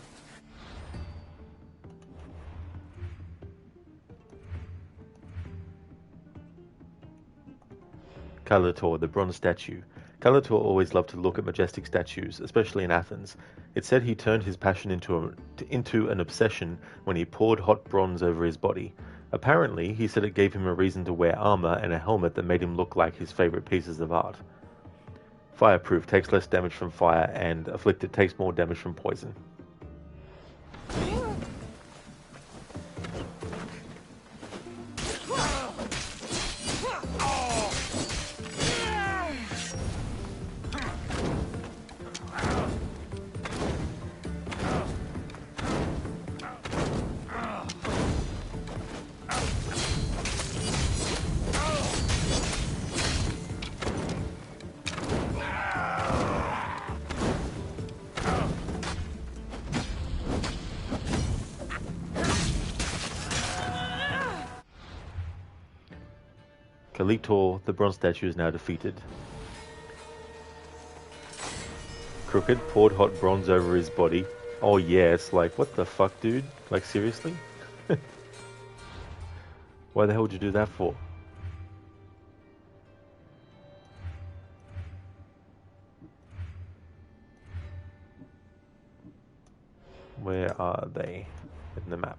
Calator, the bronze statue. Calator always loved to look at majestic statues, especially in Athens. It said he turned his passion into an obsession when he poured hot bronze over his body. Apparently, he said it gave him a reason to wear armor and a helmet that made him look like his favorite pieces of art. Fireproof, takes less damage from fire, and Afflicted takes more damage from poison. Kalitor, the bronze statue, is now defeated. Crooked poured hot bronze over his body. Oh yes, like what the fuck, dude? Like seriously? Why the hell would you do that for? Where are they in the map?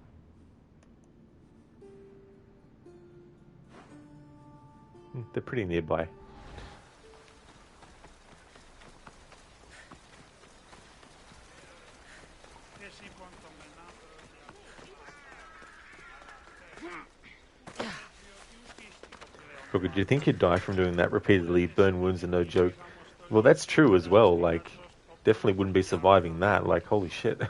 They're pretty nearby. Crooked, do you think you'd die from doing that repeatedly? Burn wounds are no joke. Well, that's true as well. Like, definitely wouldn't be surviving that. Like, holy shit.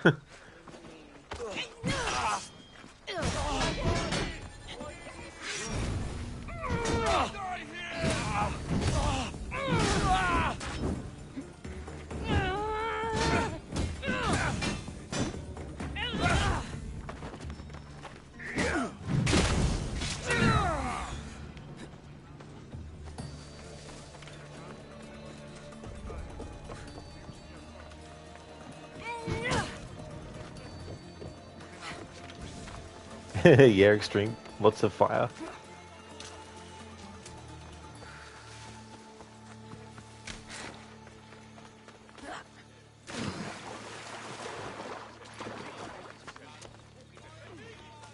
Yeah, extreme. Lots of fire.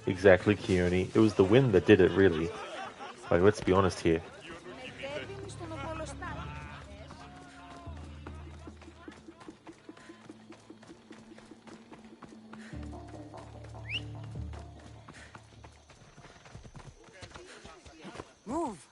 Exactly, Keone. It was the wind that did it, really. Like, let's be honest here. Move!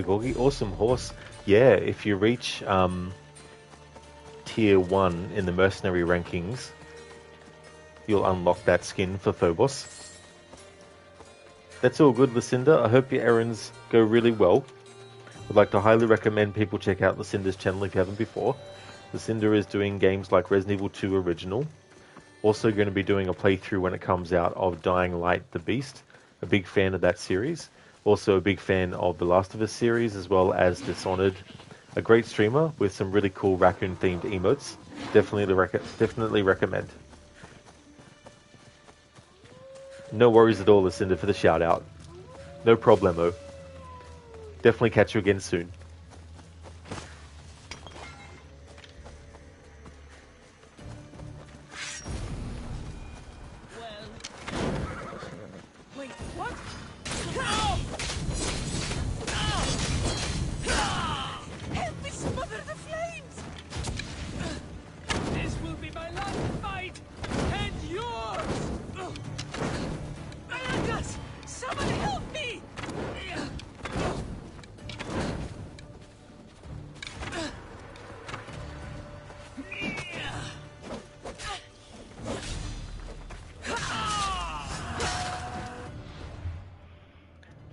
Gorgi, awesome horse. Yeah, if you reach tier 1 in the mercenary rankings, you'll unlock that skin for Phobos. That's all good, Lucinda. I hope your errands go really well. I'd like to highly recommend people check out Lucinda's channel if you haven't before. Lucinda is doing games like Resident Evil 2 Original. Also going to be doing a playthrough when it comes out of Dying Light the Beast. a big fan of that series. Also a big fan of the Last of Us series, as well as Dishonored. A great streamer with some really cool raccoon-themed emotes. Definitely recommend. No worries at all, Lucinda, for the shout-out. No problemo. Definitely catch you again soon. Wait, what? Help me smother the flames! This will be my last fight! And yours! Malakas! Someone help me!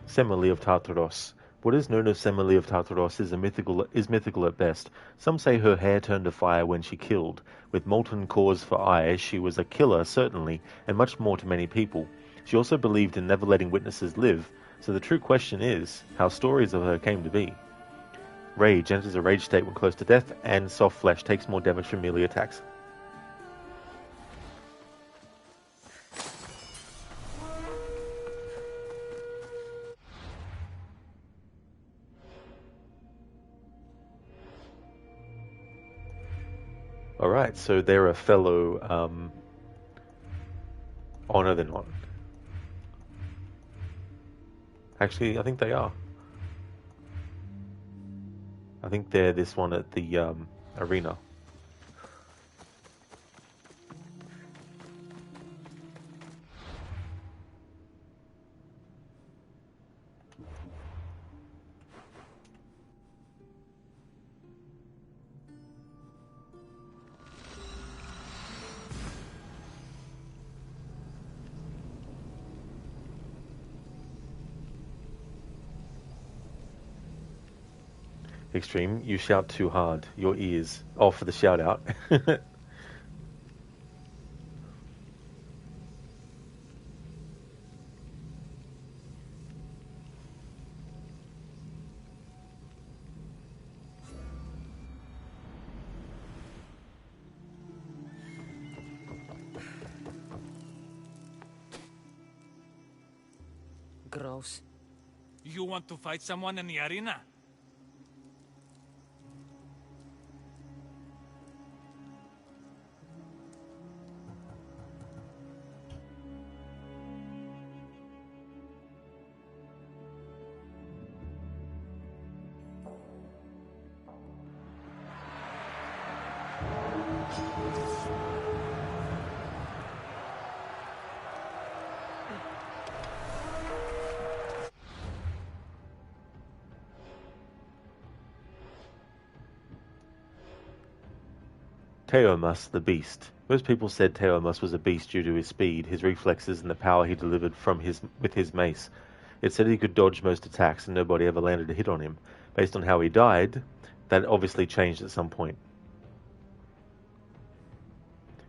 Semele of Tartaros. What is known as Semele of Tartaros is mythical at best. Some say her hair turned to fire when she killed. With molten cores for eyes, she was a killer, certainly, and much more to many people. She also believed in never letting witnesses live, so the true question is, how stories of her came to be. Rage enters a rage state when close to death, and soft flesh takes more damage from melee attacks. Alright, so they're a fellow, oh no, they're not. Actually, I think they are. I think they're this one at the, arena. Extreme, you shout too hard. Your ears. Oh, for the shout out. Gross. You want to fight someone in the arena? Teomas, the Beast. Most people said Teomas was a beast due to his speed, his reflexes, and the power he delivered with his mace. It said he could dodge most attacks and nobody ever landed a hit on him. Based on how he died, that obviously changed at some point.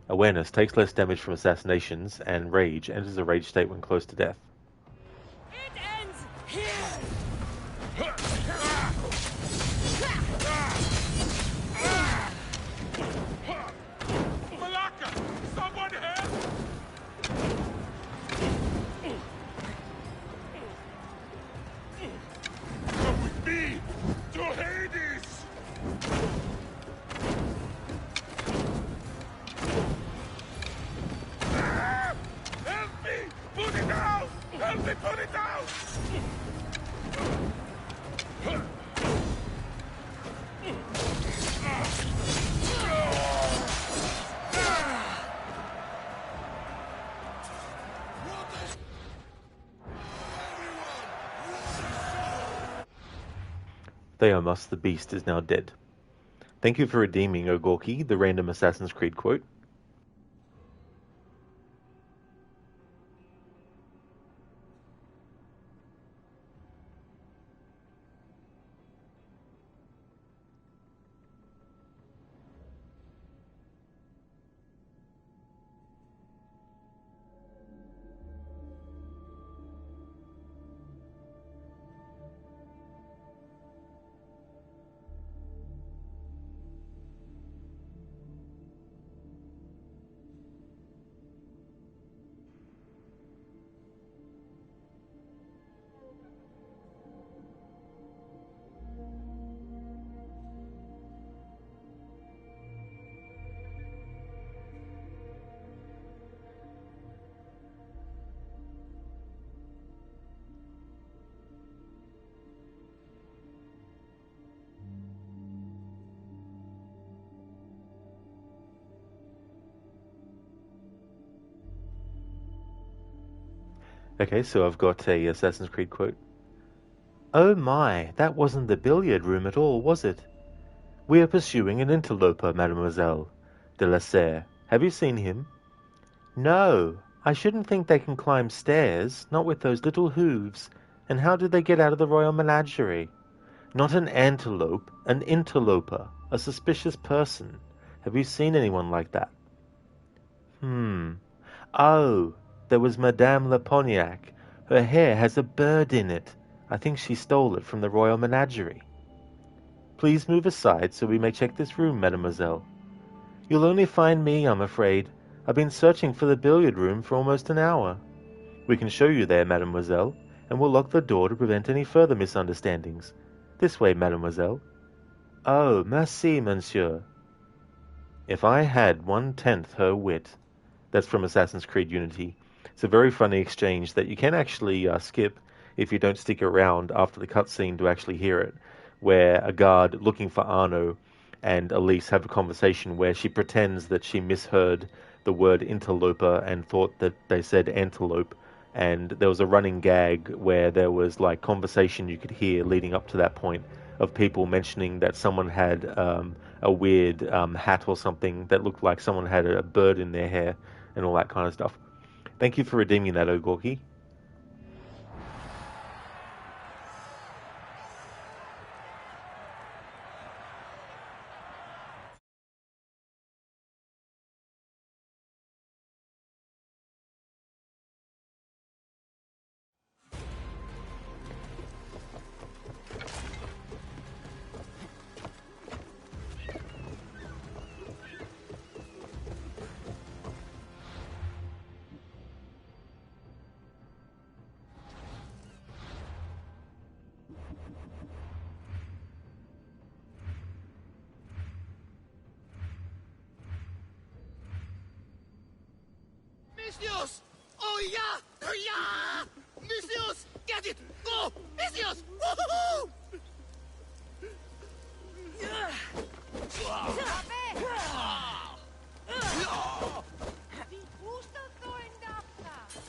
Awareness takes less damage from assassinations, and Rage enters a rage state when close to death. It ends here! Malaka! Someone help! Come with me to Hades! Help me! Put it down! Help me put it down! Theomas, the Beast, is now dead. Thank you for redeeming, Ogorki, the random Assassin's Creed quote. Okay, so I've got a Assassin's Creed quote. Oh my, that wasn't the billiard room at all, was it? We are pursuing an interloper, Mademoiselle de la Serre. Have you seen him? No, I shouldn't think they can climb stairs, not with those little hooves. And how did they get out of the royal menagerie? Not an antelope, an interloper, a suspicious person. Have you seen anyone like that? Oh, there was Madame La Pognac. Her hair has a bird in it. I think she stole it from the royal menagerie. Please move aside so we may check this room, mademoiselle. You'll only find me, I'm afraid. I've been searching for the billiard room for almost an hour. We can show you there, mademoiselle, and we'll lock the door to prevent any further misunderstandings. This way, mademoiselle. Oh, merci, monsieur. If I had 1/10 her wit. That's from Assassin's Creed Unity. It's a very funny exchange that you can actually skip if you don't stick around after the cutscene to actually hear it, where a guard looking for Arno and Elise have a conversation where she pretends that she misheard the word interloper and thought that they said antelope, and there was a running gag where there was like conversation you could hear leading up to that point of people mentioning that someone had a weird hat or something that looked like someone had a bird in their hair and all that kind of stuff. Thank you for redeeming that, Ogorki. Misius! Oh yeah! Oh yeah! Misius! Get it! Go! Misius! Woohoo!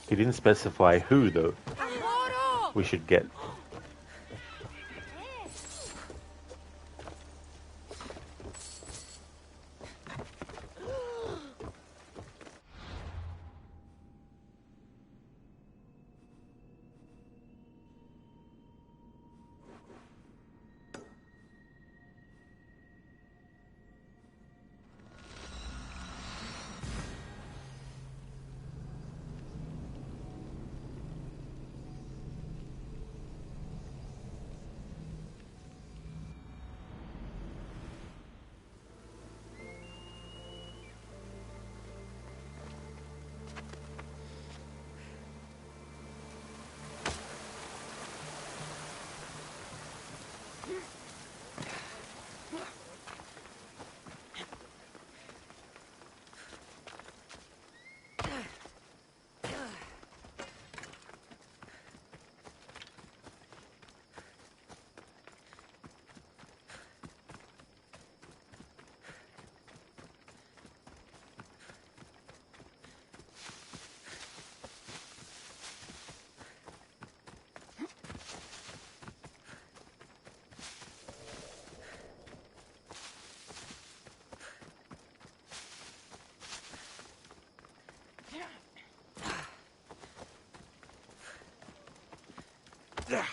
He didn't specify who, though. We should get.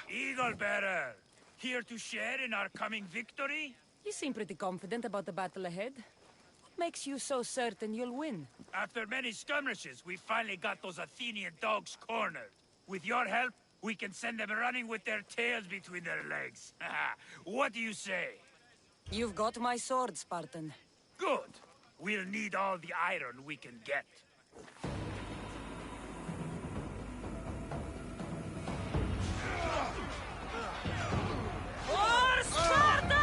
Eagle Bearer, here to share in our coming victory? You seem pretty confident about the battle ahead. What makes you so certain you'll win? After many skirmishes, we finally got those Athenian dogs cornered. With your help, we can send them running with their tails between their legs. What do you say? You've got my sword, Spartan. Good. We'll need all the iron we can get. For Sparta!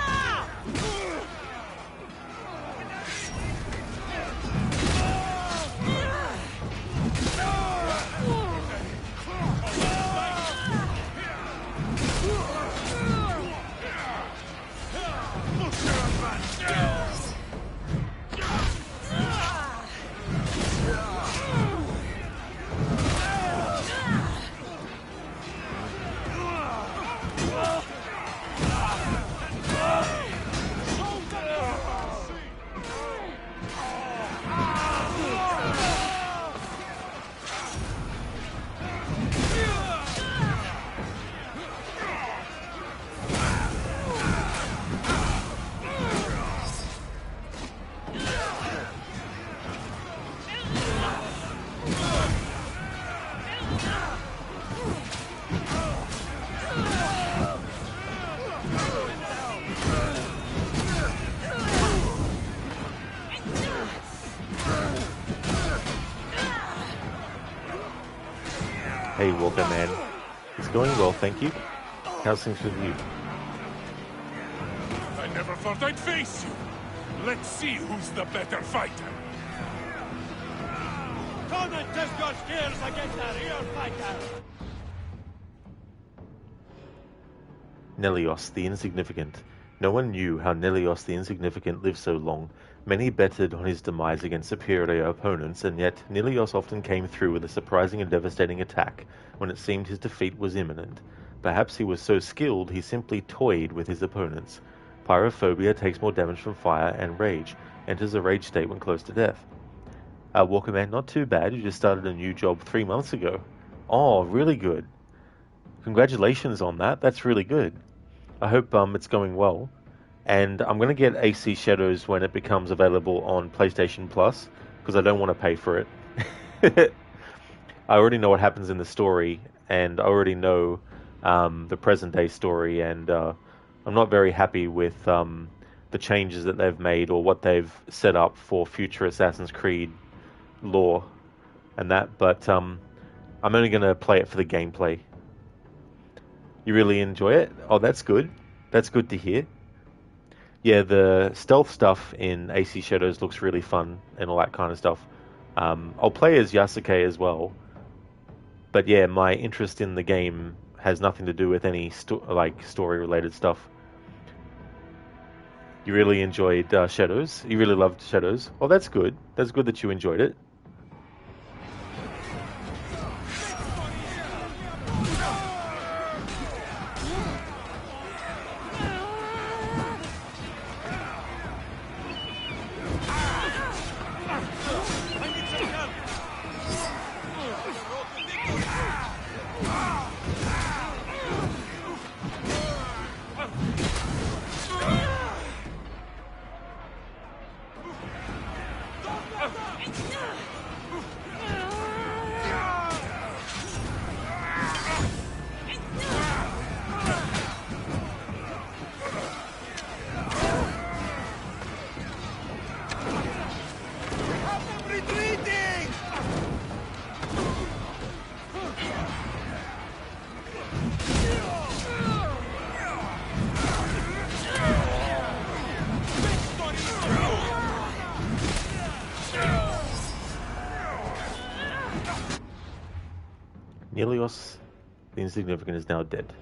Hey, Walker Man. It's going well, thank you. How's things with you? I never thought I'd face you. Let's see who's the better fighter. Come and test your skills against a real fighter! Nelios the Insignificant. No one knew how Nelios the Insignificant lived so long. Many betted on his demise against superior opponents, and yet Nelios often came through with a surprising and devastating attack when it seemed his defeat was imminent. Perhaps he was so skilled he simply toyed with his opponents. Pyrophobia takes more damage from fire, and rage enters a rage state when close to death. Walker Man, not too bad. You just started a new job 3 months ago. Oh, really good. Congratulations on that. That's really good. I hope it's going well. And I'm going to get AC Shadows when it becomes available on PlayStation Plus, because I don't want to pay for it. I already know what happens in the story, and I already know the present-day story, and I'm not very happy with the changes that they've made or what they've set up for future Assassin's Creed lore and that, but I'm only going to play it for the gameplay. You really enjoy it? Oh, that's good. That's good to hear. Yeah, the stealth stuff in AC Shadows looks really fun and all that kind of stuff. I'll play as Yasuke as well. But yeah, my interest in the game has nothing to do with any story-related stuff. You really enjoyed Shadows? You really loved Shadows? Well, that's good. That's good that you enjoyed it. Nelios the Insignificant is now dead.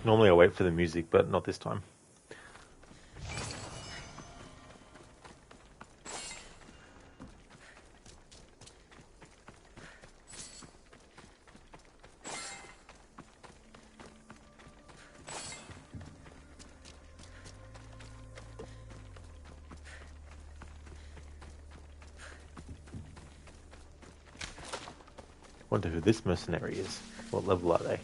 Normally I wait for the music, but not this time. Wonder who this mercenary is. What level are they?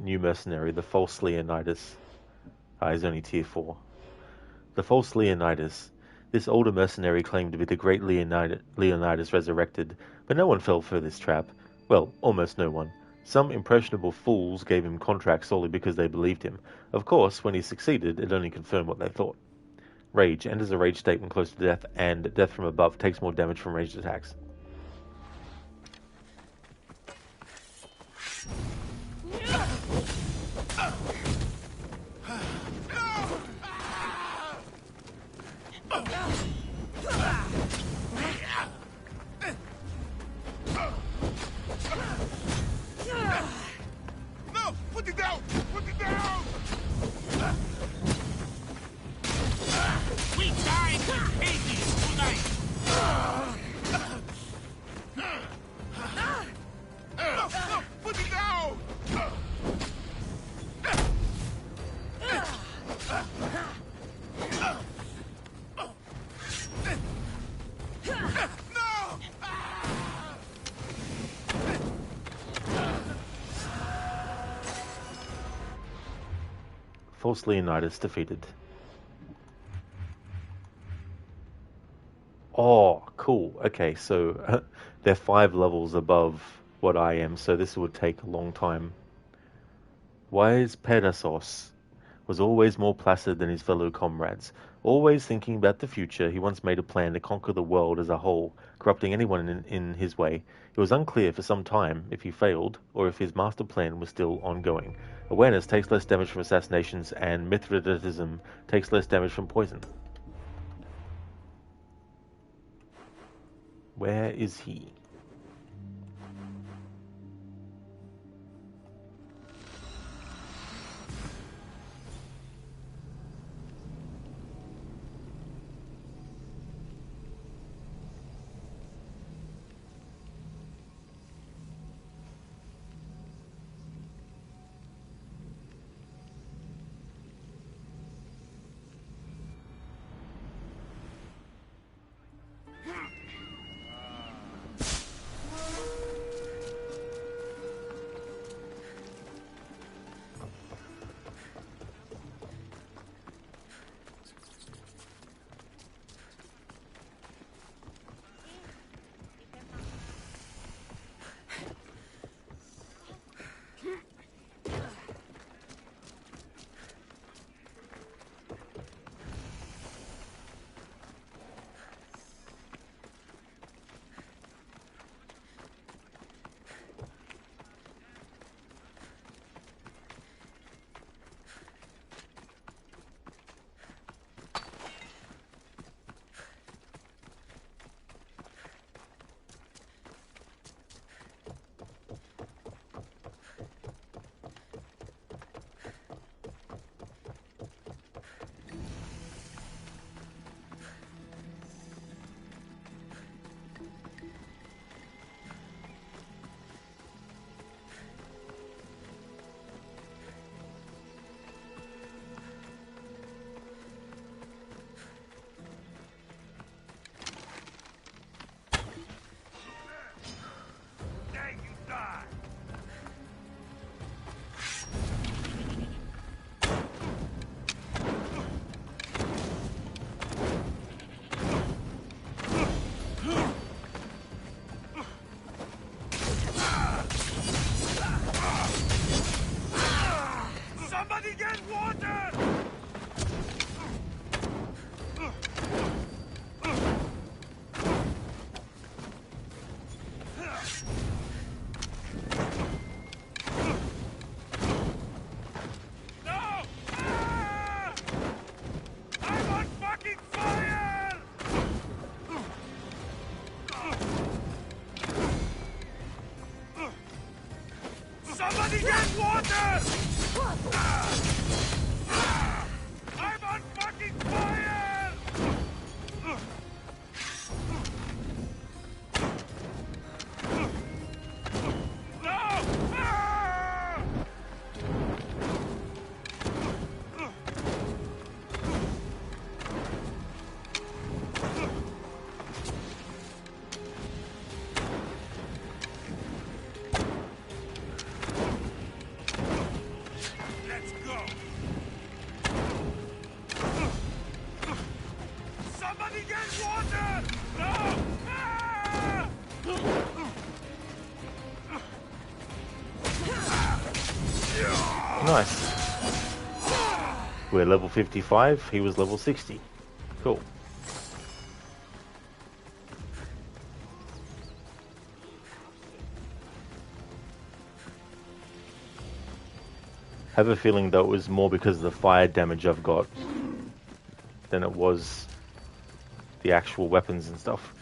New mercenary, the false Leonidas. He's only tier 4. The false Leonidas. This older mercenary claimed to be the great Leonidas resurrected, but no one fell for this trap. Well, almost no one. Some impressionable fools gave him contracts solely because they believed him. Of course, when he succeeded, it only confirmed what they thought. Rage. Enters a rage state when close to death, and death from above takes more damage from ranged attacks. False Leonidas defeated. Oh, cool. Okay, so they're 5 levels above what I am, so this would take a long time. Wise Pedasos was always more placid than his fellow comrades. Always thinking about the future, he once made a plan to conquer the world as a whole, corrupting anyone in his way. It was unclear for some time if he failed, or if his master plan was still ongoing. Awareness takes less damage from assassinations, and Mithridatism takes less damage from poison. Where is he? Somebody get water! I'm on fucking fire! No! Nice. We're level 55, he was level 60. Cool. I have a feeling though it was more because of the fire damage I've got than it was the actual weapons and stuff.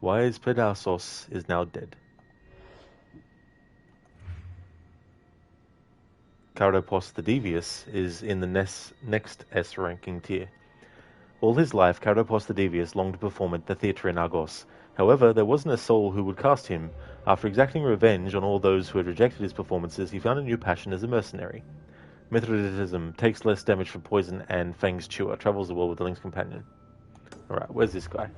Wise Pedasos is now dead. Cardopos the Devious is in the next S ranking tier. All his life, Cardopos the Devious longed to perform at the theatre in Argos. However, there wasn't a soul who would cast him. After exacting revenge on all those who had rejected his performances, he found a new passion as a mercenary. Mithridatism, takes less damage from poison, and Fang's Chewer, travels the world with the Link's companion. Alright, where's this guy?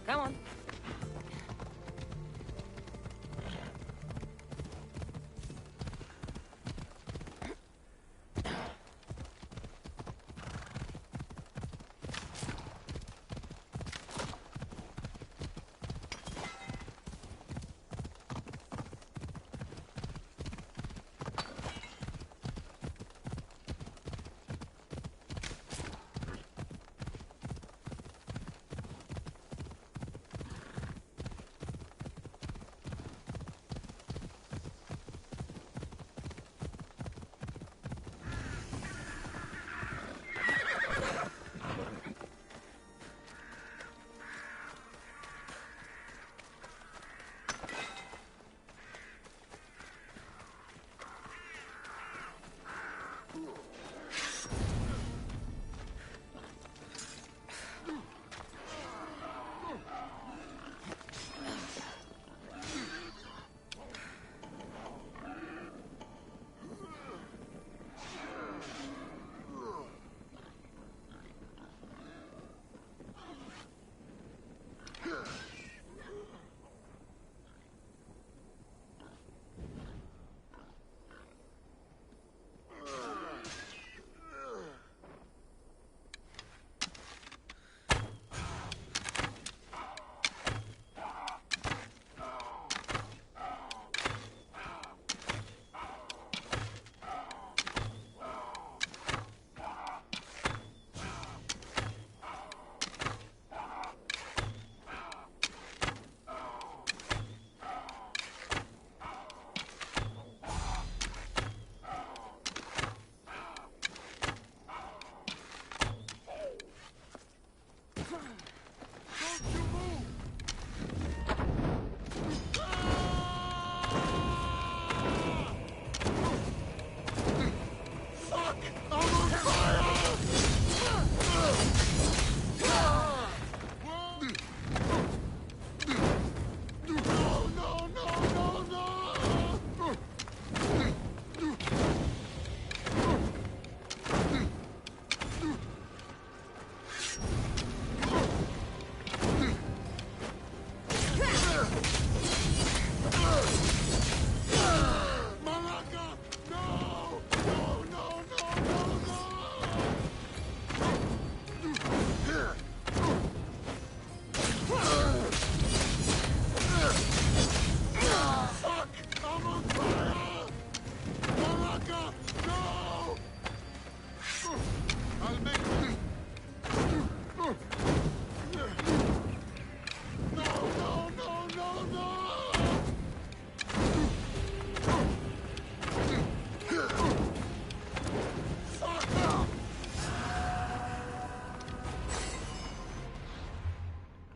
Come on.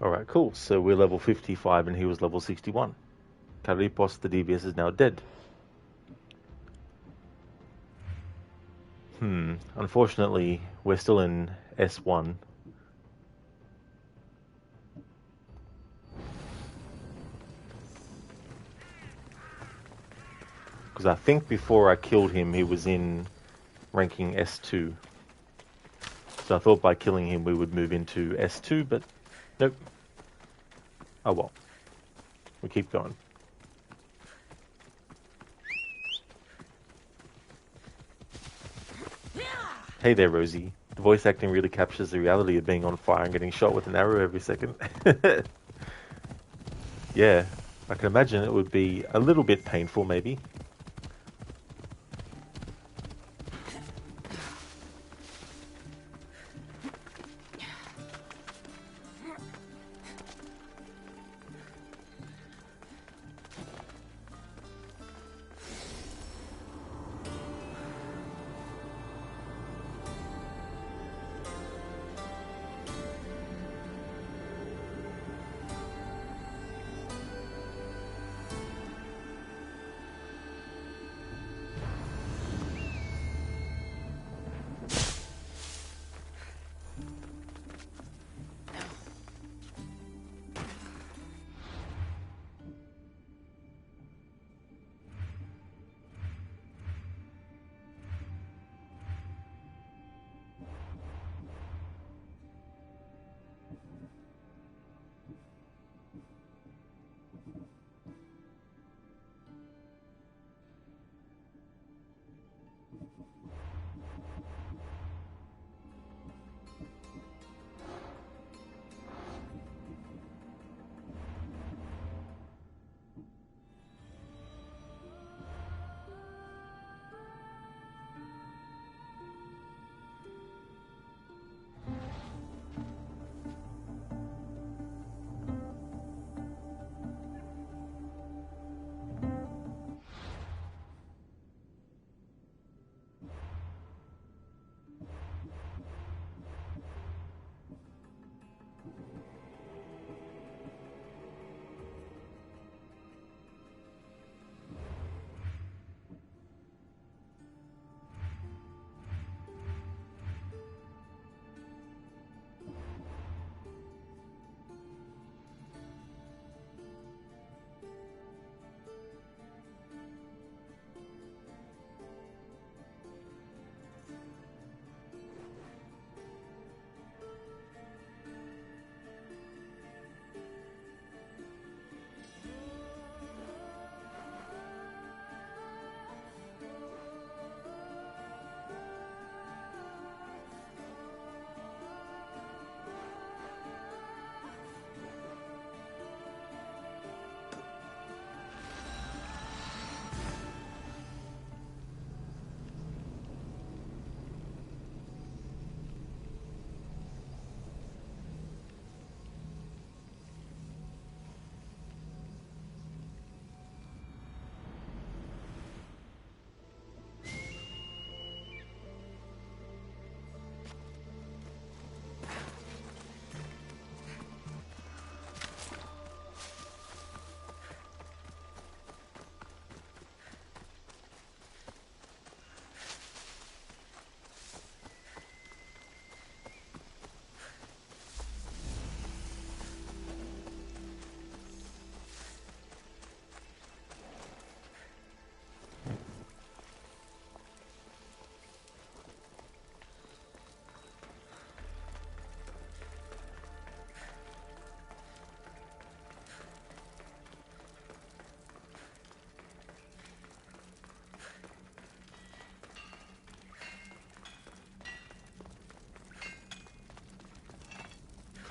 Alright, cool. So we're level 55 and he was level 61. Karipos the Devious is now dead. Unfortunately, we're still in S1. Because I think before I killed him, he was in ranking S2. So I thought by killing him we would move into S2, but nope. Oh well. We keep going. Hey there, Rosie. The voice acting really captures the reality of being on fire and getting shot with an arrow every second. Yeah, I can imagine it would be a little bit painful, maybe.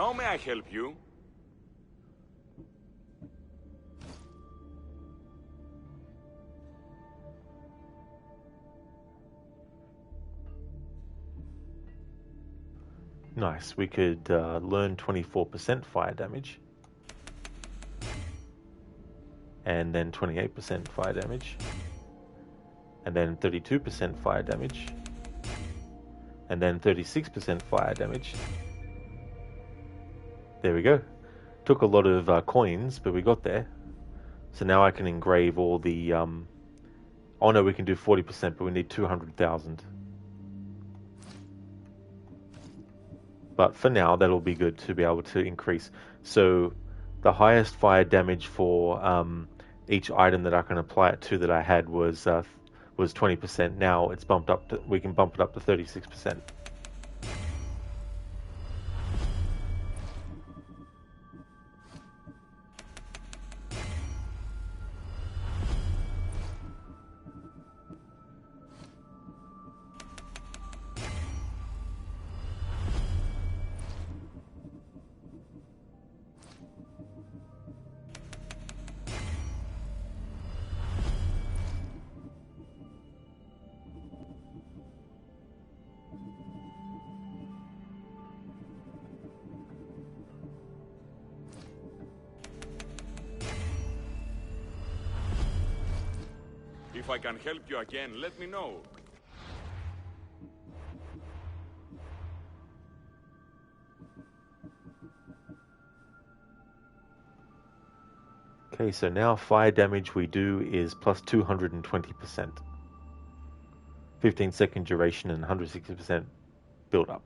How may I help you? Nice. We could learn 24% fire damage. And then 28% fire damage. And then 32% fire damage. And then 36% fire damage. There we go. Took a lot of coins, but we got there. So now I can engrave all the... Oh no, we can do 40%, but we need 200,000. but for now that'll be good to be able to increase. So the highest fire damage for each item that I can apply it to that I had was 20%. Now it's bumped up to, we can bump it up to 36%. If I can help you again, let me know. Okay, so now fire damage we do is plus 220%. 15-second duration and 160% build up.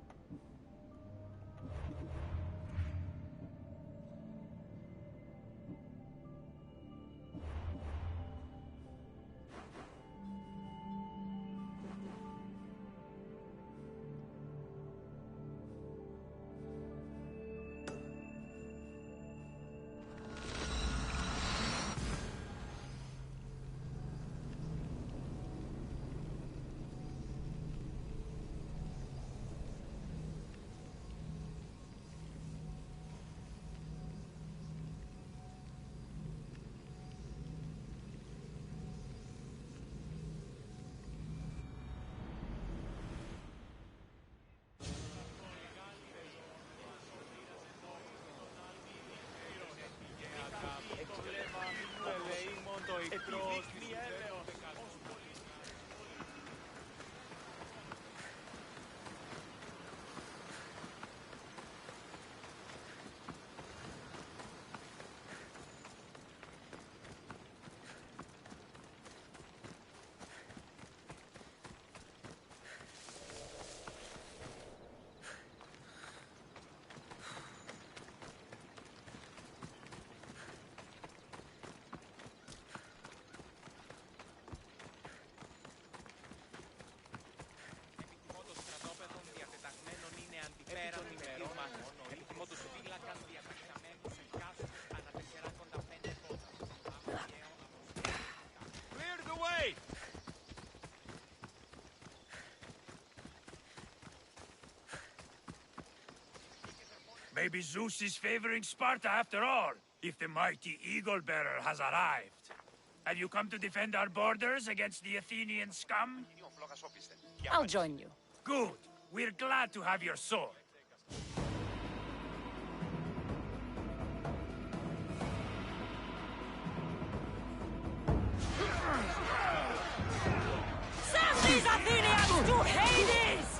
Clear the way! Maybe Zeus is favoring Sparta after all, if the mighty Eagle Bearer has arrived. Have you come to defend our borders against the Athenian scum? I'll join you. Good. We're glad to have your sword. Send these Athenians to Hades!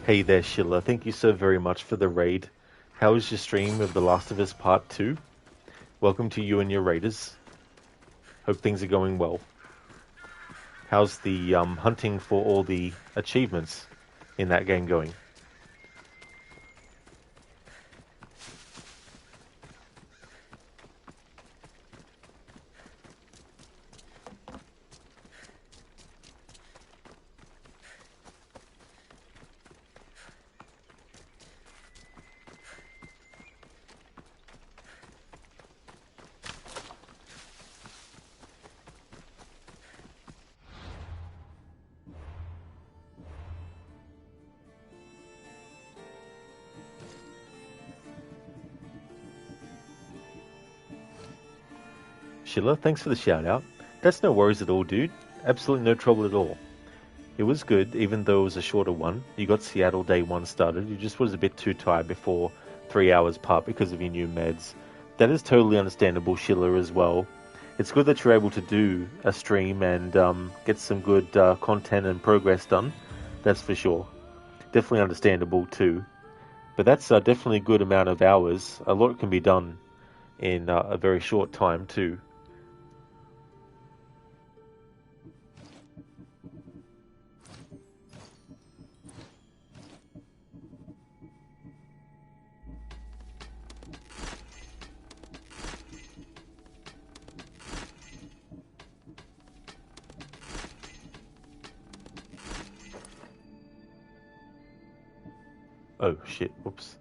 Hey there, Sheila. Thank you so very much for the raid. How was your stream of The Last of Us Part 2? Welcome to you and your raiders. Hope things are going well. How's the hunting for all the achievements in that game going? Sheila, thanks for the shout out. That's no worries at all, dude. Absolutely no trouble at all. It was good, even though it was a shorter one. You got Seattle day one started. You just was a bit too tired before 3 hours part because of your new meds. That is totally understandable, Sheila, as well. It's good that you're able to do a stream and get some good content and progress done. That's for sure. Definitely understandable too. But that's definitely a good amount of hours. A lot can be done in a very short time too. Oh shit, whoops.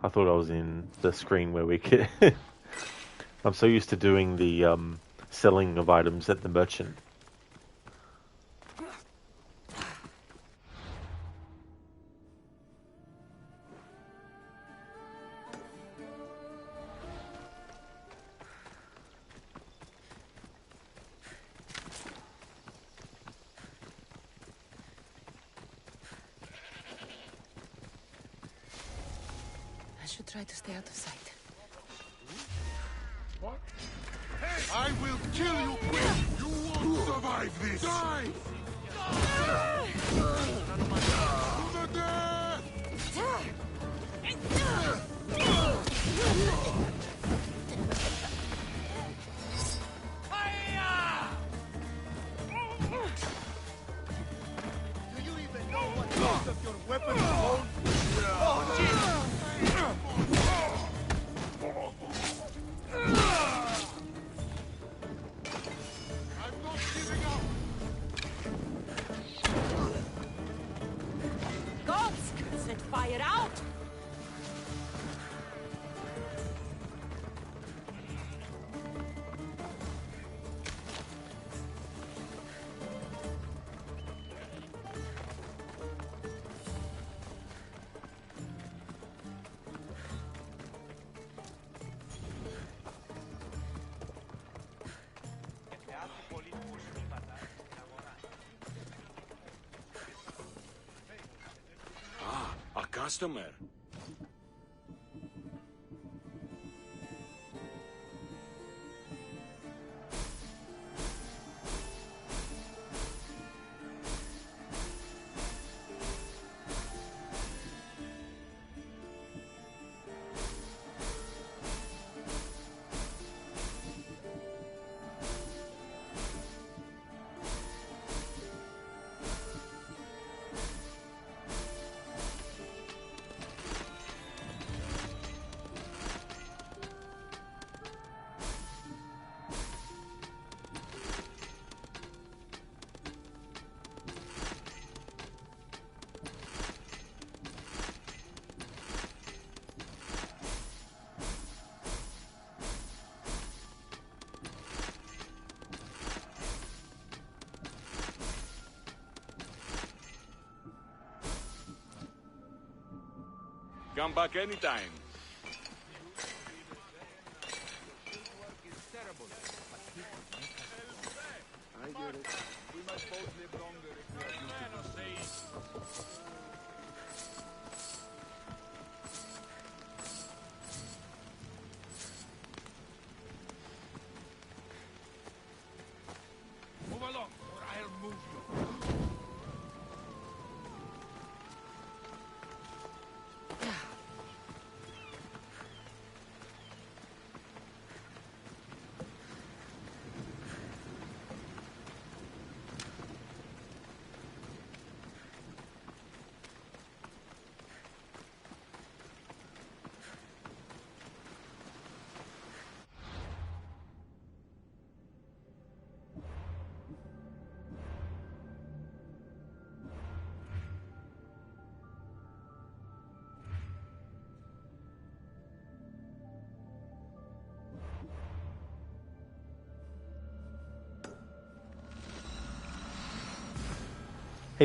I thought I was in the screen where we could... I'm so used to doing the selling of items at the merchant. I should try to stay out of sight. What? I will kill you quick! You won't survive this! Die! To the death! Do you even know what most of your weapons hold? Oh, Jesus! Gods, set fire out! A customer. Come back anytime. I get it. We might both live longer if we are Move along, or I'll move you.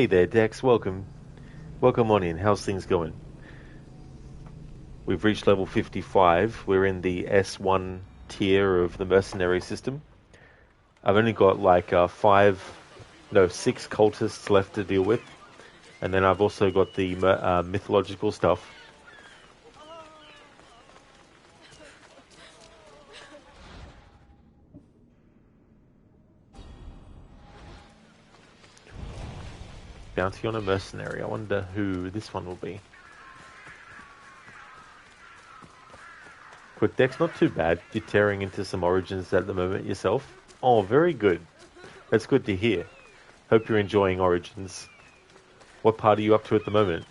Hey there, Dex. Welcome. Welcome on in. How's things going? We've reached level 55. We're in the S1 tier of the mercenary system. I've only got like 6 cultists left to deal with. And then I've also got the mythological stuff. Bounty on a mercenary. I wonder who this one will be. Quick Dex, not too bad. You're tearing into some Origins at the moment yourself. Oh, very good. That's good to hear. Hope you're enjoying Origins. What part are you up to at the moment?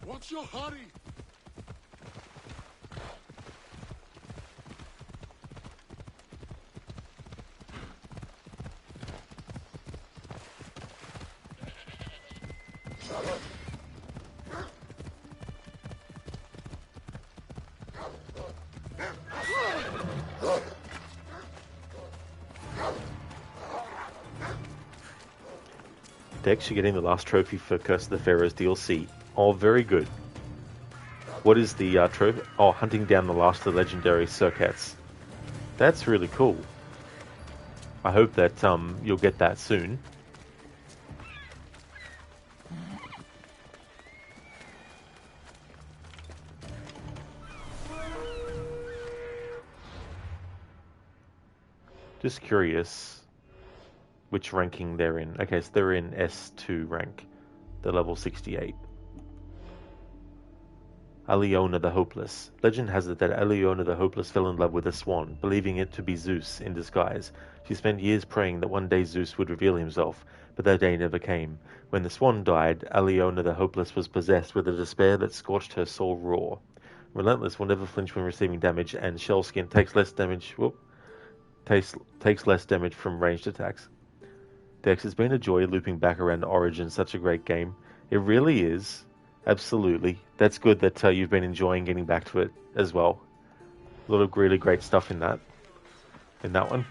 What's your hurry? Dex, you're getting the last trophy for Curse of the Pharaohs DLC. Oh, very good. What is the trophy? Oh, hunting down the last of the legendary circuits. That's really cool. I hope that you'll get that soon. Just curious which ranking they're in. Okay, so they're in S2 rank. They're level 68. Aliona the Hopeless. Legend has it that Aliona the Hopeless fell in love with a swan, believing it to be Zeus in disguise. She spent years praying that one day Zeus would reveal himself, but that day never came. When the swan died, Aliona the Hopeless was possessed with a despair that scorched her soul raw. Relentless will never flinch when receiving damage, and Shell Skin takes less damage. Takes less damage from ranged attacks. Dex, it's been a joy looping back around Origin, such a great game. It really is. Absolutely. That's good that you've been enjoying getting back to it as well. A lot of really great stuff in that one.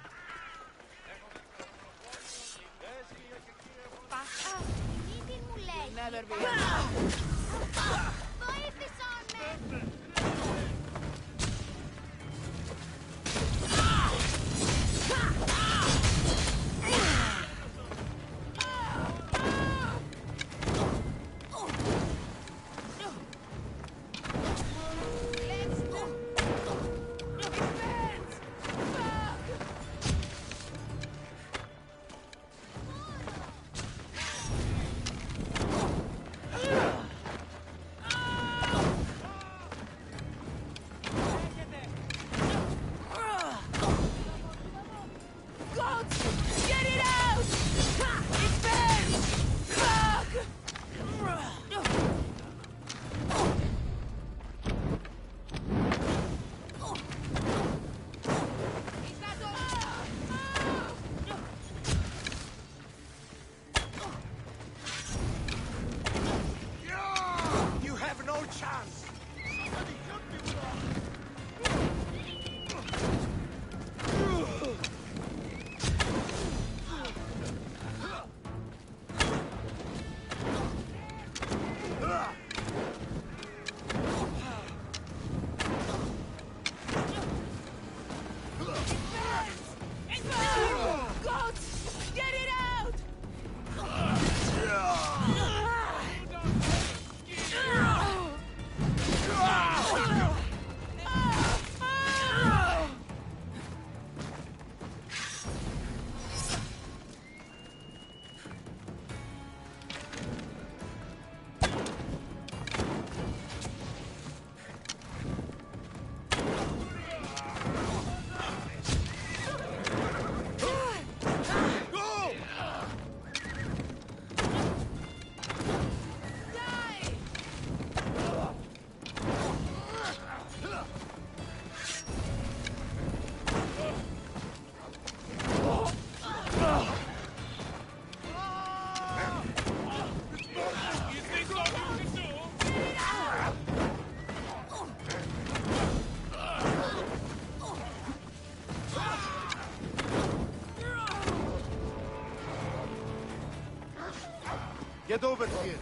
Get over here.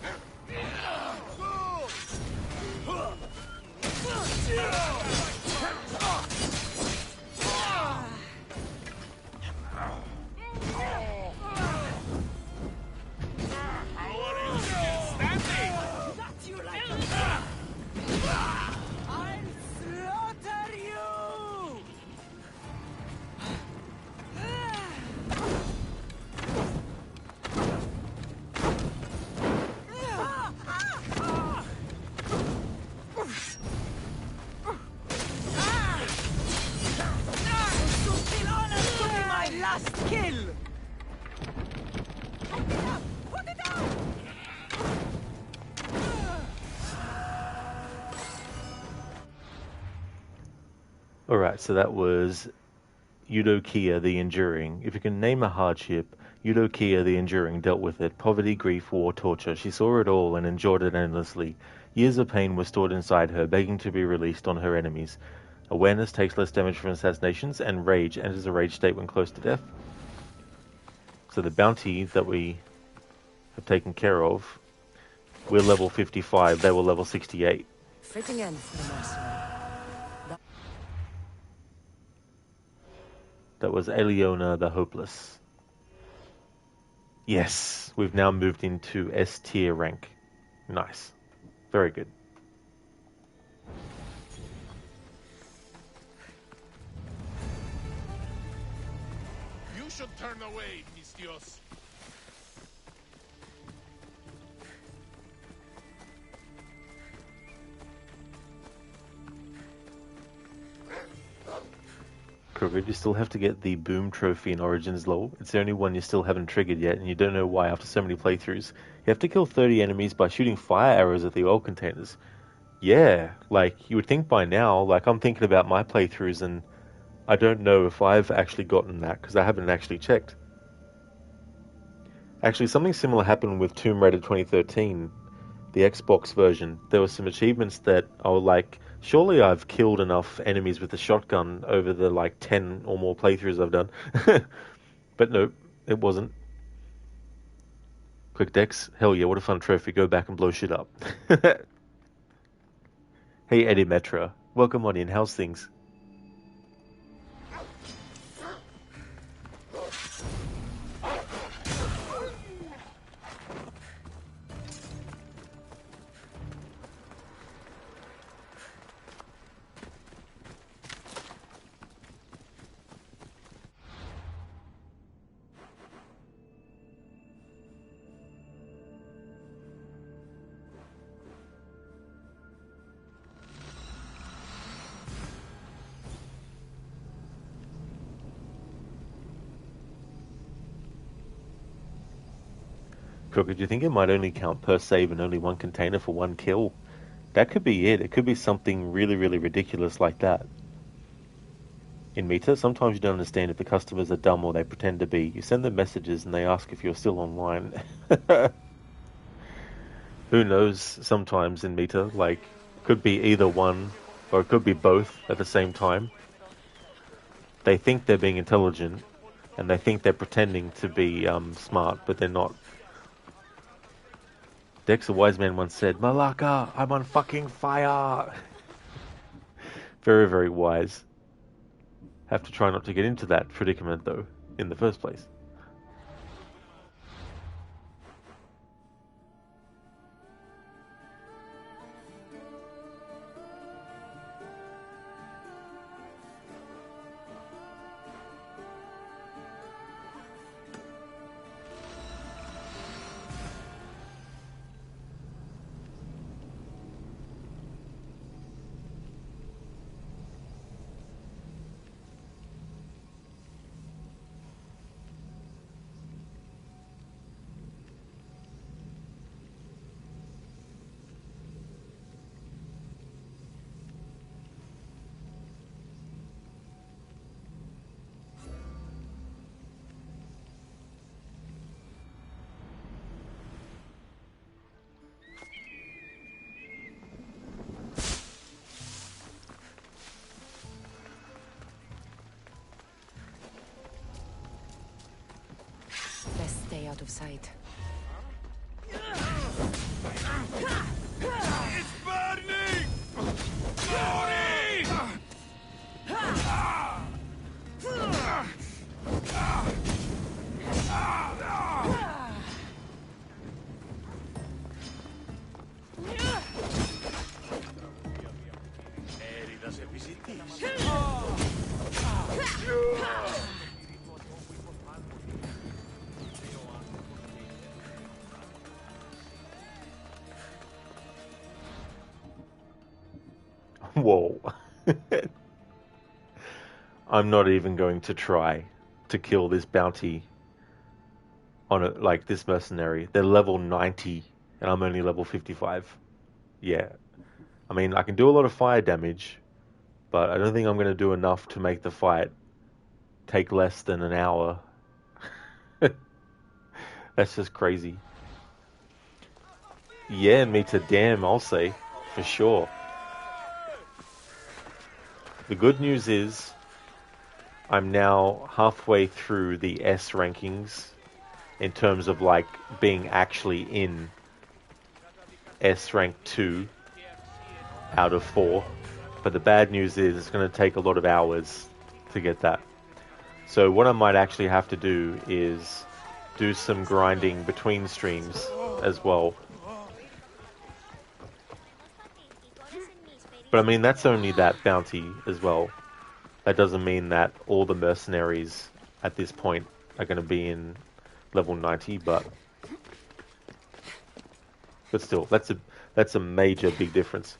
Alright, so that was Eudokia the Enduring. If you can name a hardship, Eudokia the Enduring dealt with it. Poverty, grief, war, torture. She saw it all and endured it endlessly. Years of pain were stored inside her, begging to be released on her enemies. Awareness takes less damage from assassinations, and rage enters a rage state when close to death. So the bounty that we have taken care of, we're level 55, they were level 68. Fitting end for the mercenary. That was Eliona the Hopeless. Yes, we've now moved into S tier rank. Nice. Very good. You should turn away, Mistios. Crooked, you still have to get the Boom Trophy in Origins lore. It's the only one you still haven't triggered yet, and you don't know why after so many playthroughs. You have to kill 30 enemies by shooting fire arrows at the oil containers. Yeah, like, you would think by now, like, I'm thinking about my playthroughs, and I don't know if I've actually gotten that, because I haven't actually checked. Actually, something similar happened with Tomb Raider 2013, the Xbox version. There were some achievements that I was like, surely I've killed enough enemies with the shotgun over the, like, 10 or more playthroughs I've done. But nope, it wasn't. Quick Dex, hell yeah, what a fun trophy. Go back and blow shit up. Hey Eddie Metra, welcome on in, how's things? Crooked, do you think it might only count per save and only one container for one kill? That could be it. It could be something really, really ridiculous like that. In Meta, sometimes you don't understand if the customers are dumb or they pretend to be. You send them messages and they ask if you're still online. Who knows, sometimes in Meta, like, could be either one, or it could be both at the same time. They think they're being intelligent, and they think they're pretending to be smart, but they're not. Dex, the wise man, once said, Malaka, I'm on fucking fire! Very, very wise. Have to try not to get into that predicament, though, in the first place. Best stay out of sight. Whoa. I'm not even going to try to kill this bounty on it, like this mercenary. They're level 90 and I'm only level 55. Yeah. I mean, I can do a lot of fire damage, but I don't think I'm going to do enough to make the fight take less than an hour. That's just crazy. Yeah, me to damn, I'll say. For sure. The good news is I'm now halfway through the S rankings in terms of like being actually in S rank 2 out of 4. But the bad news is it's going to take a lot of hours to get that. So what I might actually have to do is do some grinding between streams as well. But I mean, that's only that bounty as well. That doesn't mean that all the mercenaries at this point are going to be in level 90, but still, that's a major big difference.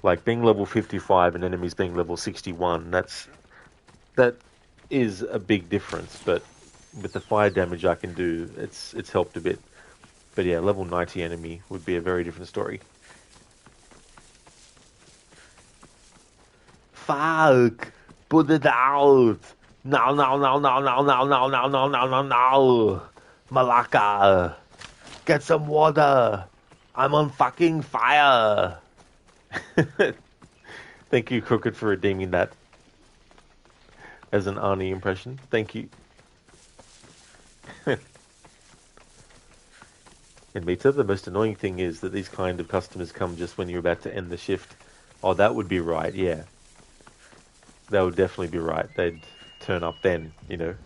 Like being level 55 and enemies being level 61, that is a big difference. But with the fire damage I can do, it's helped a bit. But yeah, level 90 enemy would be a very different story. Fuck! Put it out! No, no, no, no, no, no, no, no, no, no, no, no! Malaka! Get some water! I'm on fucking fire! Thank you, Crooked, for redeeming that as an Arnie impression. Thank you. And Mita, the most annoying thing is that these kind of customers come just when you're about to end the shift. Oh, that would be right, yeah. That would definitely be right. They'd turn up then, you know.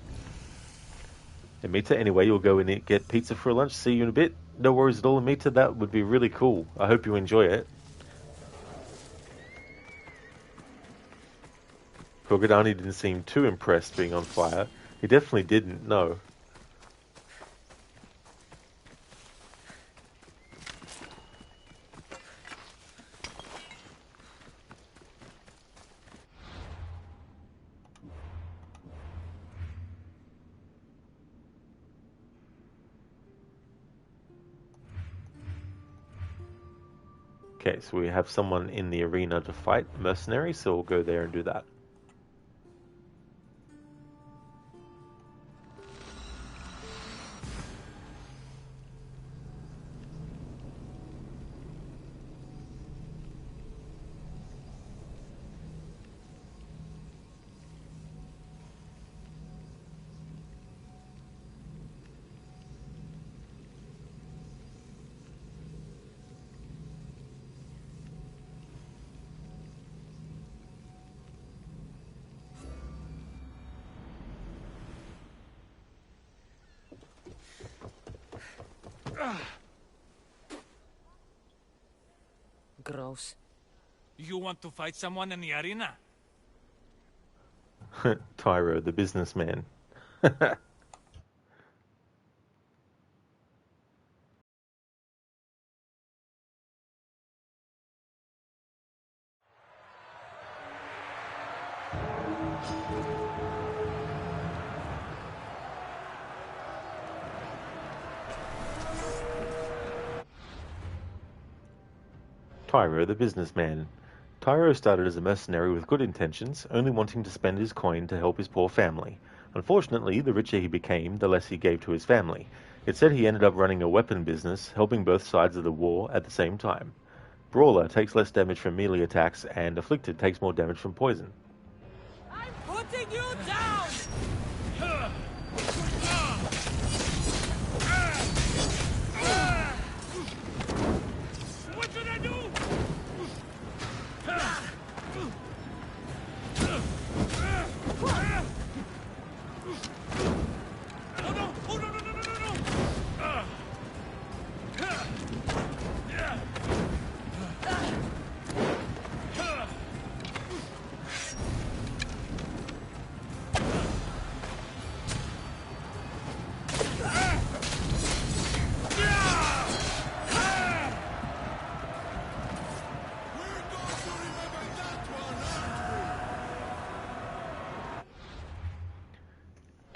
And Mita, anyway, you'll go and get pizza for lunch. See you in a bit. No worries at all, Mita. That would be really cool. I hope you enjoy it. Krogadani didn't seem too impressed being on fire. He definitely didn't, no. Okay, so we have someone in the arena to fight Mercenary, so we'll go there and do that. Gross. You want to fight someone in the arena? Tyro, the businessman. Tyro, the businessman. Tyro started as a mercenary with good intentions, only wanting to spend his coin to help his poor family. Unfortunately, the richer he became, the less he gave to his family. It said he ended up running a weapon business, helping both sides of the war at the same time. Brawler takes less damage from melee attacks, and Afflicted takes more damage from poison. I'm putting you down! What should I do?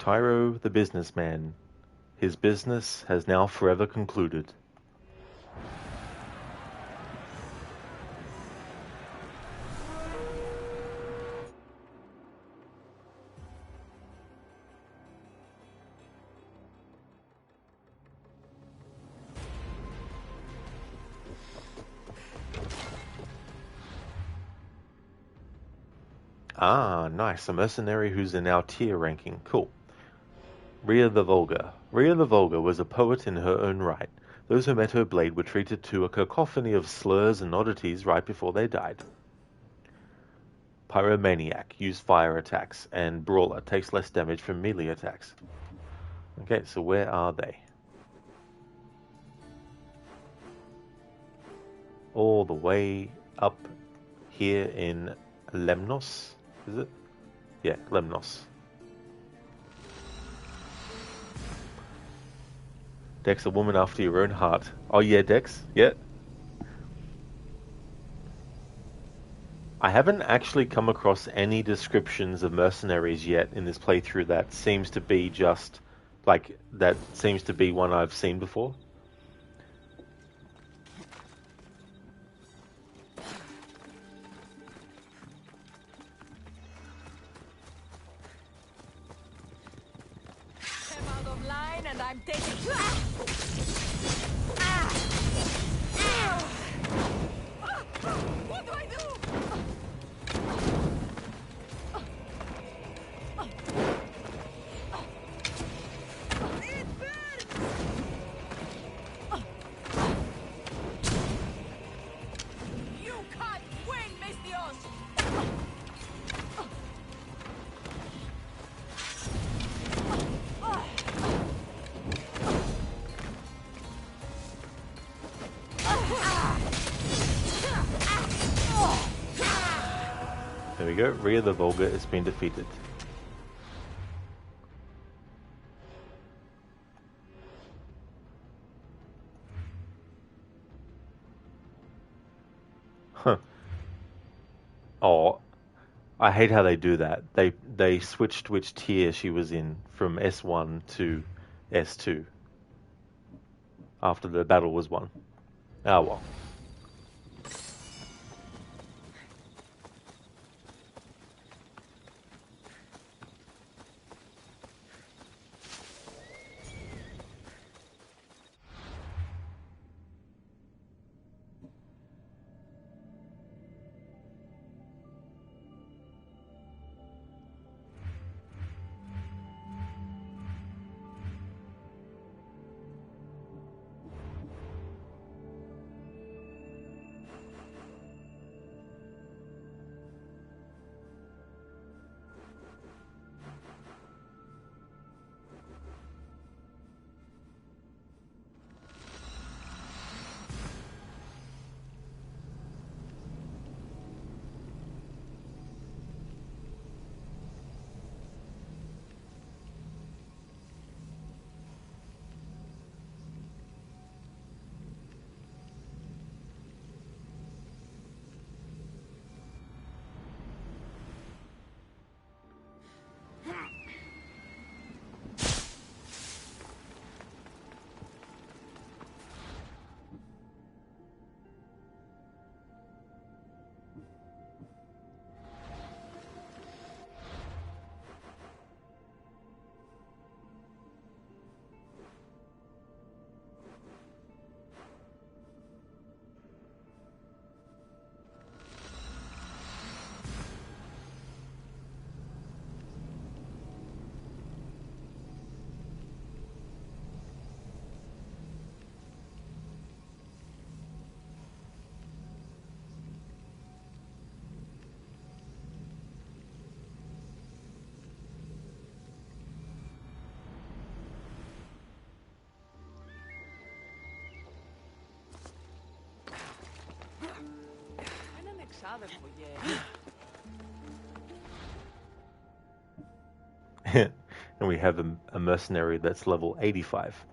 Pyro the businessman. His business has now forever concluded. Ah, nice. A mercenary who's in our tier ranking. Cool. Rhea the Vulgar. Rhea the Vulgar was a poet in her own right. Those who met her blade were treated to a cacophony of slurs and oddities right before they died. Pyromaniac. Use fire attacks. And Brawler. Takes less damage from melee attacks. Okay, so where are they? All the way up here in Lemnos, is it? Yeah, Lemnos. Dex, a woman after your own heart. Oh yeah, Dex, yeah. I haven't actually come across any descriptions of mercenaries yet in this playthrough that seems to be just, like, that seems to be one I've seen before. And I'm taking. What do I do? It burns! You can't win, Mestios! There we go, Rhea the Vulgar has been defeated. Huh. Oh, I hate how they do that. They switched which tier she was in from S1 to S2 after the battle was won. Ah well. And we have a mercenary that's level 85.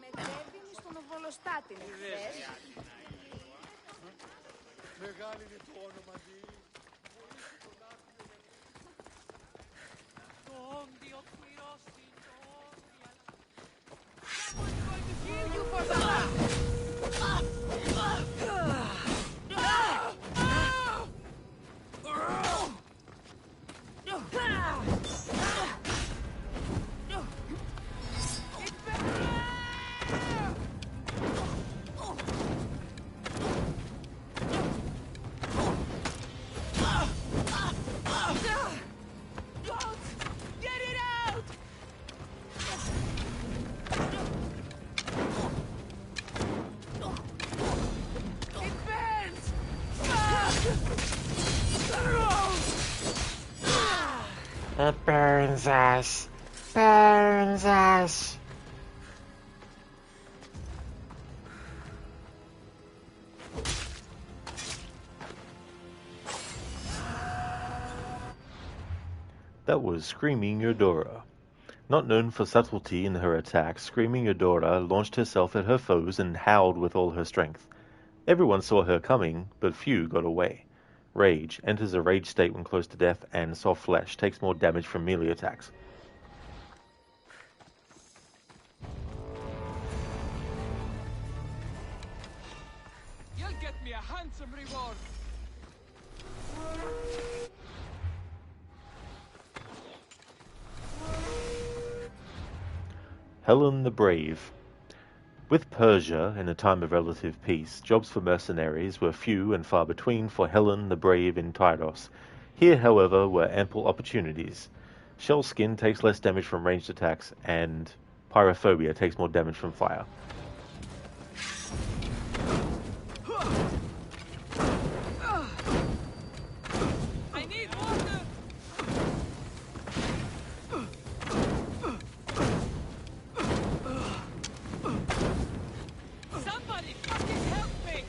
Μετέβηνε στον οβολοστάτη, χθες. Μεγάλη είναι το όνομα γη. Το όντιο πληρώσει, το όντιο. Someone's going to kill you for that! It burns us. Burns us. That was Screaming Eudora. Not known for subtlety in her attacks, Screaming Eudora launched herself at her foes and howled with all her strength. Everyone saw her coming, but few got away. Rage enters a rage state when close to death, and Soft Flesh takes more damage from melee attacks. You'll get me a handsome reward. Helen the Brave. With Persia, in a time of relative peace, jobs for mercenaries were few and far between for Helen the Brave in Tyros. Here, however, were ample opportunities. Shell Skin takes less damage from ranged attacks, and Pyrophobia takes more damage from fire. I need water. Somebody fucking help me.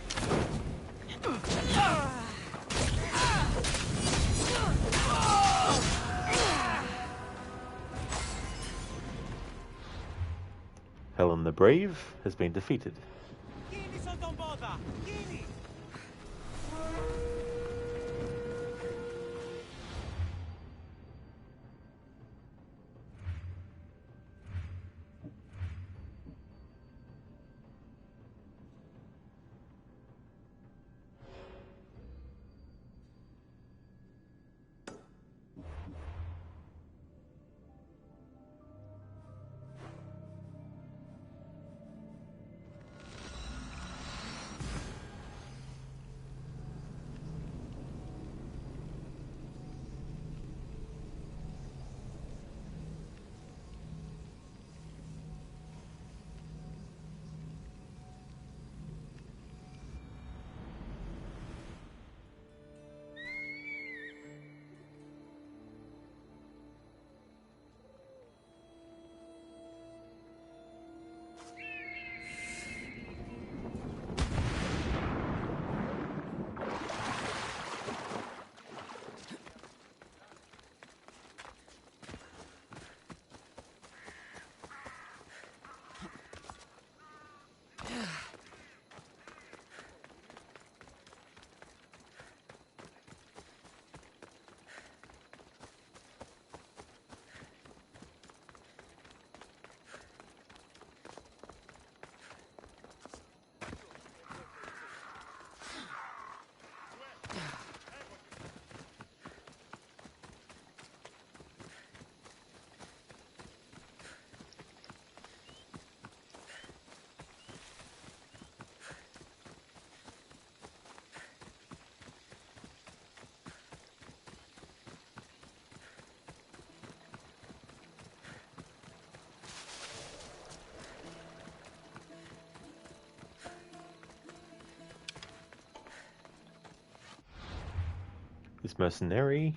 Helen the Brave has been defeated. This mercenary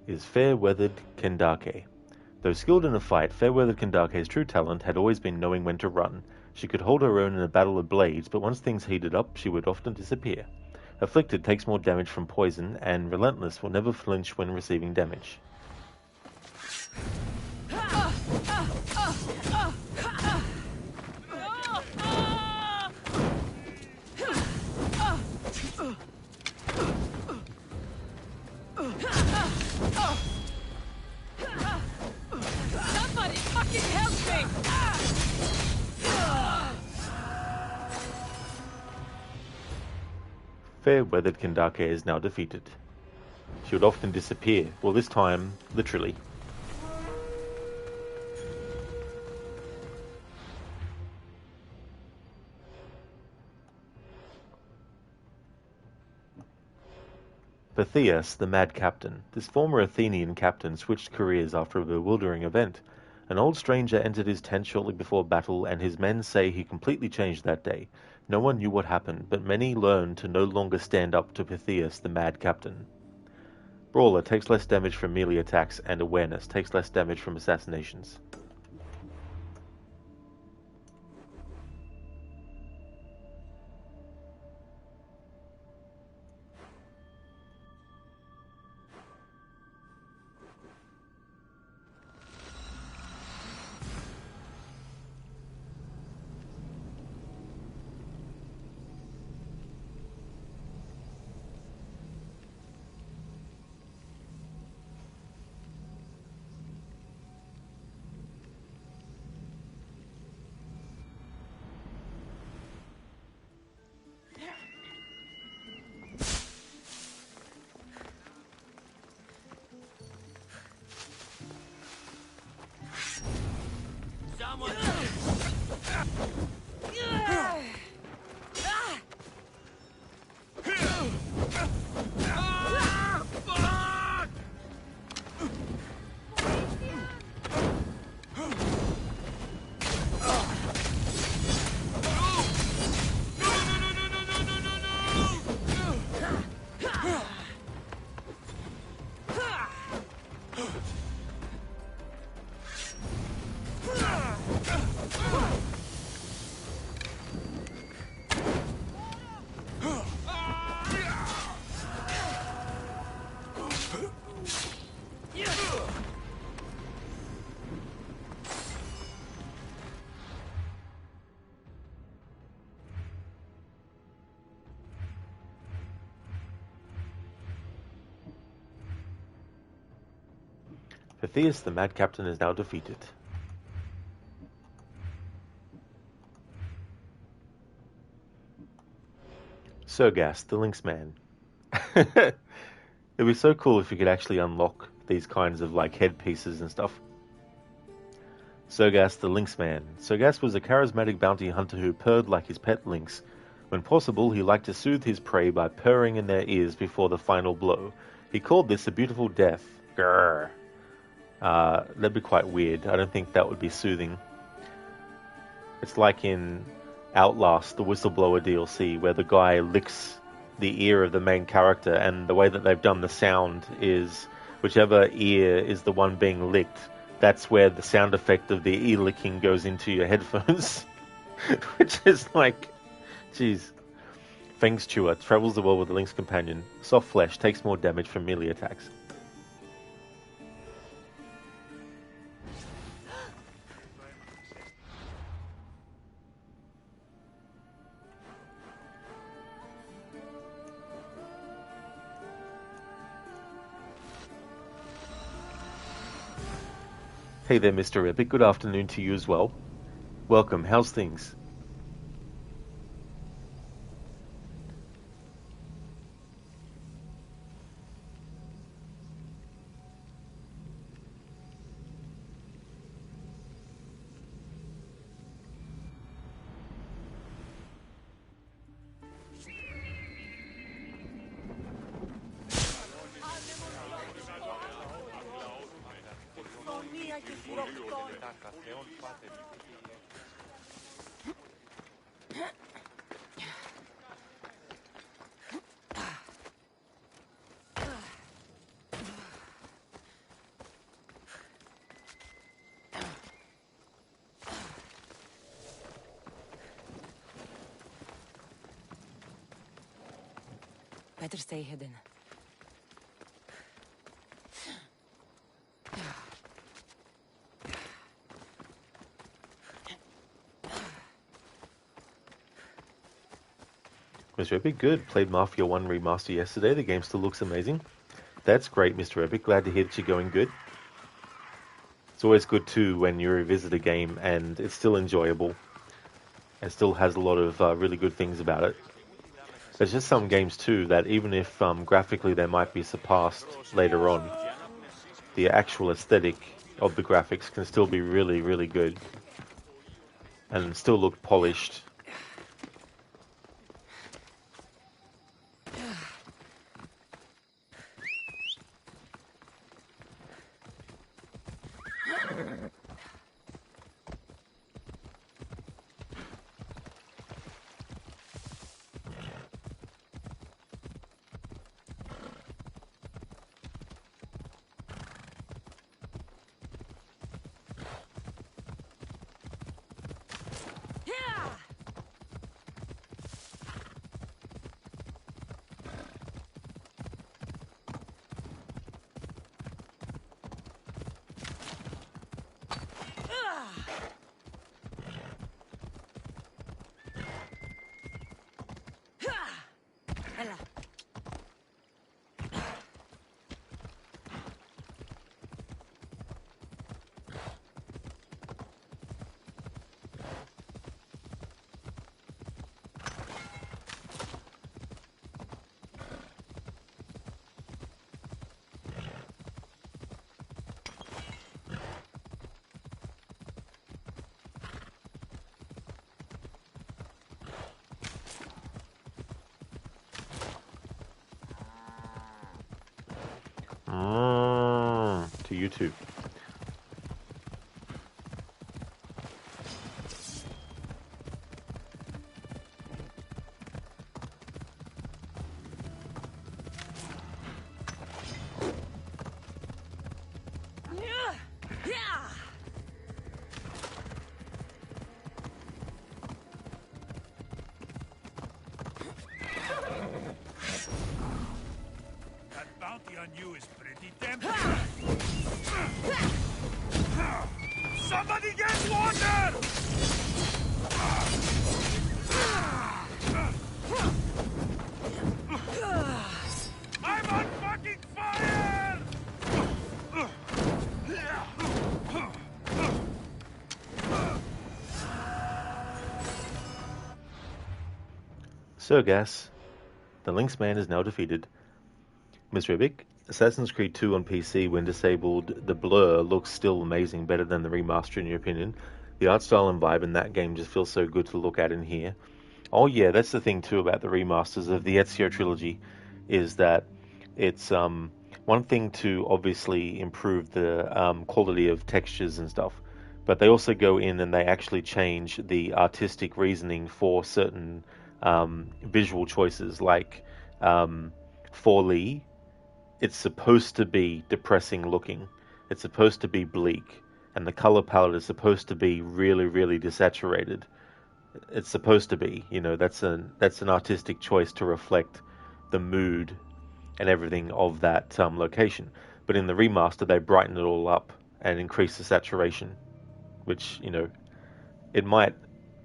is Fair-Weathered Kendake. Though skilled in a fight, Fair-Weathered Kendake's true talent had always been knowing when to run. She could hold her own in a battle of blades, but once things heated up, she would often disappear. Afflicted takes more damage from poison, and Relentless will never flinch when receiving damage. Somebody fucking help me! Fair-weathered Kandake is now defeated. She would often disappear, well this time, literally. Pythias, the Mad Captain. This former Athenian captain switched careers after a bewildering event. An old stranger entered his tent shortly before battle, and his men say he completely changed that day. No one knew what happened, but many learned to no longer stand up to Pythias, the Mad Captain. Brawler takes less damage from melee attacks, and Awareness takes less damage from assassinations. Pythias, the Mad Captain, is now defeated. Serghast, the Lynxman. It'd be so cool if you could actually unlock these kinds of like headpieces and stuff. Serghast, the Lynxman. Serghast was a charismatic bounty hunter who purred like his pet lynx. When possible, he liked to soothe his prey by purring in their ears before the final blow. He called this a beautiful death. Grrr. That'd be quite weird. I don't think that would be soothing. It's like in Outlast, the Whistleblower DLC, where the guy licks the ear of the main character, and the way that they've done the sound is whichever ear is the one being licked, that's where the sound effect of the ear licking goes into your headphones. Which is like, jeez. Fang's Chewer travels the world with a lynx companion. Soft flesh takes more damage from melee attacks. Hey there, Mr. Epic. Good afternoon to you as well. Welcome. How's things? Better stay hidden. Mr. Epic, good. Played Mafia 1 Remaster yesterday. The game still looks amazing. That's great, Mr. Epic. Glad to hear that you're going good. It's always good, too, when you revisit a game and it's still enjoyable. It still has a lot of really good things about it. There's just some games, too, that even if graphically they might be surpassed later on, the actual aesthetic of the graphics can still be really, really good. And still look polished. To you too. That bounty on you is pretty tempting. Somebody get water! I'm on fucking fire! Sergas, the Lynx Man is now defeated. Mr. Epic, Assassin's Creed 2 on PC, when disabled, the blur looks still amazing, better than the remaster in your opinion. The art style and vibe in that game just feels so good to look at in here. Oh yeah, that's the thing too about the remasters of the Ezio trilogy, is that it's one thing to obviously improve the quality of textures and stuff, but they also go in and they actually change the artistic reasoning for certain visual choices, like for Lee, it's supposed to be depressing looking. It's supposed to be bleak, and the color palette is supposed to be really, really desaturated. It's supposed to be, that's an artistic choice to reflect the mood and everything of that location. But in the remaster, they brighten it all up and increase the saturation, which it might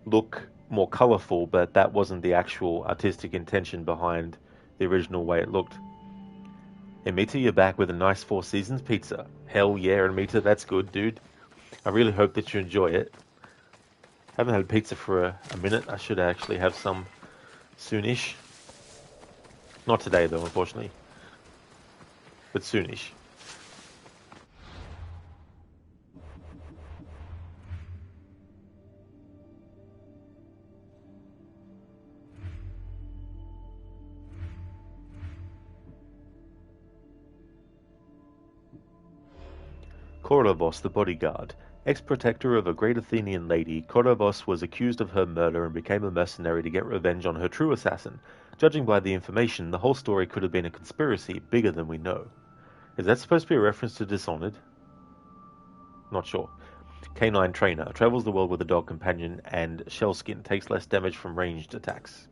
look more colorful, but that wasn't the actual artistic intention behind the original way it looked. Amita, you're back with a nice Four Seasons pizza. Hell yeah, Amita, that's good, dude. I really hope that you enjoy it. Haven't had pizza for a minute. I should actually have some soonish. Not today, though, unfortunately. But soonish. Corvos, the bodyguard. Ex-protector of a great Athenian lady, Corvos was accused of her murder and became a mercenary to get revenge on her true assassin. Judging by the information, the whole story could have been a conspiracy bigger than we know. Is that supposed to be a reference to Dishonored? Not sure. Canine trainer. Travels the world with a dog companion and shell skin. Takes less damage from ranged attacks.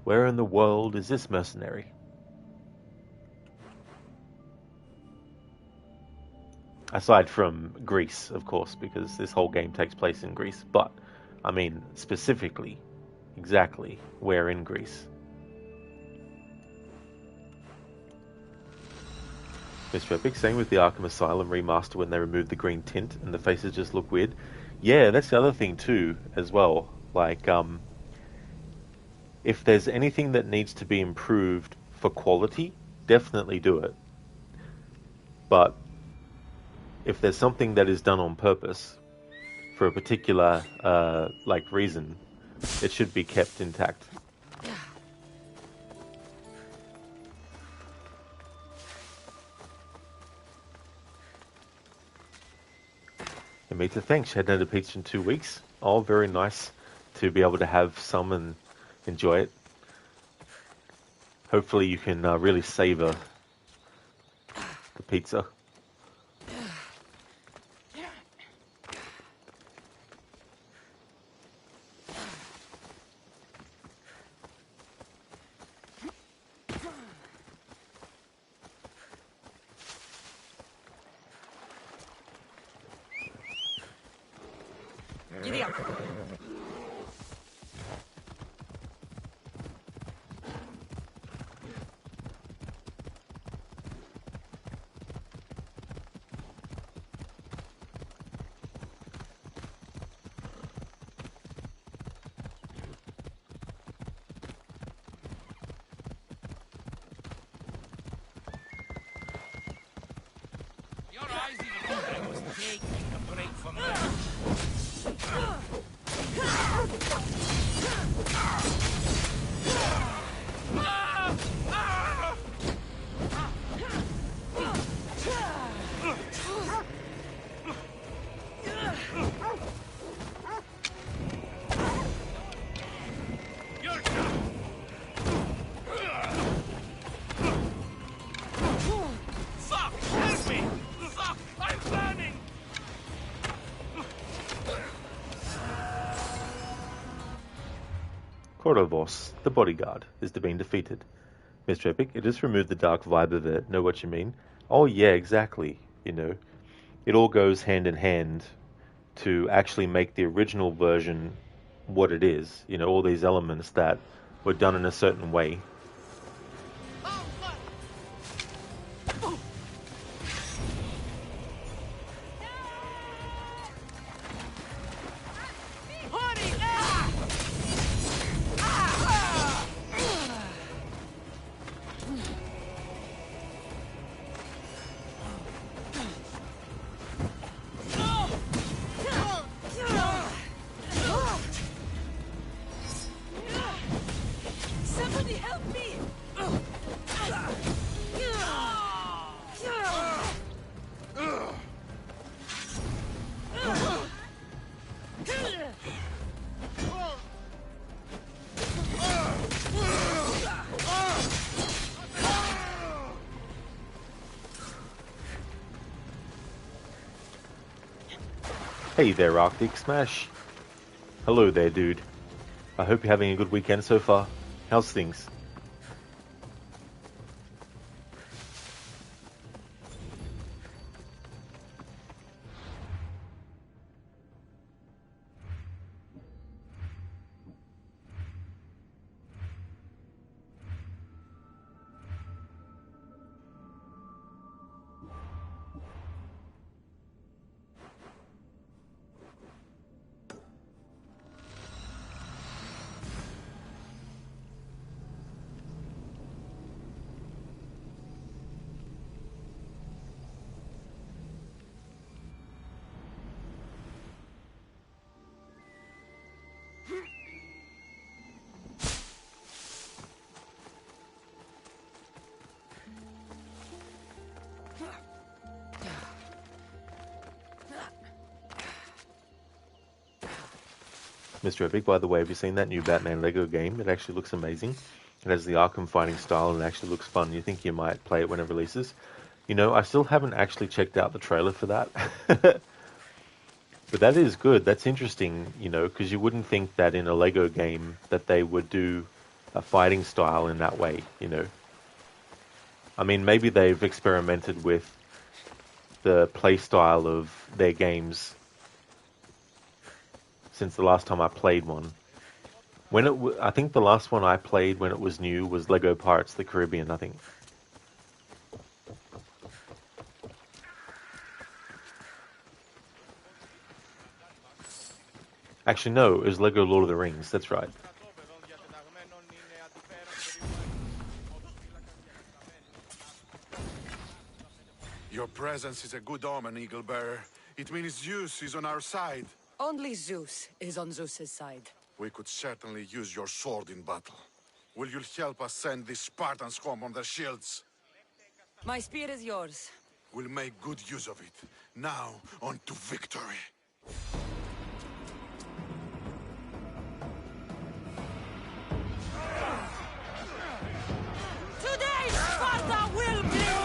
Where in the world is this mercenary? Aside from Greece, of course, because this whole game takes place in Greece. But, I mean, specifically, exactly, where in Greece? Mr. Epic, same with the Arkham Asylum remaster when they removed the green tint and the faces just look weird. Yeah, that's the other thing too, as well. Like, if there's anything that needs to be improved for quality, definitely do it. But if there's something that is done on purpose for a particular reason, it should be kept intact. Amita, thanks. Hadn't had a pizza in 2 weeks. Oh, very nice to be able to have some and enjoy it. Hopefully you can really savor the pizza. Giddy up. Your eyes even thought I was taking a break from them. Fuck! Help me! Fuck! I'm burning! Cordovos, the bodyguard, is being defeated. Mr. Epic, it just removed the dark vibe of it. Know what you mean? Oh yeah, exactly. You know, it all goes hand in hand to actually make the original version what it is. You know, all these elements that were done in a certain way. Somebody help me! Hey there, Arctic Smash. Hello there, dude. I hope you're having a good weekend so far. How's things? Mr. Epic, by the way, have you seen that new Batman Lego game? It actually looks amazing. It has the Arkham fighting style and it actually looks fun. You think you might play it when it releases. You know, I still haven't actually checked out the trailer for that. But that is good. That's interesting, you know, because you wouldn't think that in a Lego game that they would do a fighting style in that way, you know. I mean, maybe they've experimented with the play style of their games since the last time I played one. I think the last one I played when it was new was Lego Pirates of the Caribbean, I think. Actually, no, it was Lego Lord of the Rings, that's right. Your presence is a good omen, Eagle Bearer. It means Zeus is on our side. Only Zeus is on Zeus's side. We could certainly use your sword in battle. Will you help us send these Spartans home on their shields? My spear is yours. We'll make good use of it. Now, on to victory. Today, Sparta will bleed!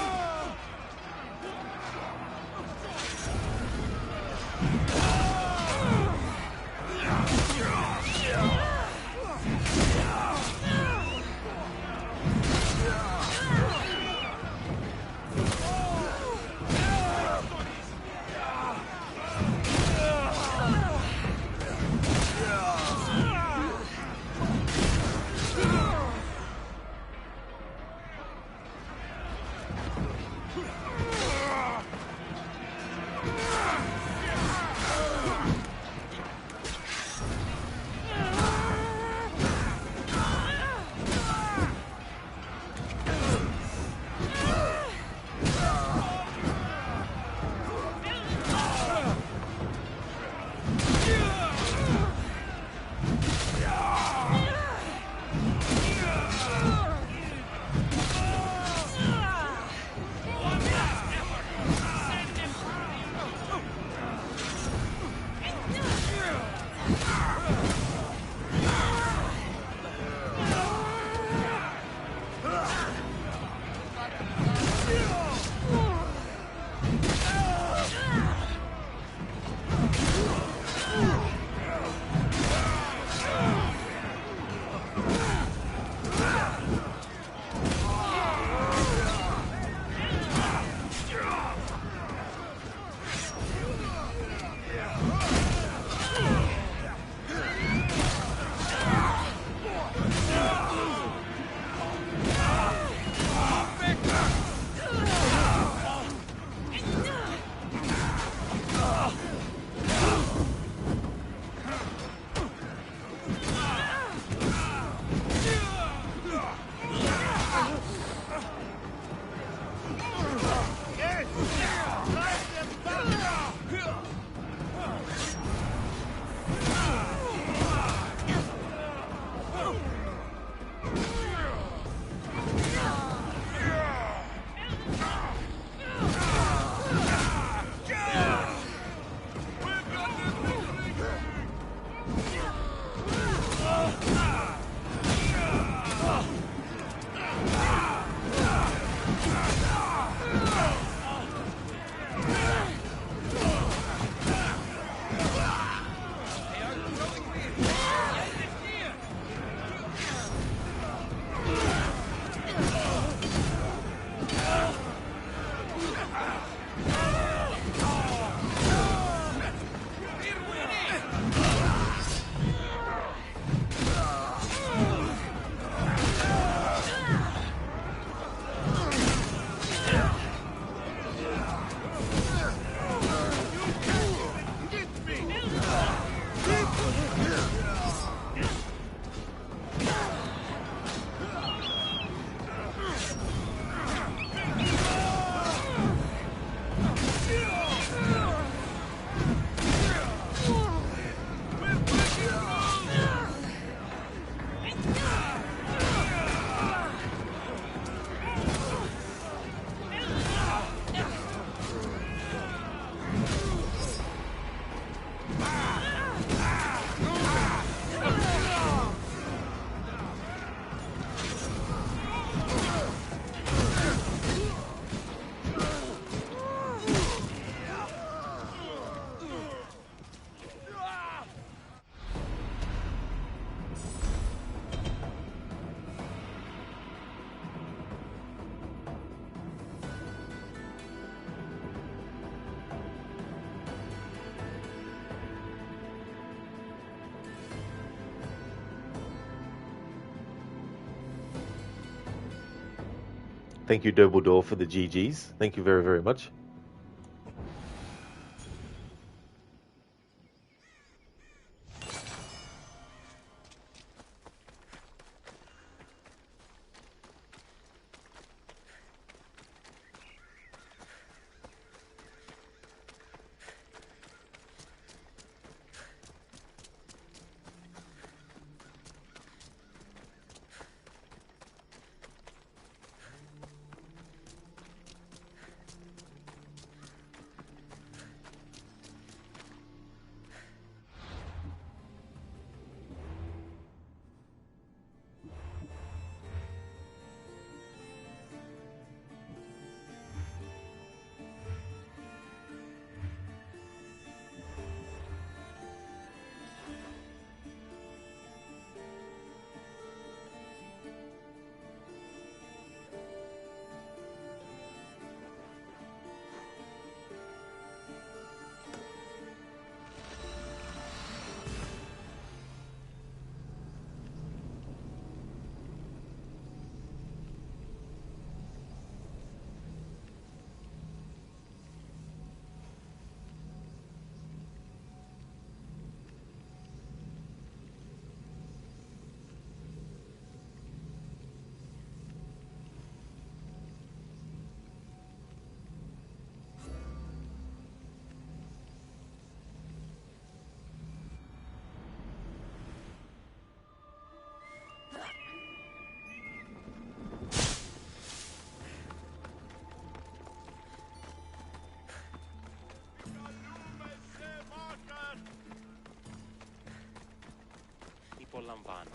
Thank you, Dobledore, for the GGs. Thank you very, very much. Υπολαμβάνω.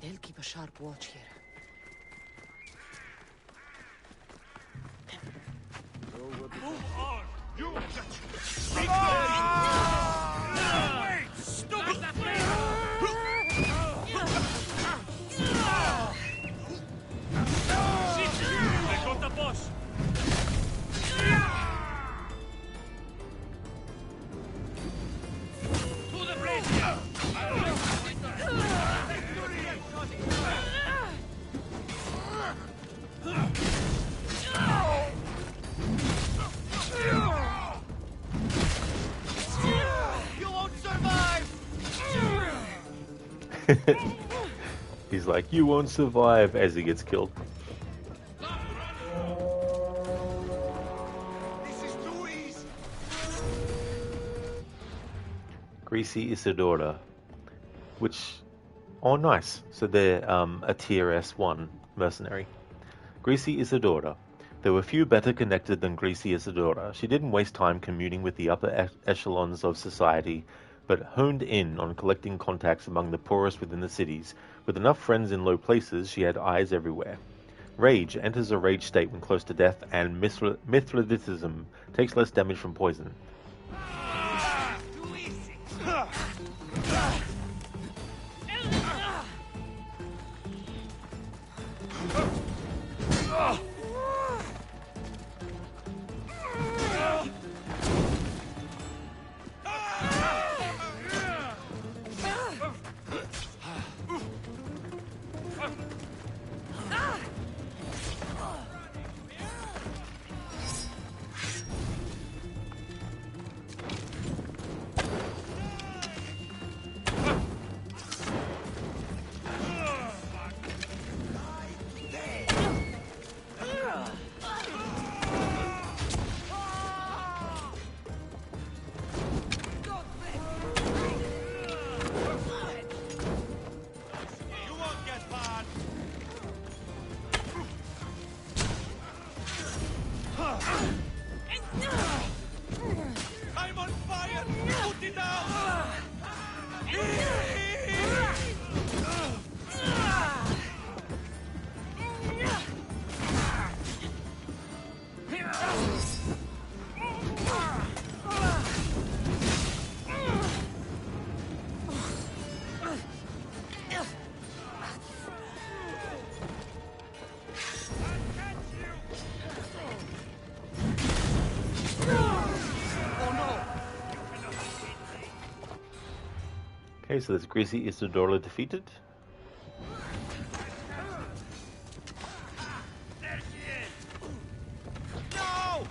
They'll keep a sharp watch here. You! Wait! Stupid! They got the boss! To the brazier! You won't survive! He's like, you won't survive, as he gets killed. Greasy Isadora, which, oh nice, so they're a tier S1 mercenary. Greasy Isadora. There were few better connected than Greasy Isadora. She didn't waste time commuting with the upper echelons of society, but honed in on collecting contacts among the poorest within the cities. With enough friends in low places, she had eyes everywhere. Rage enters a rage state when close to death, and Mithridatism takes less damage from poison. Okay, so there's Greasy Isidora defeated. No!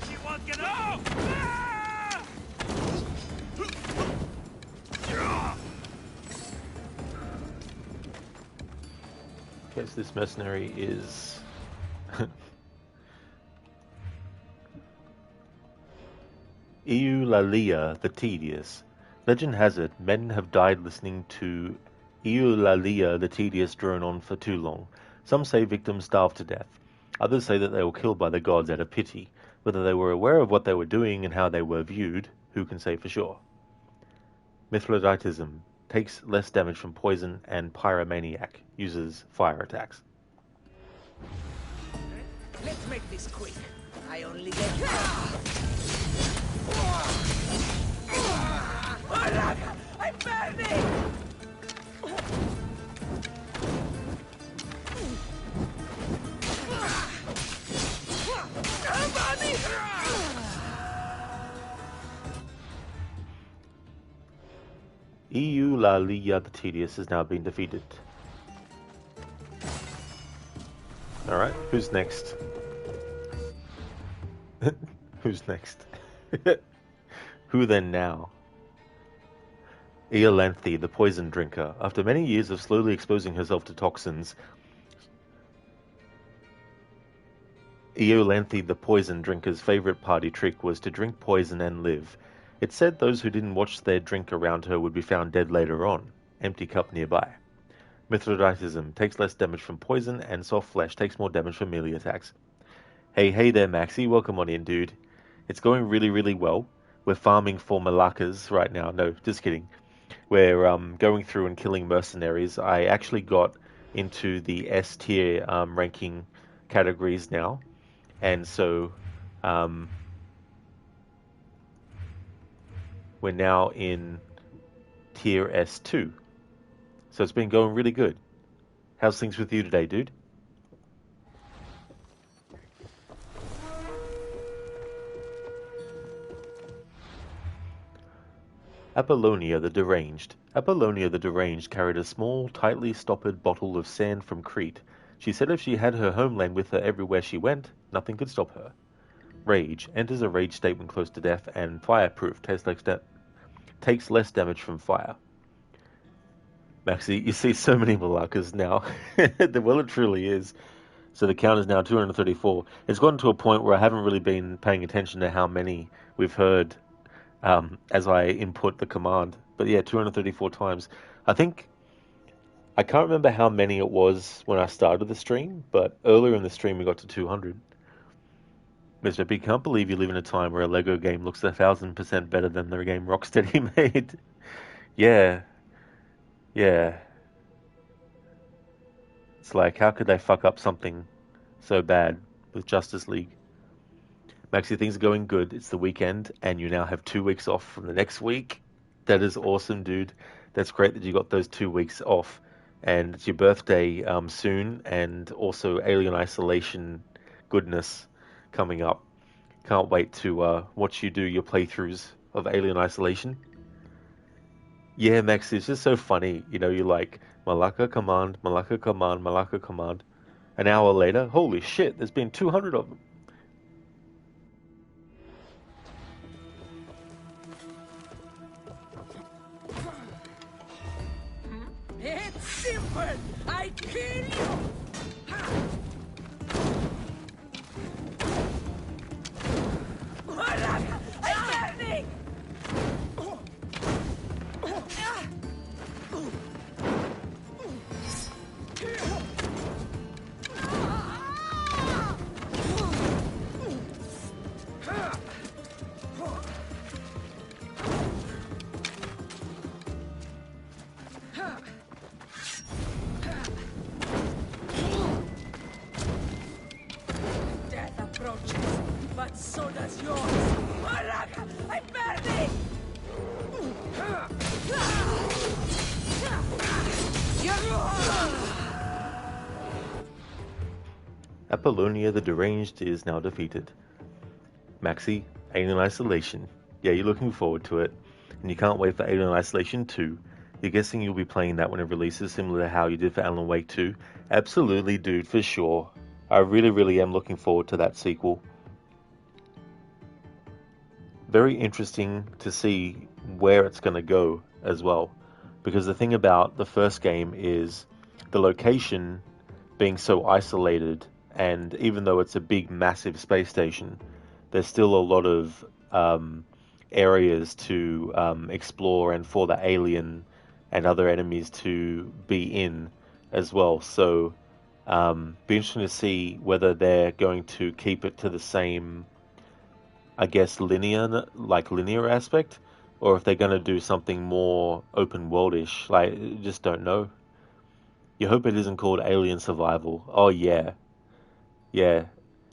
She won't get out! Okay, so this mercenary is... Eulalia the Tedious. Legend has it, men have died listening to Eulalia the Tedious drone on for too long. Some say victims starved to death. Others say that they were killed by the gods out of pity. Whether they were aware of what they were doing and how they were viewed, who can say for sure? Mithridatism. Takes less damage from poison, and Pyromaniac. Uses fire attacks. Let's make this quick. I only get... I'm burning! Eulalia the Tedious has now been defeated. Alright, who's next? Who's next? Who then now? Eolanthe, the poison drinker. After many years of slowly exposing herself to toxins, Eolanthe, the poison drinker's favorite party trick was to drink poison and live. It said those who didn't watch their drink around her would be found dead later on. Empty cup nearby. Mithridatism. Takes less damage from poison, and soft flesh takes more damage from melee attacks. Hey there, Maxi. Welcome on in, dude. It's going really, really well. We're farming for Malakas right now. No, just kidding. We're going through and killing mercenaries. I actually got into the S tier ranking categories now. And so we're now in tier S2. So it's been going really good. How's things with you today, dude? Apollonia the Deranged. Apollonia the Deranged carried a small, tightly stoppered bottle of sand from Crete. She said if she had her homeland with her everywhere she went, nothing could stop her. Rage. Enters a rage state when close to death, and fireproof. Takes less damage from fire. Maxi, you see so many Malakas now. Well, it truly is. So the count is now 234. It's gotten to a point where I haven't really been paying attention to how many we've heard as I input the command. But yeah, 234 times. I can't remember how many it was when I started the stream, but earlier in the stream we got to 200. Mr. B, can't believe you live in a time where a Lego game looks 1,000% better than the game Rocksteady made. Yeah. It's like, how could they fuck up something so bad with Justice League? Maxi, things are going good. It's the weekend, and you now have 2 weeks off from the next week. That is awesome, dude. That's great that you got those 2 weeks off. And it's your birthday soon, and also Alien Isolation goodness coming up. Can't wait to watch you do your playthroughs of Alien Isolation. Yeah, Max, it's just so funny. You know, you're like, Malaka command, Malaka command, Malaka command. An hour later, holy shit, there's been 200 of them. It's simple! I kill you! I'm burning! Apollonia the Deranged is now defeated. Maxi, Alien Isolation. Yeah, you're looking forward to it. And you can't wait for Alien Isolation 2. You're guessing you'll be playing that when it releases, similar to how you did for Alan Wake 2. Absolutely, dude, for sure. I really am looking forward to that sequel. Very interesting to see where it's going to go as well. Because the thing about the first game is the location being so isolated, and even though it's a big, massive space station, there's still a lot of areas to explore and for the alien and other enemies to be in as well. So be interesting to see whether they're going to keep it to the same, I guess, linear aspect, or if they're going to do something more open worldish. Like, just don't know. You hope it isn't called Alien Survival. Oh yeah.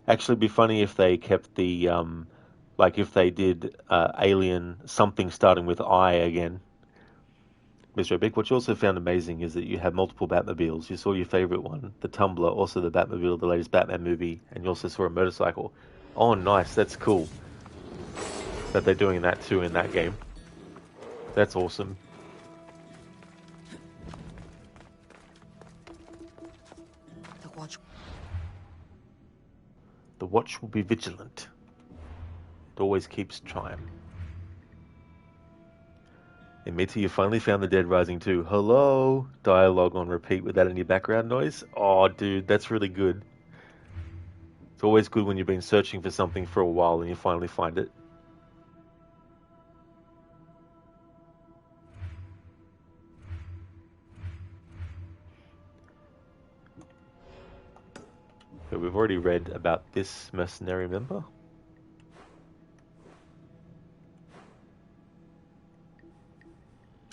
Actually, it'd be funny if they kept the like if they did Alien something starting with I again. Mr. Epic, what you also found amazing is that you have multiple Batmobiles. You saw your favorite one, the Tumbler, also the Batmobile, the latest Batman movie, and you also saw a motorcycle. Oh, nice. That's cool that they're doing that too in that game. That's awesome. The watch will be vigilant. It always keeps time. Admit you finally found the Dead Rising 2. Hello? Dialogue on repeat without any background noise? Oh, dude, that's really good. It's always good when you've been searching for something for a while and you finally find it. So we've already read about this mercenary member.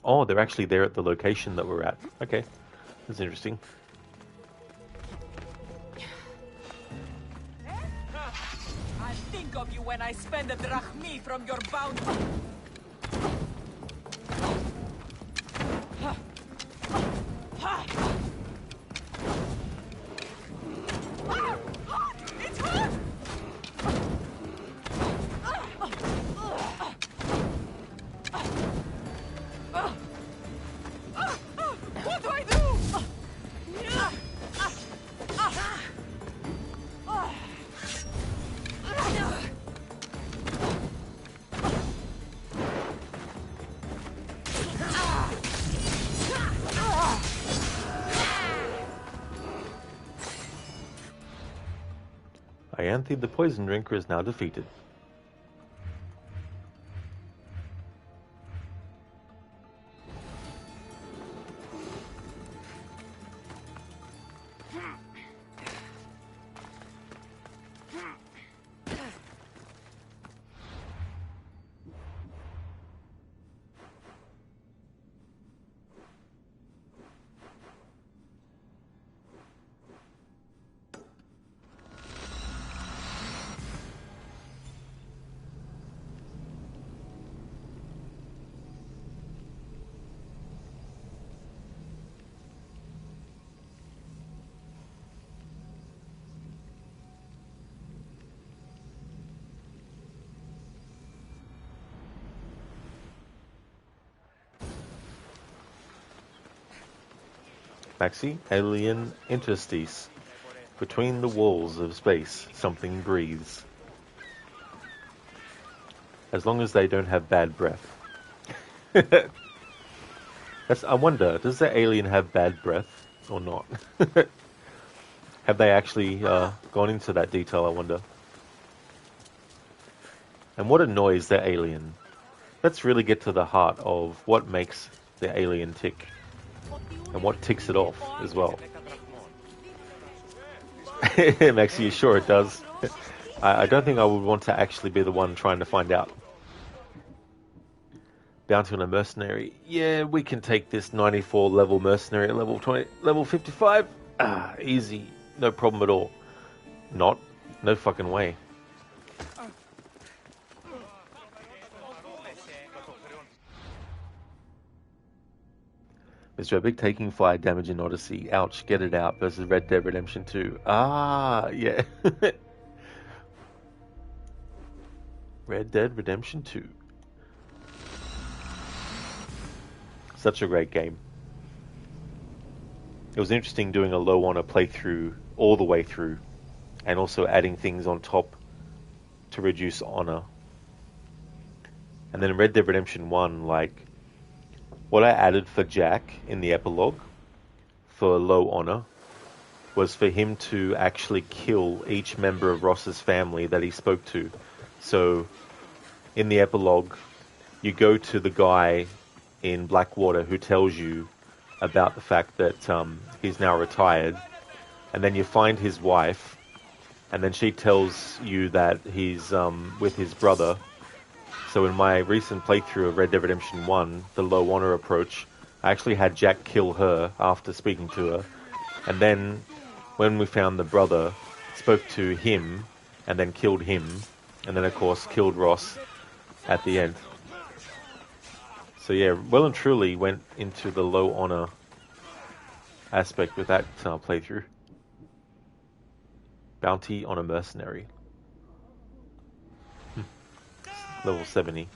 Oh, they're actually there at the location that we're at. Okay, that's interesting. I'll think of you when I spend a drachmi from your bounty. It's hot! What do I do? Ianthe the Poison Drinker is now defeated. Maxi, alien interstice. Between the walls of space, something breathes. As long as they don't have bad breath. I wonder, does the alien have bad breath or not? Have they actually gone into that detail, I wonder? And what annoys the alien? Let's really get to the heart of what makes the alien tick. And what ticks it off as well. Maxie, you sure it does? I don't think I would want to actually be the one trying to find out. Bounty on a mercenary. Yeah, we can take this 94 level mercenary at level 20, level 55. Easy. No problem at all. Not. No fucking way. Mr. Epic taking fire damage in Odyssey. Ouch, get it out versus Red Dead Redemption 2. Ah, yeah. Red Dead Redemption 2. Such a great game. It was interesting doing a low honor playthrough all the way through, and also adding things on top to reduce honor. And then in Red Dead Redemption 1, like, what I added for Jack in the epilogue for low honor was for him to actually kill each member of Ross's family that he spoke to. So in the epilogue, you go to the guy in Blackwater who tells you about the fact that he's now retired, and then you find his wife, and then she tells you that he's with his brother. So in my recent playthrough of Red Dead Redemption 1, the low honor approach, I actually had Jack kill her after speaking to her, and then when we found the brother, spoke to him, and then killed him, and then of course killed Ross at the end. So yeah, well and truly went into the low honor aspect with that playthrough. Bounty on a mercenary. Level 70.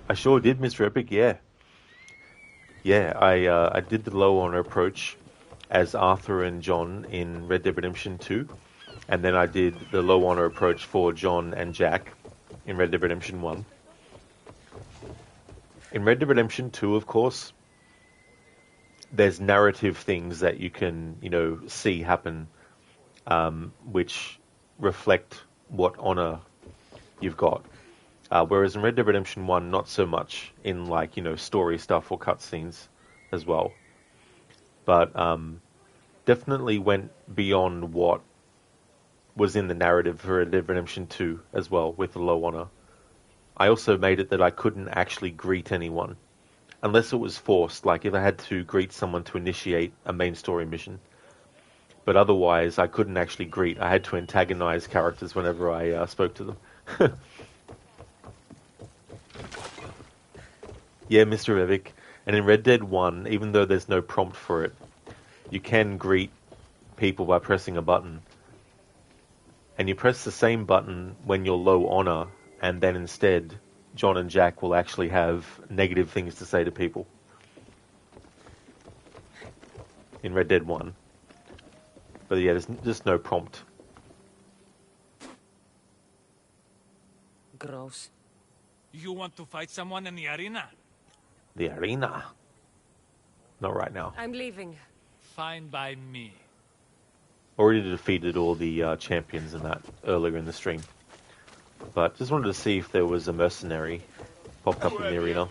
I sure did, Mr. Epic, yeah. Yeah, I did the low honor approach as Arthur and John in Red Dead Redemption 2, and then I did the low honor approach for John and Jack in Red Dead Redemption 1. In Red Dead Redemption 2, of course, there's narrative things that you can, see happen, which reflect what honor you've got. Whereas in Red Dead Redemption 1, not so much in story stuff or cutscenes as well. But definitely went beyond what was in the narrative for Red Dead Redemption 2 as well with the low honor. I also made it that I couldn't actually greet anyone unless it was forced, like if I had to greet someone to initiate a main story mission. But otherwise, I couldn't actually greet. I had to antagonize characters whenever I spoke to them. Yeah, Mr. Evic. And in Red Dead 1, even though there's no prompt for it, you can greet people by pressing a button. And you press the same button when you're low honor, and then instead, John and Jack will actually have negative things to say to people. In Red Dead 1. But yeah, there's just no prompt. Gross. You want to fight someone in the arena? The arena? Not right now. I'm leaving. Fine by me. Already defeated all the champions in that earlier in the stream. But just wanted to see if there was a mercenary popped up in the arena.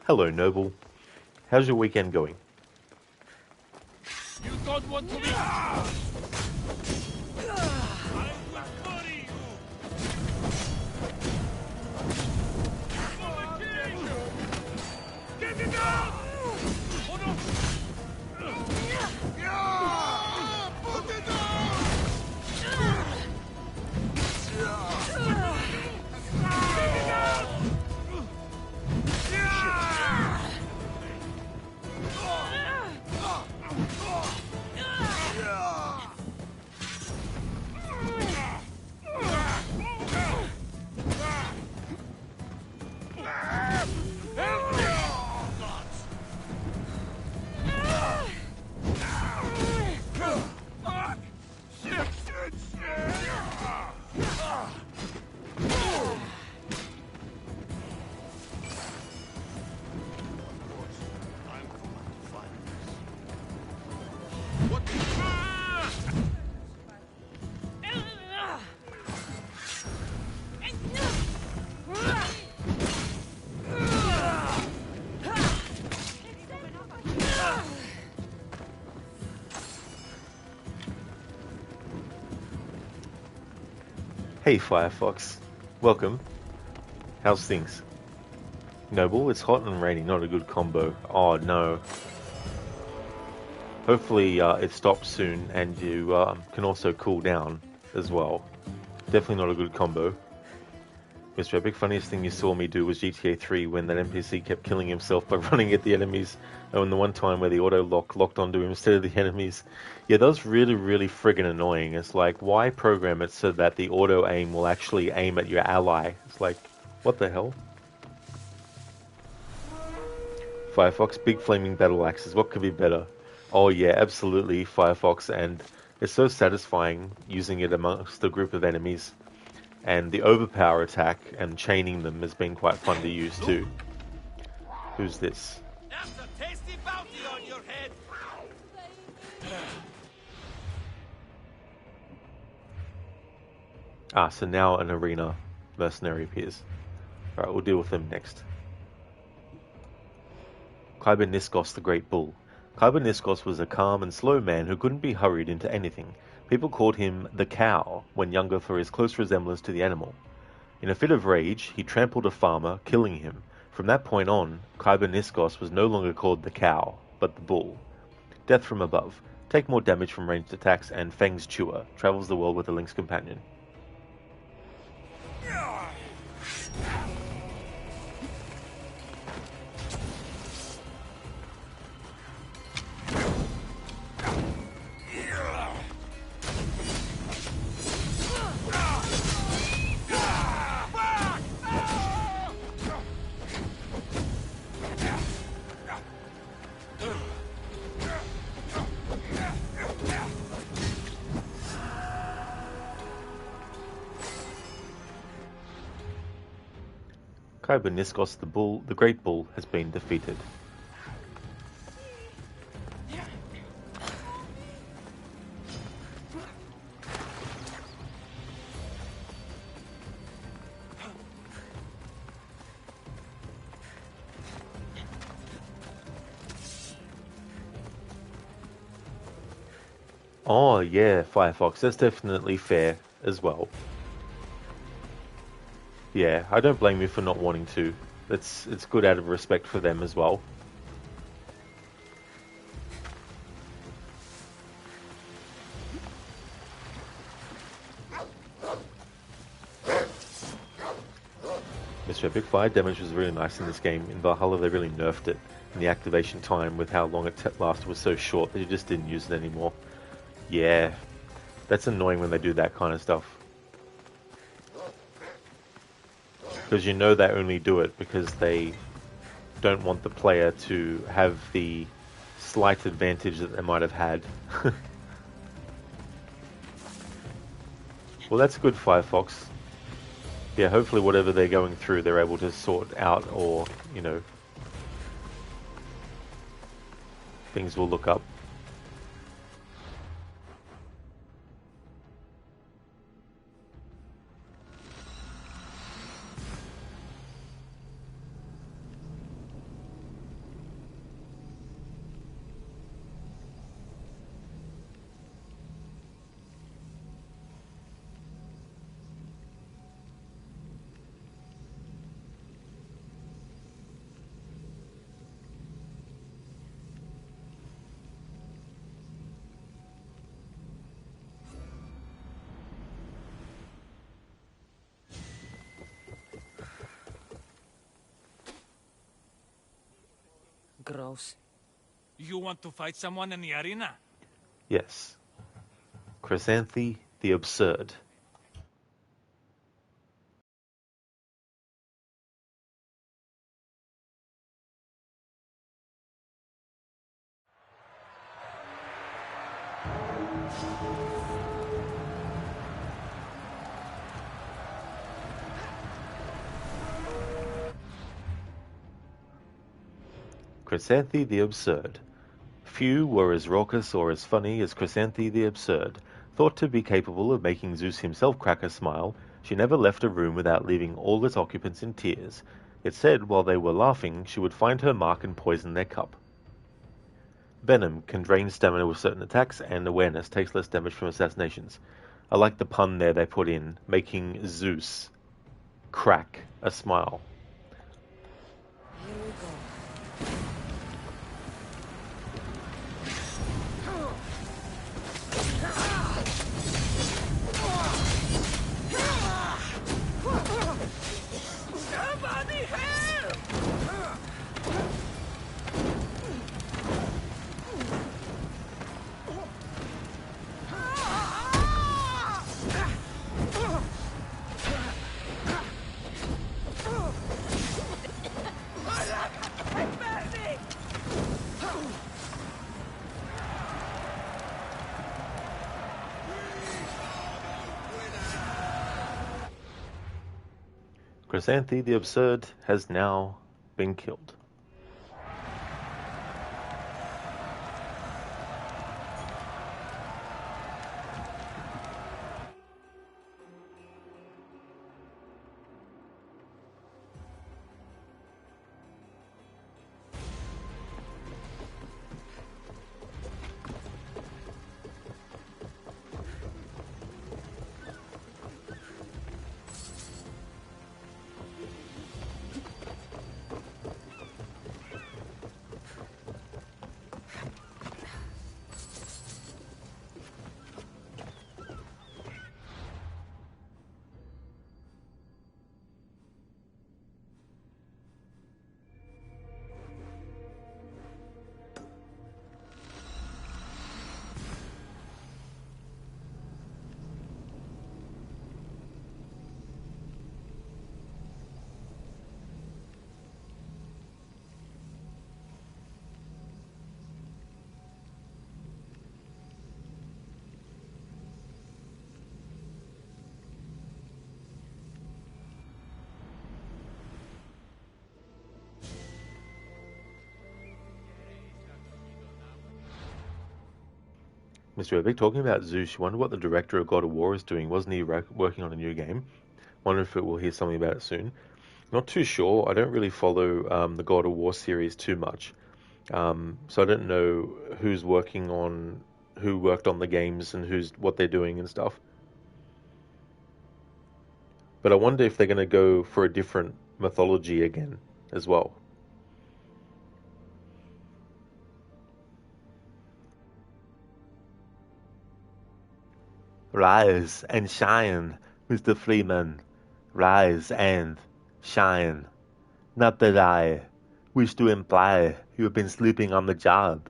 Hello, Noble. How's your weekend going? You don't want to be... I will bury you! Get it down! Hold on! Put it down! Hey Firefox, welcome. How's things? Noble, it's hot and rainy, not a good combo. Oh no. Hopefully it stops soon and you can also cool down as well. Definitely not a good combo. Mr. Epic, funniest thing you saw me do was GTA 3 when that NPC kept killing himself by running at the enemies. And the one time where the auto locked onto him instead of the enemies. Yeah, that was really, really friggin' annoying. It's like, why program it so that the auto aim will actually aim at your ally? It's like, what the hell? Firefox, big flaming battle axes. What could be better? Oh yeah, absolutely, Firefox. And it's so satisfying using it amongst a group of enemies. And the overpower attack and chaining them has been quite fun to use too. Who's this? That's a tasty bounty on your head. Ah, so now an arena mercenary appears. Alright, we'll deal with them next. Kyber Niskos the Great Bull. Kyber Niskos was a calm and slow man who couldn't be hurried into anything. People called him the Cow when younger for his close resemblance to the animal. In a fit of rage, he trampled a farmer, killing him. From that point on, Kyber Niskos was no longer called the Cow, but the Bull. Death from above. Take more damage from ranged attacks, and Fang's Chewer travels the world with a Link's companion. Kyber Niskos the Great Bull has been defeated. Oh yeah, Firefox, that's definitely fair as well. Yeah, I don't blame you for not wanting to. It's good out of respect for them as well. Mr. Epic, fire damage was really nice in this game. In Valhalla they really nerfed it, and the activation time with how long it lasted was so short that you just didn't use it anymore. Yeah, that's annoying when they do that kind of stuff. Because you know they only do it because they don't want the player to have the slight advantage that they might have had. Well, that's good, Firefox. Yeah, hopefully whatever they're going through they're able to sort out, or, you know, things will look up. gross. You want to fight someone in the arena? Yes. Chrysanthi the Absurd. Chrysanthi the Absurd. Few were as raucous or as funny as Chrysanthi the Absurd. Thought to be capable of making Zeus himself crack a smile, she never left a room without leaving all its occupants in tears. It said while they were laughing, she would find her mark and poison their cup. Venom can drain stamina with certain attacks, and awareness takes less damage from assassinations. I like the pun there they put in, making Zeus crack a smile. Here we go. Somebody help! Chrysanthi the Absurd has now been killed. Mr. Epic, talking about Zeus, you wonder what the director of God of War is doing. Wasn't he working on a new game? Wonder if we'll hear something about it soon. Not too sure. I don't really follow the God of War series too much. So I don't know who worked on the games and what they're doing and stuff. But I wonder if they're going to go for a different mythology again as well. Rise and shine, Mr. Freeman. Rise and shine. Not that I wish to imply you have been sleeping on the job.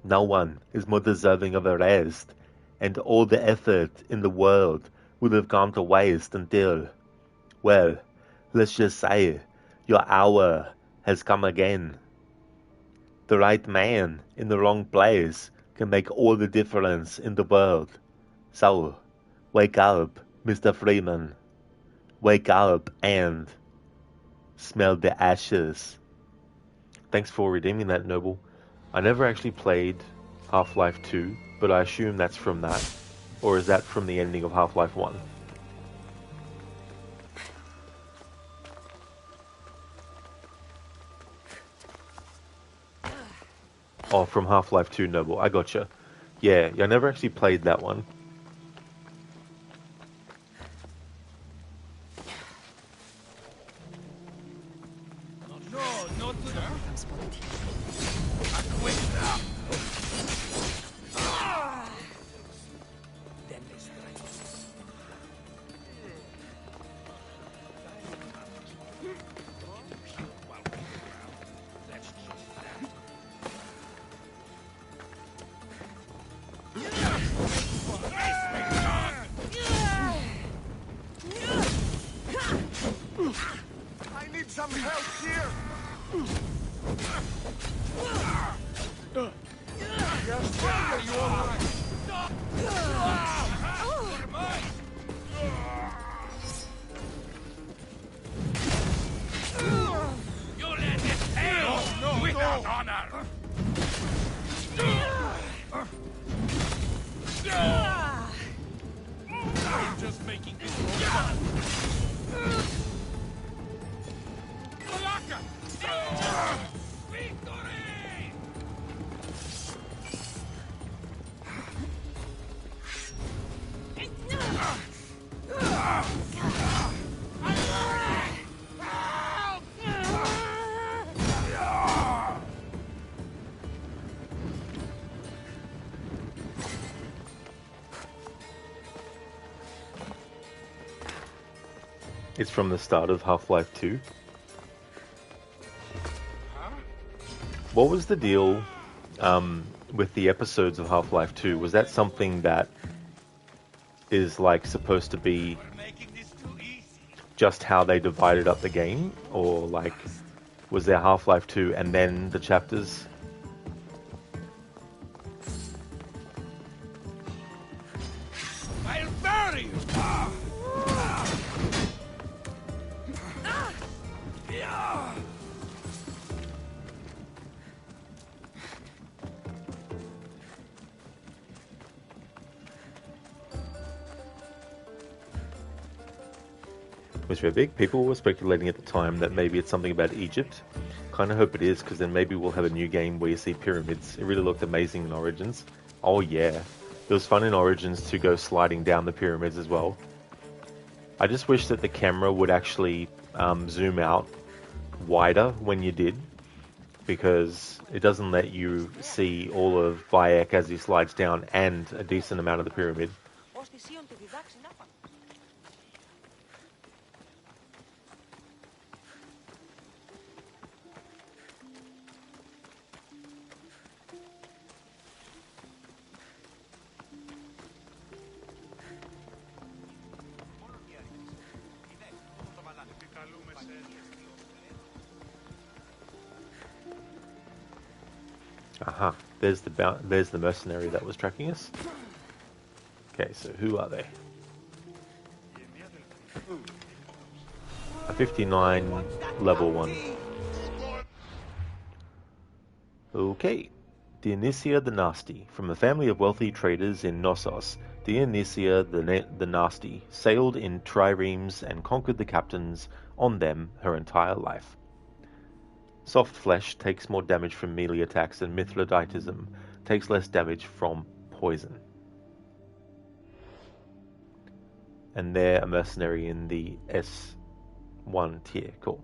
No one is more deserving of a rest, and all the effort in the world would have gone to waste until, well, let's just say your hour has come again. The right man in the wrong place can make all the difference in the world. So, wake up, Mr. Freeman. Wake up and smell the ashes. Thanks for redeeming that, Noble. I never actually played Half-Life 2, but I assume that's from that. Or is that from the ending of Half-Life 1? Oh, from Half-Life 2, Noble. I gotcha. Yeah, I never actually played that one. Just are you all right? You let it fail without honor. I'm just making this more fun. Malaka! Victory! It's from the start of Half-Life 2. What was the deal with the episodes of Half-Life 2? Was that something that is like supposed to be just how they divided up the game? Or like, was there Half-Life 2 and then the chapters? I'll bury you! Was very big. People were speculating at the time that maybe it's something about Egypt. Kind of hope it is, because then maybe we'll have a new game where you see pyramids. It really looked amazing in Origins. Oh yeah. It was fun in Origins to go sliding down the pyramids as well. I just wish that the camera would actually zoom out wider when you did, because it doesn't let you see all of Bayek as he slides down and a decent amount of the pyramid. Aha, there's the mercenary that was tracking us. Okay, so who are they? A 59 level 1. Okay, Dionysia the Nasty. From a family of wealthy traders in Knossos, Dionysia the Nasty sailed in triremes and conquered the captains on them her entire life. Soft flesh takes more damage from melee attacks, and Mithridatism takes less damage from poison. And they're a mercenary in the S1 tier. Cool.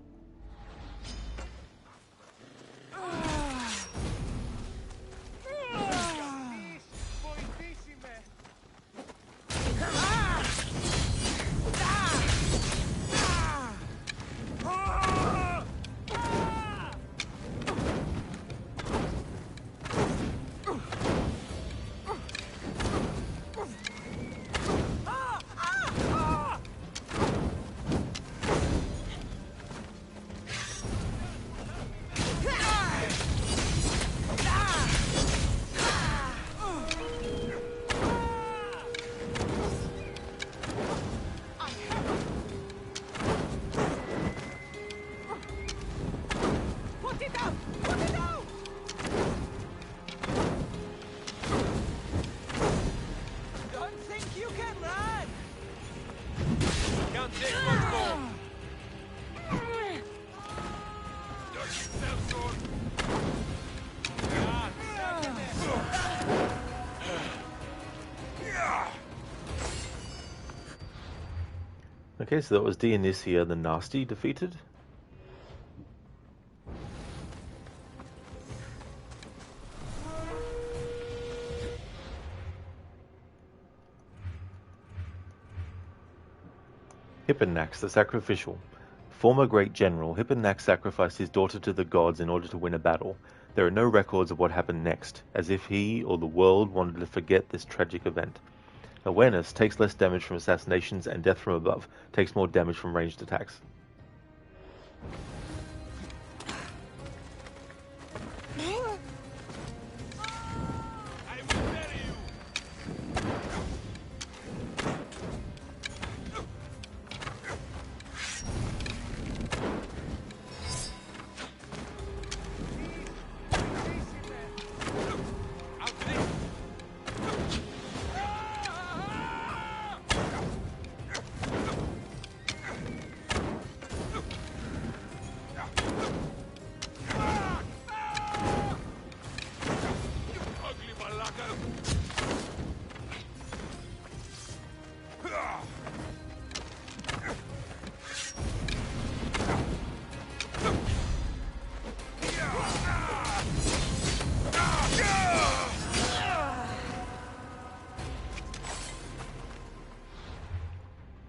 Okay, so that was Dionysia the Nasty defeated. Hipponax the Sacrificial. Former great general, Hipponax sacrificed his daughter to the gods in order to win a battle. There are no records of what happened next, as if he or the world wanted to forget this tragic event. Awareness takes less damage from assassinations, and death from above takes more damage from ranged attacks.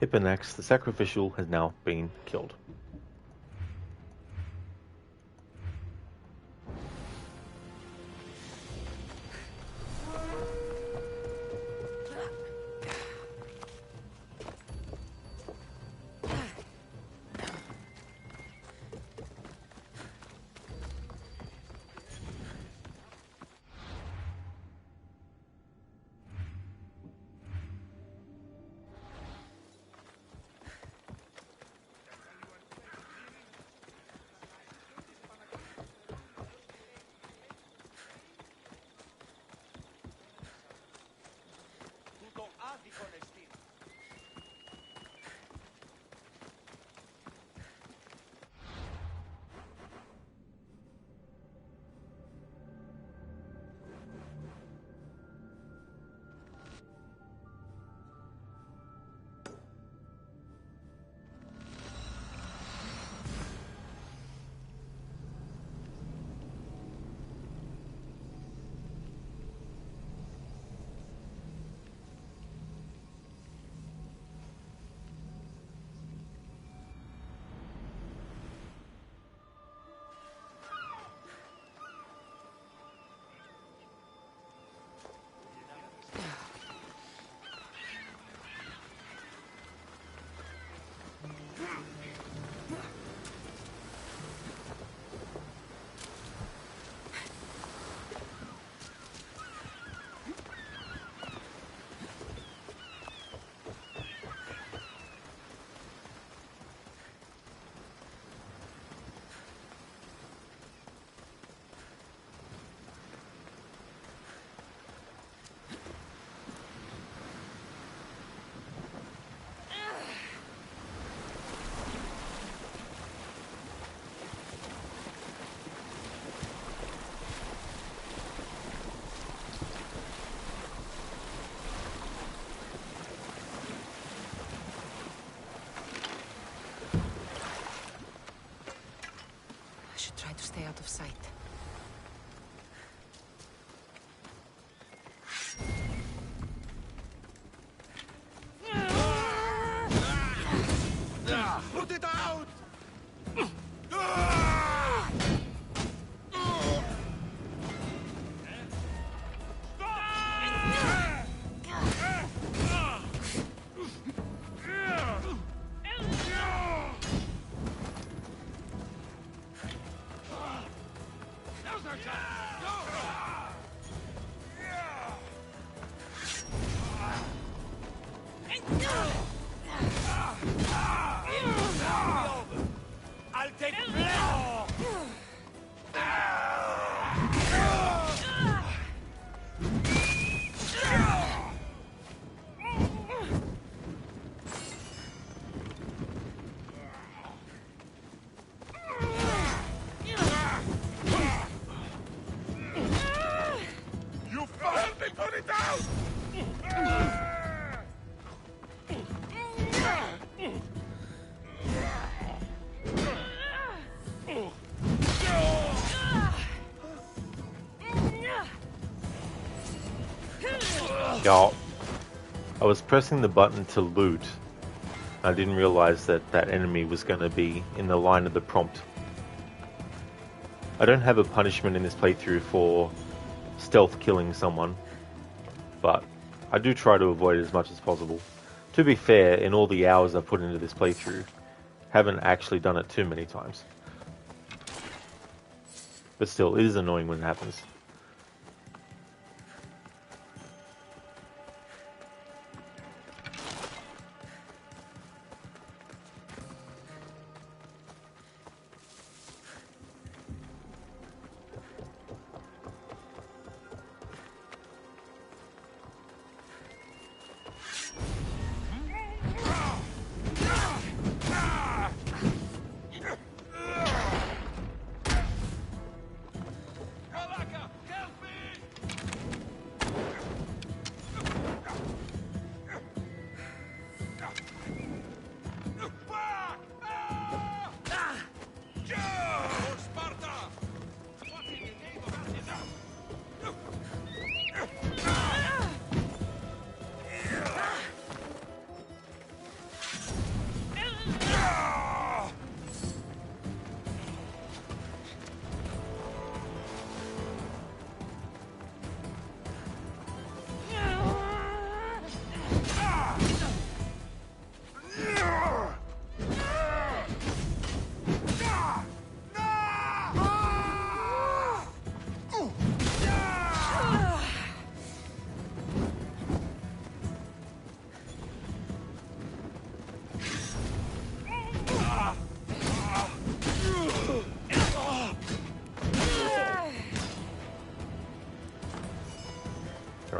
Hippanax, the sacrificial, has now been killed. Try to stay out of sight. Put it out! I'll take blow! You help me put it out! Y'all, I was pressing the button to loot. I didn't realize that that enemy was going to be in the line of the prompt. I don't have a punishment in this playthrough for stealth killing someone, but I do try to avoid it as much as possible. To be fair, in all the hours I've put into this playthrough, haven't actually done it too many times. But still, it is annoying when it happens.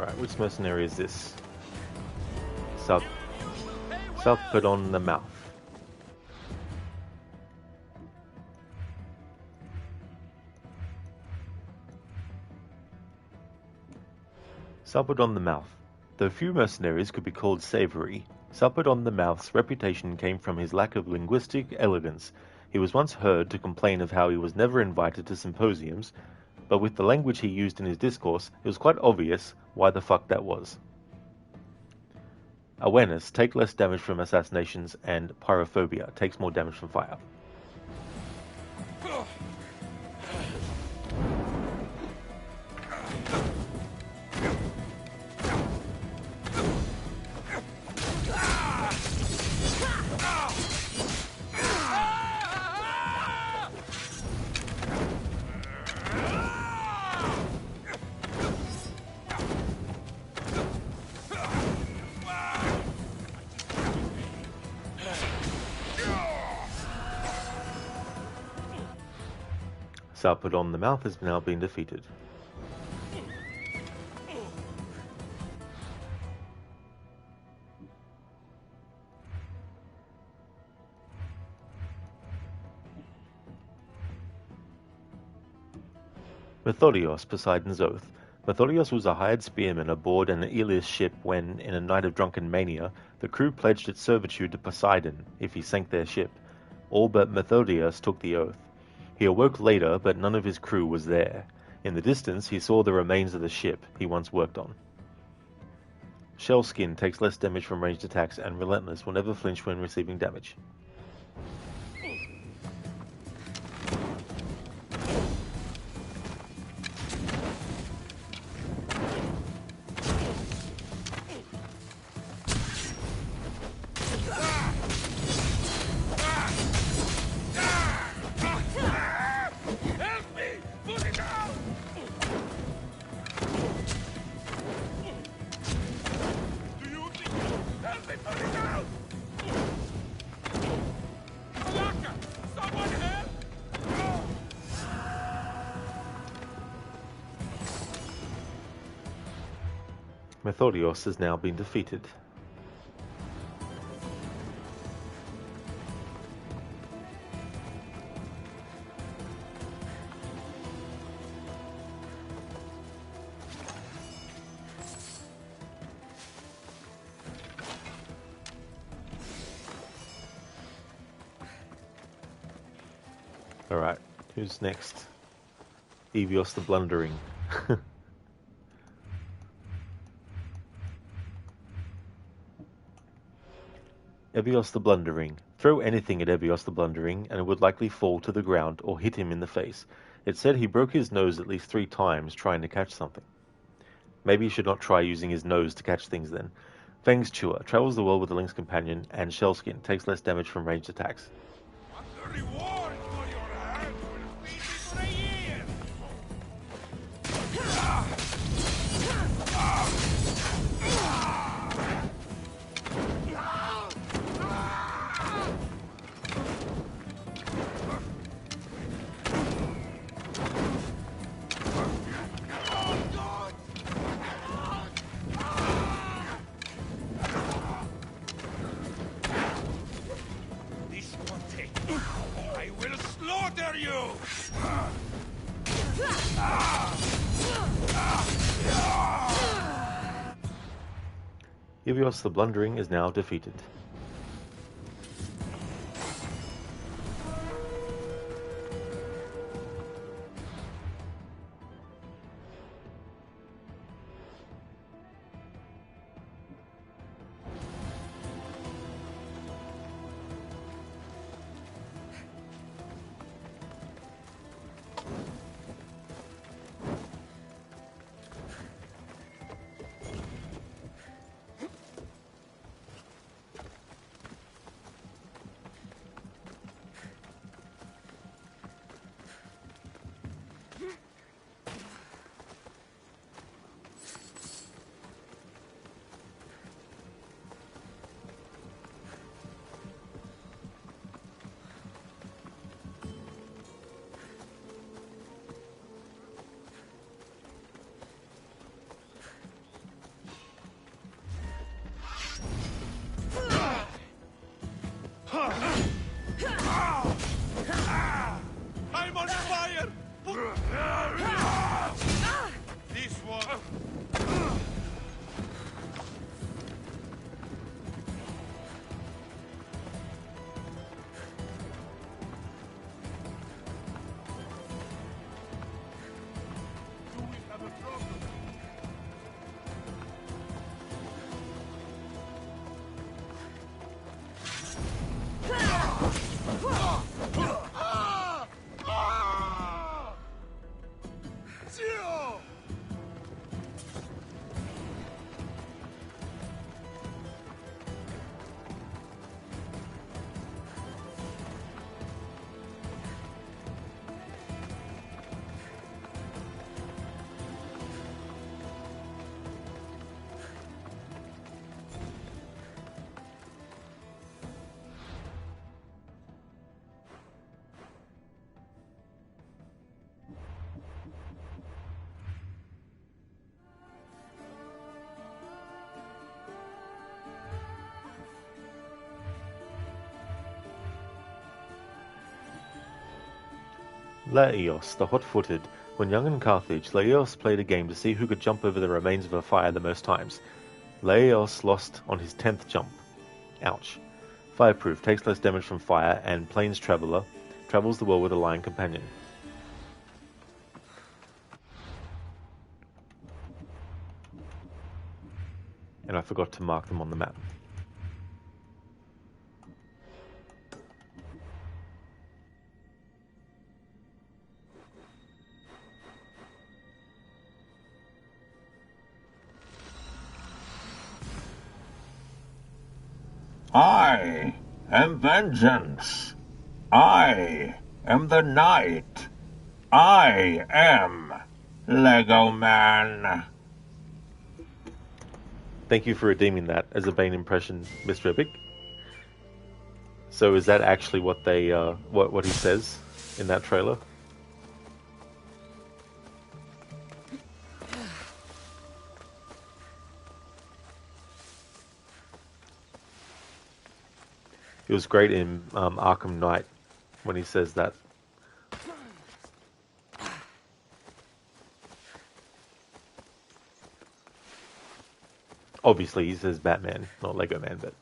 Alright, which mercenary is this? South put on the mouth. Suppered on the Mouth. Though few mercenaries could be called savoury, Suppered on the Mouth's reputation came from his lack of linguistic elegance. He was once heard to complain of how he was never invited to symposiums, but with the language he used in his discourse, it was quite obvious why the fuck that was. Awareness, take less damage from assassinations, and Pyrophobia, takes more damage from fire. Suppered on the Mouth has now been defeated. Methodios, Poseidon's Oath. Methodios was a hired spearman aboard an Aeolus ship when, in a night of drunken mania, the crew pledged its servitude to Poseidon if he sank their ship. All but Methodios took the oath. He awoke later, but none of his crew was there. In the distance, he saw the remains of the ship he once worked on. Shell Skin takes less damage from ranged attacks, and Relentless will never flinch when receiving damage. Methodios has now been defeated. Alright, who's next? Evios the Blundering. Evios the Blundering. Throw anything at Evios the Blundering, and it would likely fall to the ground or hit him in the face. It said he broke his nose at least 3 times trying to catch something. Maybe he should not try using his nose to catch things then. Fang's Chewer. Travels the world with a Lynx companion, and Shellskin. Takes less damage from ranged attacks. Evios the Blundering is now defeated. Laos, the hot-footed. When young in Carthage, Laos played a game to see who could jump over the remains of a fire the most times. Laos lost on his 10th jump. Ouch. Fireproof, takes less damage from fire, and Plains Traveler, travels the world with a lion companion. And I forgot to mark them on the map. I am vengeance. I am the night. I am Lego Man. Thank you for redeeming that as a Bane impression, Mr. Epic. So is that actually what they what he says in that trailer? It was great in Arkham Knight when he says that. Obviously, he says Batman, not Lego Man, but...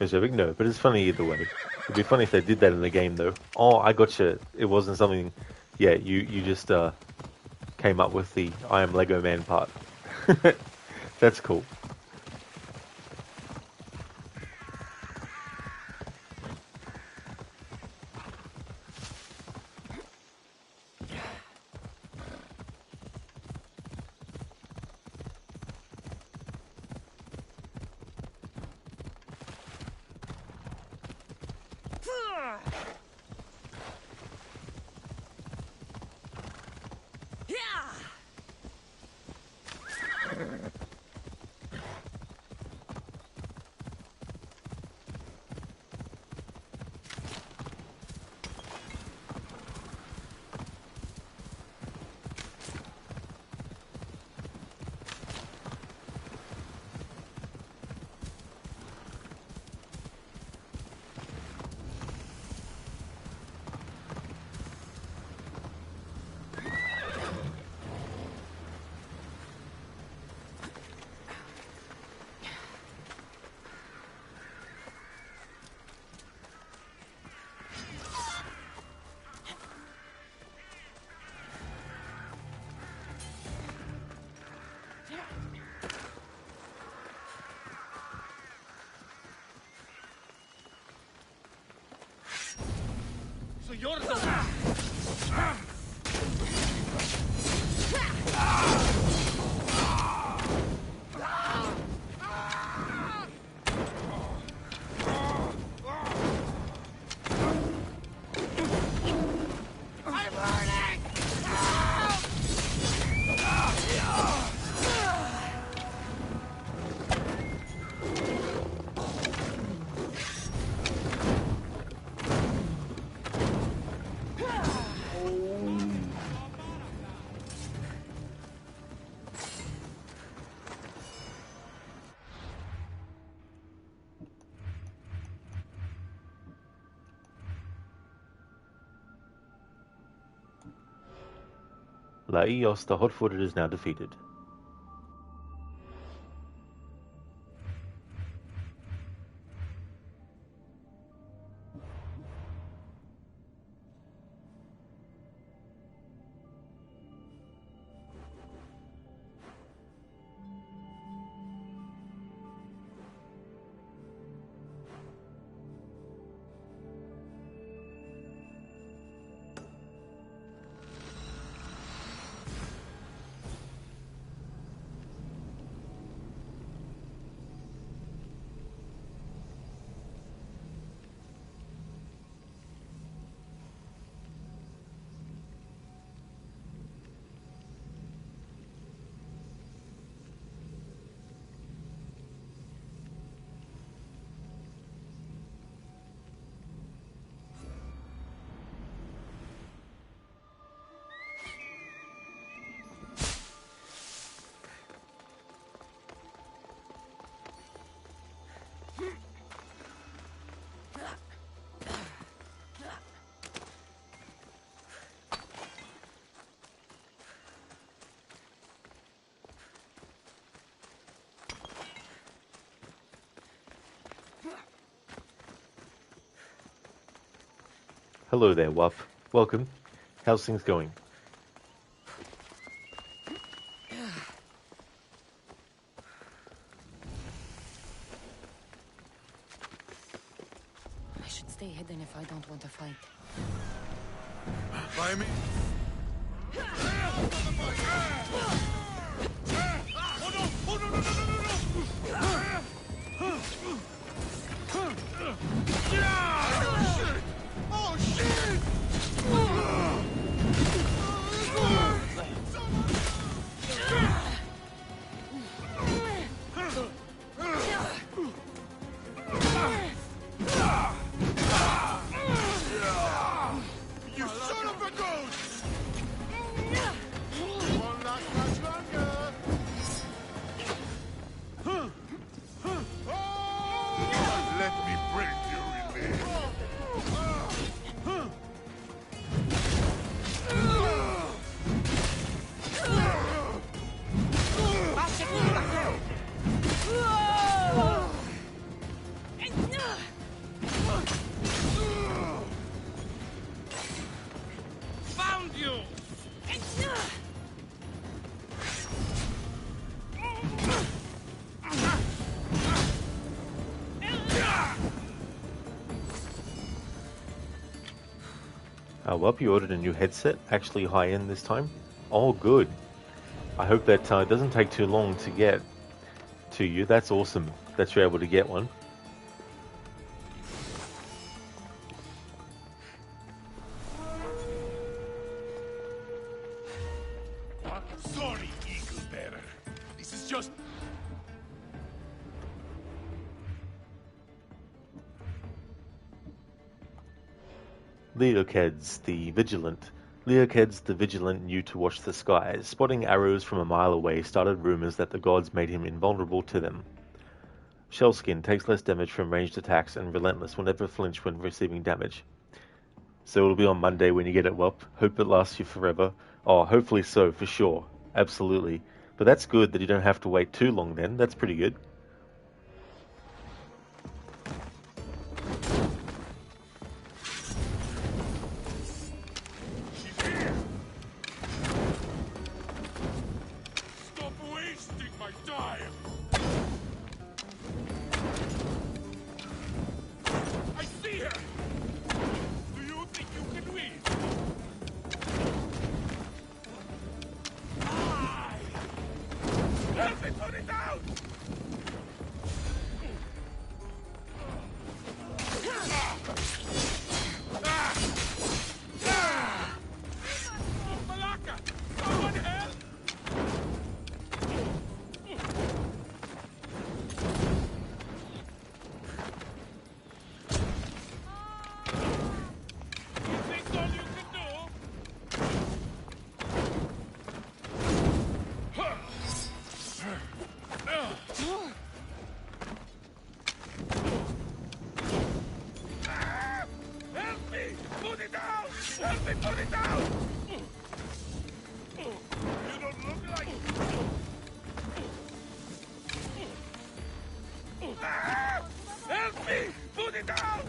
Mr. Epic, no, but it's funny either way. It'd be funny if they did that in the game, though. Oh, I gotcha. It wasn't something... Yeah, you just came up with the I am Lego Man part. That's cool. So you're the one. Laos, the hot-footed, is now defeated. Hello there, Wup. Welcome. How's things going? I should stay hidden if I don't want to fight. By me. Oh shit! You son of a ghost! Won't last much longer. Let me break your release. Found you! Well, you ordered a new headset, actually high-end this time. Oh, good. I hope that doesn't take too long to get to you. That's awesome that you're able to get one. Sorry, Eagle Bearer. This is just... Leokeds the Vigilant. Leokeds the Vigilant knew to watch the skies. Spotting arrows from a mile away started rumors that the gods made him invulnerable to them. Shellskin takes less damage from ranged attacks and Relentless will never flinch when receiving damage. So it'll be on Monday when you get it, Welp. Hope it lasts you forever. Oh, hopefully so, for sure. Absolutely. But that's good that you don't have to wait too long then. That's pretty good. Stop wasting my time. I see her. Do you think you can win? Help me put it out! Malaka! Someone help! You think all you can do? Help me! Put it out! Help me put it out! You don't look like... Help me! Put it out!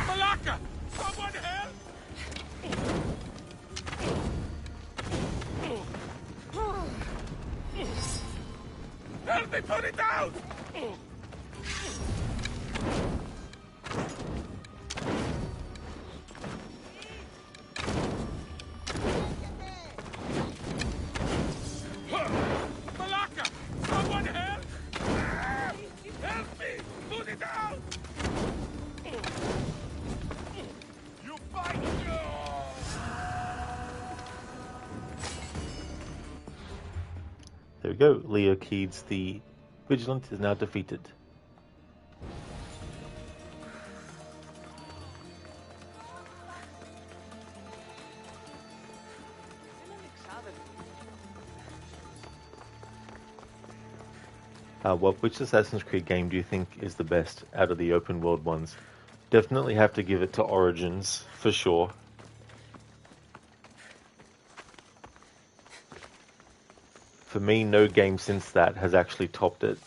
Malaka! Someone help! Help me put it out! Malaka! Someone help! Help me! Put it out! You fight! There we go. Leokeds the Vigilant is now defeated. Which Assassin's Creed game do you think is the best out of the open world ones? Definitely have to give it to Origins, for sure. for me, no game since that has actually topped it.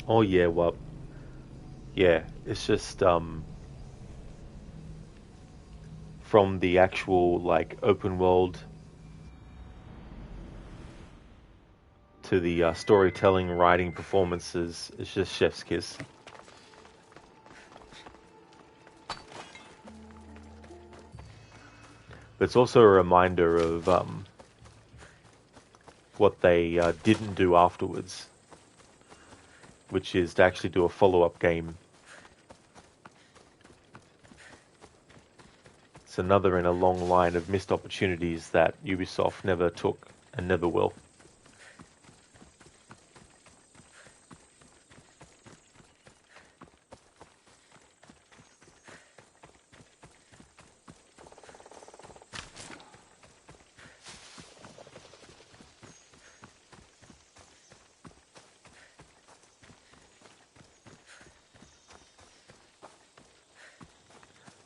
Oh yeah, well, yeah, it's just from the actual like open world to the storytelling, writing, performances, it's just chef's kiss. But it's also a reminder of what they didn't do afterwards, which is to actually do a follow-up game. It's another in a long line of missed opportunities that Ubisoft never took and never will.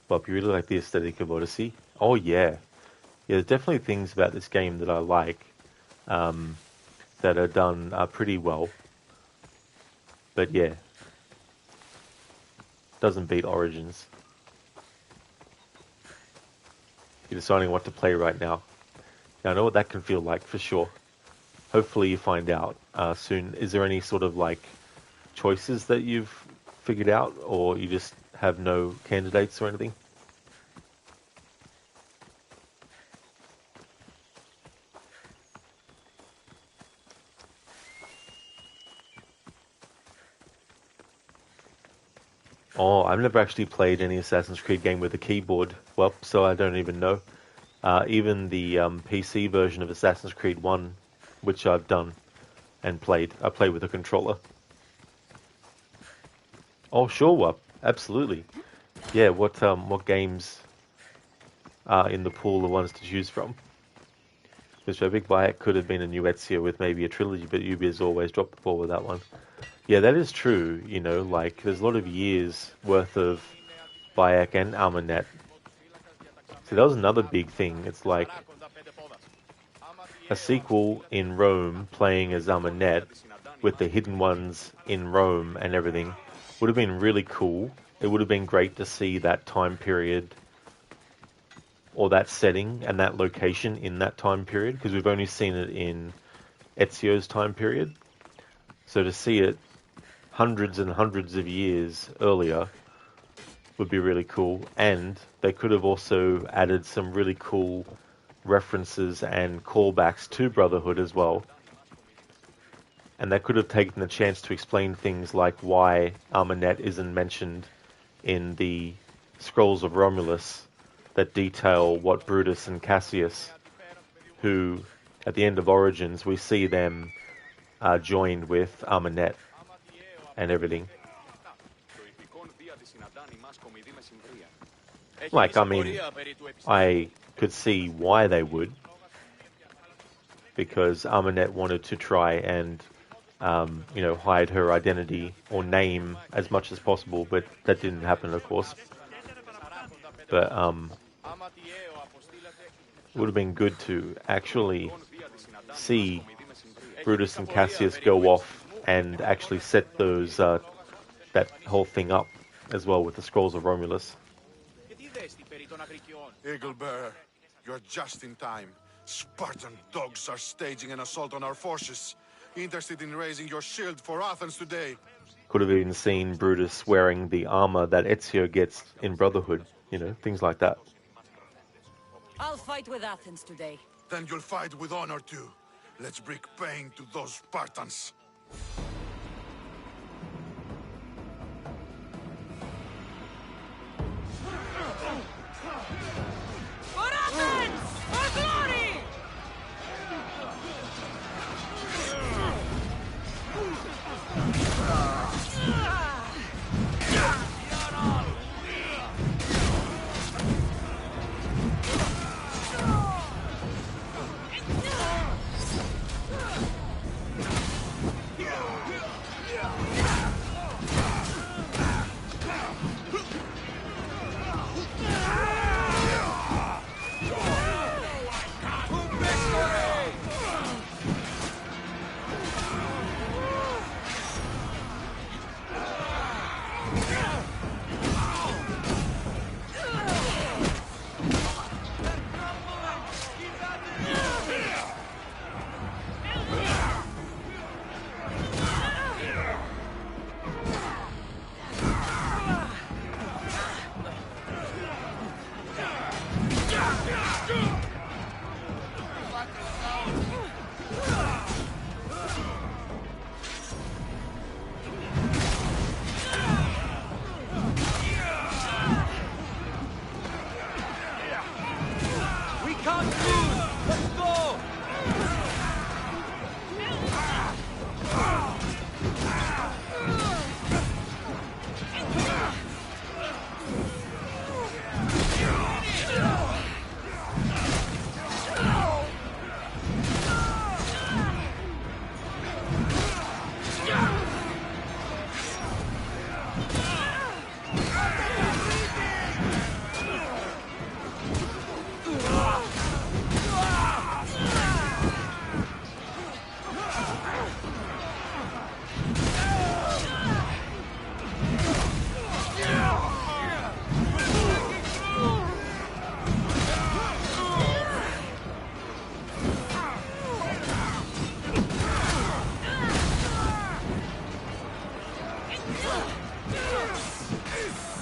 Bob, you really like the aesthetic of Odyssey? Oh yeah. Yeah, there's definitely things about this game that I like that are done pretty well. But yeah, doesn't beat Origins. You're deciding what to play right now. Yeah, I know what that can feel like for sure. Hopefully you find out soon. Is there any sort of like choices that you've figured out, or you just have no candidates or anything? Oh, I've never actually played any Assassin's Creed game with a keyboard. Well, so I don't even know. Even the PC version of Assassin's Creed 1, which I've done and played, I play with a controller. Oh, sure, Wap. Absolutely. Yeah, what games are in the pool of ones to choose from? Because a big buy could have been a new Ezio with maybe a trilogy, but Ubi has always dropped the ball with that one. Yeah, that is true. You know, like, there's a lot of years worth of Bayek and Armanet. So that was another big thing. It's like a sequel in Rome playing as Armanet with the hidden ones in Rome and everything would have been really cool. It would have been great to see that time period or that setting and that location in that time period, because we've only seen it in Ezio's time period. So to see it hundreds and hundreds of years earlier would be really cool. And they could have also added some really cool references and callbacks to Brotherhood as well. And they could have taken the chance to explain things like why Armanet isn't mentioned in the Scrolls of Romulus that detail what Brutus and Cassius, who at the end of Origins we see them joined with Armanet and everything. Like, I mean, I could see why they would, because Armanet wanted to try and hide her identity or name as much as possible, but that didn't happen, of course. But it would have been good to actually see Brutus and Cassius go off and actually set those that whole thing up as well with the Scrolls of Romulus. Eaglebearer, you're just in time. Spartan dogs are staging an assault on our forces. Interested in raising your shield for Athens today? Could have even seen Brutus wearing the armor that Ezio gets in Brotherhood, things like that. I'll fight with Athens today. Then you'll fight with honor too. Let's bring pain to those Spartans.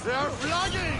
They're flagging!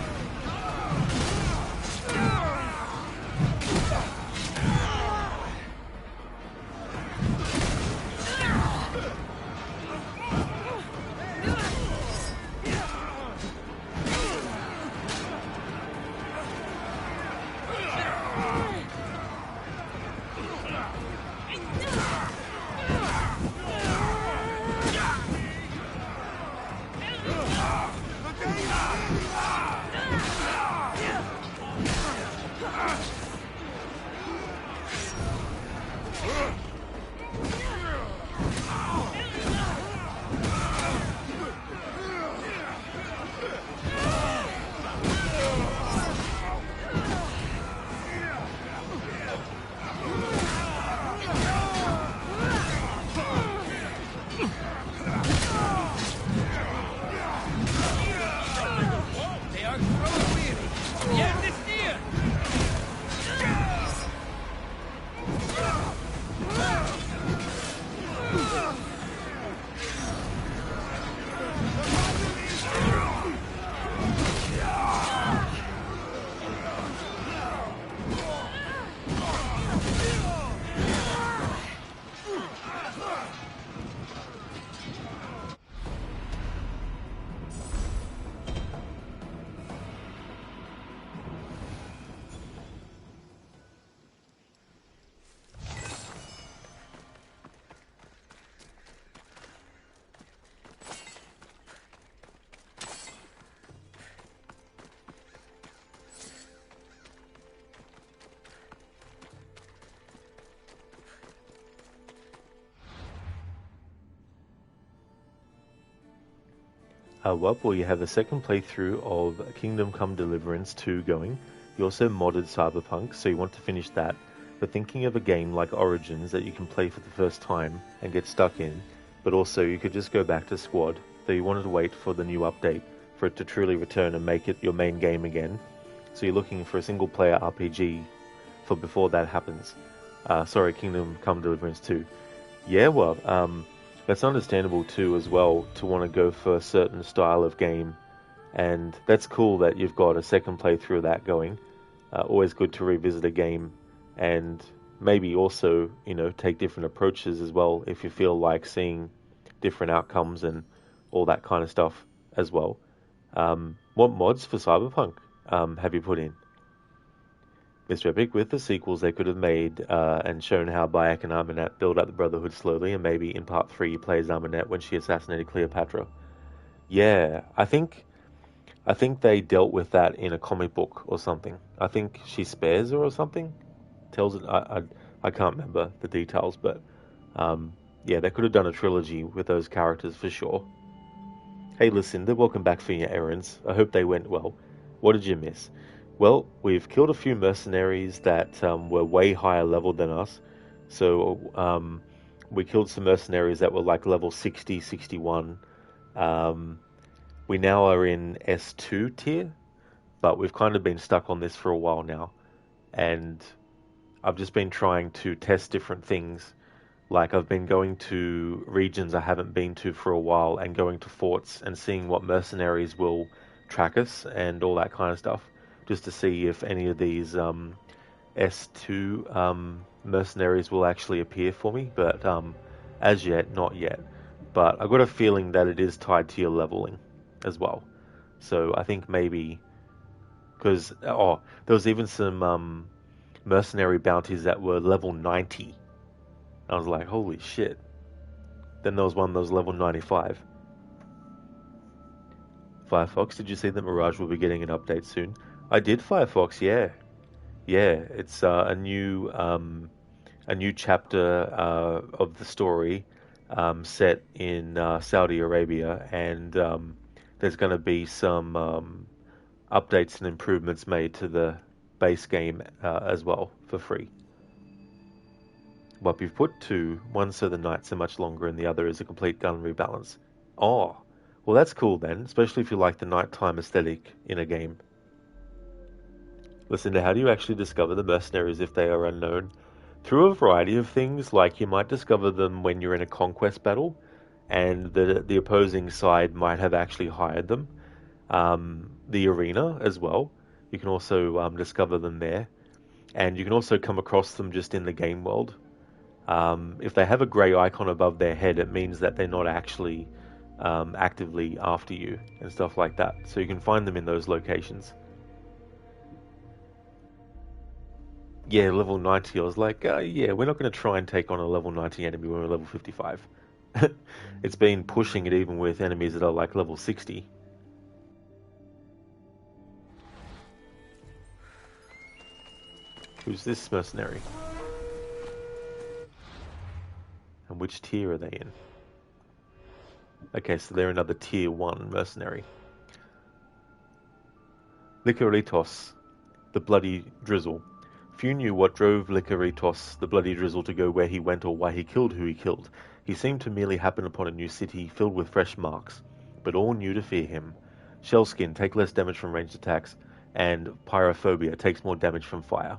Well, you have a second playthrough of Kingdom Come Deliverance 2 going. You also modded Cyberpunk, so you want to finish that. But thinking of a game like Origins that you can play for the first time and get stuck in, but also you could just go back to Squad, though you wanted to wait for the new update for it to truly return and make it your main game again. So you're looking for a single-player RPG for before that happens. Kingdom Come Deliverance 2. Yeah, well, that's understandable too as well, to want to go for a certain style of game, and that's cool that you've got a second playthrough of that going. Always good to revisit a game and maybe also, take different approaches as well if you feel like seeing different outcomes and all that kind of stuff as well. What mods for Cyberpunk have you put in? Mr. Epic, with the sequels they could have made and shown how Bayek and Armanet build up the Brotherhood slowly, and maybe in part 3 you play as Armanet when she assassinated Cleopatra. Yeah, I think they dealt with that in a comic book or something. I think she spares her or something. Tells it. I can't remember the details, but yeah, they could have done a trilogy with those characters for sure. Hey Lucinda, welcome back for your errands. I hope they went well. What did you miss? Well, we've killed a few mercenaries that were way higher level than us. So we killed some mercenaries that were like level 60, 61. We now are in S2 tier, but we've kind of been stuck on this for a while now. And I've just been trying to test different things. Like I've been going to regions I haven't been to for a while and going to forts and seeing what mercenaries will track us and all that kind of stuff, just to see if any of these S2 mercenaries will actually appear for me. But as yet, not yet. But I've got a feeling that it is tied to your leveling as well. So I think maybe, because there was even some mercenary bounties that were level 90. I was like, holy shit. Then there was one that was level 95. Firefox, did you see that Mirage will be getting an update soon? I did, Firefox, yeah. Yeah, it's a new chapter of the story set in Saudi Arabia, and there's going to be some updates and improvements made to the base game as well for free. But we've put two, one so the nights are much longer and the other is a complete gun rebalance. Oh, well that's cool then, especially if you like the nighttime aesthetic in a game. Listen, how do you actually discover the mercenaries if they are unknown? Through a variety of things, like you might discover them when you're in a conquest battle, and the opposing side might have actually hired them. The arena as well, you can also discover them there, and you can also come across them just in the game world. If they have a grey icon above their head, it means that they're not actually actively after you and stuff like that. So you can find them in those locations. Yeah, level 90, I was like, yeah, we're not going to try and take on a level 90 enemy when we're level 55. It's been pushing it even with enemies that are like level 60. Who's this mercenary? And which tier are they in? Okay, so they're another tier 1 mercenary. Licoritos, the bloody drizzle. Few knew what drove Licoritos, the bloody drizzle, to go where he went or why he killed who he killed. He seemed to merely happen upon a new city filled with fresh marks, but all knew to fear him. Shellskin take less damage from ranged attacks, and Pyrophobia takes more damage from fire.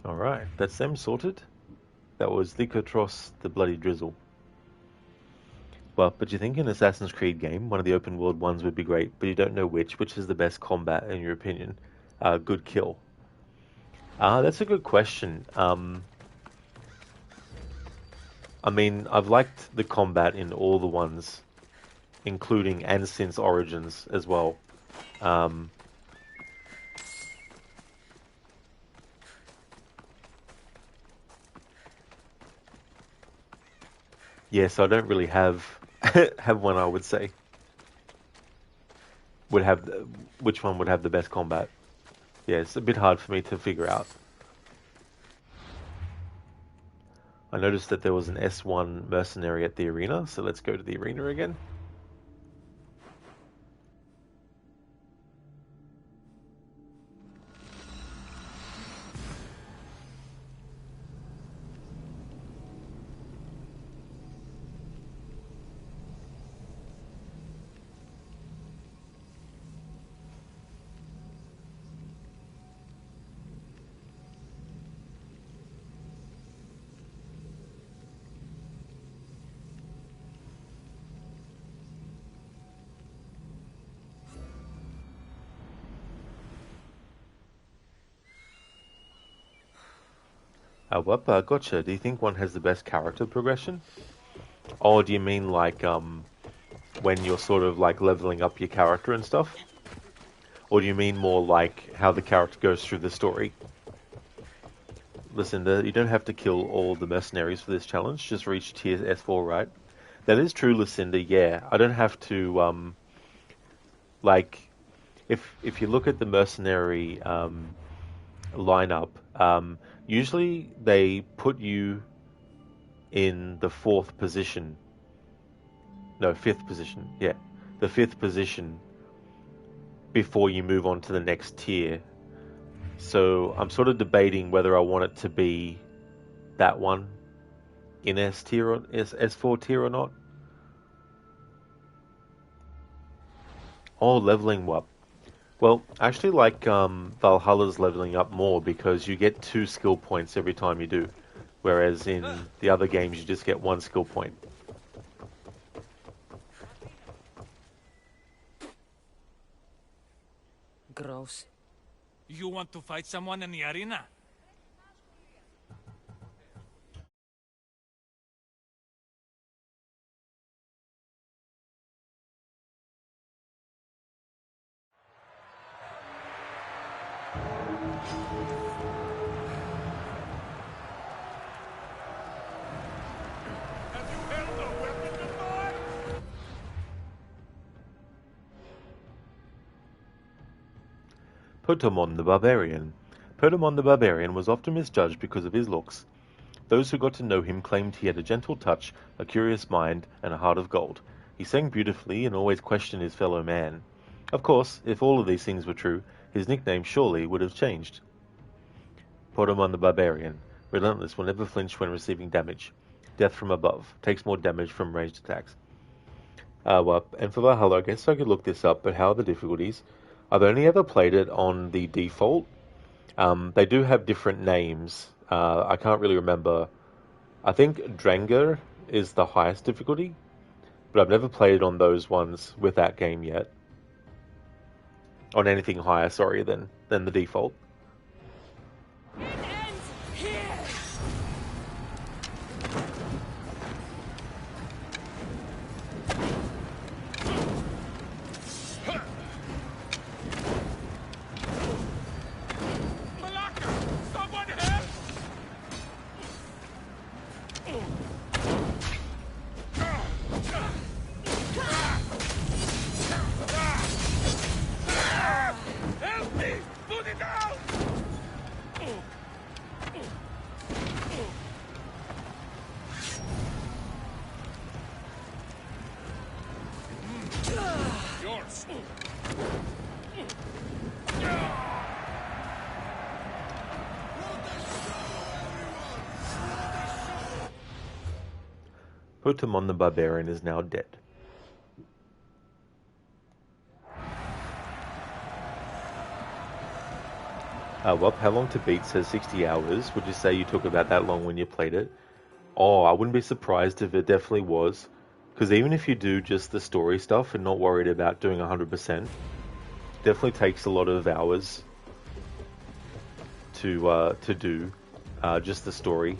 Alright, that's them sorted. That was Licoritos, the bloody drizzle. Well, but you think an Assassin's Creed game, one of the open world ones would be great, but you don't know which is the best combat in your opinion? Good kill. That's a good question. I mean, I've liked the combat in all the ones, including and since Origins as well. Yeah, so I don't really have have one. I would say would have which one would have the best combat. Yeah, it's a bit hard for me to figure out. I noticed that there was an S1 mercenary at the arena, so let's go to the arena again. Gotcha. Do you think one has the best character progression? Or do you mean like when you're sort of like leveling up your character and stuff? Or do you mean more like how the character goes through the story? Listen, you don't have to kill all the mercenaries for this challenge. Just reach tier S4, right? That is true, Lucinda. Yeah, I don't have to like if you look at the mercenary lineup, usually they put you in the 4th position. No, 5th position. Yeah, the 5th position before you move on to the next tier. So I'm sort of debating whether I want it to be that one in S tier or S4 tier or not. Oh, leveling up. Well, I actually like Valhalla's leveling up more because you get 2 skill points every time you do, whereas in the other games you just get 1 skill point. Gross. You want to fight someone in the arena? Potamon the Barbarian. Potamon the Barbarian was often misjudged because of his looks. Those who got to know him claimed he had a gentle touch, a curious mind, and a heart of gold. He sang beautifully and always questioned his fellow man. Of course, if all of these things were true, his nickname surely would have changed. Potamon the Barbarian. Relentless, will never flinch when receiving damage. Death from above. Takes more damage from ranged attacks. And for Valhalla, I guess I could look this up, but how are the difficulties? I've only ever played it on the default. They do have different names. I can't really remember. I think Dranger is the highest difficulty, but I've never played it on those ones with that game yet. On anything higher, sorry, than the default. Potamon the Barbarian is now dead. Well, how long to beat says 60 hours. Would you say you took about that long when you played it? Oh, I wouldn't be surprised if it definitely was. Because even if you do just the story stuff and not worried about doing 100%, definitely takes a lot of hours to do just the story.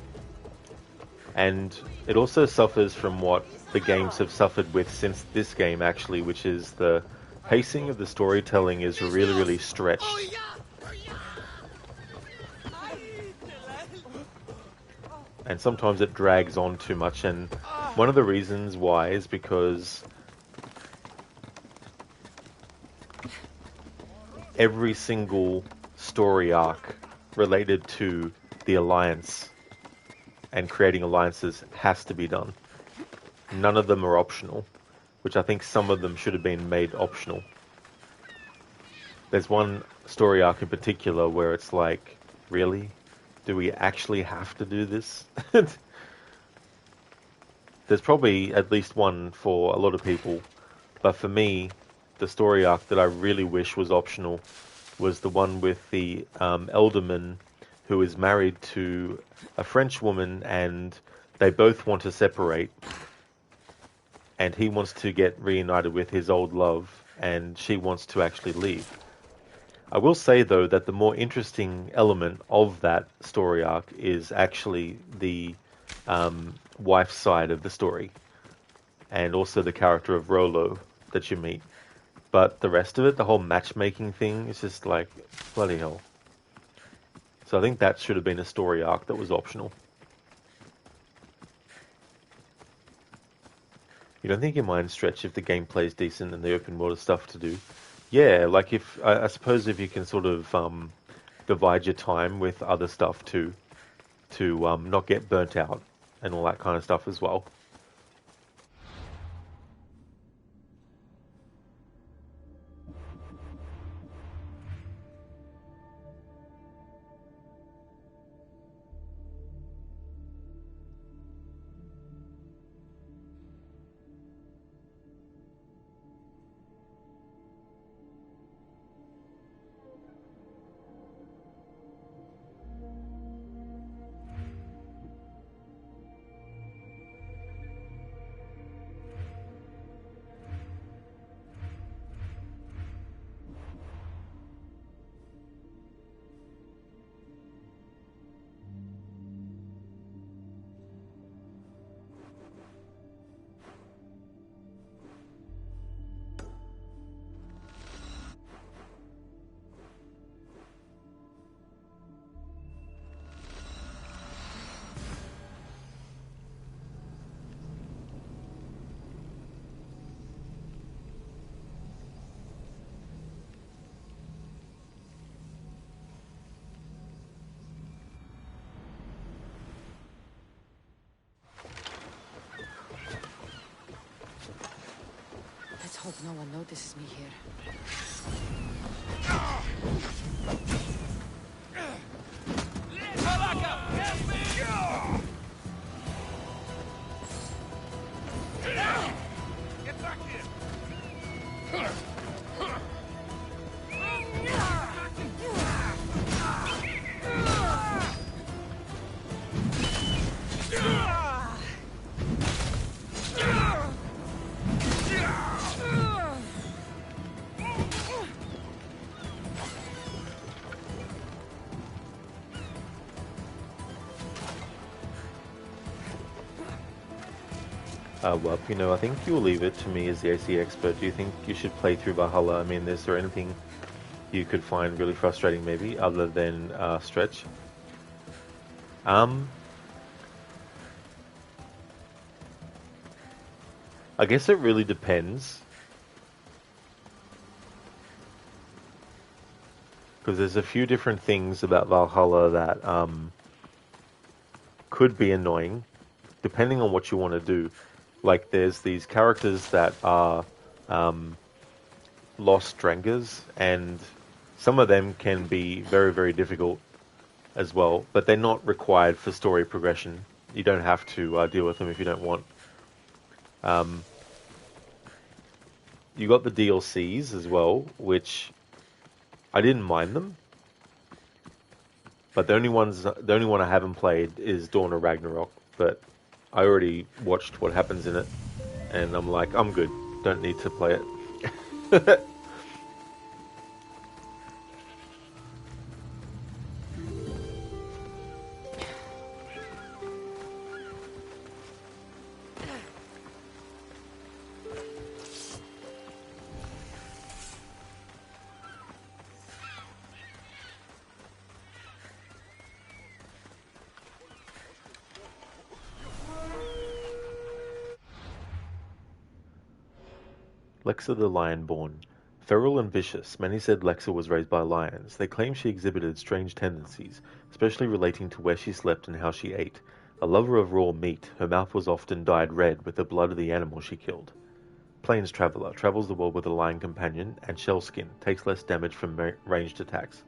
And it also suffers from what the games have suffered with since this game, actually, which is the pacing of the storytelling is really, really stretched. And sometimes it drags on too much, and one of the reasons why is because every single story arc related to the Alliance and creating alliances has to be done. None of them are optional, which I think some of them should have been made optional. There's one story arc in particular where it's like, really? Do we actually have to do this? There's probably at least one for a lot of people, but for me, the story arc that I really wish was optional was the one with the Elderman who is married to a French woman, and they both want to separate, and he wants to get reunited with his old love, and she wants to actually leave. I will say, though, that the more interesting element of that story arc is actually the wife's side of the story, and also the character of Rolo that you meet. But the rest of it, the whole matchmaking thing, is just like, bloody hell. So I think that should have been a story arc that was optional. You don't think your mind stretch if the gameplay is decent and the open world is stuff to do? Yeah, like if I suppose if you can sort of divide your time with other stuff to not get burnt out and all that kind of stuff as well. Hope no one notices me here. Get back here! Well, you know, I think you'll leave it to me as the AC expert. Do you think you should play through Valhalla? I mean, is there anything you could find really frustrating, maybe, other than Stretch? I guess it really depends. Because there's a few different things about Valhalla that could be annoying, depending on what you want to do. Like, there's these characters that are lost strangers, and some of them can be very, very difficult as well, but they're not required for story progression. You don't have to deal with them if you don't want. You got the DLCs as well, which I didn't mind them, but the only one I haven't played is Dawn of Ragnarok, but I already watched what happens in it, and I'm like, I'm good. Don't need to play it. Lexa the Lionborn. Feral and vicious, many said Lexa was raised by lions. They claimed she exhibited strange tendencies, especially relating to where she slept and how she ate. A lover of raw meat, her mouth was often dyed red with the blood of the animal she killed. Plains Traveler, travels the world with a lion companion, and shell skin, takes less damage from ranged attacks.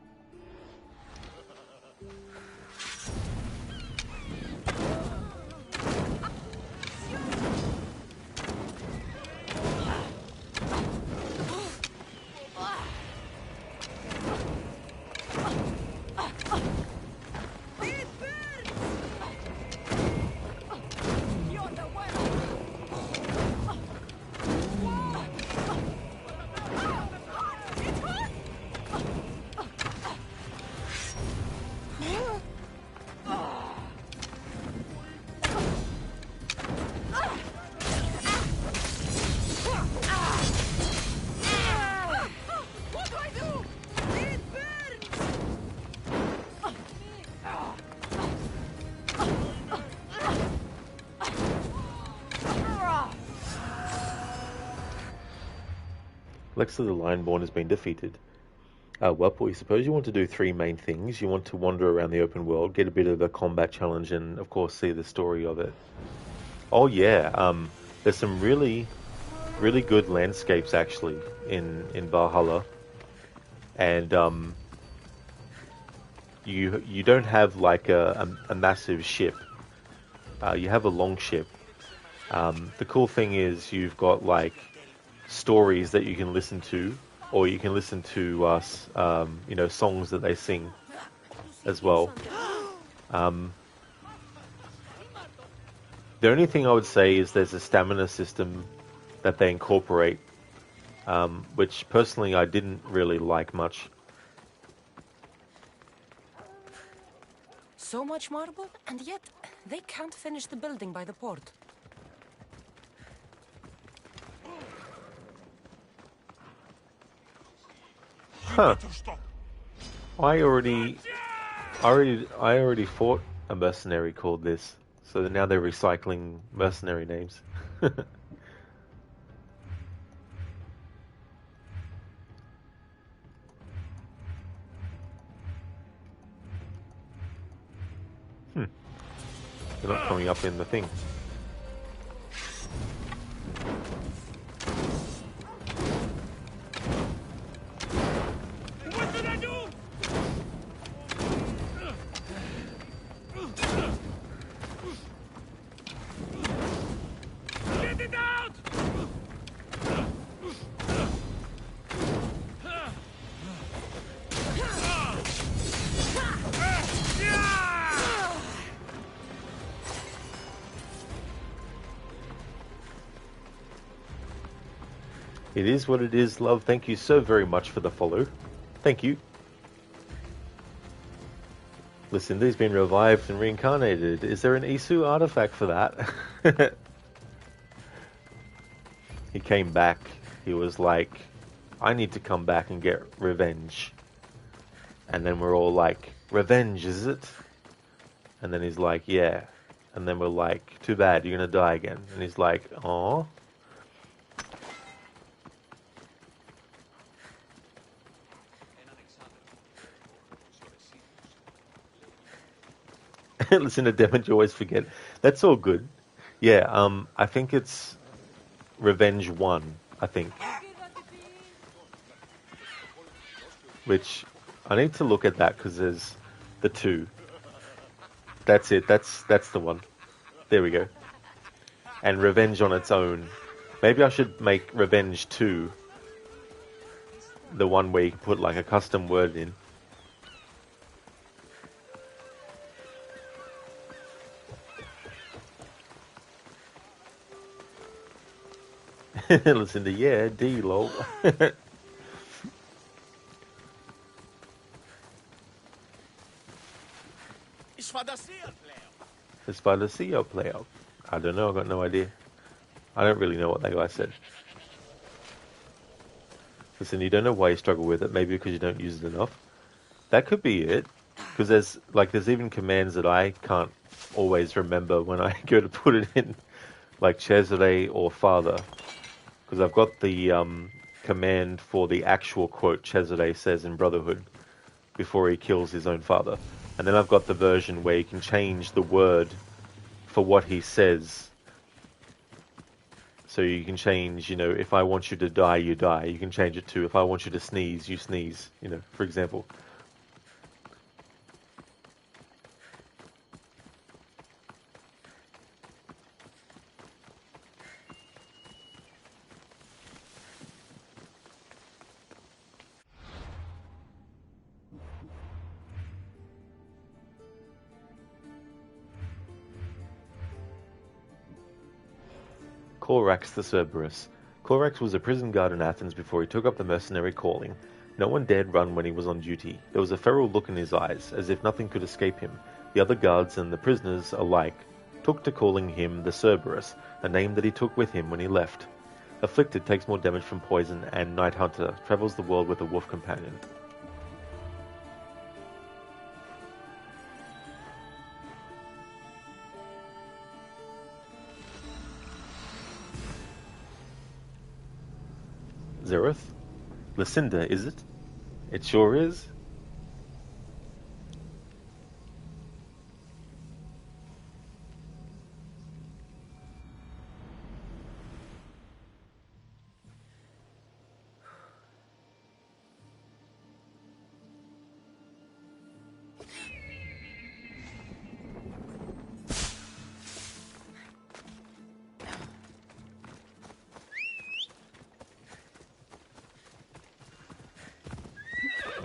Lexa the Lionborn has been defeated. Well, we suppose you want to do three main things. You want to wander around the open world, get a bit of a combat challenge, and of course see the story of it. Oh yeah, there's some really, really good landscapes actually in Valhalla, and you don't have like a massive ship. You have a long ship. The cool thing is you've got like stories that you can listen to, or you can listen to you know, songs that they sing as well. The only thing I would say is there's a stamina system that they incorporate, which personally I didn't really like much. So much marble, and yet they can't finish the building by the port. Huh. I already fought a mercenary called this, so now they're recycling mercenary names. They're not coming up in the thing. It is what it is, love. Thank you so very much for the follow. Thank you. Listen, he's been revived and reincarnated. Is there an Isu artifact for that? He came back. He was like, I need to come back and get revenge. And then we're all like, revenge, is it? And then he's like, yeah. And then we're like, too bad, you're going to die again. And he's like, aw. Listen to damage, you always forget. That's all good. Yeah, I think it's Revenge 1, I think. Which, I need to look at that because there's the 2. That's it, that's the one. There we go. And Revenge on its own. Maybe I should make Revenge 2 the one where you can put like a custom word in. Listen to, yeah, D, lol. Espadacillo player. I don't know, I got no idea. I don't really know what that guy said. Listen, you don't know why you struggle with it, maybe because you don't use it enough. That could be it. Because there's even commands that I can't always remember when I go to put it in. Like Cesare or Father. Because I've got the command for the actual quote Cesare says in Brotherhood before he kills his own father. And then I've got the version where you can change the word for what he says. So you can change, if I want you to die, you die. You can change it to, if I want you to sneeze, you sneeze, for example. Corax the Cerberus. Corax was a prison guard in Athens before he took up the mercenary calling. No one dared run when he was on duty. There was a feral look in his eyes, as if nothing could escape him. The other guards and the prisoners alike took to calling him the Cerberus, a name that he took with him when he left. Afflicted takes more damage from poison, and Night Hunter travels the world with a wolf companion. Zereth? Lucinda, is it? It sure is.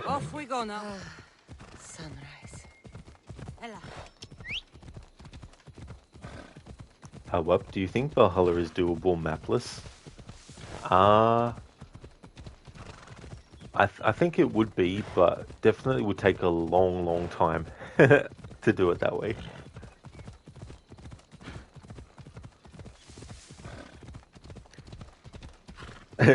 Off we go now. Sunrise. Ella. How up? Do you think Valhalla is doable mapless? I think it would be, but definitely would take a long, long time to do it that way.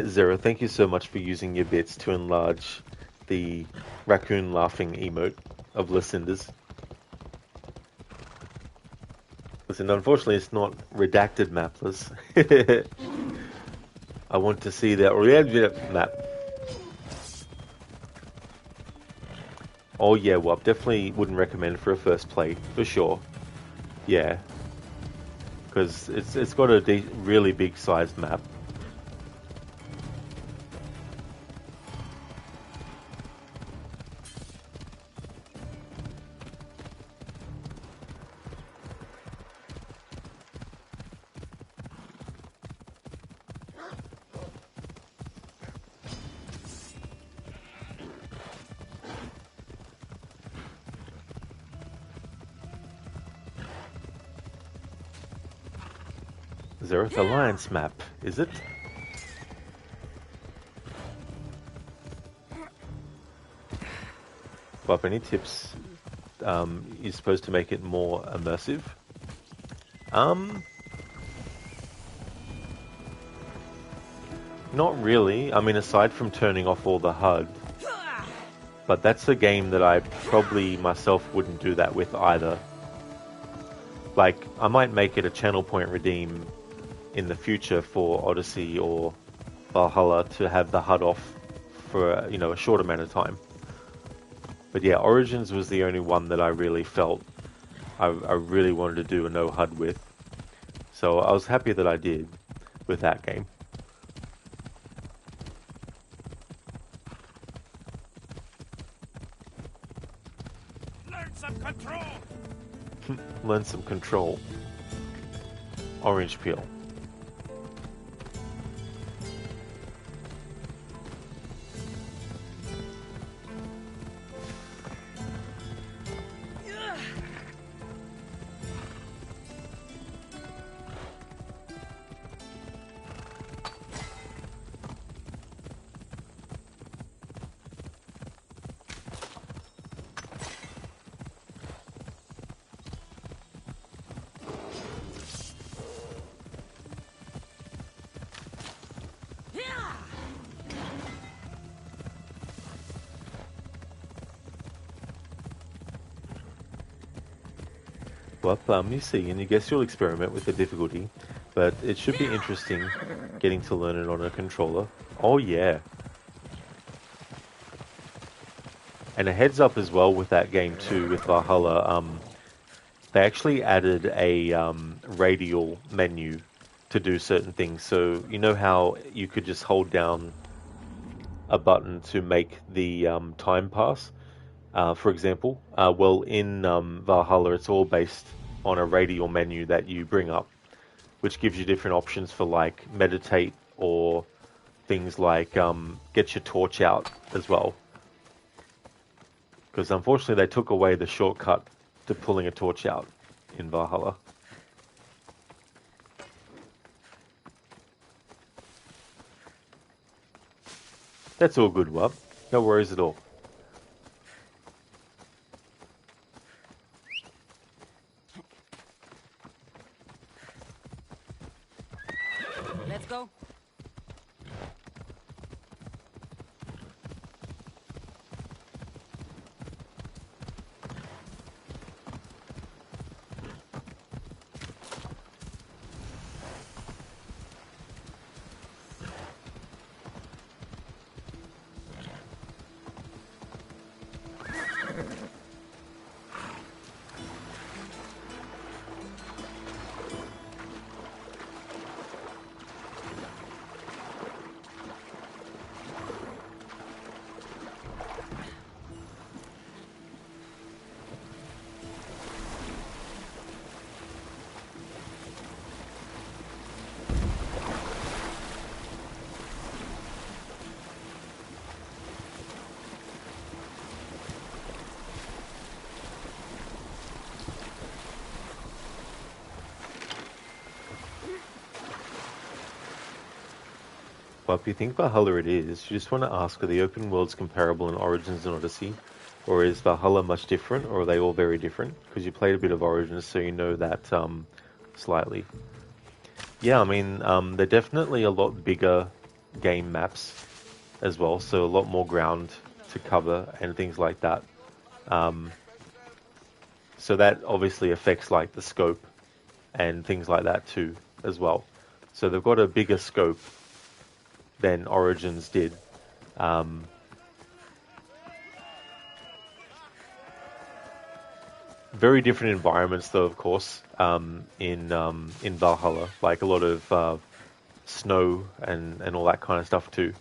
Zero, thank you so much for using your bits to enlarge the raccoon laughing emote of Lucinda's. Listen, unfortunately it's not redacted mapless. I want to see that red map. Oh yeah, well, definitely wouldn't recommend for a first play, for sure. Yeah. Because it's got a really big sized map. Zereth Alliance map, is it? Bob, any tips is supposed to make it more immersive? Not really. I mean, aside from turning off all the HUD, but that's a game that I probably myself wouldn't do that with either. Like, I might make it a channel point redeem in the future for Odyssey or Valhalla to have the HUD off for a short amount of time. But yeah, Origins was the only one that I really felt I really wanted to do a no HUD with. So I was happy that I did with that game. Learn some control. Learn some control. Orange peel. Well, you see, and I guess you'll experiment with the difficulty, but it should be interesting getting to learn it on a controller. Oh yeah. And a heads up as well with that game too, with Valhalla, they actually added a radial menu to do certain things. So you know how you could just hold down a button to make the time pass, for example? Well, in Valhalla, it's all based on a radial menu that you bring up, which gives you different options for like meditate or things like get your torch out as well. Because unfortunately they took away the shortcut to pulling a torch out in Valhalla. That's all good, Wub. No worries at all. Let's go. Well, if you think Valhalla it is, you just want to ask, are the open worlds comparable in Origins and Odyssey? Or is Valhalla much different, or are they all very different? Because you played a bit of Origins, so you know that slightly. Yeah, I mean, they're definitely a lot bigger game maps as well, so a lot more ground to cover and things like that. So that obviously affects like the scope and things like that too, as well. So they've got a bigger scope than Origins did. Very different environments, though, of course, in Valhalla. Like a lot of snow and all that kind of stuff too.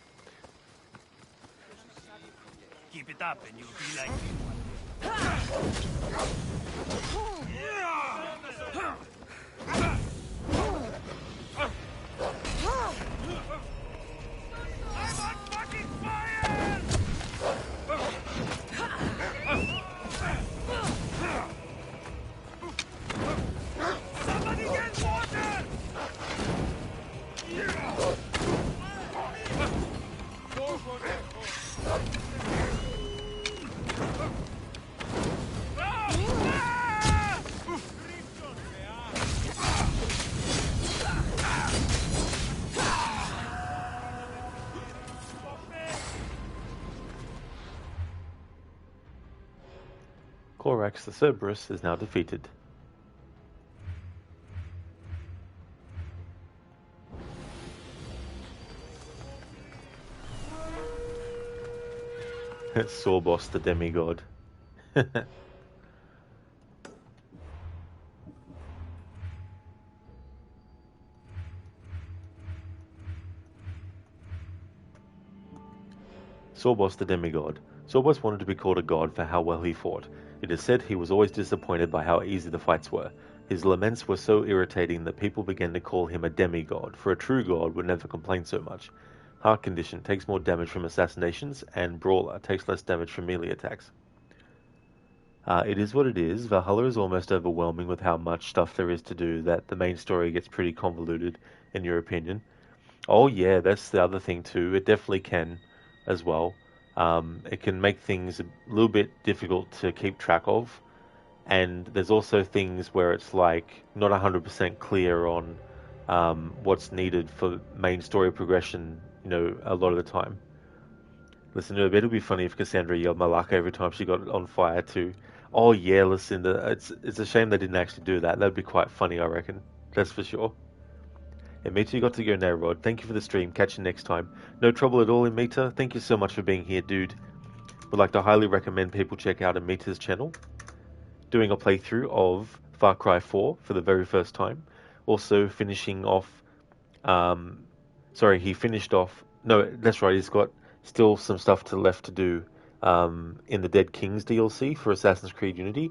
Keep it up and you'll be like... Corax the Cerberus is now defeated. Sawboss the demigod. Sawboss the demigod. Sawboss wanted to be called a god for how well he fought. It is said he was always disappointed by how easy the fights were. His laments were so irritating that people began to call him a demigod, for a true god would never complain so much. Heart condition, takes more damage from assassinations, and brawler, takes less damage from melee attacks. It is what it is. Valhalla is almost overwhelming with how much stuff there is to do that the main story gets pretty convoluted, in your opinion. Oh yeah, that's the other thing too. It definitely can as well. It can make things a little bit difficult to keep track of. And there's also things where it's like not 100% clear on what's needed for main story progression, you know, a lot of the time. Listen, to it would be funny if Kassandra yelled Malaka every time she got on fire too. Oh yeah, listen, it's a shame they didn't actually do that. That'd be quite funny, I reckon. That's for sure. Amita, you got to go now, Rod. Thank you for the stream. Catch you next time. No trouble at all, Amita. Thank you so much for being here, dude. Would like to highly recommend people check out Amita's channel. Doing a playthrough of Far Cry 4 for the very first time. Also finishing off... he finished off... No, that's right, he's got still some stuff left to do in the Dead Kings DLC for Assassin's Creed Unity.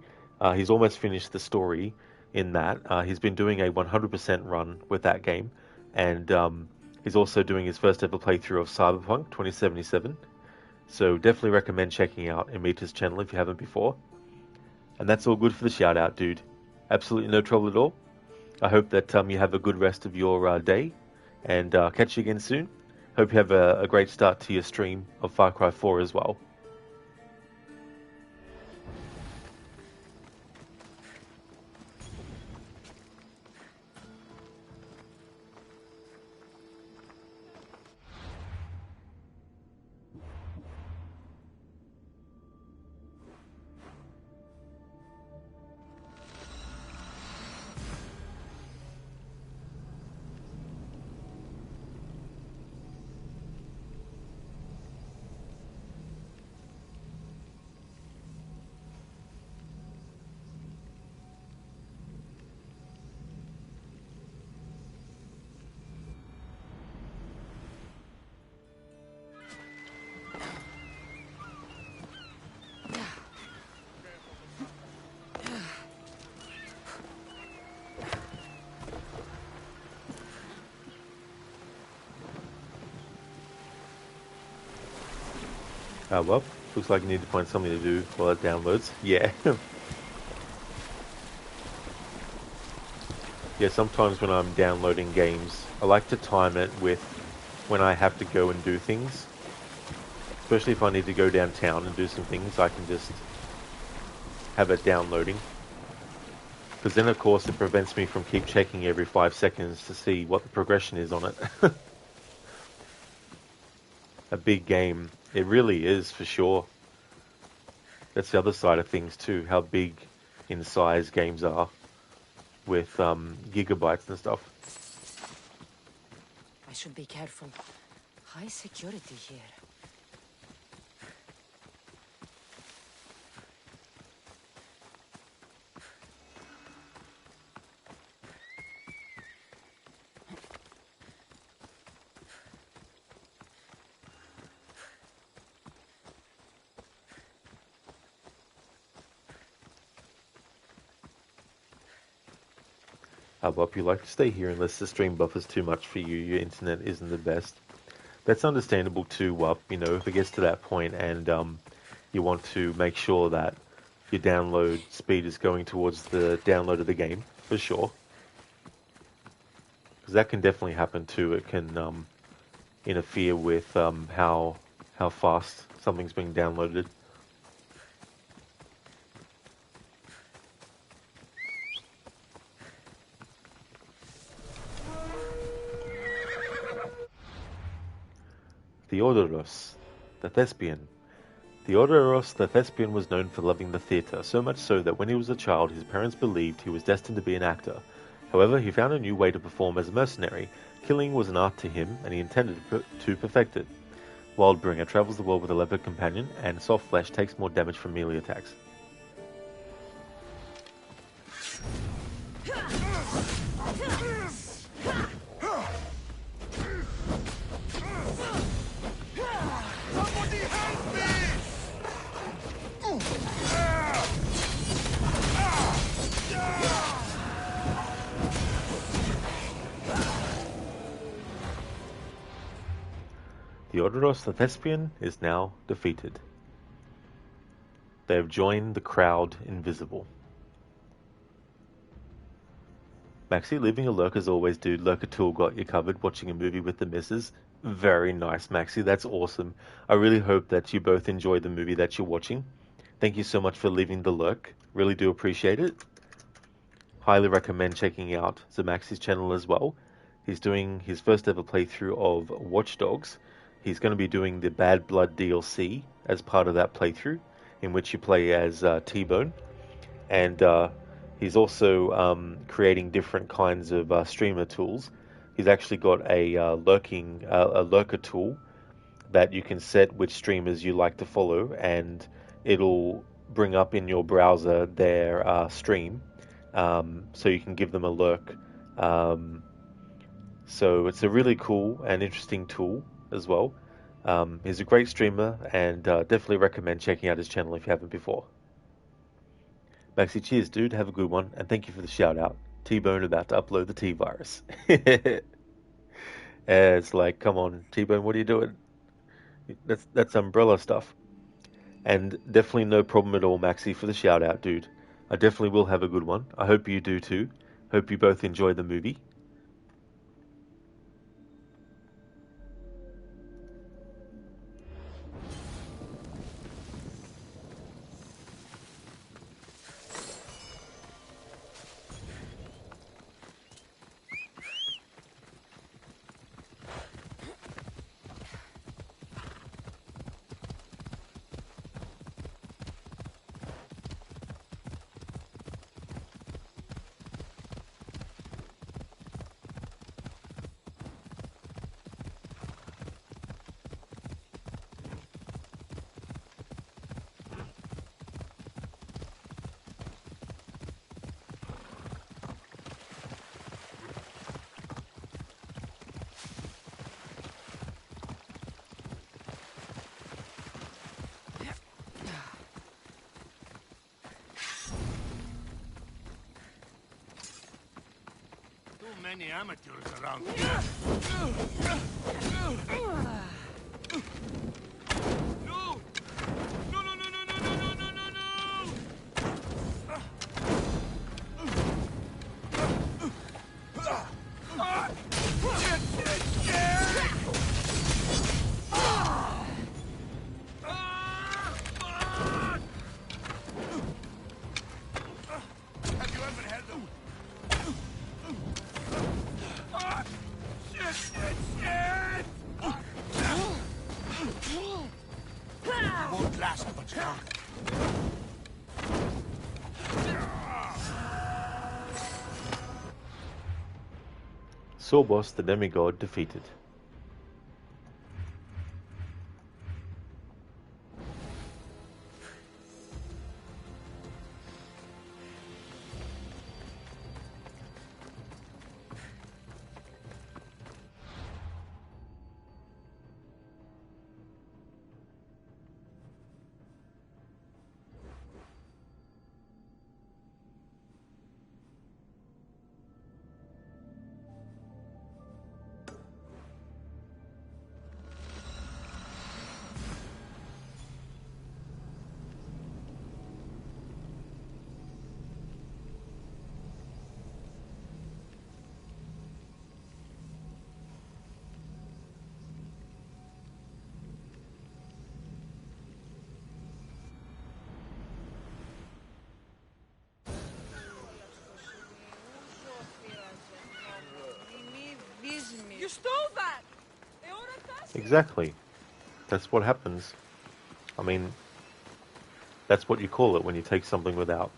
He's almost finished the story in that. He's been doing a 100% run with that game, and he's also doing his first ever playthrough of Cyberpunk 2077. So definitely recommend checking out Amita's channel if you haven't before. And that's all good for the shout out, dude. Absolutely no trouble at all. I hope that you have a good rest of your day, and catch you again soon. Hope you have a great start to your stream of Far Cry 4 as well. Well, looks like you need to find something to do while it downloads. Yeah. Yeah, sometimes when I'm downloading games, I like to time it with when I have to go and do things. Especially if I need to go downtown and do some things, I can just have it downloading. Because then, of course, it prevents me from keep checking every 5 seconds to see what the progression is on it. A big game. It really is, for sure. That's the other side of things too, how big in size games are with gigabytes and stuff. I should be careful. High security here. Well, you like to stay here unless the stream buffers too much for you, your internet isn't the best. That's understandable too, you know, if it gets to that point and you want to make sure that your download speed is going towards the download of the game, for sure. Because that can definitely happen too. It can interfere with how fast something's being downloaded. Theodoros, the thespian. Theodoros the Thespian was known for loving the theatre, so much so that when he was a child his parents believed he was destined to be an actor. However, he found a new way to perform as a mercenary. Killing was an art to him, and he intended to perfect it. Wildbringer travels the world with a leopard companion, and soft flesh takes more damage from melee attacks. Theodoros the Thespian is now defeated. They have joined the crowd invisible. Maxi, leaving a lurk as always, dude. Lurker Tool got you covered, watching a movie with the missus. Very nice, Maxi. That's awesome. I really hope that you both enjoy the movie that you're watching. Thank you so much for leaving the lurk. Really do appreciate it. Highly recommend checking out Zamaxi's channel as well. He's doing his first ever playthrough of Watch Dogs. He's going to be doing the Bad Blood DLC as part of that playthrough, in which you play as T-Bone. And he's also creating different kinds of streamer tools. He's actually got a lurker tool that you can set which streamers you like to follow, and it'll bring up in your browser their stream, so you can give them a lurk. So it's a really cool and interesting tool as well. He's a great streamer, and definitely recommend checking out his channel if you haven't before. Maxi, cheers, dude. Have a good one, and thank you for the shout out. T-Bone about to upload the T-Virus. It's like, come on, T-Bone, what are you doing? That's umbrella stuff. And definitely no problem at all, Maxi, for the shout out, dude. I definitely will have a good one. I hope you do too. Hope you both enjoy the movie. Many amateurs around here. No! No, no, no, no, no, no, no, no, no, no! Have you ever had them? Won't last much longer. Sorbos the demigod defeated. You stole that! Exactly. That's what happens. I mean, That's what you call it when you take something without,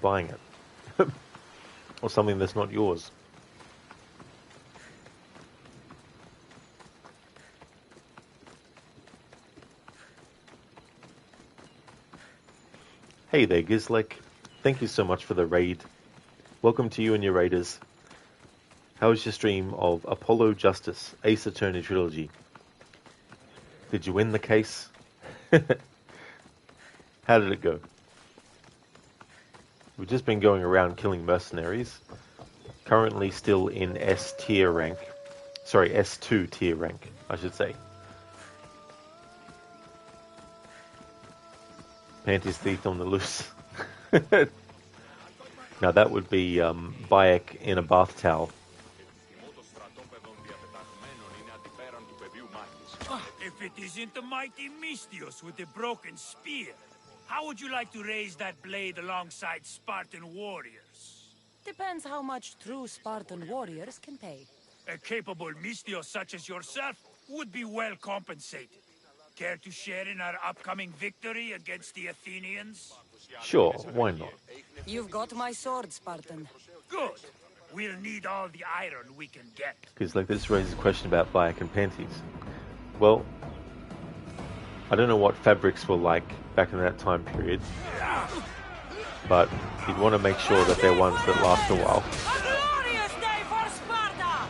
buying it. Or something that's not yours. Hey there, Gizlek. Thank you so much for the raid. Welcome to you and your raiders. How was your stream of Apollo Justice, Ace Attorney Trilogy? Did you win the case? How did it go? We've just been going around killing mercenaries. Currently still in S tier rank. Sorry, S2 tier rank, I should say. Panties thief on the loose. Now that would be Bayek in a bath towel. If it isn't the mighty Mistios with the broken spear, how would you like to raise that blade alongside Spartan warriors? Depends how much true Spartan warriors can pay. A capable Mistios such as yourself would be well compensated. Care to share in our upcoming victory against the Athenians? Sure, why not? You've got my sword, Spartan. Good. We'll need all the iron we can get. Because this raises a question about Bayek and panties. Well, I don't know what fabrics were like back in that time period, but you'd want to make sure that they're ones that last a while. Glorious day for Sparta!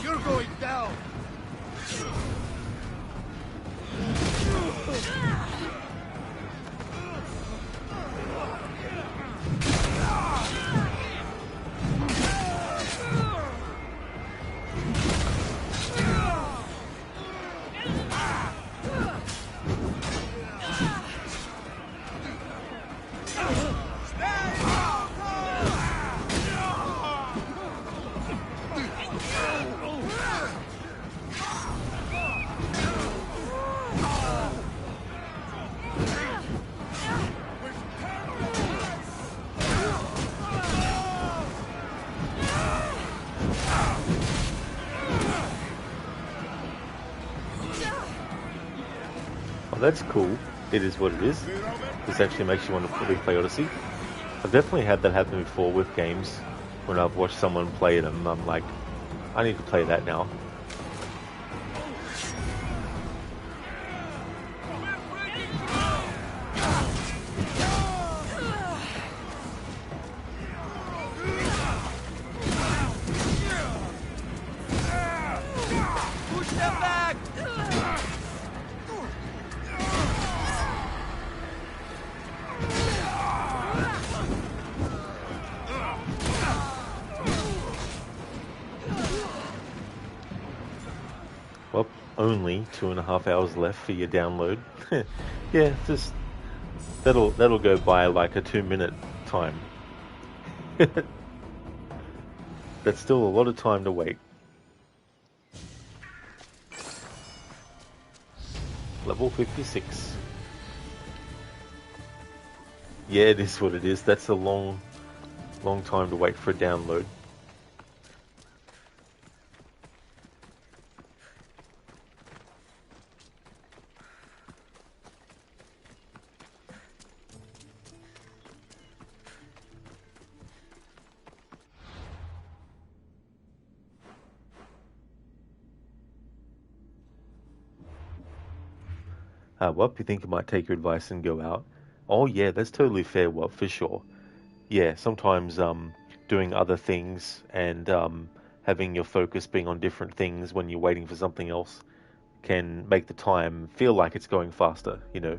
You're going down! That's cool. it is what it is. This actually makes you want to fully play Odyssey. I've definitely had that happen before with games. When I've watched someone play them, I'm like, I need to play that now. Push them back! Well, only 2.5 hours left for your download. Yeah, just that'll go by like a 2-minute time. That's still a lot of time to wait. Level 56. Yeah, it is what it is. That's a long time to wait for a download. Wop, you think you might take your advice and go out? Oh yeah, that's totally fair, Wop, for sure. Yeah, sometimes doing other things and having your focus being on different things when you're waiting for something else can make the time feel like it's going faster, you know.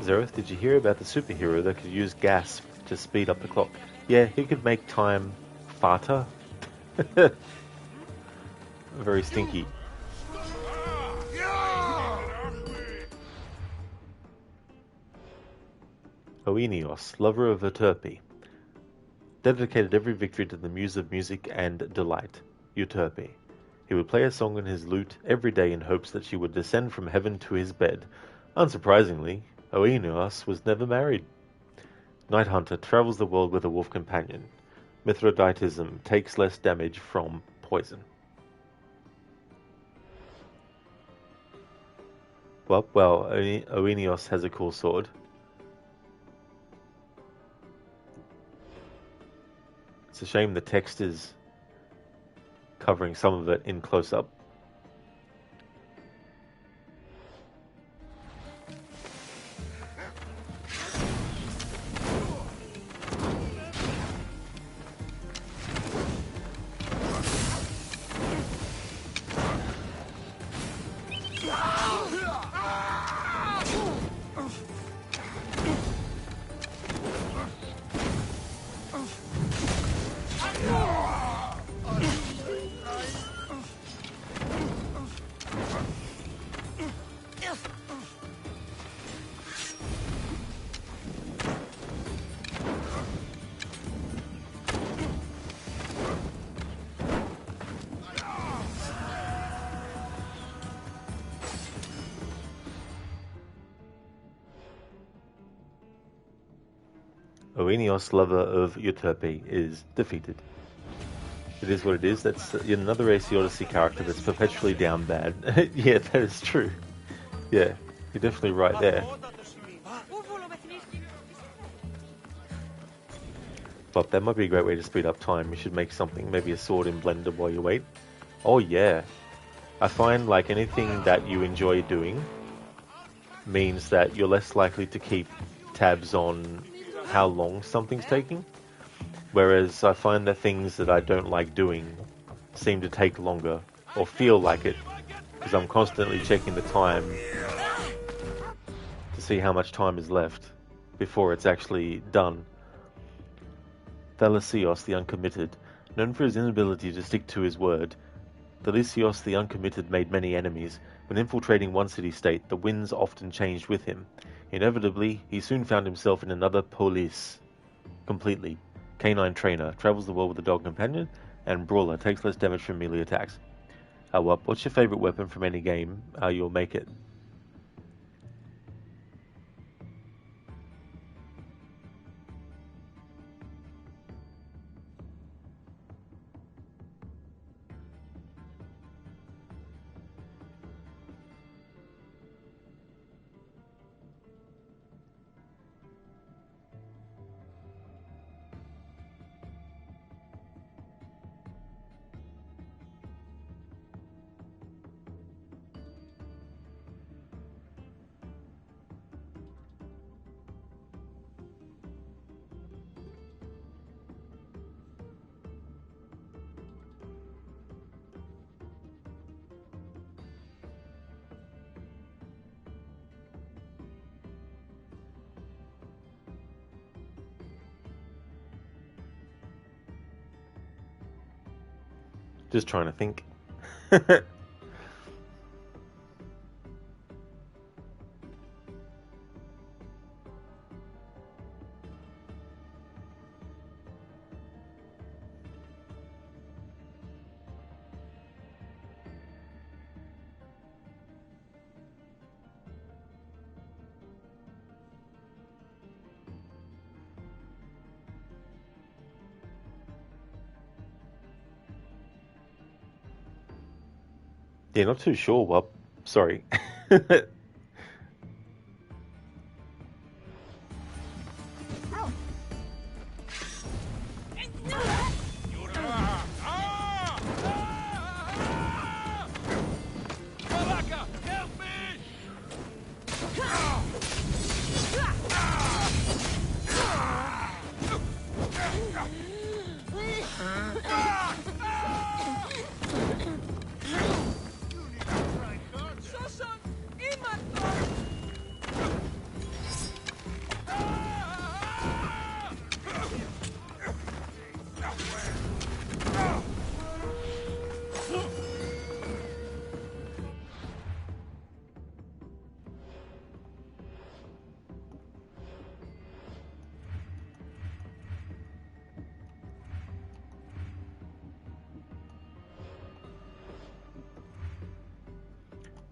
Zereth, did you hear about the superhero that could use gas to speed up the clock? Yeah, he could make time faster. Very stinky. Oenios, lover of Euterpe, dedicated every victory to the muse of music and delight, Euterpe. He would play a song on his lute every day in hopes that she would descend from heaven to his bed. Unsurprisingly, Oenios was never married. Night Hunter travels the world with a wolf companion. Mithridatism takes less damage from poison. Well, Oenios has a cool sword. It's a shame the text is covering some of it in close-up. Oenios, lover of Euterpe, is defeated. It is what it is. That's another AC Odyssey character that's perpetually down bad. Yeah, that is true. Yeah, you're definitely right there. But that might be a great way to speed up time. You should make something, maybe a sword in Blender while you wait. Oh yeah. I find like anything that you enjoy doing means that you're less likely to keep tabs on how long something's taking. Whereas I find that things that I don't like doing seem to take longer, or feel like it, because I'm constantly checking the time to see how much time is left before it's actually done. Thalasios the Uncommitted, known for his inability to stick to his word, Thalasios the Uncommitted made many enemies. When infiltrating one city-state, the winds often changed with him. Inevitably, he soon found himself in another polis. Completely. Canine trainer, travels the world with a dog companion, and brawler, takes less damage from melee attacks. What's your favorite weapon from any game? You'll make it. Just trying to think. Yeah, not too sure, Wub. Sorry.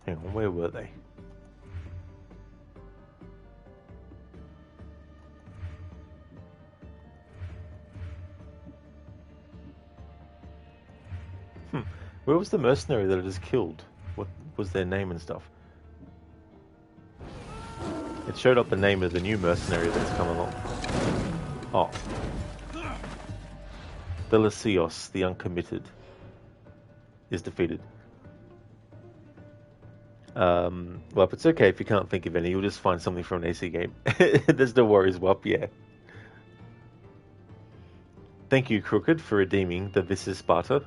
Hang on, where were they? Where was the mercenary that I just killed? What was their name and stuff? It showed up the name of the new mercenary that's come along. Oh. Belasios, the Uncommitted, is defeated. Well, it's okay if you can't think of any. You'll just find something from an AC game. There's no worries, Wop, yeah. Thank you, Crooked, for redeeming the This is Sparta.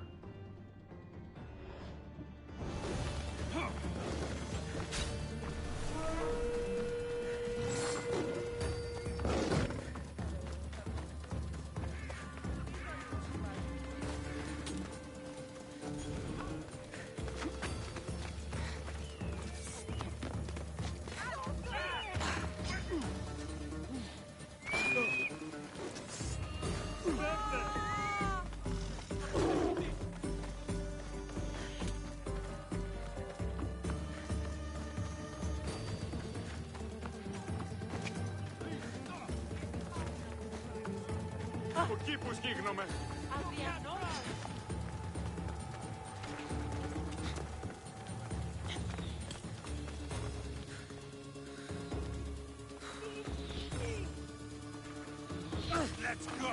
Let's go!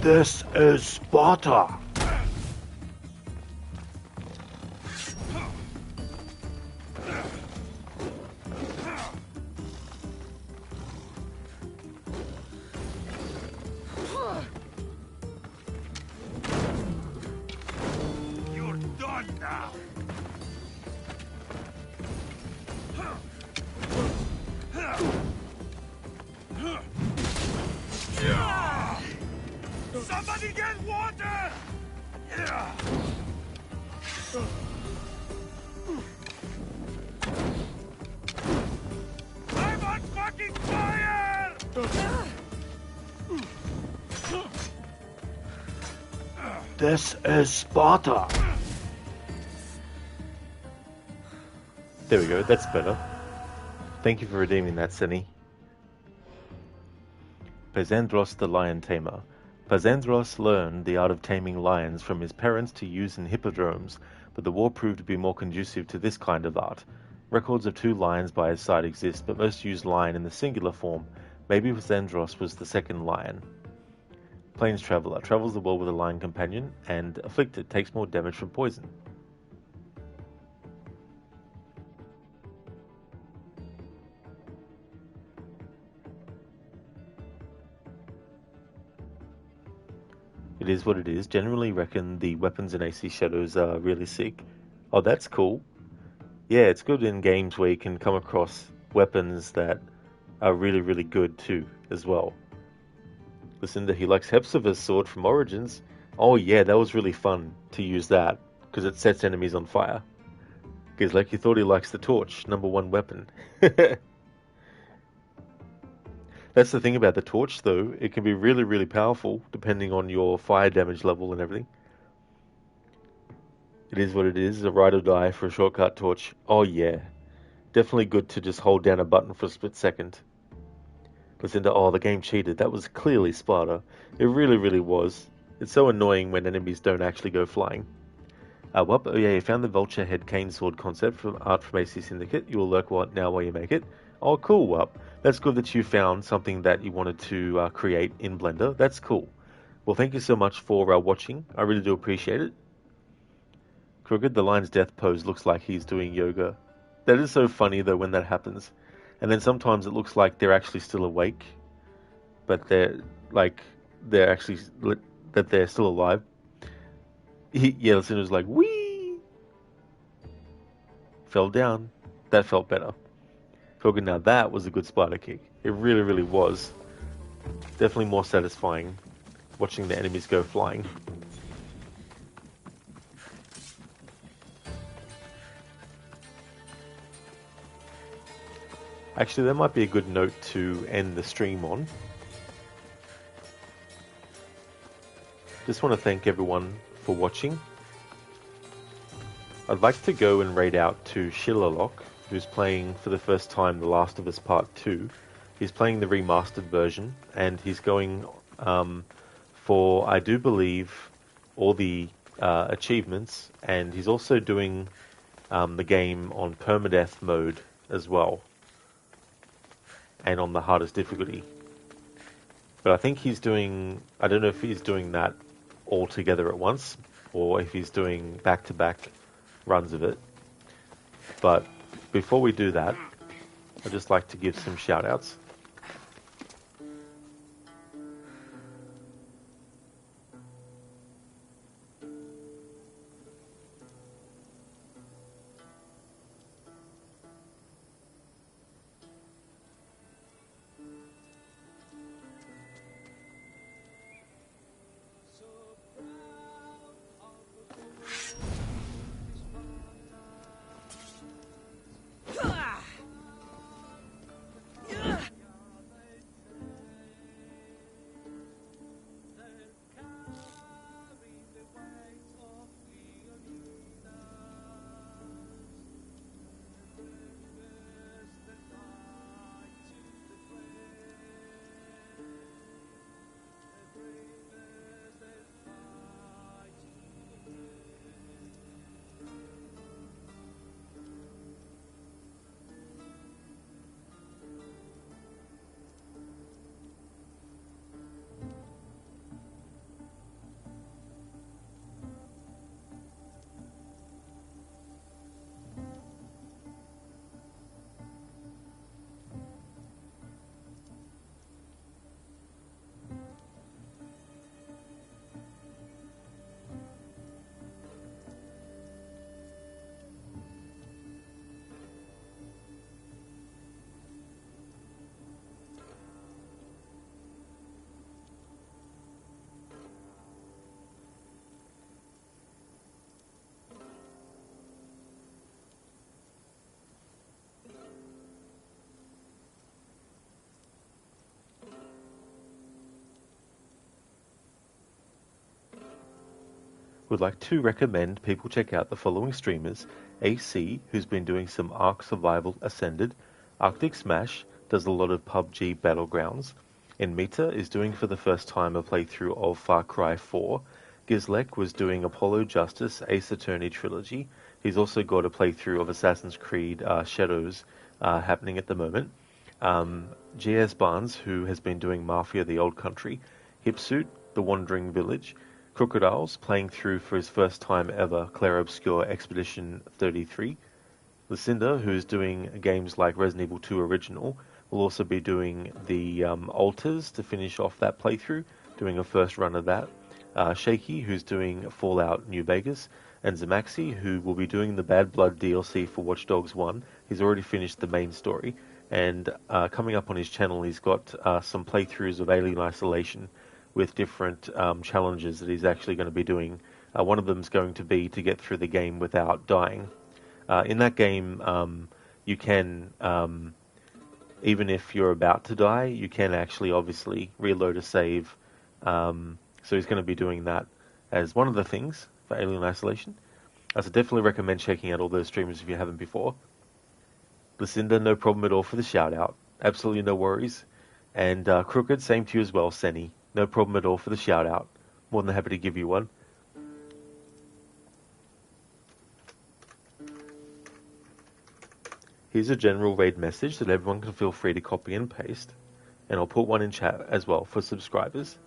This is Sparta! You're done now! Somebody get water! I'm on fucking fire! This is Sparta! There we go, that's better. Thank you for redeeming that, Senny. Kassandra the Lion Tamer. Kassandra learned the art of taming lions from his parents to use in hippodromes, but the war proved to be more conducive to this kind of art. Records of 2 lions by his side exist, but most use lion in the singular form. Maybe Kassandra was the second lion. Plains Traveler. Travels the world with a lion companion, and afflicted, takes more damage from poison. It is what it is. Generally reckon the weapons in AC Shadows are really sick. Oh, that's cool. Yeah, it's good in games where you can come across weapons that are really, really good too, as well. Listen to he likes Hepzibah's sword from Origins. Oh yeah, that was really fun to use that, because it sets enemies on fire. Because like you thought he likes the torch, #1 weapon. That's the thing about the torch, though. It can be really, really powerful, depending on your fire damage level and everything. It is what it is, a ride or die for a shortcut torch. Oh yeah. Definitely good to just hold down a button for a split second. Listen to, oh, the game cheated. That was clearly Sparta. It really, really was. It's so annoying when enemies don't actually go flying. Oh yeah, you found the Vulture Head Cane Sword concept from art from AC Syndicate. You will lurk now while you make it. Oh, cool, Wup. That's good that you found something that you wanted to create in Blender. That's cool. Well, thank you so much for watching. I really do appreciate it. Crooked, the lion's death pose looks like he's doing yoga. That is so funny, though, when that happens. And then sometimes it looks like they're actually still awake. But they're actually, that they're still alive. Yeah, listen, it was like, whee! Fell down. That felt better. Talking now, that was a good spider kick. It really, really was. Definitely more satisfying watching the enemies go flying. Actually, that might be a good note to end the stream on. Just want to thank everyone for watching. I'd like to go and raid out to Shillerlock, who's playing for the first time The Last of Us Part 2. He's playing the remastered version, and he's going for, I do believe, all the achievements, and he's also doing the game on permadeath mode as well, and on the hardest difficulty. But I think he's doing, I don't know if he's doing that all together at once, or if he's doing back-to-back runs of it. But before we do that, I'd just like to give some shout-outs. Would like to recommend people check out the following streamers: AC, who's been doing some Ark Survival Ascended; Arctic Smash does a lot of PUBG Battlegrounds; and Mita is doing for the first time a playthrough of Far Cry 4. Gizlek was doing Apollo Justice Ace Attorney Trilogy. He's also got a playthrough of Assassin's Creed Shadows happening at the moment. G.S. Barnes, who has been doing Mafia the Old Country; Hipsuit, The Wandering Village; Crocodiles, playing through for his first time ever Clair Obscur Expedition 33. Lucinda, who's doing games like Resident Evil 2 Original, will also be doing the Altars to finish off that playthrough, doing a first run of that. Shaky, who's doing Fallout New Vegas, and Zamaxi, who will be doing the Bad Blood DLC for Watch Dogs 1. He's already finished the main story, and coming up on his channel, he's got some playthroughs of Alien Isolation with different challenges that he's actually going to be doing. One of them is going to be to get through the game without dying. In that game, you can, even if you're about to die, you can actually obviously reload a save. So he's going to be doing that as one of the things for Alien Isolation. So definitely recommend checking out all those streamers if you haven't before. Lucinda, no problem at all for the shout out. Absolutely no worries. And Crooked, same to you as well, Senny. No problem at all for the shout out. More than happy to give you one. Here's a general raid message that everyone can feel free to copy and paste. And I'll put one in chat as well for subscribers.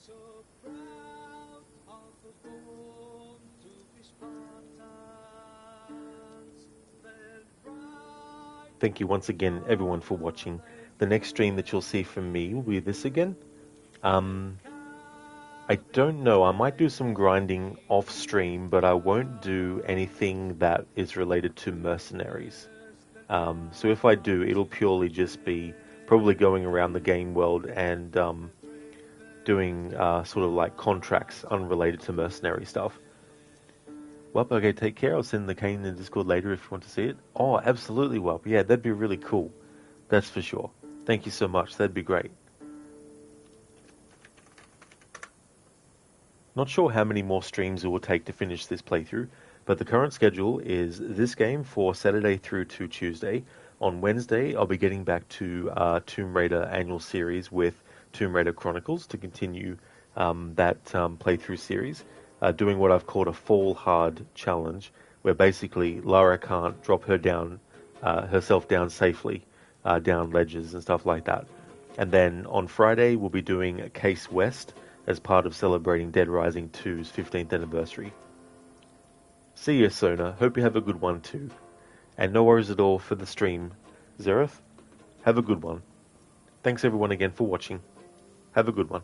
So proud of the boy. Thank you once again, everyone, for watching. The next stream that you'll see from me will be this again. I don't know, I might do some grinding off stream, but I won't do anything that is related to mercenaries. So if I do, it'll purely just be probably going around the game world and doing sort of like contracts unrelated to mercenary stuff. Well, okay, take care. I'll send the cane in the Discord later if you want to see it. Oh, absolutely, Welp. Yeah, that'd be really cool. That's for sure. Thank you so much. That'd be great. Not sure how many more streams it will take to finish this playthrough, but the current schedule is this game for Saturday through to Tuesday. On Wednesday, I'll be getting back to Tomb Raider annual series with Tomb Raider Chronicles to continue that playthrough series, doing what I've called a Fall Hard challenge, where basically Lara can't drop herself down safely down ledges and stuff like that. And then on Friday, we'll be doing Case West as part of celebrating Dead Rising 2's 15th anniversary. See you, Sona. Hope you have a good one too. And no worries at all for the stream, Zereth. Have a good one. Thanks everyone again for watching. Have a good one.